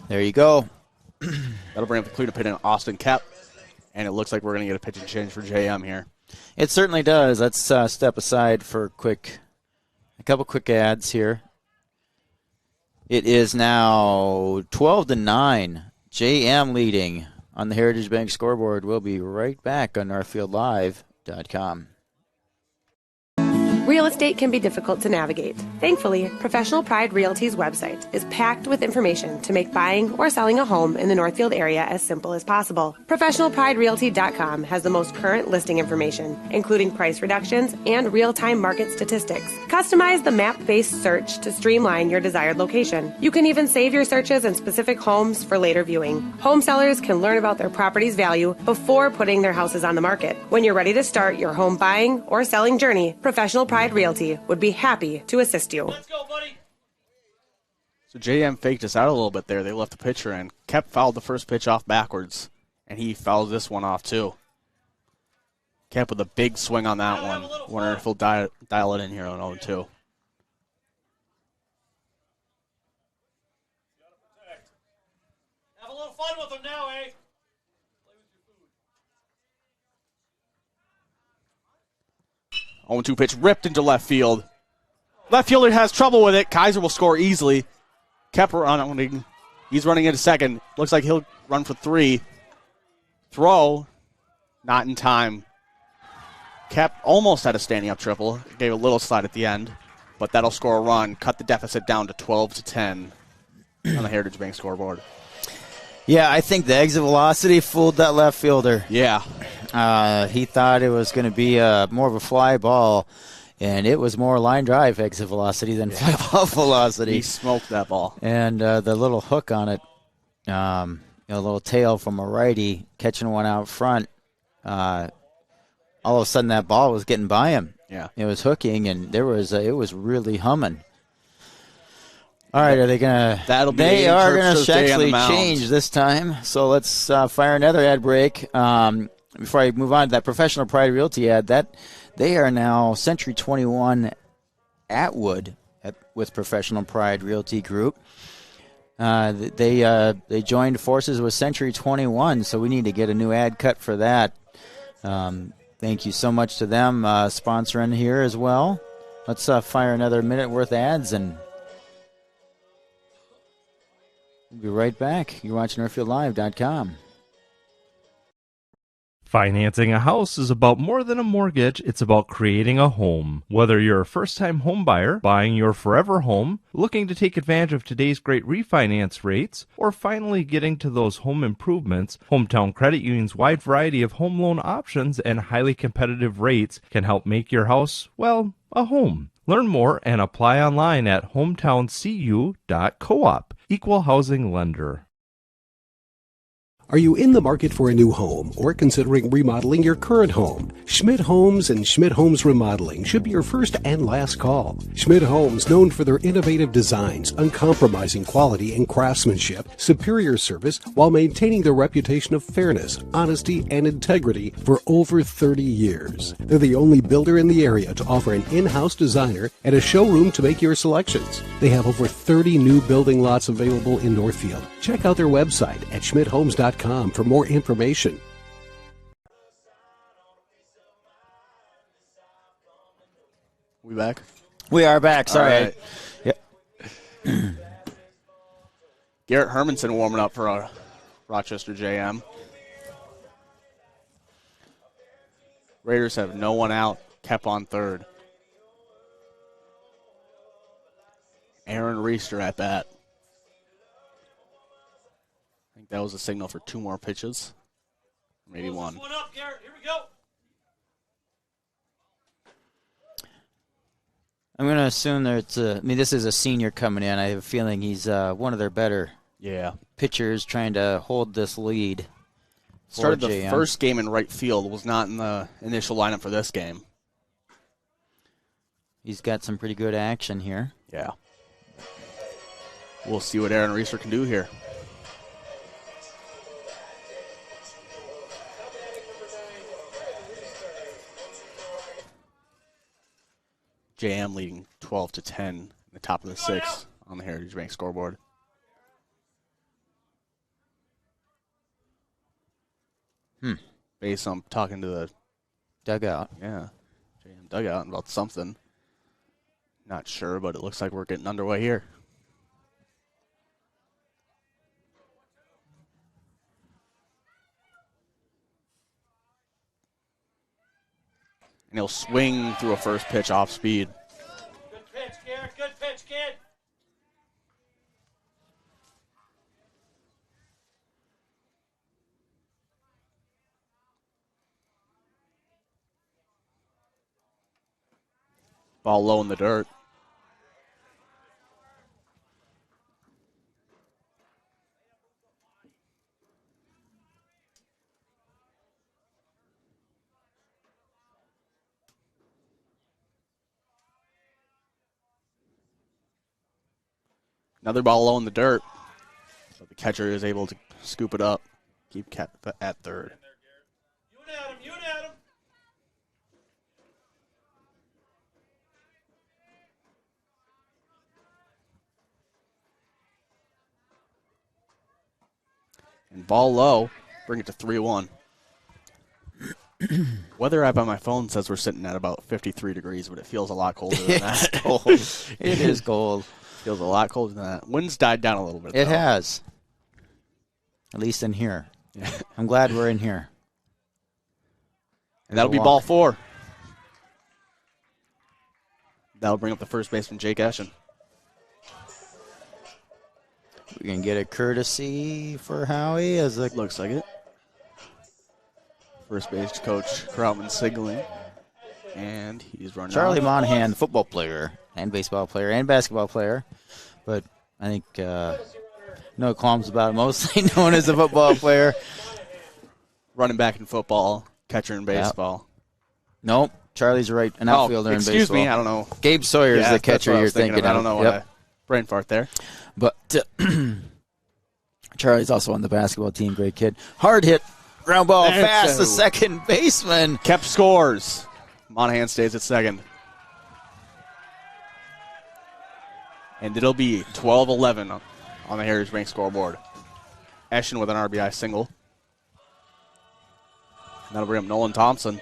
There you go. That'll bring up the cleanup hit in Austin Kep, and it looks like we're going to get a pitching change for JM here. It certainly does. Let's step aside for a couple quick ads here. It is now 12-9. JM leading on the Heritage Bank scoreboard. We'll be right back on NorthfieldLive.com. Real estate can be difficult to navigate. Thankfully, Professional Pride Realty's website is packed with information to make buying or selling a home in the Northfield area as simple as possible. ProfessionalPrideRealty.com has the most current listing information, including price reductions and real-time market statistics. Customize the map-based search to streamline your desired location. You can even save your searches in specific homes for later viewing. Home sellers can learn about their property's value before putting their houses on the market. When you're ready to start your home buying or selling journey, Professional Pride Realty would be happy to assist you. Let's go, buddy. So JM faked us out a little bit there. They left the pitcher in. Kep fouled the first pitch off backwards, and he fouled this one off too. Kep with a big swing on that one. Wonder if he'll dial it in here on 0-2. Have a little fun with them now, eh? 0-2 pitch ripped into left field. Left fielder has trouble with it. Kaiser will score easily. Kep running. He's running into second. Looks like he'll run for 3. Throw. Not in time. Cap almost had a standing up triple. Gave a little slide at the end, but that'll score a run, cut the deficit down to 12-10 on the Heritage Bank scoreboard. Yeah, I think the exit velocity fooled that left fielder. Yeah. He thought it was going to be more of a fly ball, and it was more line drive exit velocity than fly ball velocity. He smoked that ball. And the little hook on it, a little tail from a righty, catching one out front, all of a sudden that ball was getting by him. Yeah. It was hooking, and it was really humming. All right, are they going to? They are going to actually change this time. So let's fire another ad break. Before I move on to that Professional Pride Realty ad, that they are now Century 21 Atwood with Professional Pride Realty Group. They joined forces with Century 21, so we need to get a new ad cut for that. Thank you so much to them sponsoring here as well. Let's fire another minute worth of ads and we'll be right back. You're watching NorthfieldLive.com. Financing a house is about more than a mortgage, it's about creating a home. Whether you're a first-time home buyer, buying your forever home, looking to take advantage of today's great refinance rates, or finally getting to those home improvements, Hometown Credit Union's wide variety of home loan options and highly competitive rates can help make your house, well, a home. Learn more and apply online at hometowncu.coop. Equal housing lender. Are you in the market for a new home or considering remodeling your current home? Schmidt Homes and Schmidt Homes Remodeling should be your first and last call. Schmidt Homes, known for their innovative designs, uncompromising quality and craftsmanship, superior service, while maintaining their reputation of fairness, honesty, and integrity for over 30 years. They're the only builder in the area to offer an in-house designer and a showroom to make your selections. They have over 30 new building lots available in Northfield. Check out their website at schmidthomes.com for more information. We back? We are back. Sorry. Right. Yep. Garrett Hermanson warming up for a Rochester JM. Raiders have no one out. Kept on third. Aaron Reister at bat. I think that was a signal for 2 more pitches. Maybe one. One up, Garrett. Here we go. I'm going to assume that this is a senior coming in. I have a feeling he's one of their better pitchers trying to hold this lead. Started the first game in right field, was not in the initial lineup for this game. He's got some pretty good action here. Yeah. We'll see what Aaron Reister can do here. JM leading 12-10 in the top of the 6th on the Heritage Bank scoreboard. Based on talking to the dugout. Yeah. JM dugout about something. Not sure, but it looks like we're getting underway here. And he'll swing through a first pitch off speed. Good pitch, Garrett. Good pitch, kid. Ball low in the dirt. Another ball low in the dirt. So the catcher is able to scoop it up. Keep at third. You and Adam. You and Adam. And ball low. Bring it to 3-1. Weather app on my phone says we're sitting at about 53 degrees, but it feels a lot colder than that. It's cold. It is cold. Feels a lot colder than that. Wind's died down a little bit, It though. has. At least in here. I'm glad we're in here. And that'll be ball 4. That'll bring up the first baseman, Jake Eschen. We can get a courtesy for Howie as a looks like it. First base coach Krautman signaling, and he's running. Charlie out. Monahan, the football player and baseball player and basketball player, but I think no qualms about it. Mostly known as a football player, running back in football, catcher in baseball. Nope, Charlie's right, an outfielder in baseball. Excuse me, I don't know. Gabe Sawyer is the catcher you're thinking of. I don't know why. Brain fart there. But Charlie's also on the basketball team. Great kid. Hard hit. Ground ball fast to second baseman. Kept scores. Monahan stays at second. And it'll be 12-11 on the Heritage Bank scoreboard. Eschen with an RBI single. And that'll bring up Nolan Thompson.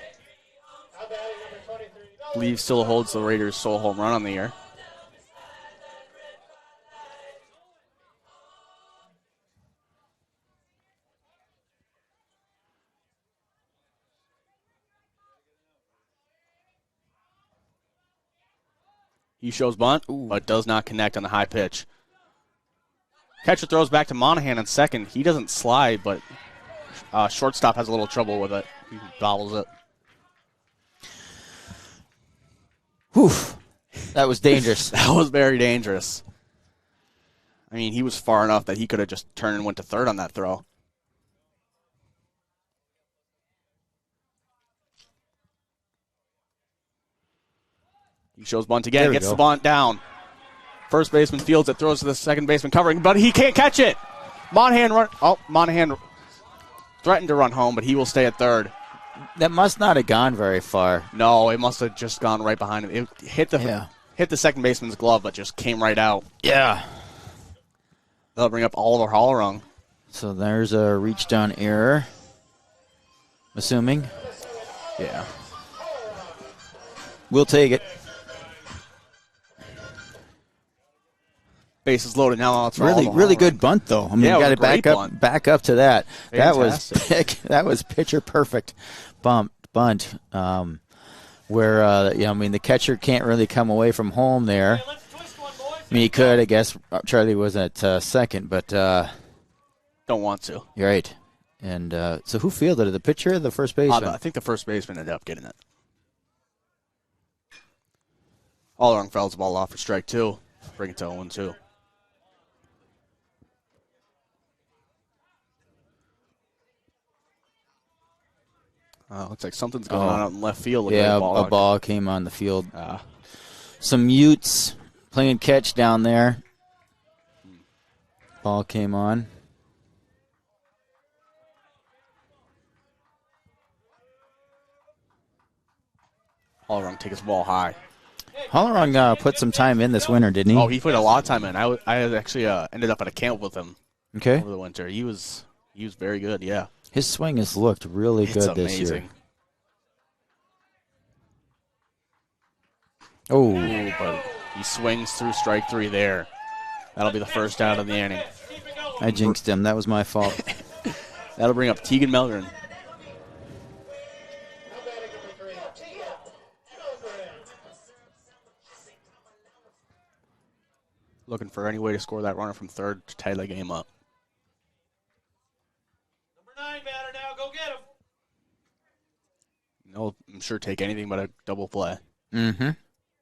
I believe still holds the Raiders' sole home run on the year. He shows bunt, but does not connect on the high pitch. Catcher throws back to Monahan on second. He doesn't slide, but shortstop has a little trouble with it. He bobbles it. Whew. That was dangerous. That was very dangerous. I mean, he was far enough that he could have just turned and went to third on that throw. He shows bunt again, gets the bunt down. First baseman fields it, throws to the second baseman covering, but he can't catch it. Monahan threatened to run home, but he will stay at third. That must not have gone very far. No, it must have just gone right behind him. It hit the second baseman's glove, but just came right out. Yeah. They'll bring up Oliver Hollerung. So there's a reach down error. Assuming. Yeah. We'll take it. Bases loaded now. Really good bunt though. I mean, you got to back up to that. Fantastic. That was pitcher perfect bunt. Where I mean the catcher can't really come away from home there. I mean he could, I guess. Charlie was at second, but don't want to. You're right. And so who fielded it? The pitcher or the first baseman? I think the first baseman ended up getting it. Hollerung fouls the ball off for strike two. Bring it to 0-2. Looks like something's going on out in left field. Yeah, a ball came on the field. Some Utes playing catch down there. Ball came on. Hollerung take his ball high. Hollerung put some time in this winter, didn't he? Oh, he put a lot of time in. I actually ended up at a camp with him over the winter. He was very good, yeah. His swing has looked really good this year. Oh, but he swings through strike three there. That'll be the first out of the inning. I jinxed him. That was my fault. That'll bring up Tegan Melgren. Looking for any way to score that runner from third to tie the game up. Number 9 batter now, go get him. No, I'm sure take anything but a double play. Mm-hmm.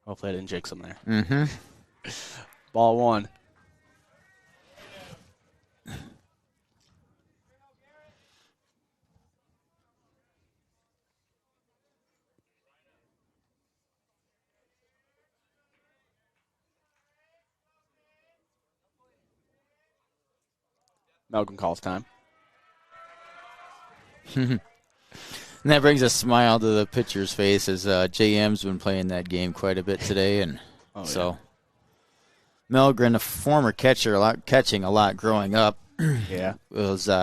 Hopefully I didn't jinx him there. Mm-hmm. Ball one. Malcolm calls time. And that brings a smile to the pitcher's face as JM's been playing that game quite a bit today. And Melgren, a former catcher, catching a lot growing up. Yeah.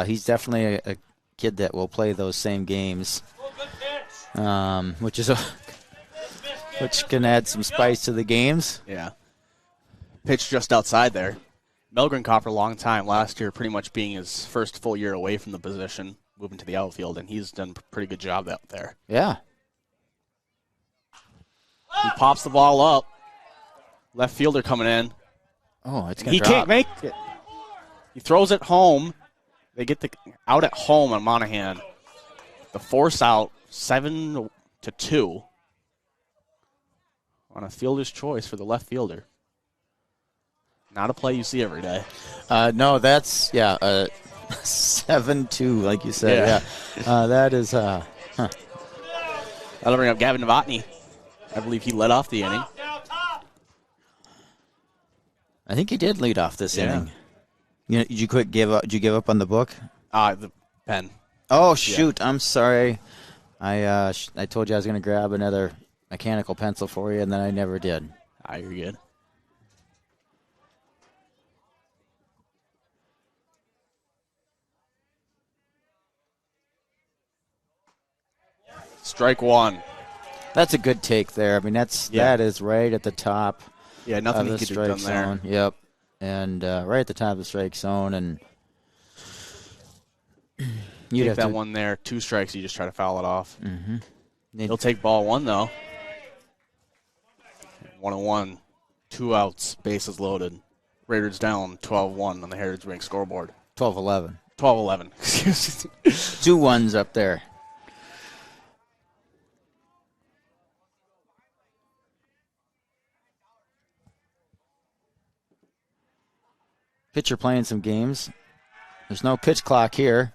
He's definitely a kid that will play those same games, which can add some spice to the games. Yeah. Pitch just outside there. Melgren caught for a long time last year, pretty much being his first full year away from the position, moving to the outfield, and he's done a pretty good job out there. Yeah. He pops the ball up. Left fielder coming in. Oh, it's going to He drop. can't make it. He throws it home. They get the out at home on Monahan. The force out 7-2 on a fielder's choice for the left fielder. Not a play you see every day. No, that's 7-2, like you said. Yeah, that is. Huh. That'll bring up Gavin Novotny. I believe he led off the inning. I think he did lead off this inning. Did you give up on the book? The pen. Oh shoot! I'm sorry. I told you I was going to grab another mechanical pencil for you, and then I never did. You're good. Strike one. That's a good take there. I mean, that is right at the top. Yeah, nothing of he the could strike have done there. zone. Yep, and right at the top of the strike zone, and you take that one there. 2 strikes. You just try to foul it off. Mm-hmm. He'll take ball 1 though. 1-1, 2 outs, bases loaded. Raiders down 12-1 on the Heritage Bank scoreboard. 12-11. 12-11. 2 ones up there. Pitcher playing some games. There's no pitch clock here.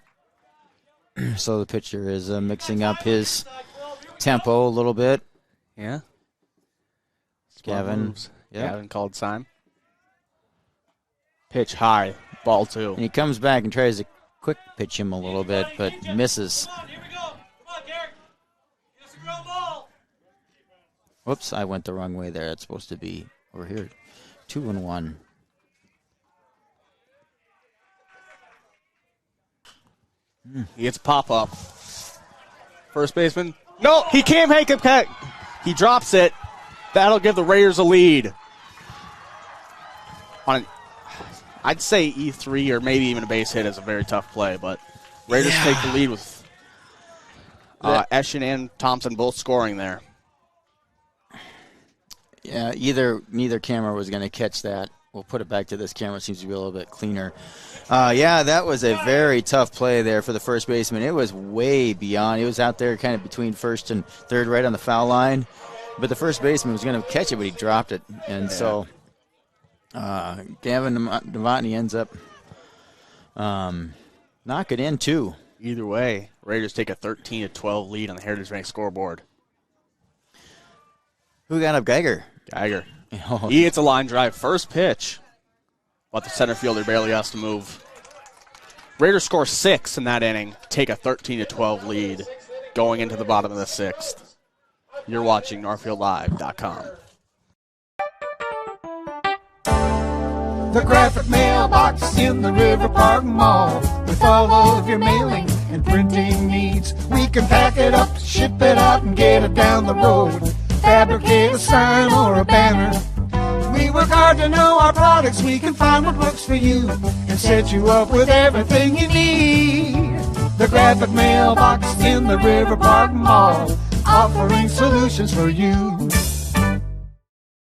So the pitcher is mixing up his tempo a little bit. Yeah. Gavin. Gavin called time. Pitch high. Ball 2. And he comes back and tries to quick pitch him a little bit, but misses. Whoops, I went the wrong way there. It's supposed to be over here. 2-1. He gets pop-up. First baseman. No, he can't make it. He drops it. That'll give the Raiders a lead. I'd say E3 or maybe even a base hit is a very tough play, but Raiders take the lead with Eschen and Thompson both scoring there. Yeah, neither camera was going to catch that. We'll put it back to this camera. It seems to be a little bit cleaner. That was a very tough play there for the first baseman. It was way beyond. It was out there kind of between first and third, right on the foul line. But the first baseman was going to catch it, but he dropped it. And so Gavin Novotny ends up knocking in, too. Either way, Raiders take a 13-12 lead on the Heritage Bank scoreboard. Who got up? Geiger. He hits a line drive. First pitch. But the center fielder barely has to move. Raiders score 6 in that inning. Take a 13-12 lead going into the bottom of the 6th. You're watching NorthfieldLive.com. The graphic mailbox in the River Park Mall. With all of your mailing and printing needs, we can pack it up, ship it out, and get it down the road. Fabricate a sign or a banner. We work hard to know our products. We can find what works for you and set you up with everything you need. The graphic mailbox in the River Park Mall, offering solutions for you.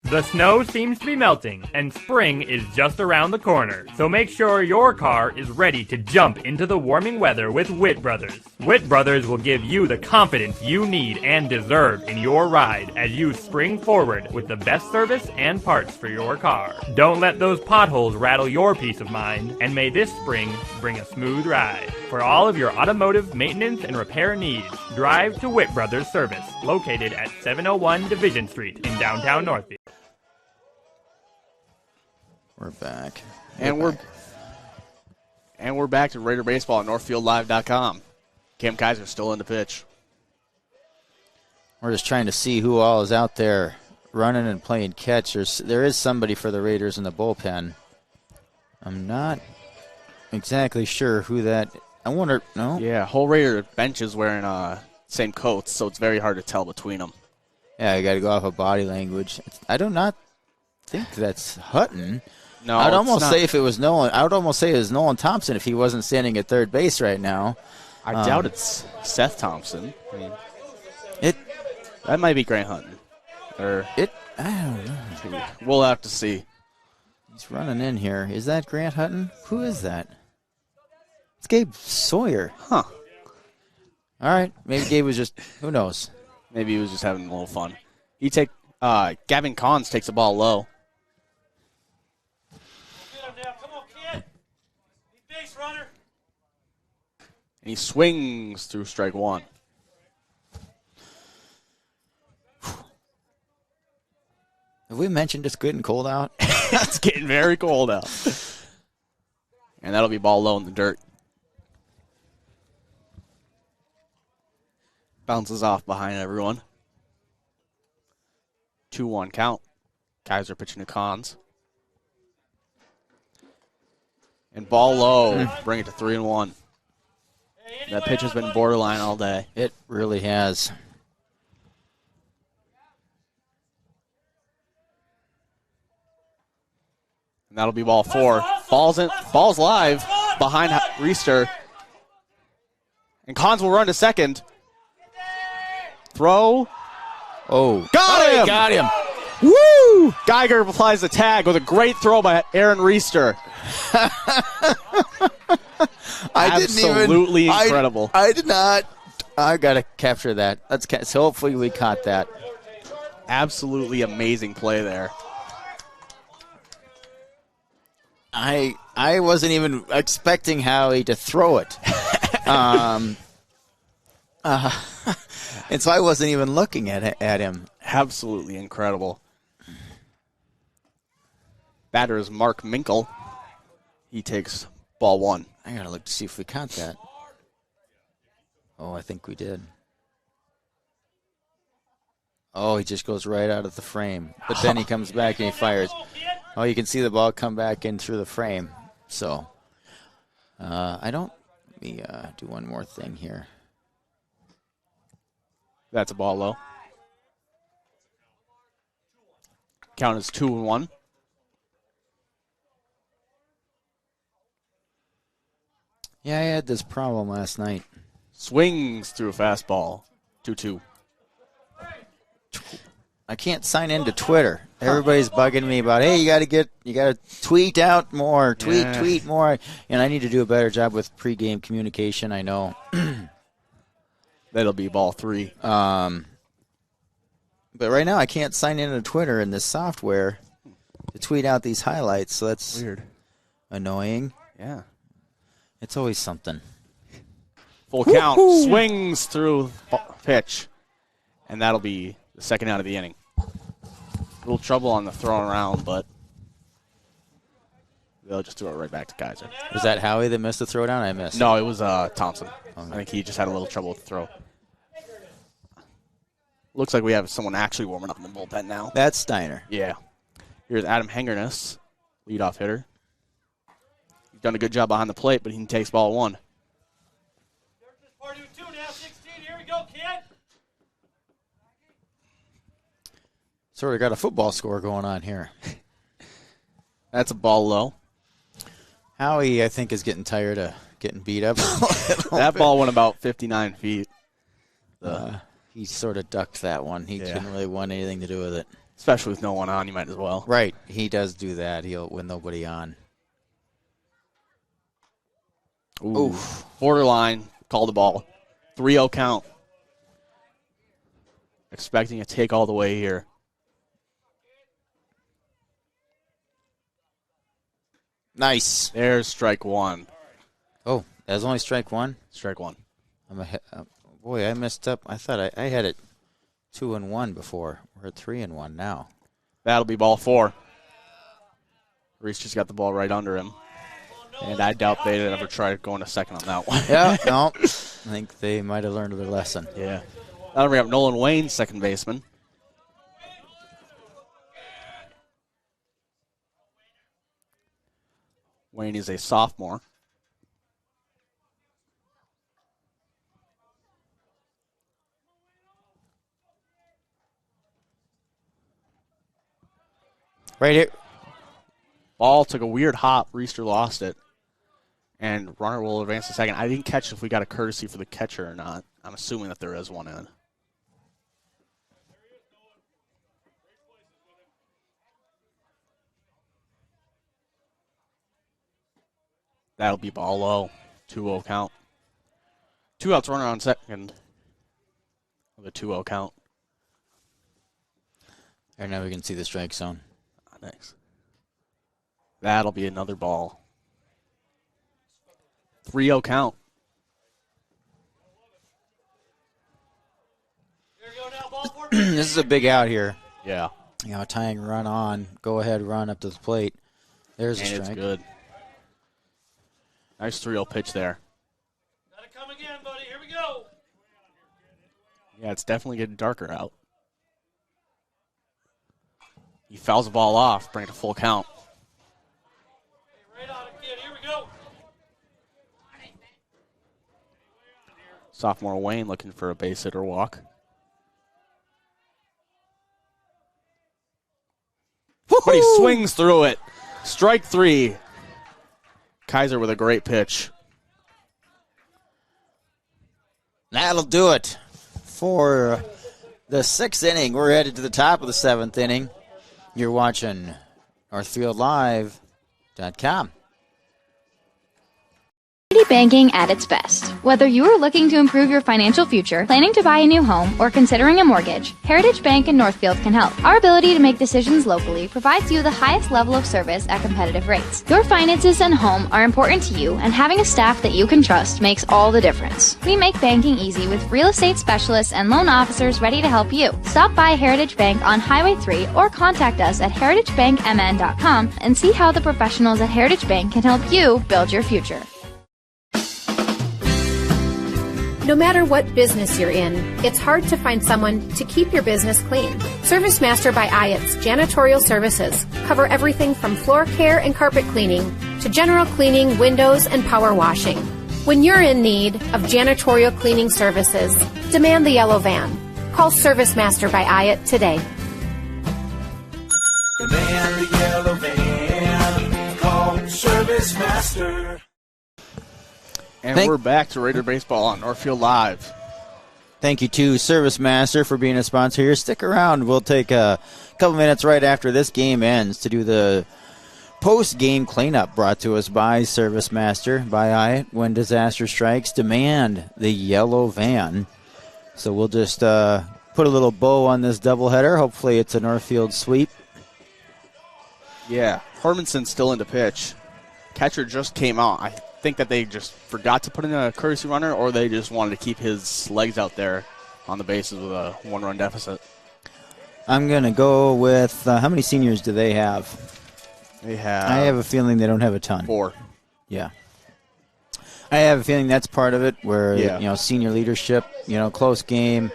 The snow seems to be melting, and spring is just around the corner. So make sure your car is ready to jump into the warming weather with Witt Brothers. Witt Brothers will give you the confidence you need and deserve in your ride as you spring forward with the best service and parts for your car. Don't let those potholes rattle your peace of mind, and may this spring bring a smooth ride. For all of your automotive maintenance and repair needs, drive to Witt Brothers Service, located at 701 Division Street in downtown Northfield. We're back. We're back to Raider Baseball at NorthfieldLive.com. Cam Kaiser still in the pitch. We're just trying to see who all is out there running and playing catch. There is somebody for the Raiders in the bullpen. I'm not exactly sure who that. I wonder. No. Yeah, whole Raider bench is wearing same coats, so it's very hard to tell between them. Yeah, you got to go off of body language. I do not think that's Hutton. No, I'd almost say if it was Nolan. I would almost say it was Nolan Thompson if he wasn't standing at third base right now. I doubt it's Seth Thompson. I mean, that might be Grant Hutton. I don't know. We'll have to see. He's running in here. Is that Grant Hutton? Who is that? It's Gabe Sawyer. Huh. All right. Maybe Gabe was just, who knows? Maybe he was just having a little fun. Gavin Collins takes the ball low. And he swings through strike one. Have we mentioned it's getting cold out? It's getting very cold out. And that'll be ball low in the dirt. Bounces off behind everyone. 2-1 count. Kaiser pitching to Cons. And ball low. Bring it to 3-1. That pitch has been borderline all day. It really has. And that'll be ball 4. Ball's live behind Reister. And Cons will run to second. Throw. Oh. Got him! Got him. Woo! Geiger applies the tag with a great throw by Aaron Reister. Absolutely incredible. I did not. I got to capture that. So hopefully we caught that. Absolutely amazing play there. I wasn't even expecting Howie to throw it. And so I wasn't even looking at him. Absolutely incredible. Batter is Mark Minkle. He takes ball 1. I got to look to see if we caught that. Oh, I think we did. Oh, he just goes right out of the frame. But then he comes back and he fires. Oh, you can see the ball come back in through the frame. So, let me do one more thing here. That's a ball low. Count is 2-1. Yeah, I had this problem last night. Swings through a fastball. 2-2. I can't sign into Twitter. Everybody's bugging me about, hey, you got to tweet out more, tweet more. And I need to do a better job with pregame communication, I know. That'll be ball 3. But right now I can't sign into Twitter in this software to tweet out these highlights, so that's weird. Annoying. Yeah. It's always something. Full count. Woo-hoo. Swings through pitch. And that'll be the second out of the inning. A little trouble on the throwing around, but they'll just throw it right back to Kaiser. Was that Howie that missed the throw down? I missed. No, it was Thompson. I think he just had a little trouble with the throw. Looks like we have someone actually warming up in the bullpen now. That's Steiner. Yeah. Here's Adam Hengerness, leadoff hitter. He's done a good job behind the plate, but he takes ball 1. So we got a football score going on here. That's a ball low. Howie, I think, is getting tired of getting beat up. That ball went about 59 feet. He sort of ducked that one. He didn't really want anything to do with it. Especially with no one on, you might as well. Right. He does do that. He'll with nobody on. Oof. Borderline. Call the ball. 3-0 count. Expecting a take all the way here. Nice. There's strike 1. Oh, that was only strike 1? Strike 1. Boy, I messed up. I thought I had it 2-1 before. We're at 3-1 now. That'll be ball 4. Reese just got the ball right under him. And I doubt they'd ever try going to second on that one. Yeah, no. I think they might have learned their lesson. Yeah. That'll bring up Nolan Wayne, second baseman. Wayne is a sophomore. Right here. Ball took a weird hop. Reister lost it. And runner will advance to second. I didn't catch if we got a courtesy for the catcher or not. I'm assuming that there is one in. That'll be ball low. 2-0 count. 2 outs, runner on second. With a 2-0 count. And now we can see the strike zone. Nice. That'll be another ball. 3-0 count. This is a big out here. Yeah. You know, tying run on. Go ahead, run up to the plate. There's a strike. It's good. Nice 3-0 pitch there. Gotta come again, buddy. Here we go. Yeah, it's definitely getting darker out. He fouls the ball off, bring it to full count. Right on it, kid. Here we go. Sophomore Wayne looking for a base hit or walk. But he swings through it. Strike 3. Kaiser with a great pitch. That'll do it for the 6th inning. We're headed to the top of the 7th inning. You're watching NorthfieldLive.com. Banking at its best. Whether you are looking to improve your financial future, planning to buy a new home, or considering a mortgage, Heritage Bank in Northfield can help. Our ability to make decisions locally provides you the highest level of service at competitive rates. Your finances and home are important to you, and having a staff that you can trust makes all the difference. We make banking easy with real estate specialists and loan officers ready to help you. Stop by Heritage Bank on Highway 3 or contact us at heritagebankmn.com and see how the professionals at Heritage Bank can help you build your future. No matter what business you're in, it's hard to find someone to keep your business clean. Service Master by Ayatt's Janitorial Services cover everything from floor care and carpet cleaning to general cleaning, windows, and power washing. When you're in need of janitorial cleaning services, demand the yellow van. Call Service Master by Ayatt today. Demand the yellow van. Call Service Master. And we're back to Raider Baseball on Northfield Live. Thank you to Service Master for being a sponsor here. Stick around. We'll take a couple minutes right after this game ends to do the post-game cleanup brought to us by Service Master by Ayatt. When disaster strikes, demand the yellow van. So we'll just put a little bow on this doubleheader. Hopefully it's a Northfield sweep. Yeah, Hermanson's still in the pitch. Catcher just came out. I think that they just forgot to put in a courtesy runner, or they just wanted to keep his legs out there on the bases with a 1-run deficit. I'm going to go with, how many seniors do they have? They have... I have a feeling they don't have a ton. 4. Yeah. I have a feeling that's part of it, where, senior leadership, close game.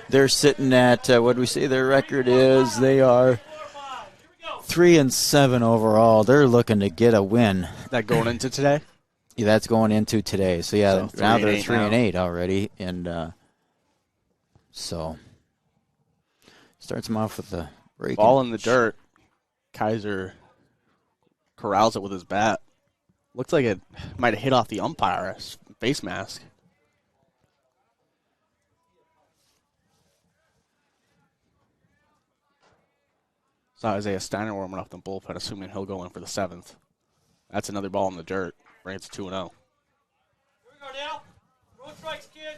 They're sitting at, what do we say their record is? They are 3-7 overall. They're looking to get a win. That going into today? Yeah, that's going into today. So, yeah, So now they're 3-8 3-8 already. And so, starts them off with the break. Ball in the dirt. Kaiser corrals it with his bat. Looks like it might have hit off the umpire's face mask. Saw Isaiah Steiner warming up the bullpen, assuming he'll go in for the 7th. That's another ball in the dirt. Brings it 2-0. Here we go now. Road strikes, kid.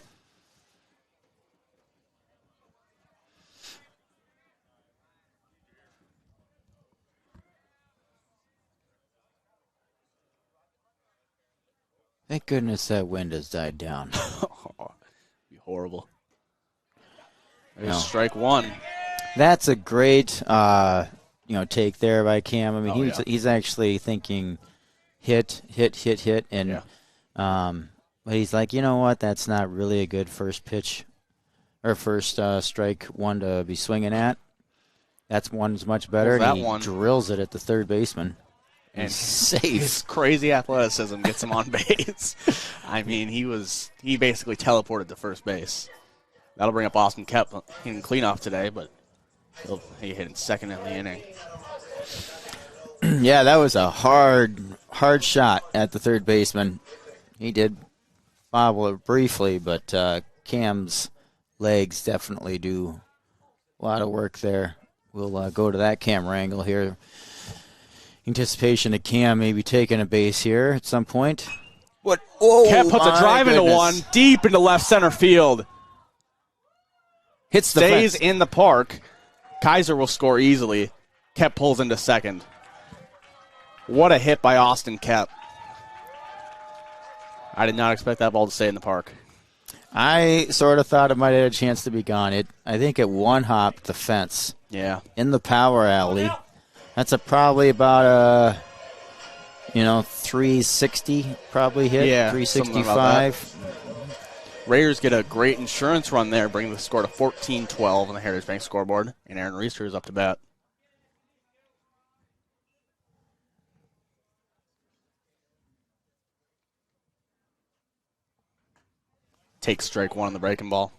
Thank goodness that wind has died down. Be horrible. There's strike 1. That's a great, take there by Cam. I mean, he's actually thinking hit, and but he's like, you know what? That's not really a good first pitch or first strike one to be swinging at. That's one's much better. Well, and he drills it at the third baseman. And safe. His crazy athleticism gets him on base. I mean, he basically teleported to first base. That'll bring up Austin Kep in cleanoff today, but he hit in second in the inning. Yeah, that was a hard shot at the third baseman. He did bobble it briefly, but Cam's legs definitely do a lot of work there. We'll go to that camera angle here. anticipation of Cam maybe taking a base here at some point. What? Oh, Kep puts a drive into one, deep into left center field. Hits the Stays fence. in the park. Kaiser will score easily. Kep pulls into second. What a hit by Austin Kep. I did not expect that ball to stay in the park. I sort of thought it might have had a chance to be gone. I think it one-hopped the fence. Yeah. In the power alley. That's probably about a 360 probably hit. Yeah, 365. Raiders get a great insurance run there, bringing the score to 14-12 on the Heritage Bank scoreboard, and Aaron Reister is up to bat. Takes strike one on the breaking ball.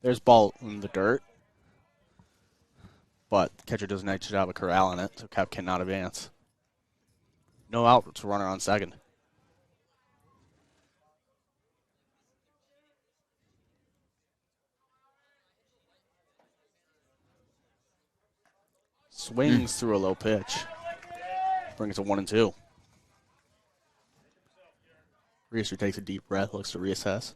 There's ball in the dirt, but the catcher does a nice job of corralling it, so Kep cannot advance. No out, it's a runner on second. Swings through a low pitch. Brings it 1-2. Reister takes a deep breath, looks to reassess.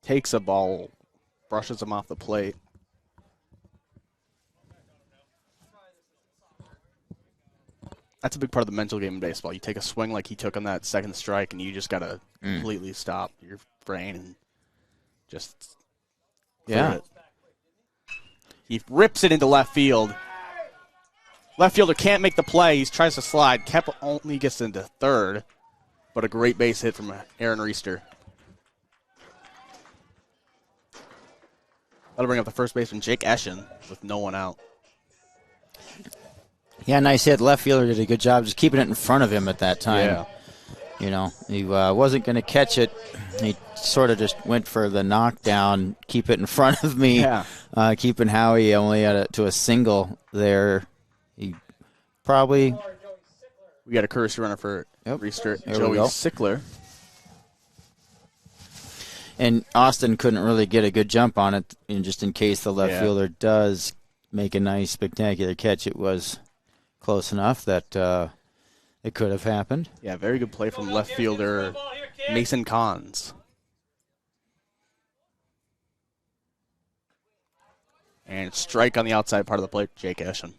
Takes a ball, brushes him off the plate. That's a big part of the mental game in baseball. You take a swing like he took on that second strike, and you just got to completely stop your brain and just clear it. He rips it into left field. Left fielder can't make the play. He tries to slide. Kep only gets into third, but a great base hit from Aaron Reister. That'll bring up the first baseman, Jake Eschen, with no one out. Yeah, nice hit. Left fielder did a good job just keeping it in front of him at that time. Yeah. He wasn't going to catch it. He sort of just went for the knockdown, keep it in front of me. Yeah. Keeping Howie only to a single there. He probably... We got a courtesy runner for Reister, There Joey we go. Sickler. And Austin couldn't really get a good jump on it, just in case the left fielder does make a nice, spectacular catch. It was close enough that it could have happened. Yeah, very good play from left fielder Mason Cons. And strike on the outside part of the plate, Jake Eschen.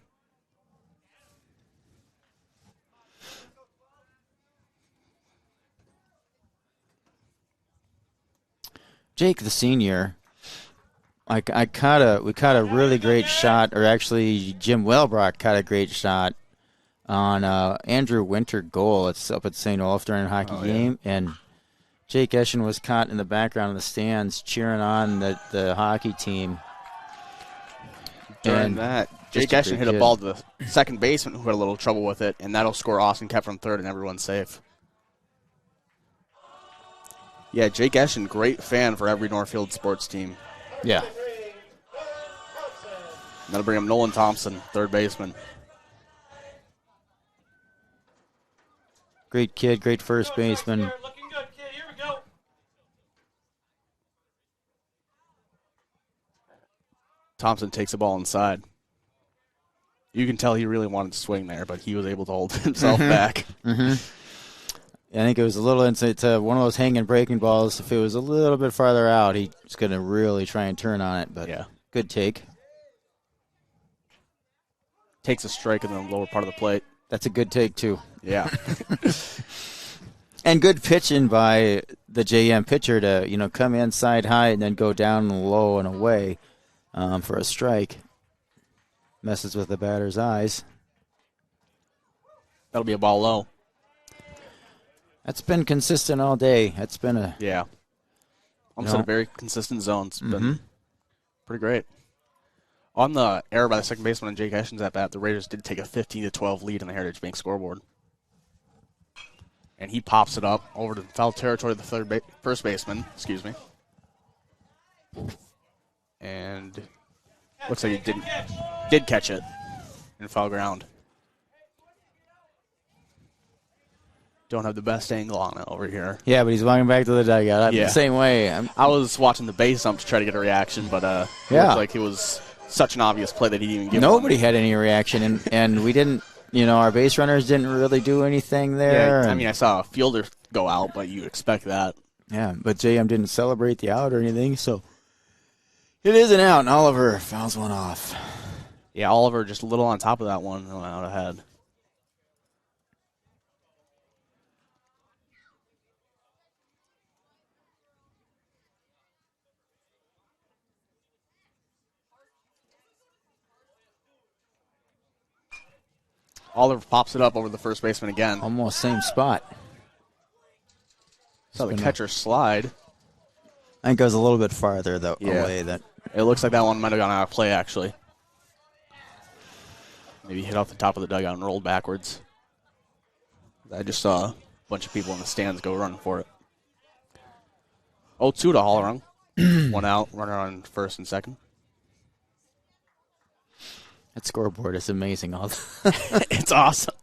Jake, the senior, we caught a really great shot, or actually Jim Wellbrock caught a great shot on Andrew Winter goal. It's up at St. Olaf during a hockey game, and Jake Eschen was caught in the background of the stands cheering on the hockey team. During that, Jake Eschen hit a ball to the second baseman who had a little trouble with it, and that'll score Austin Kep from third, and everyone's safe. Yeah, Jake Eschen, great fan for every Northfield sports team. Yeah. That'll bring him Nolan Thompson, third baseman. Great kid, great first baseman. Thompson takes the ball inside. You can tell he really wanted to swing there, but he was able to hold himself back. I think it was a little inside to one of those hanging breaking balls. If it was a little bit farther out, he's going to really try and turn on it. But good take. Takes a strike in the lower part of the plate. That's a good take, too. Yeah. And good pitching by the JM pitcher to, come inside high and then go down low and away for a strike. Messes with the batter's eyes. That'll be a ball low. That's been consistent all day. That's been a... Yeah. Almost in a very consistent zone. It's been pretty great. On the error by the second baseman and Jake Eschen's at bat, the Raiders did take a 15-12 lead in the Heritage Bank scoreboard. And he pops it up over to foul territory of the first baseman. Excuse me. And looks like he did catch it in foul ground. Don't have the best angle on it over here. Yeah, but he's walking back to the dugout. I'm the same way. I was watching the base ump to try to get a reaction, but it looked like it was such an obvious play that he didn't even give Nobody had any reaction, and we didn't, our base runners didn't really do anything there. Yeah, I mean, I saw a fielder go out, but you expect that. Yeah, but JM didn't celebrate the out or anything, so it is an out, and Oliver fouls one off. Yeah, Oliver just a little on top of that one and went out ahead. Oliver pops it up over the first baseman again. Almost same spot. Saw the catcher slide. I think it was a little bit farther away. That it looks like that one might have gone out of play, actually. Maybe hit off the top of the dugout and rolled backwards. I just saw a bunch of people in the stands go running for it. 0-2 to Hollerung. One out, runner on first and second. That scoreboard is amazing. It's awesome.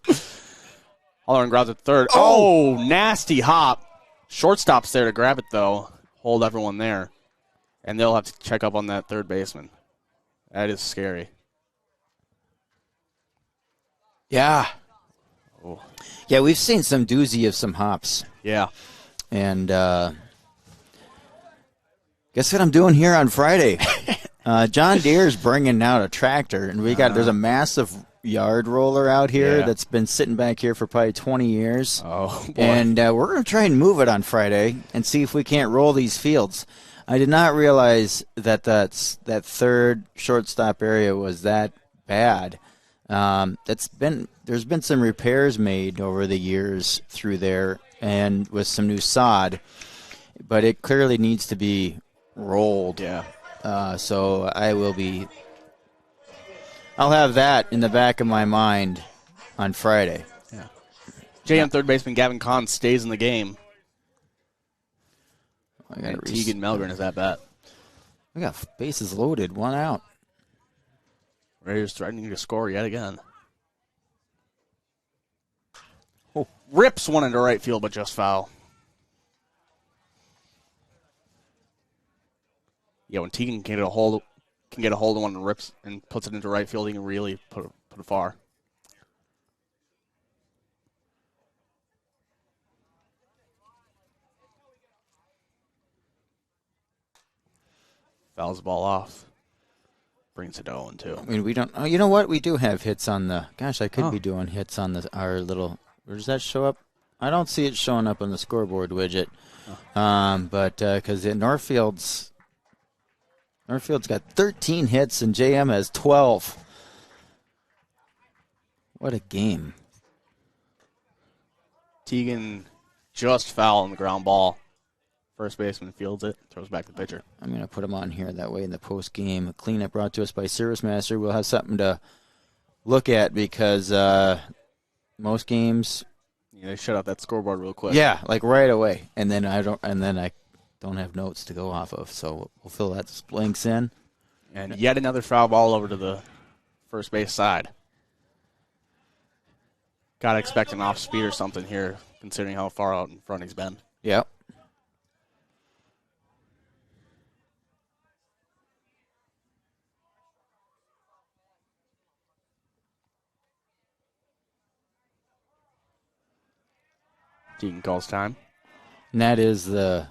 Hollerung grabs it third. Oh, nasty hop. Shortstop's there to grab it, though. Hold everyone there. And they'll have to check up on that third baseman. That is scary. Yeah. Oh. Yeah, we've seen some doozy of some hops. Yeah. And guess what I'm doing here on Friday? John Deere's bringing out a tractor, and there's a massive yard roller out here that's been sitting back here for probably 20 years. Oh, boy. And we're going to try and move it on Friday and see if we can't roll these fields. I did not realize that that third shortstop area was that bad. There's been some repairs made over the years through there, and with some new sod, but it clearly needs to be rolled. Yeah. So I'll have that in the back of my mind on Friday. Yeah. JM third baseman Gavin Kahn stays in the game. And Tegan Melgren is at bat. We got bases loaded, one out. Raiders threatening to score yet again. Oh, rips one into right field, but just foul. Yeah, when Tegan can get a hold of one and rips and puts it into right field, he can really put it far. Fouls the ball off. Brings it to 0-2. I mean, we don't. Oh, you know what? We do have hits on the. Gosh, I could be doing hits on our little. Where does that show up? I don't see it showing up on the scoreboard widget. But because Northfield's got 13 hits and JM has 12. What a game! Tegan just foul on the ground ball. First baseman fields it, throws back the pitcher. I'm going to put him on here. That way in the post-game cleanup brought to us by Service Master, we'll have something to look at because most games... They shut out that scoreboard real quick. Yeah, like right away. And then I don't have notes to go off of, so we'll fill that blanks in. And yet another foul ball over to the first base side. Got to expect an off speed or something here, considering how far out in front he's been. Yep. Tegan calls time. And that is I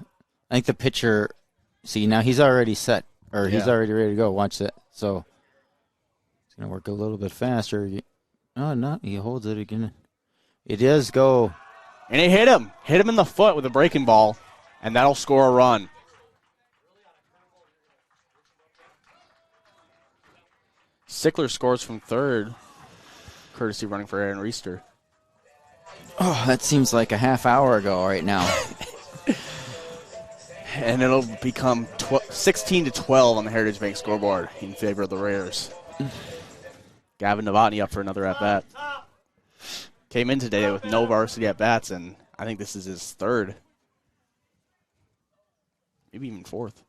think the pitcher, see, now he's already set, or he's already ready to go. Watch that. So it's going to work a little bit faster. Oh, no, he holds it again. It does go. And it hit him. Hit him in the foot with a breaking ball, and that'll score a run. Sickler scores from third, courtesy running for Aaron Reister. Oh, that seems like a half hour ago right now. And it'll become 16-12 on the Heritage Bank scoreboard in favor of the Raiders. Gavin Novotny up for another at-bat. Came in today with no varsity at-bats, and I think this is his third. Maybe even fourth.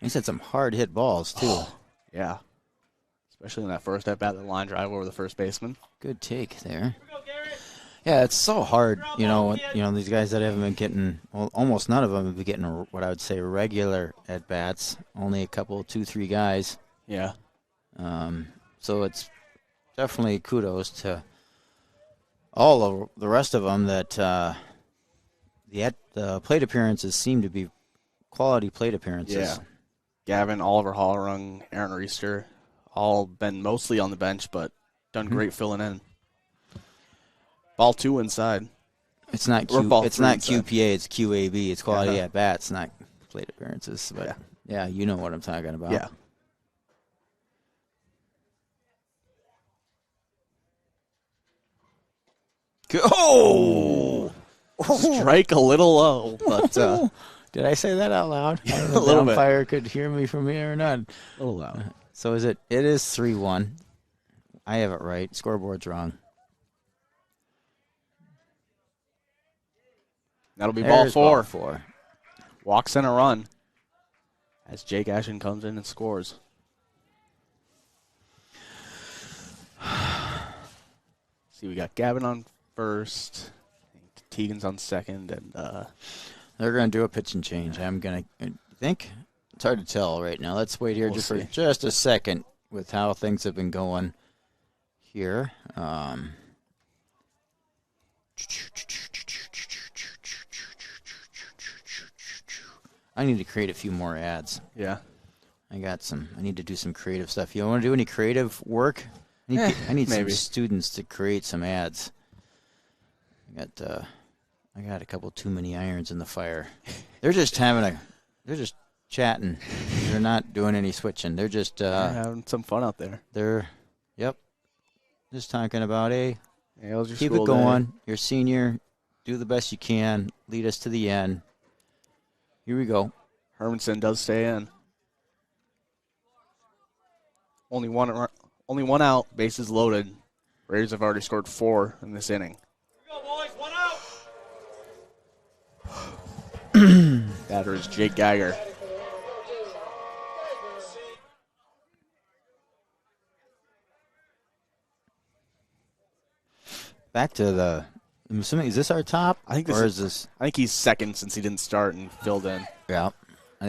He's had some hard hit balls too. Yeah. Especially in that first at bat, the line drive over the first baseman. Good take there. Yeah, it's so hard. These guys that haven't been getting, well, almost none of them have been getting what I would say regular at bats. Only a couple, 2-3 guys. Yeah. So it's definitely kudos to all of the rest of them that the plate appearances seem to be quality plate appearances. Yeah. Gavin, Oliver Hollerung, Aaron Reister, all been mostly on the bench, but done great filling in. Ball 2 inside. It's not it's not QPA, it's QAB. It's quality at bats, not plate appearances. But yeah, you know what I'm talking about. Yeah. Oh! Strike a little low, but did I say that out loud? Yeah, I don't a know if the little bit. umpire could hear me from here or not. A little loud. So it is 3-1. I have it right. Scoreboard's wrong. That'll be There's ball 4. Walks in a run as Jake Ashen comes in and scores. See, we got Gavin on first, Tegan's on second, and they're going to do a pitch and change. I'm going to think. It's hard to tell right now. Let's wait here for just a second with how things have been going here. I need to create a few more ads. Yeah. I need to do some creative stuff. You want to do any creative work? I need some students to create some ads. I got a couple too many irons in the fire. They're just chatting. They're not doing any switching. They're just they're having some fun out there. Just talking about, hey, keep school it going. day. You're a senior. Do the best you can. Lead us to the end. Here we go. Hermanson does stay in. Only one out. Bases loaded. Raiders have already scored 4 in this inning. Here we go, boys. 1 out. Batter is Jake Geiger. Back to I'm assuming, is this our top? I think is this? I think he's second since he didn't start and filled in. Yeah.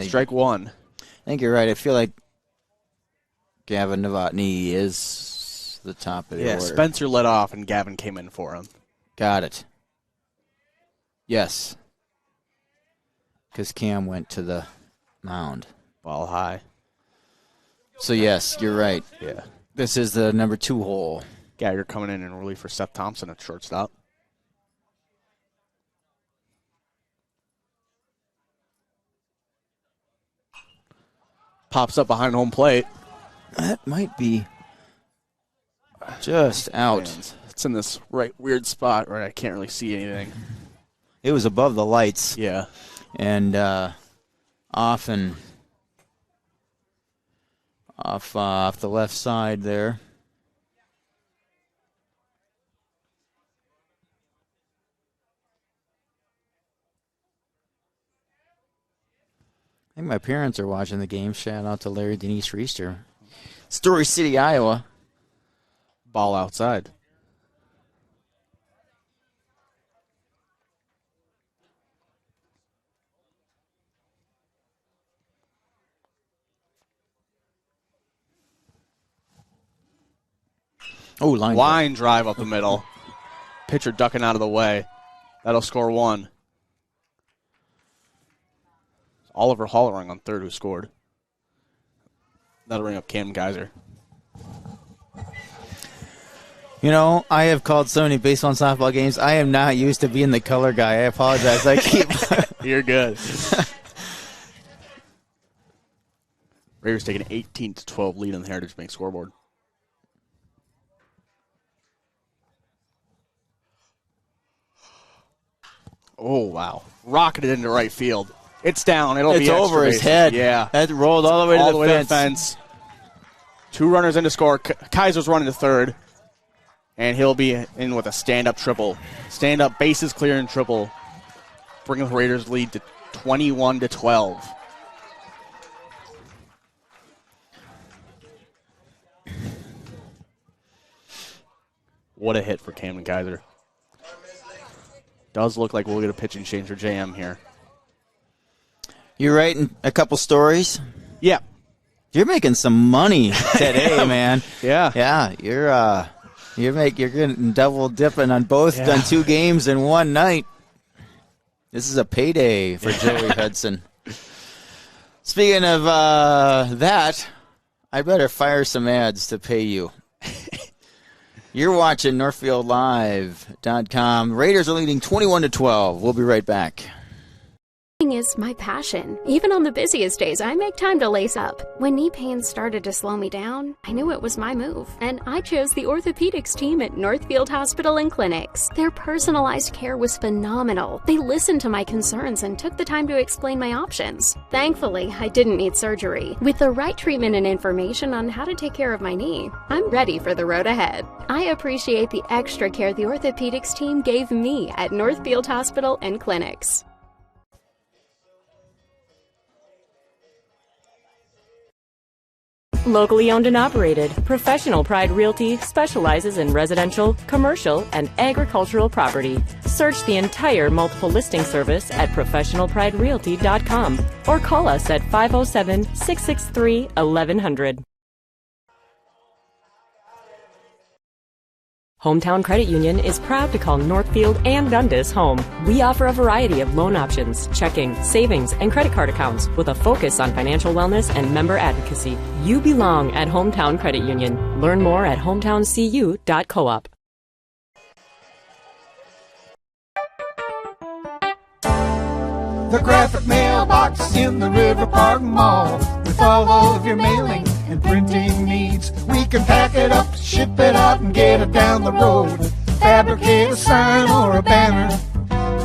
Strike 1. I think you're right. I feel like Gavin Novotny is the top of the order. Spencer led off and Gavin came in for him. Got it. Yes. Because Cam went to the mound. Ball high. So, yes, you're right. Yeah. This is the number 2 hole. Geiger coming in relief for Seth Thompson at shortstop. Pops up behind home plate. That might be just out. And it's in this weird spot where I can't really see anything. It was above the lights. Yeah. And off the left side there. I think my parents are watching the game. Shout out to Larry Denise Reister. Story City, Iowa. Ball outside. Oh, line drive up the middle. Pitcher ducking out of the way. That'll score 1. Oliver Hollerung on third who scored. That'll bring up Cam Geiser. You know, I have called so many baseball and softball games. I am not used to being the color guy. I apologize. I keep. You're good. Raiders taking an 18-12 lead on the Heritage Bank scoreboard. Oh, wow. Rocketed into right field. It's down. It's over his head. Yeah. That rolled all the way to the fence. 2 runners in to score. Kaiser's running to third. And he'll be in with a stand-up triple. Stand-up, bases clear and triple. Bringing the Raiders lead to 21-12. What a hit for Camden Kaiser. Does look like we'll get a pitching change for JM here. You writing a couple stories? Yeah. You're making some money today, man. Yeah. Yeah, you're getting double dipping on both on 2 games in one night. This is a payday for Joey Hudson. Speaking of that, I better fire some ads to pay you. You're watching NorthfieldLive.com. Raiders are leading 21-12. We'll be right back. Is my passion. Even on the busiest days, I make time to lace up. When knee pain started to slow me down, I knew it was my move, and I chose the orthopedics team at Northfield Hospital and Clinics. Their personalized care was phenomenal. They listened to my concerns and took the time to explain my options. Thankfully, I didn't need surgery. With the right treatment and information on how to take care of my knee, I'm ready for the road ahead. I appreciate the extra care the orthopedics team gave me at Northfield Hospital and Clinics. Locally owned and operated, Professional Pride Realty specializes in residential, commercial, and agricultural property. Search the entire multiple listing service at professionalpriderealty.com or call us at 507-663-1100. Hometown Credit Union is proud to call Northfield and Dundas home. We offer a variety of loan options, checking, savings, and credit card accounts with a focus on financial wellness and member advocacy. You belong at Hometown Credit Union. Learn more at hometowncu.coop. The graphic mailbox in the River Park Mall. With all of your mailing and printing needs, we can pack it up, ship it out, and get it down the road. Fabricate a sign or a banner.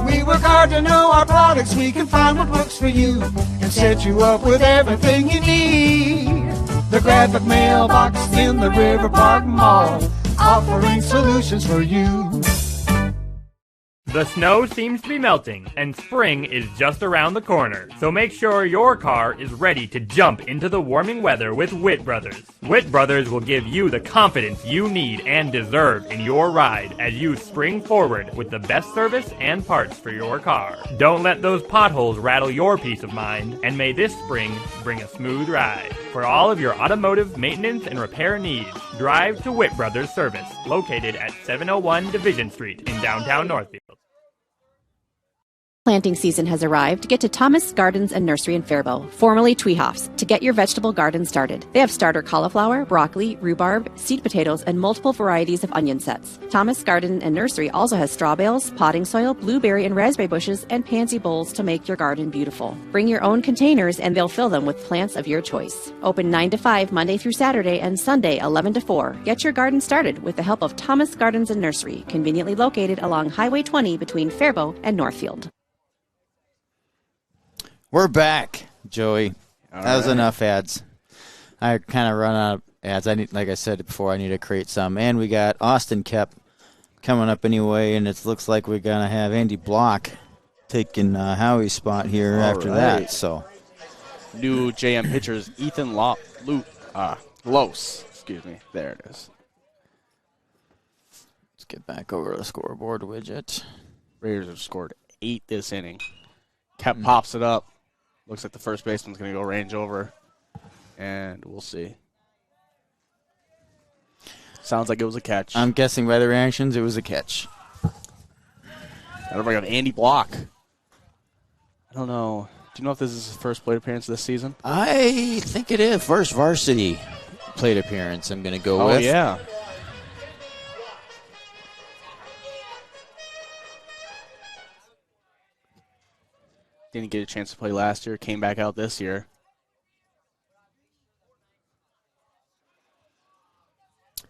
We work hard to know our products. We can find what works for you and set you up with everything you need. The graphic mailbox in the River Park Mall, offering solutions for you. The snow seems to be melting, and spring is just around the corner. So make sure your car is ready to jump into the warming weather with Witt Brothers. Witt Brothers will give you the confidence you need and deserve in your ride as you spring forward with the best service and parts for your car. Don't let those potholes rattle your peace of mind, and may this spring bring a smooth ride. For all of your automotive maintenance and repair needs, drive to Witt Brothers Service, located at 701 Division Street in downtown Northfield. Planting season has arrived. Get to Thomas Gardens and Nursery in Faribault, formerly Tweehoffs, to get your vegetable garden started. They have starter cauliflower, broccoli, rhubarb, seed potatoes, and multiple varieties of onion sets. Thomas Garden and Nursery also has straw bales, potting soil, blueberry and raspberry bushes, and pansy bowls to make your garden beautiful. Bring your own containers and they'll fill them with plants of your choice. Open 9 to 5 Monday through Saturday and Sunday 11 to 4. Get your garden started with the help of Thomas Gardens and Nursery, conveniently located along Highway 20 between Faribault and Northfield. We're back, Joey. All that was right. enough ads. I kind of run out of ads. Like I said before, I need to create some. And we got Austin Kep coming up anyway, and it looks like we're going to have Andy Block taking Howie's spot here after that. So, new JM pitchers, Ethan Los. Excuse me. There it is. Let's get back over to the scoreboard widget. Raiders have scored 8 this inning. Kep pops it up. Looks like the first baseman's going to go range over. And we'll see. Sounds like it was a catch. I'm guessing by the reactions it was a catch. Everybody got Andy Block. I don't know. Do you know if this is his first plate appearance this season? I think it is. First varsity plate appearance I'm going to go with. Oh, yeah. Didn't get a chance to play last year. Came back out this year.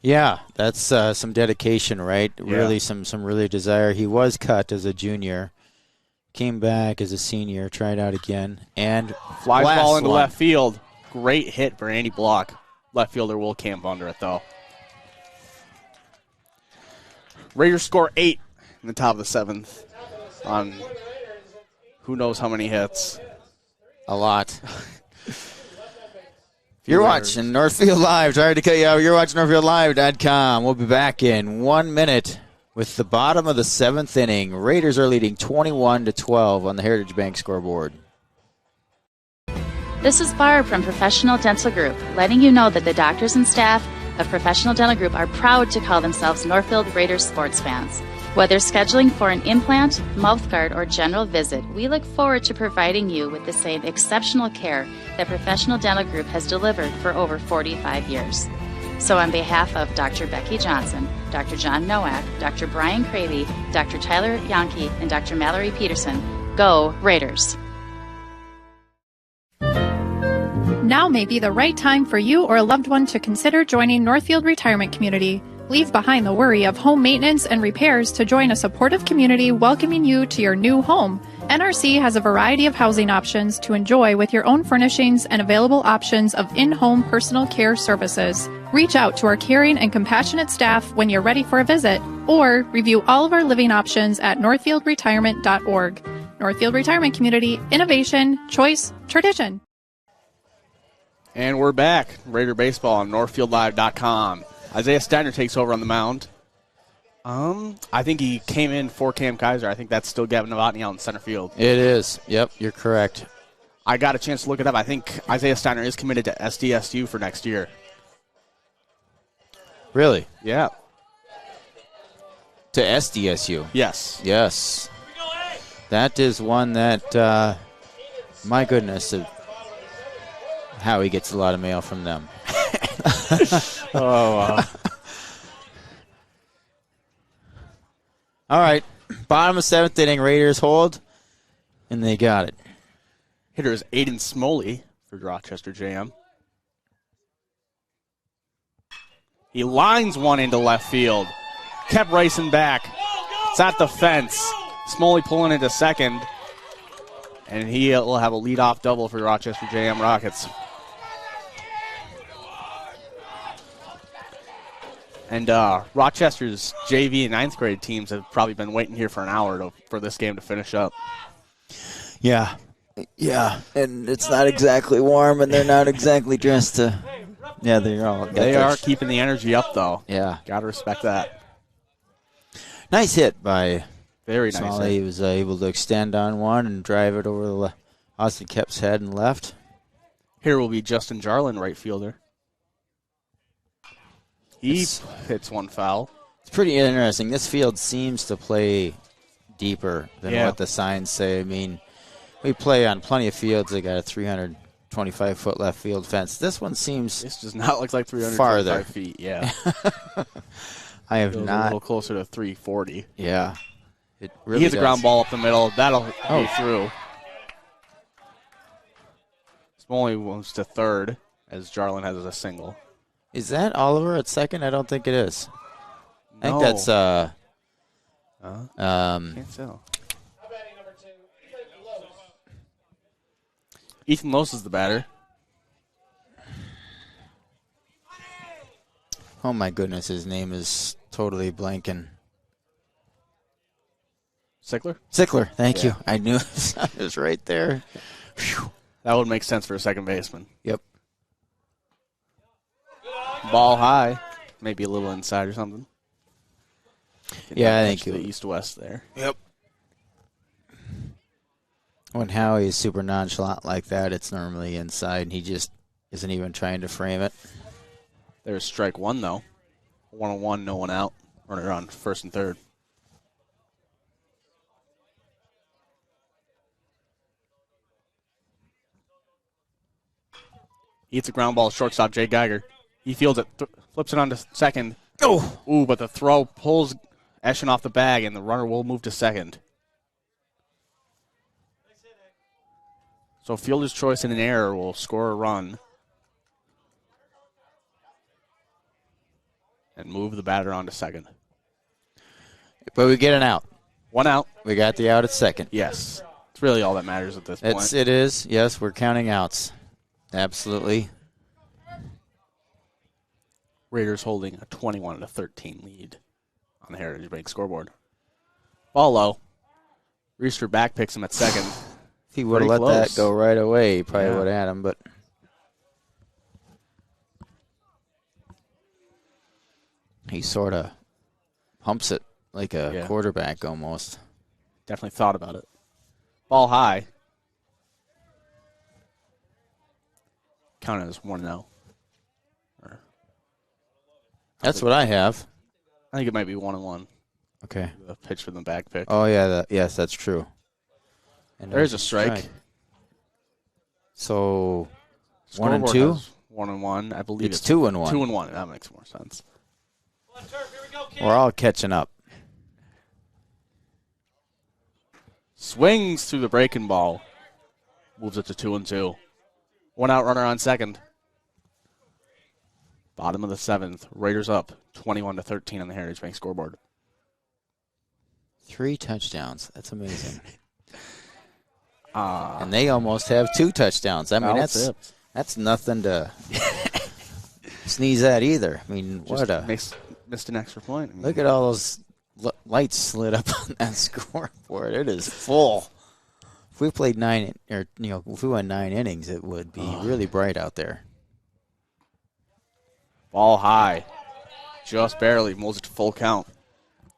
Yeah, that's some dedication, right? Yeah. Really, some really desire. He was cut as a junior, came back as a senior, tried out again, and Flies ball into one. left field. Great hit for Andy Block. Left fielder Will Camp under it, though. Raiders score 8 in the top of the 7th on who knows how many hits. A lot. If You're watching Northfield Live. Sorry to cut you off. You're watching NorthfieldLive.com. We'll be back in 1 minute with the bottom of the 7th inning. Raiders are leading 21-12 on the Heritage Bank scoreboard. This is Barb from Professional Dental Group, letting you know that the doctors and staff of Professional Dental Group are proud to call themselves Northfield Raiders sports fans. Whether scheduling for an implant, mouthguard, or general visit, we look forward to providing you with the same exceptional care that Professional Dental Group has delivered for over 45 years. So on behalf of Dr. Becky Johnson, Dr. John Nowak, Dr. Brian Cravey, Dr. Tyler Yonke, and Dr. Mallory Peterson, go Raiders! Now may be the right time for you or a loved one to consider joining Northfield Retirement Community. Leave behind the worry of home maintenance and repairs to join a supportive community welcoming you to your new home. NRC has a variety of housing options to enjoy with your own furnishings and available options of in-home personal care services. Reach out to our caring and compassionate staff when you're ready for a visit, or review all of our living options at northfieldretirement.org. Northfield Retirement Community, innovation, choice, tradition. And we're back. Raider Baseball on NorthfieldLive.com. Isaiah Steiner takes over on the mound. I think he came in for Cam Kaiser. I think that's still Gavin Novotny out in center field. It is. Yep, you're correct. I got a chance to look it up. I think Isaiah Steiner is committed to SDSU for next year. Really? Yeah. To SDSU? Yes. Yes. That is one that, my goodness, how he gets a lot of mail from them. Oh, wow. All right. Bottom of 7th inning, Raiders hold, and they got it. Hitter is Aiden Smoley for Rochester JM. He lines one into left field. Kept racing back. It's at the fence. Smoley pulling into second. And he will have a leadoff double for Rochester JM Rockets. And Rochester's JV and 9th grade teams have probably been waiting here for an hour for this game to finish up. Yeah. Yeah, and it's not exactly warm, and they're not exactly dressed to. Yeah, they are keeping the energy up, though. Yeah. Got to respect that. Nice hit by Very nice Smalley. hit. He was able to extend on one and drive it over the Austin Kep's head and left. Here will be Justin Jarlin, right fielder. He hits one foul. It's pretty interesting. This field seems to play deeper than what the signs say. I mean, we play on plenty of fields that got a 325-foot left field fence. This one seems This does not look like 325 farther. feet. Yeah. I have Feels not. a little closer to 340. Yeah. It really he hits a does. ground ball up the middle. That'll be through. Smalley moves to third as Jarlin has a single. Is that Oliver at second? I don't think it is. I think No. that's Can't tell. Ethan Lose is the batter. oh my goodness, his name is totally blanking. Sickler? Sickler, thank Yeah. you. I knew it was right there. Whew. That would make sense for a second baseman. Yep. Ball high. Maybe a little inside or something. Yeah, I think the east-west there. Yep. When Howie is super nonchalant like that, it's normally inside, and he just isn't even trying to frame it. There's strike one, though. 1-1, no one out. Runner on first and third. He hits a ground ball, shortstop Jay Geiger. He fields it, flips it on to second. Oh! Ooh, but the throw pulls Eschen off the bag, and the runner will move to second. So fielder's choice and an error will score a run and move the batter on to second. But we get an out. One out. We got the out at second. Yes. It's really all that matters at this point. It is. Yes, we're counting outs. Absolutely. Raiders holding a 21-13 lead on the Heritage Bank scoreboard. Ball low. Reister back picks him at second. If he would have let that go right away, he probably would have had him, but He sort of pumps it like a quarterback almost. Definitely thought about it. Ball high. Counted as 1-0. That's what I have. I think it might be 1-1. Okay. The pitch for the back pick. Oh, yeah. Yes, that's true. And there's a strike. So, Scoreboard 1-2? has 1-1. I believe it's 2-1. 2-1. That makes more sense. We're all catching up. Swings through the breaking ball. Moves it to 2-2. 1 out runner on second. Bottom of the 7th. Raiders up 21-13 on the Heritage Bank scoreboard. 3 touchdowns. That's amazing. And they almost have 2 touchdowns. I mean, that's nothing to sneeze at either. I mean, Just what a missed an extra point. I mean, look at all those lights slid up on that scoreboard. It is full. If we played if we went 9 innings, it would be really bright out there. Ball high. Just barely moves it to full count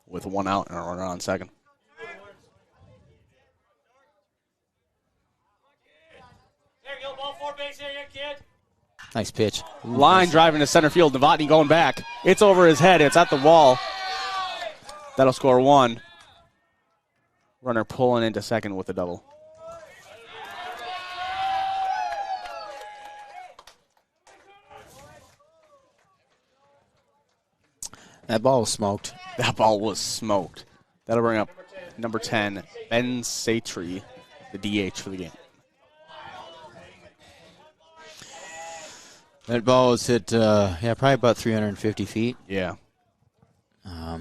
with 1 out and a runner on second. Nice pitch. Line driving to center field. Novotny going back. It's over his head. It's at the wall. That'll score 1. Runner pulling into second with a double. That ball was smoked. That ball was smoked. That'll bring up number 10, Ben Satry, the DH for the game. That ball was hit, probably about 350 feet. Yeah. I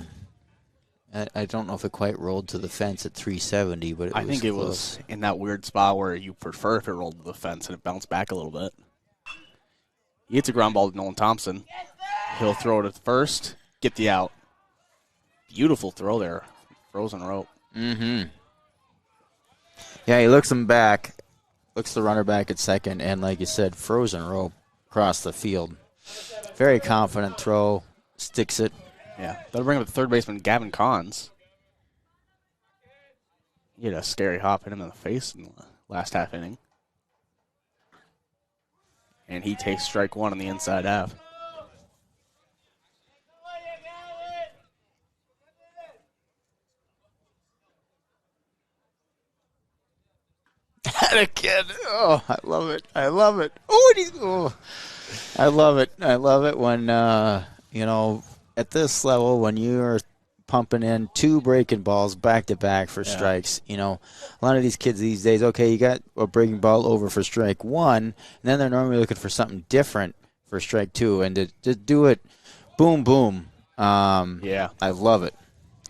don't know if it quite rolled to the fence at 370, but I think it was in that weird spot where you prefer if it rolled to the fence and it bounced back a little bit. He hits a ground ball to Nolan Thompson. He'll throw it at first, get the out. Beautiful throw there. Frozen rope. Mm-hmm. Yeah, he looks him back, looks the runner back at second, and like you said, frozen rope across the field. Very confident throw, sticks it. Yeah, that'll bring up the third baseman, Gavin Collins. He had a scary hop hit him in the face in the last half inning. And he takes strike 1 on the inside half. That kid. Oh, I love it. I love it. I love it. I love it when, at this level, when you're pumping in 2 breaking balls back-to-back for strikes, a lot of these kids these days, okay, you got a breaking ball over for strike 1, and then they're normally looking for something different for strike 2, and to just do it boom, boom. I love it.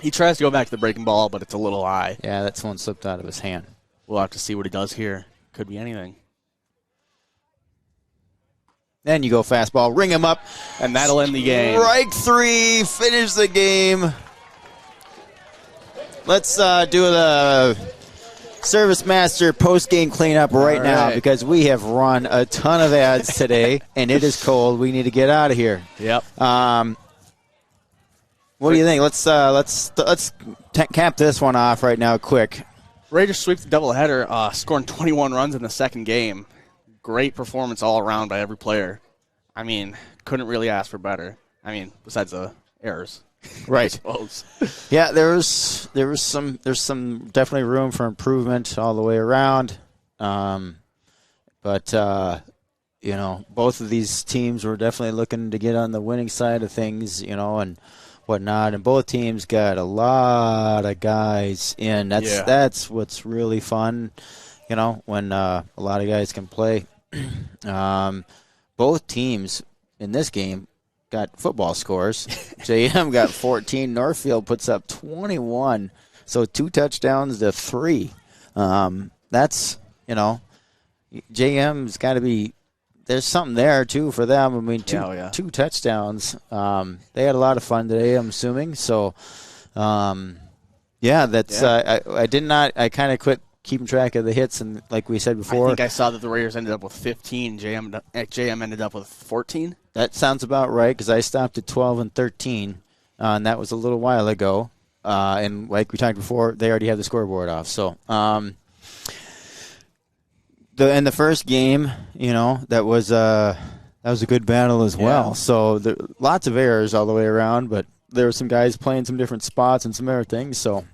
He tries to go back to the breaking ball, but it's a little high. Yeah, that one slipped out of his hand. We'll have to see what he does here. Could be anything. Then you go fastball, ring him up. And that'll end the game. Strike 3, finish the game. Let's do the Service Master post-game cleanup right now because we have run a ton of ads today, and it is cold. We need to get out of here. Yep. What do you think? Let's cap this one off right now quick. Raiders sweep the doubleheader, scoring 21 runs in the second game. Great performance all around by every player. I mean, couldn't really ask for better. I mean, besides the errors. Right. I suppose. Yeah, there's some definitely room for improvement all the way around. But both of these teams were definitely looking to get on the winning side of things, and whatnot. And both teams got a lot of guys in. That's what's really fun, when a lot of guys can play. Both teams in this game got football scores. JM got 14. Northfield puts up 21. So 2 touchdowns to 3. That's, JM's got to be, there's something there, too, for them. I mean, two touchdowns. They had a lot of fun today, I'm assuming. So, I kind of quit keeping track of the hits, and like we said before. I think I saw that the Raiders ended up with 15. JM ended up with 14. That sounds about right because I stopped at 12 and 13. and that was a little while ago. And like we talked before, they already have the scoreboard off. So the first game, that was a good battle as well. So lots of errors all the way around, but there were some guys playing some different spots and some other things. So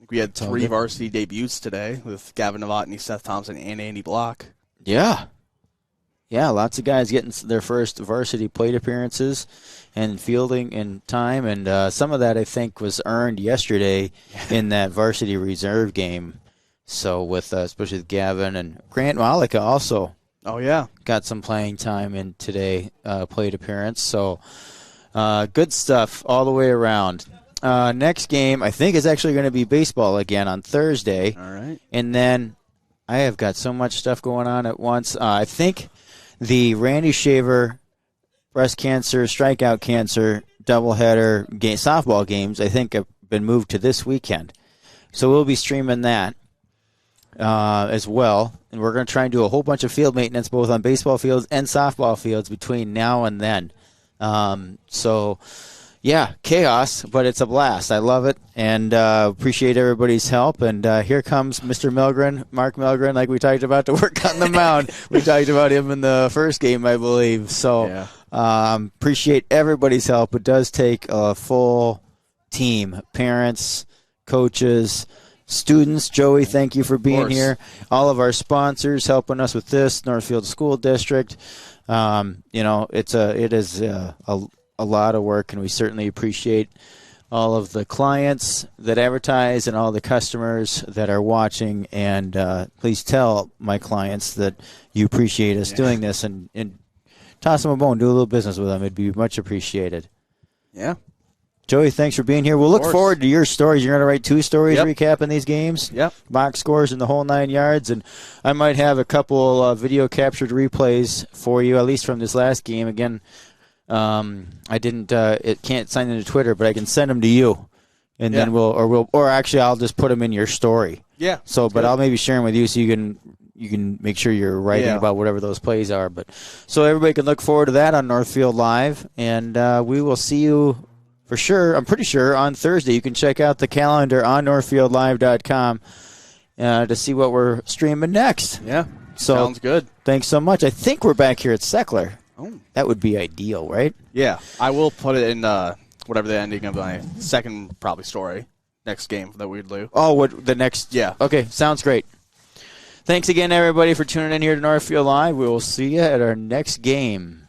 we had 3 varsity debuts today with Gavin Novotny, Seth Thompson, and Andy Block. Yeah, lots of guys getting their first varsity plate appearances and fielding in time, and some of that I think was earned yesterday in that varsity reserve game. So with especially with Gavin and Grant Malika also. Oh yeah, got some playing time in today plate appearance. So good stuff all the way around. Next game I think is actually going to be baseball again on Thursday. All right, and then I have got so much stuff going on at once. I think the Randy Shaver breast cancer, strikeout cancer, doubleheader softball games, I think have been moved to this weekend. So we'll be streaming that as well. And we're going to try and do a whole bunch of field maintenance both on baseball fields and softball fields between now and then. So, yeah, chaos, but it's a blast. I love it and appreciate everybody's help. And here comes Mr. Milgren, Mark Milgren, like we talked about, to work on the mound. We talked about him in the first game, I believe. So appreciate everybody's help. It does take a full team, parents, coaches, students. Joey, thank you for being here. All of our sponsors helping us with this, Northfield School District. It is a lot of work, and we certainly appreciate all of the clients that advertise and all the customers that are watching. And please tell my clients that you appreciate us doing this, and toss them a bone, do a little business with them. It'd be much appreciated. Yeah. Joey, thanks for being here. We'll look forward to your stories. You're going to write 2 stories recapping these games. Yep. Box scores in the whole 9 yards. And I might have a couple video captured replays for you, at least from this last game. Again, I didn't. It can't sign into Twitter, but I can send them to you, and then or actually I'll just put them in your story. Yeah. So, but I'll maybe share them with you so you can make sure you're writing about whatever those plays are. But so everybody can look forward to that on Northfield Live, and we will see you for sure. I'm pretty sure on Thursday. You can check out the calendar on NorthfieldLive.com to see what we're streaming next. Yeah. So sounds good. Thanks so much. I think we're back here at Seckler. Oh. That would be ideal, right? Yeah. I will put it in whatever the ending of my second probably story next game that we'd do. Oh, what the next? Yeah. Okay, sounds great. Thanks again, everybody, for tuning in here to Northfield Live. We will see you at our next game.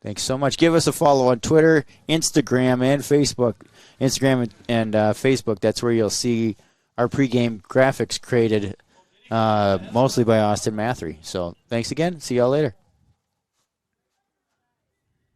Thanks so much. Give us a follow on Twitter, Instagram, and Facebook. Instagram and Facebook, that's where you'll see our pregame graphics created mostly by Austin Mathery. So thanks again. See y'all later.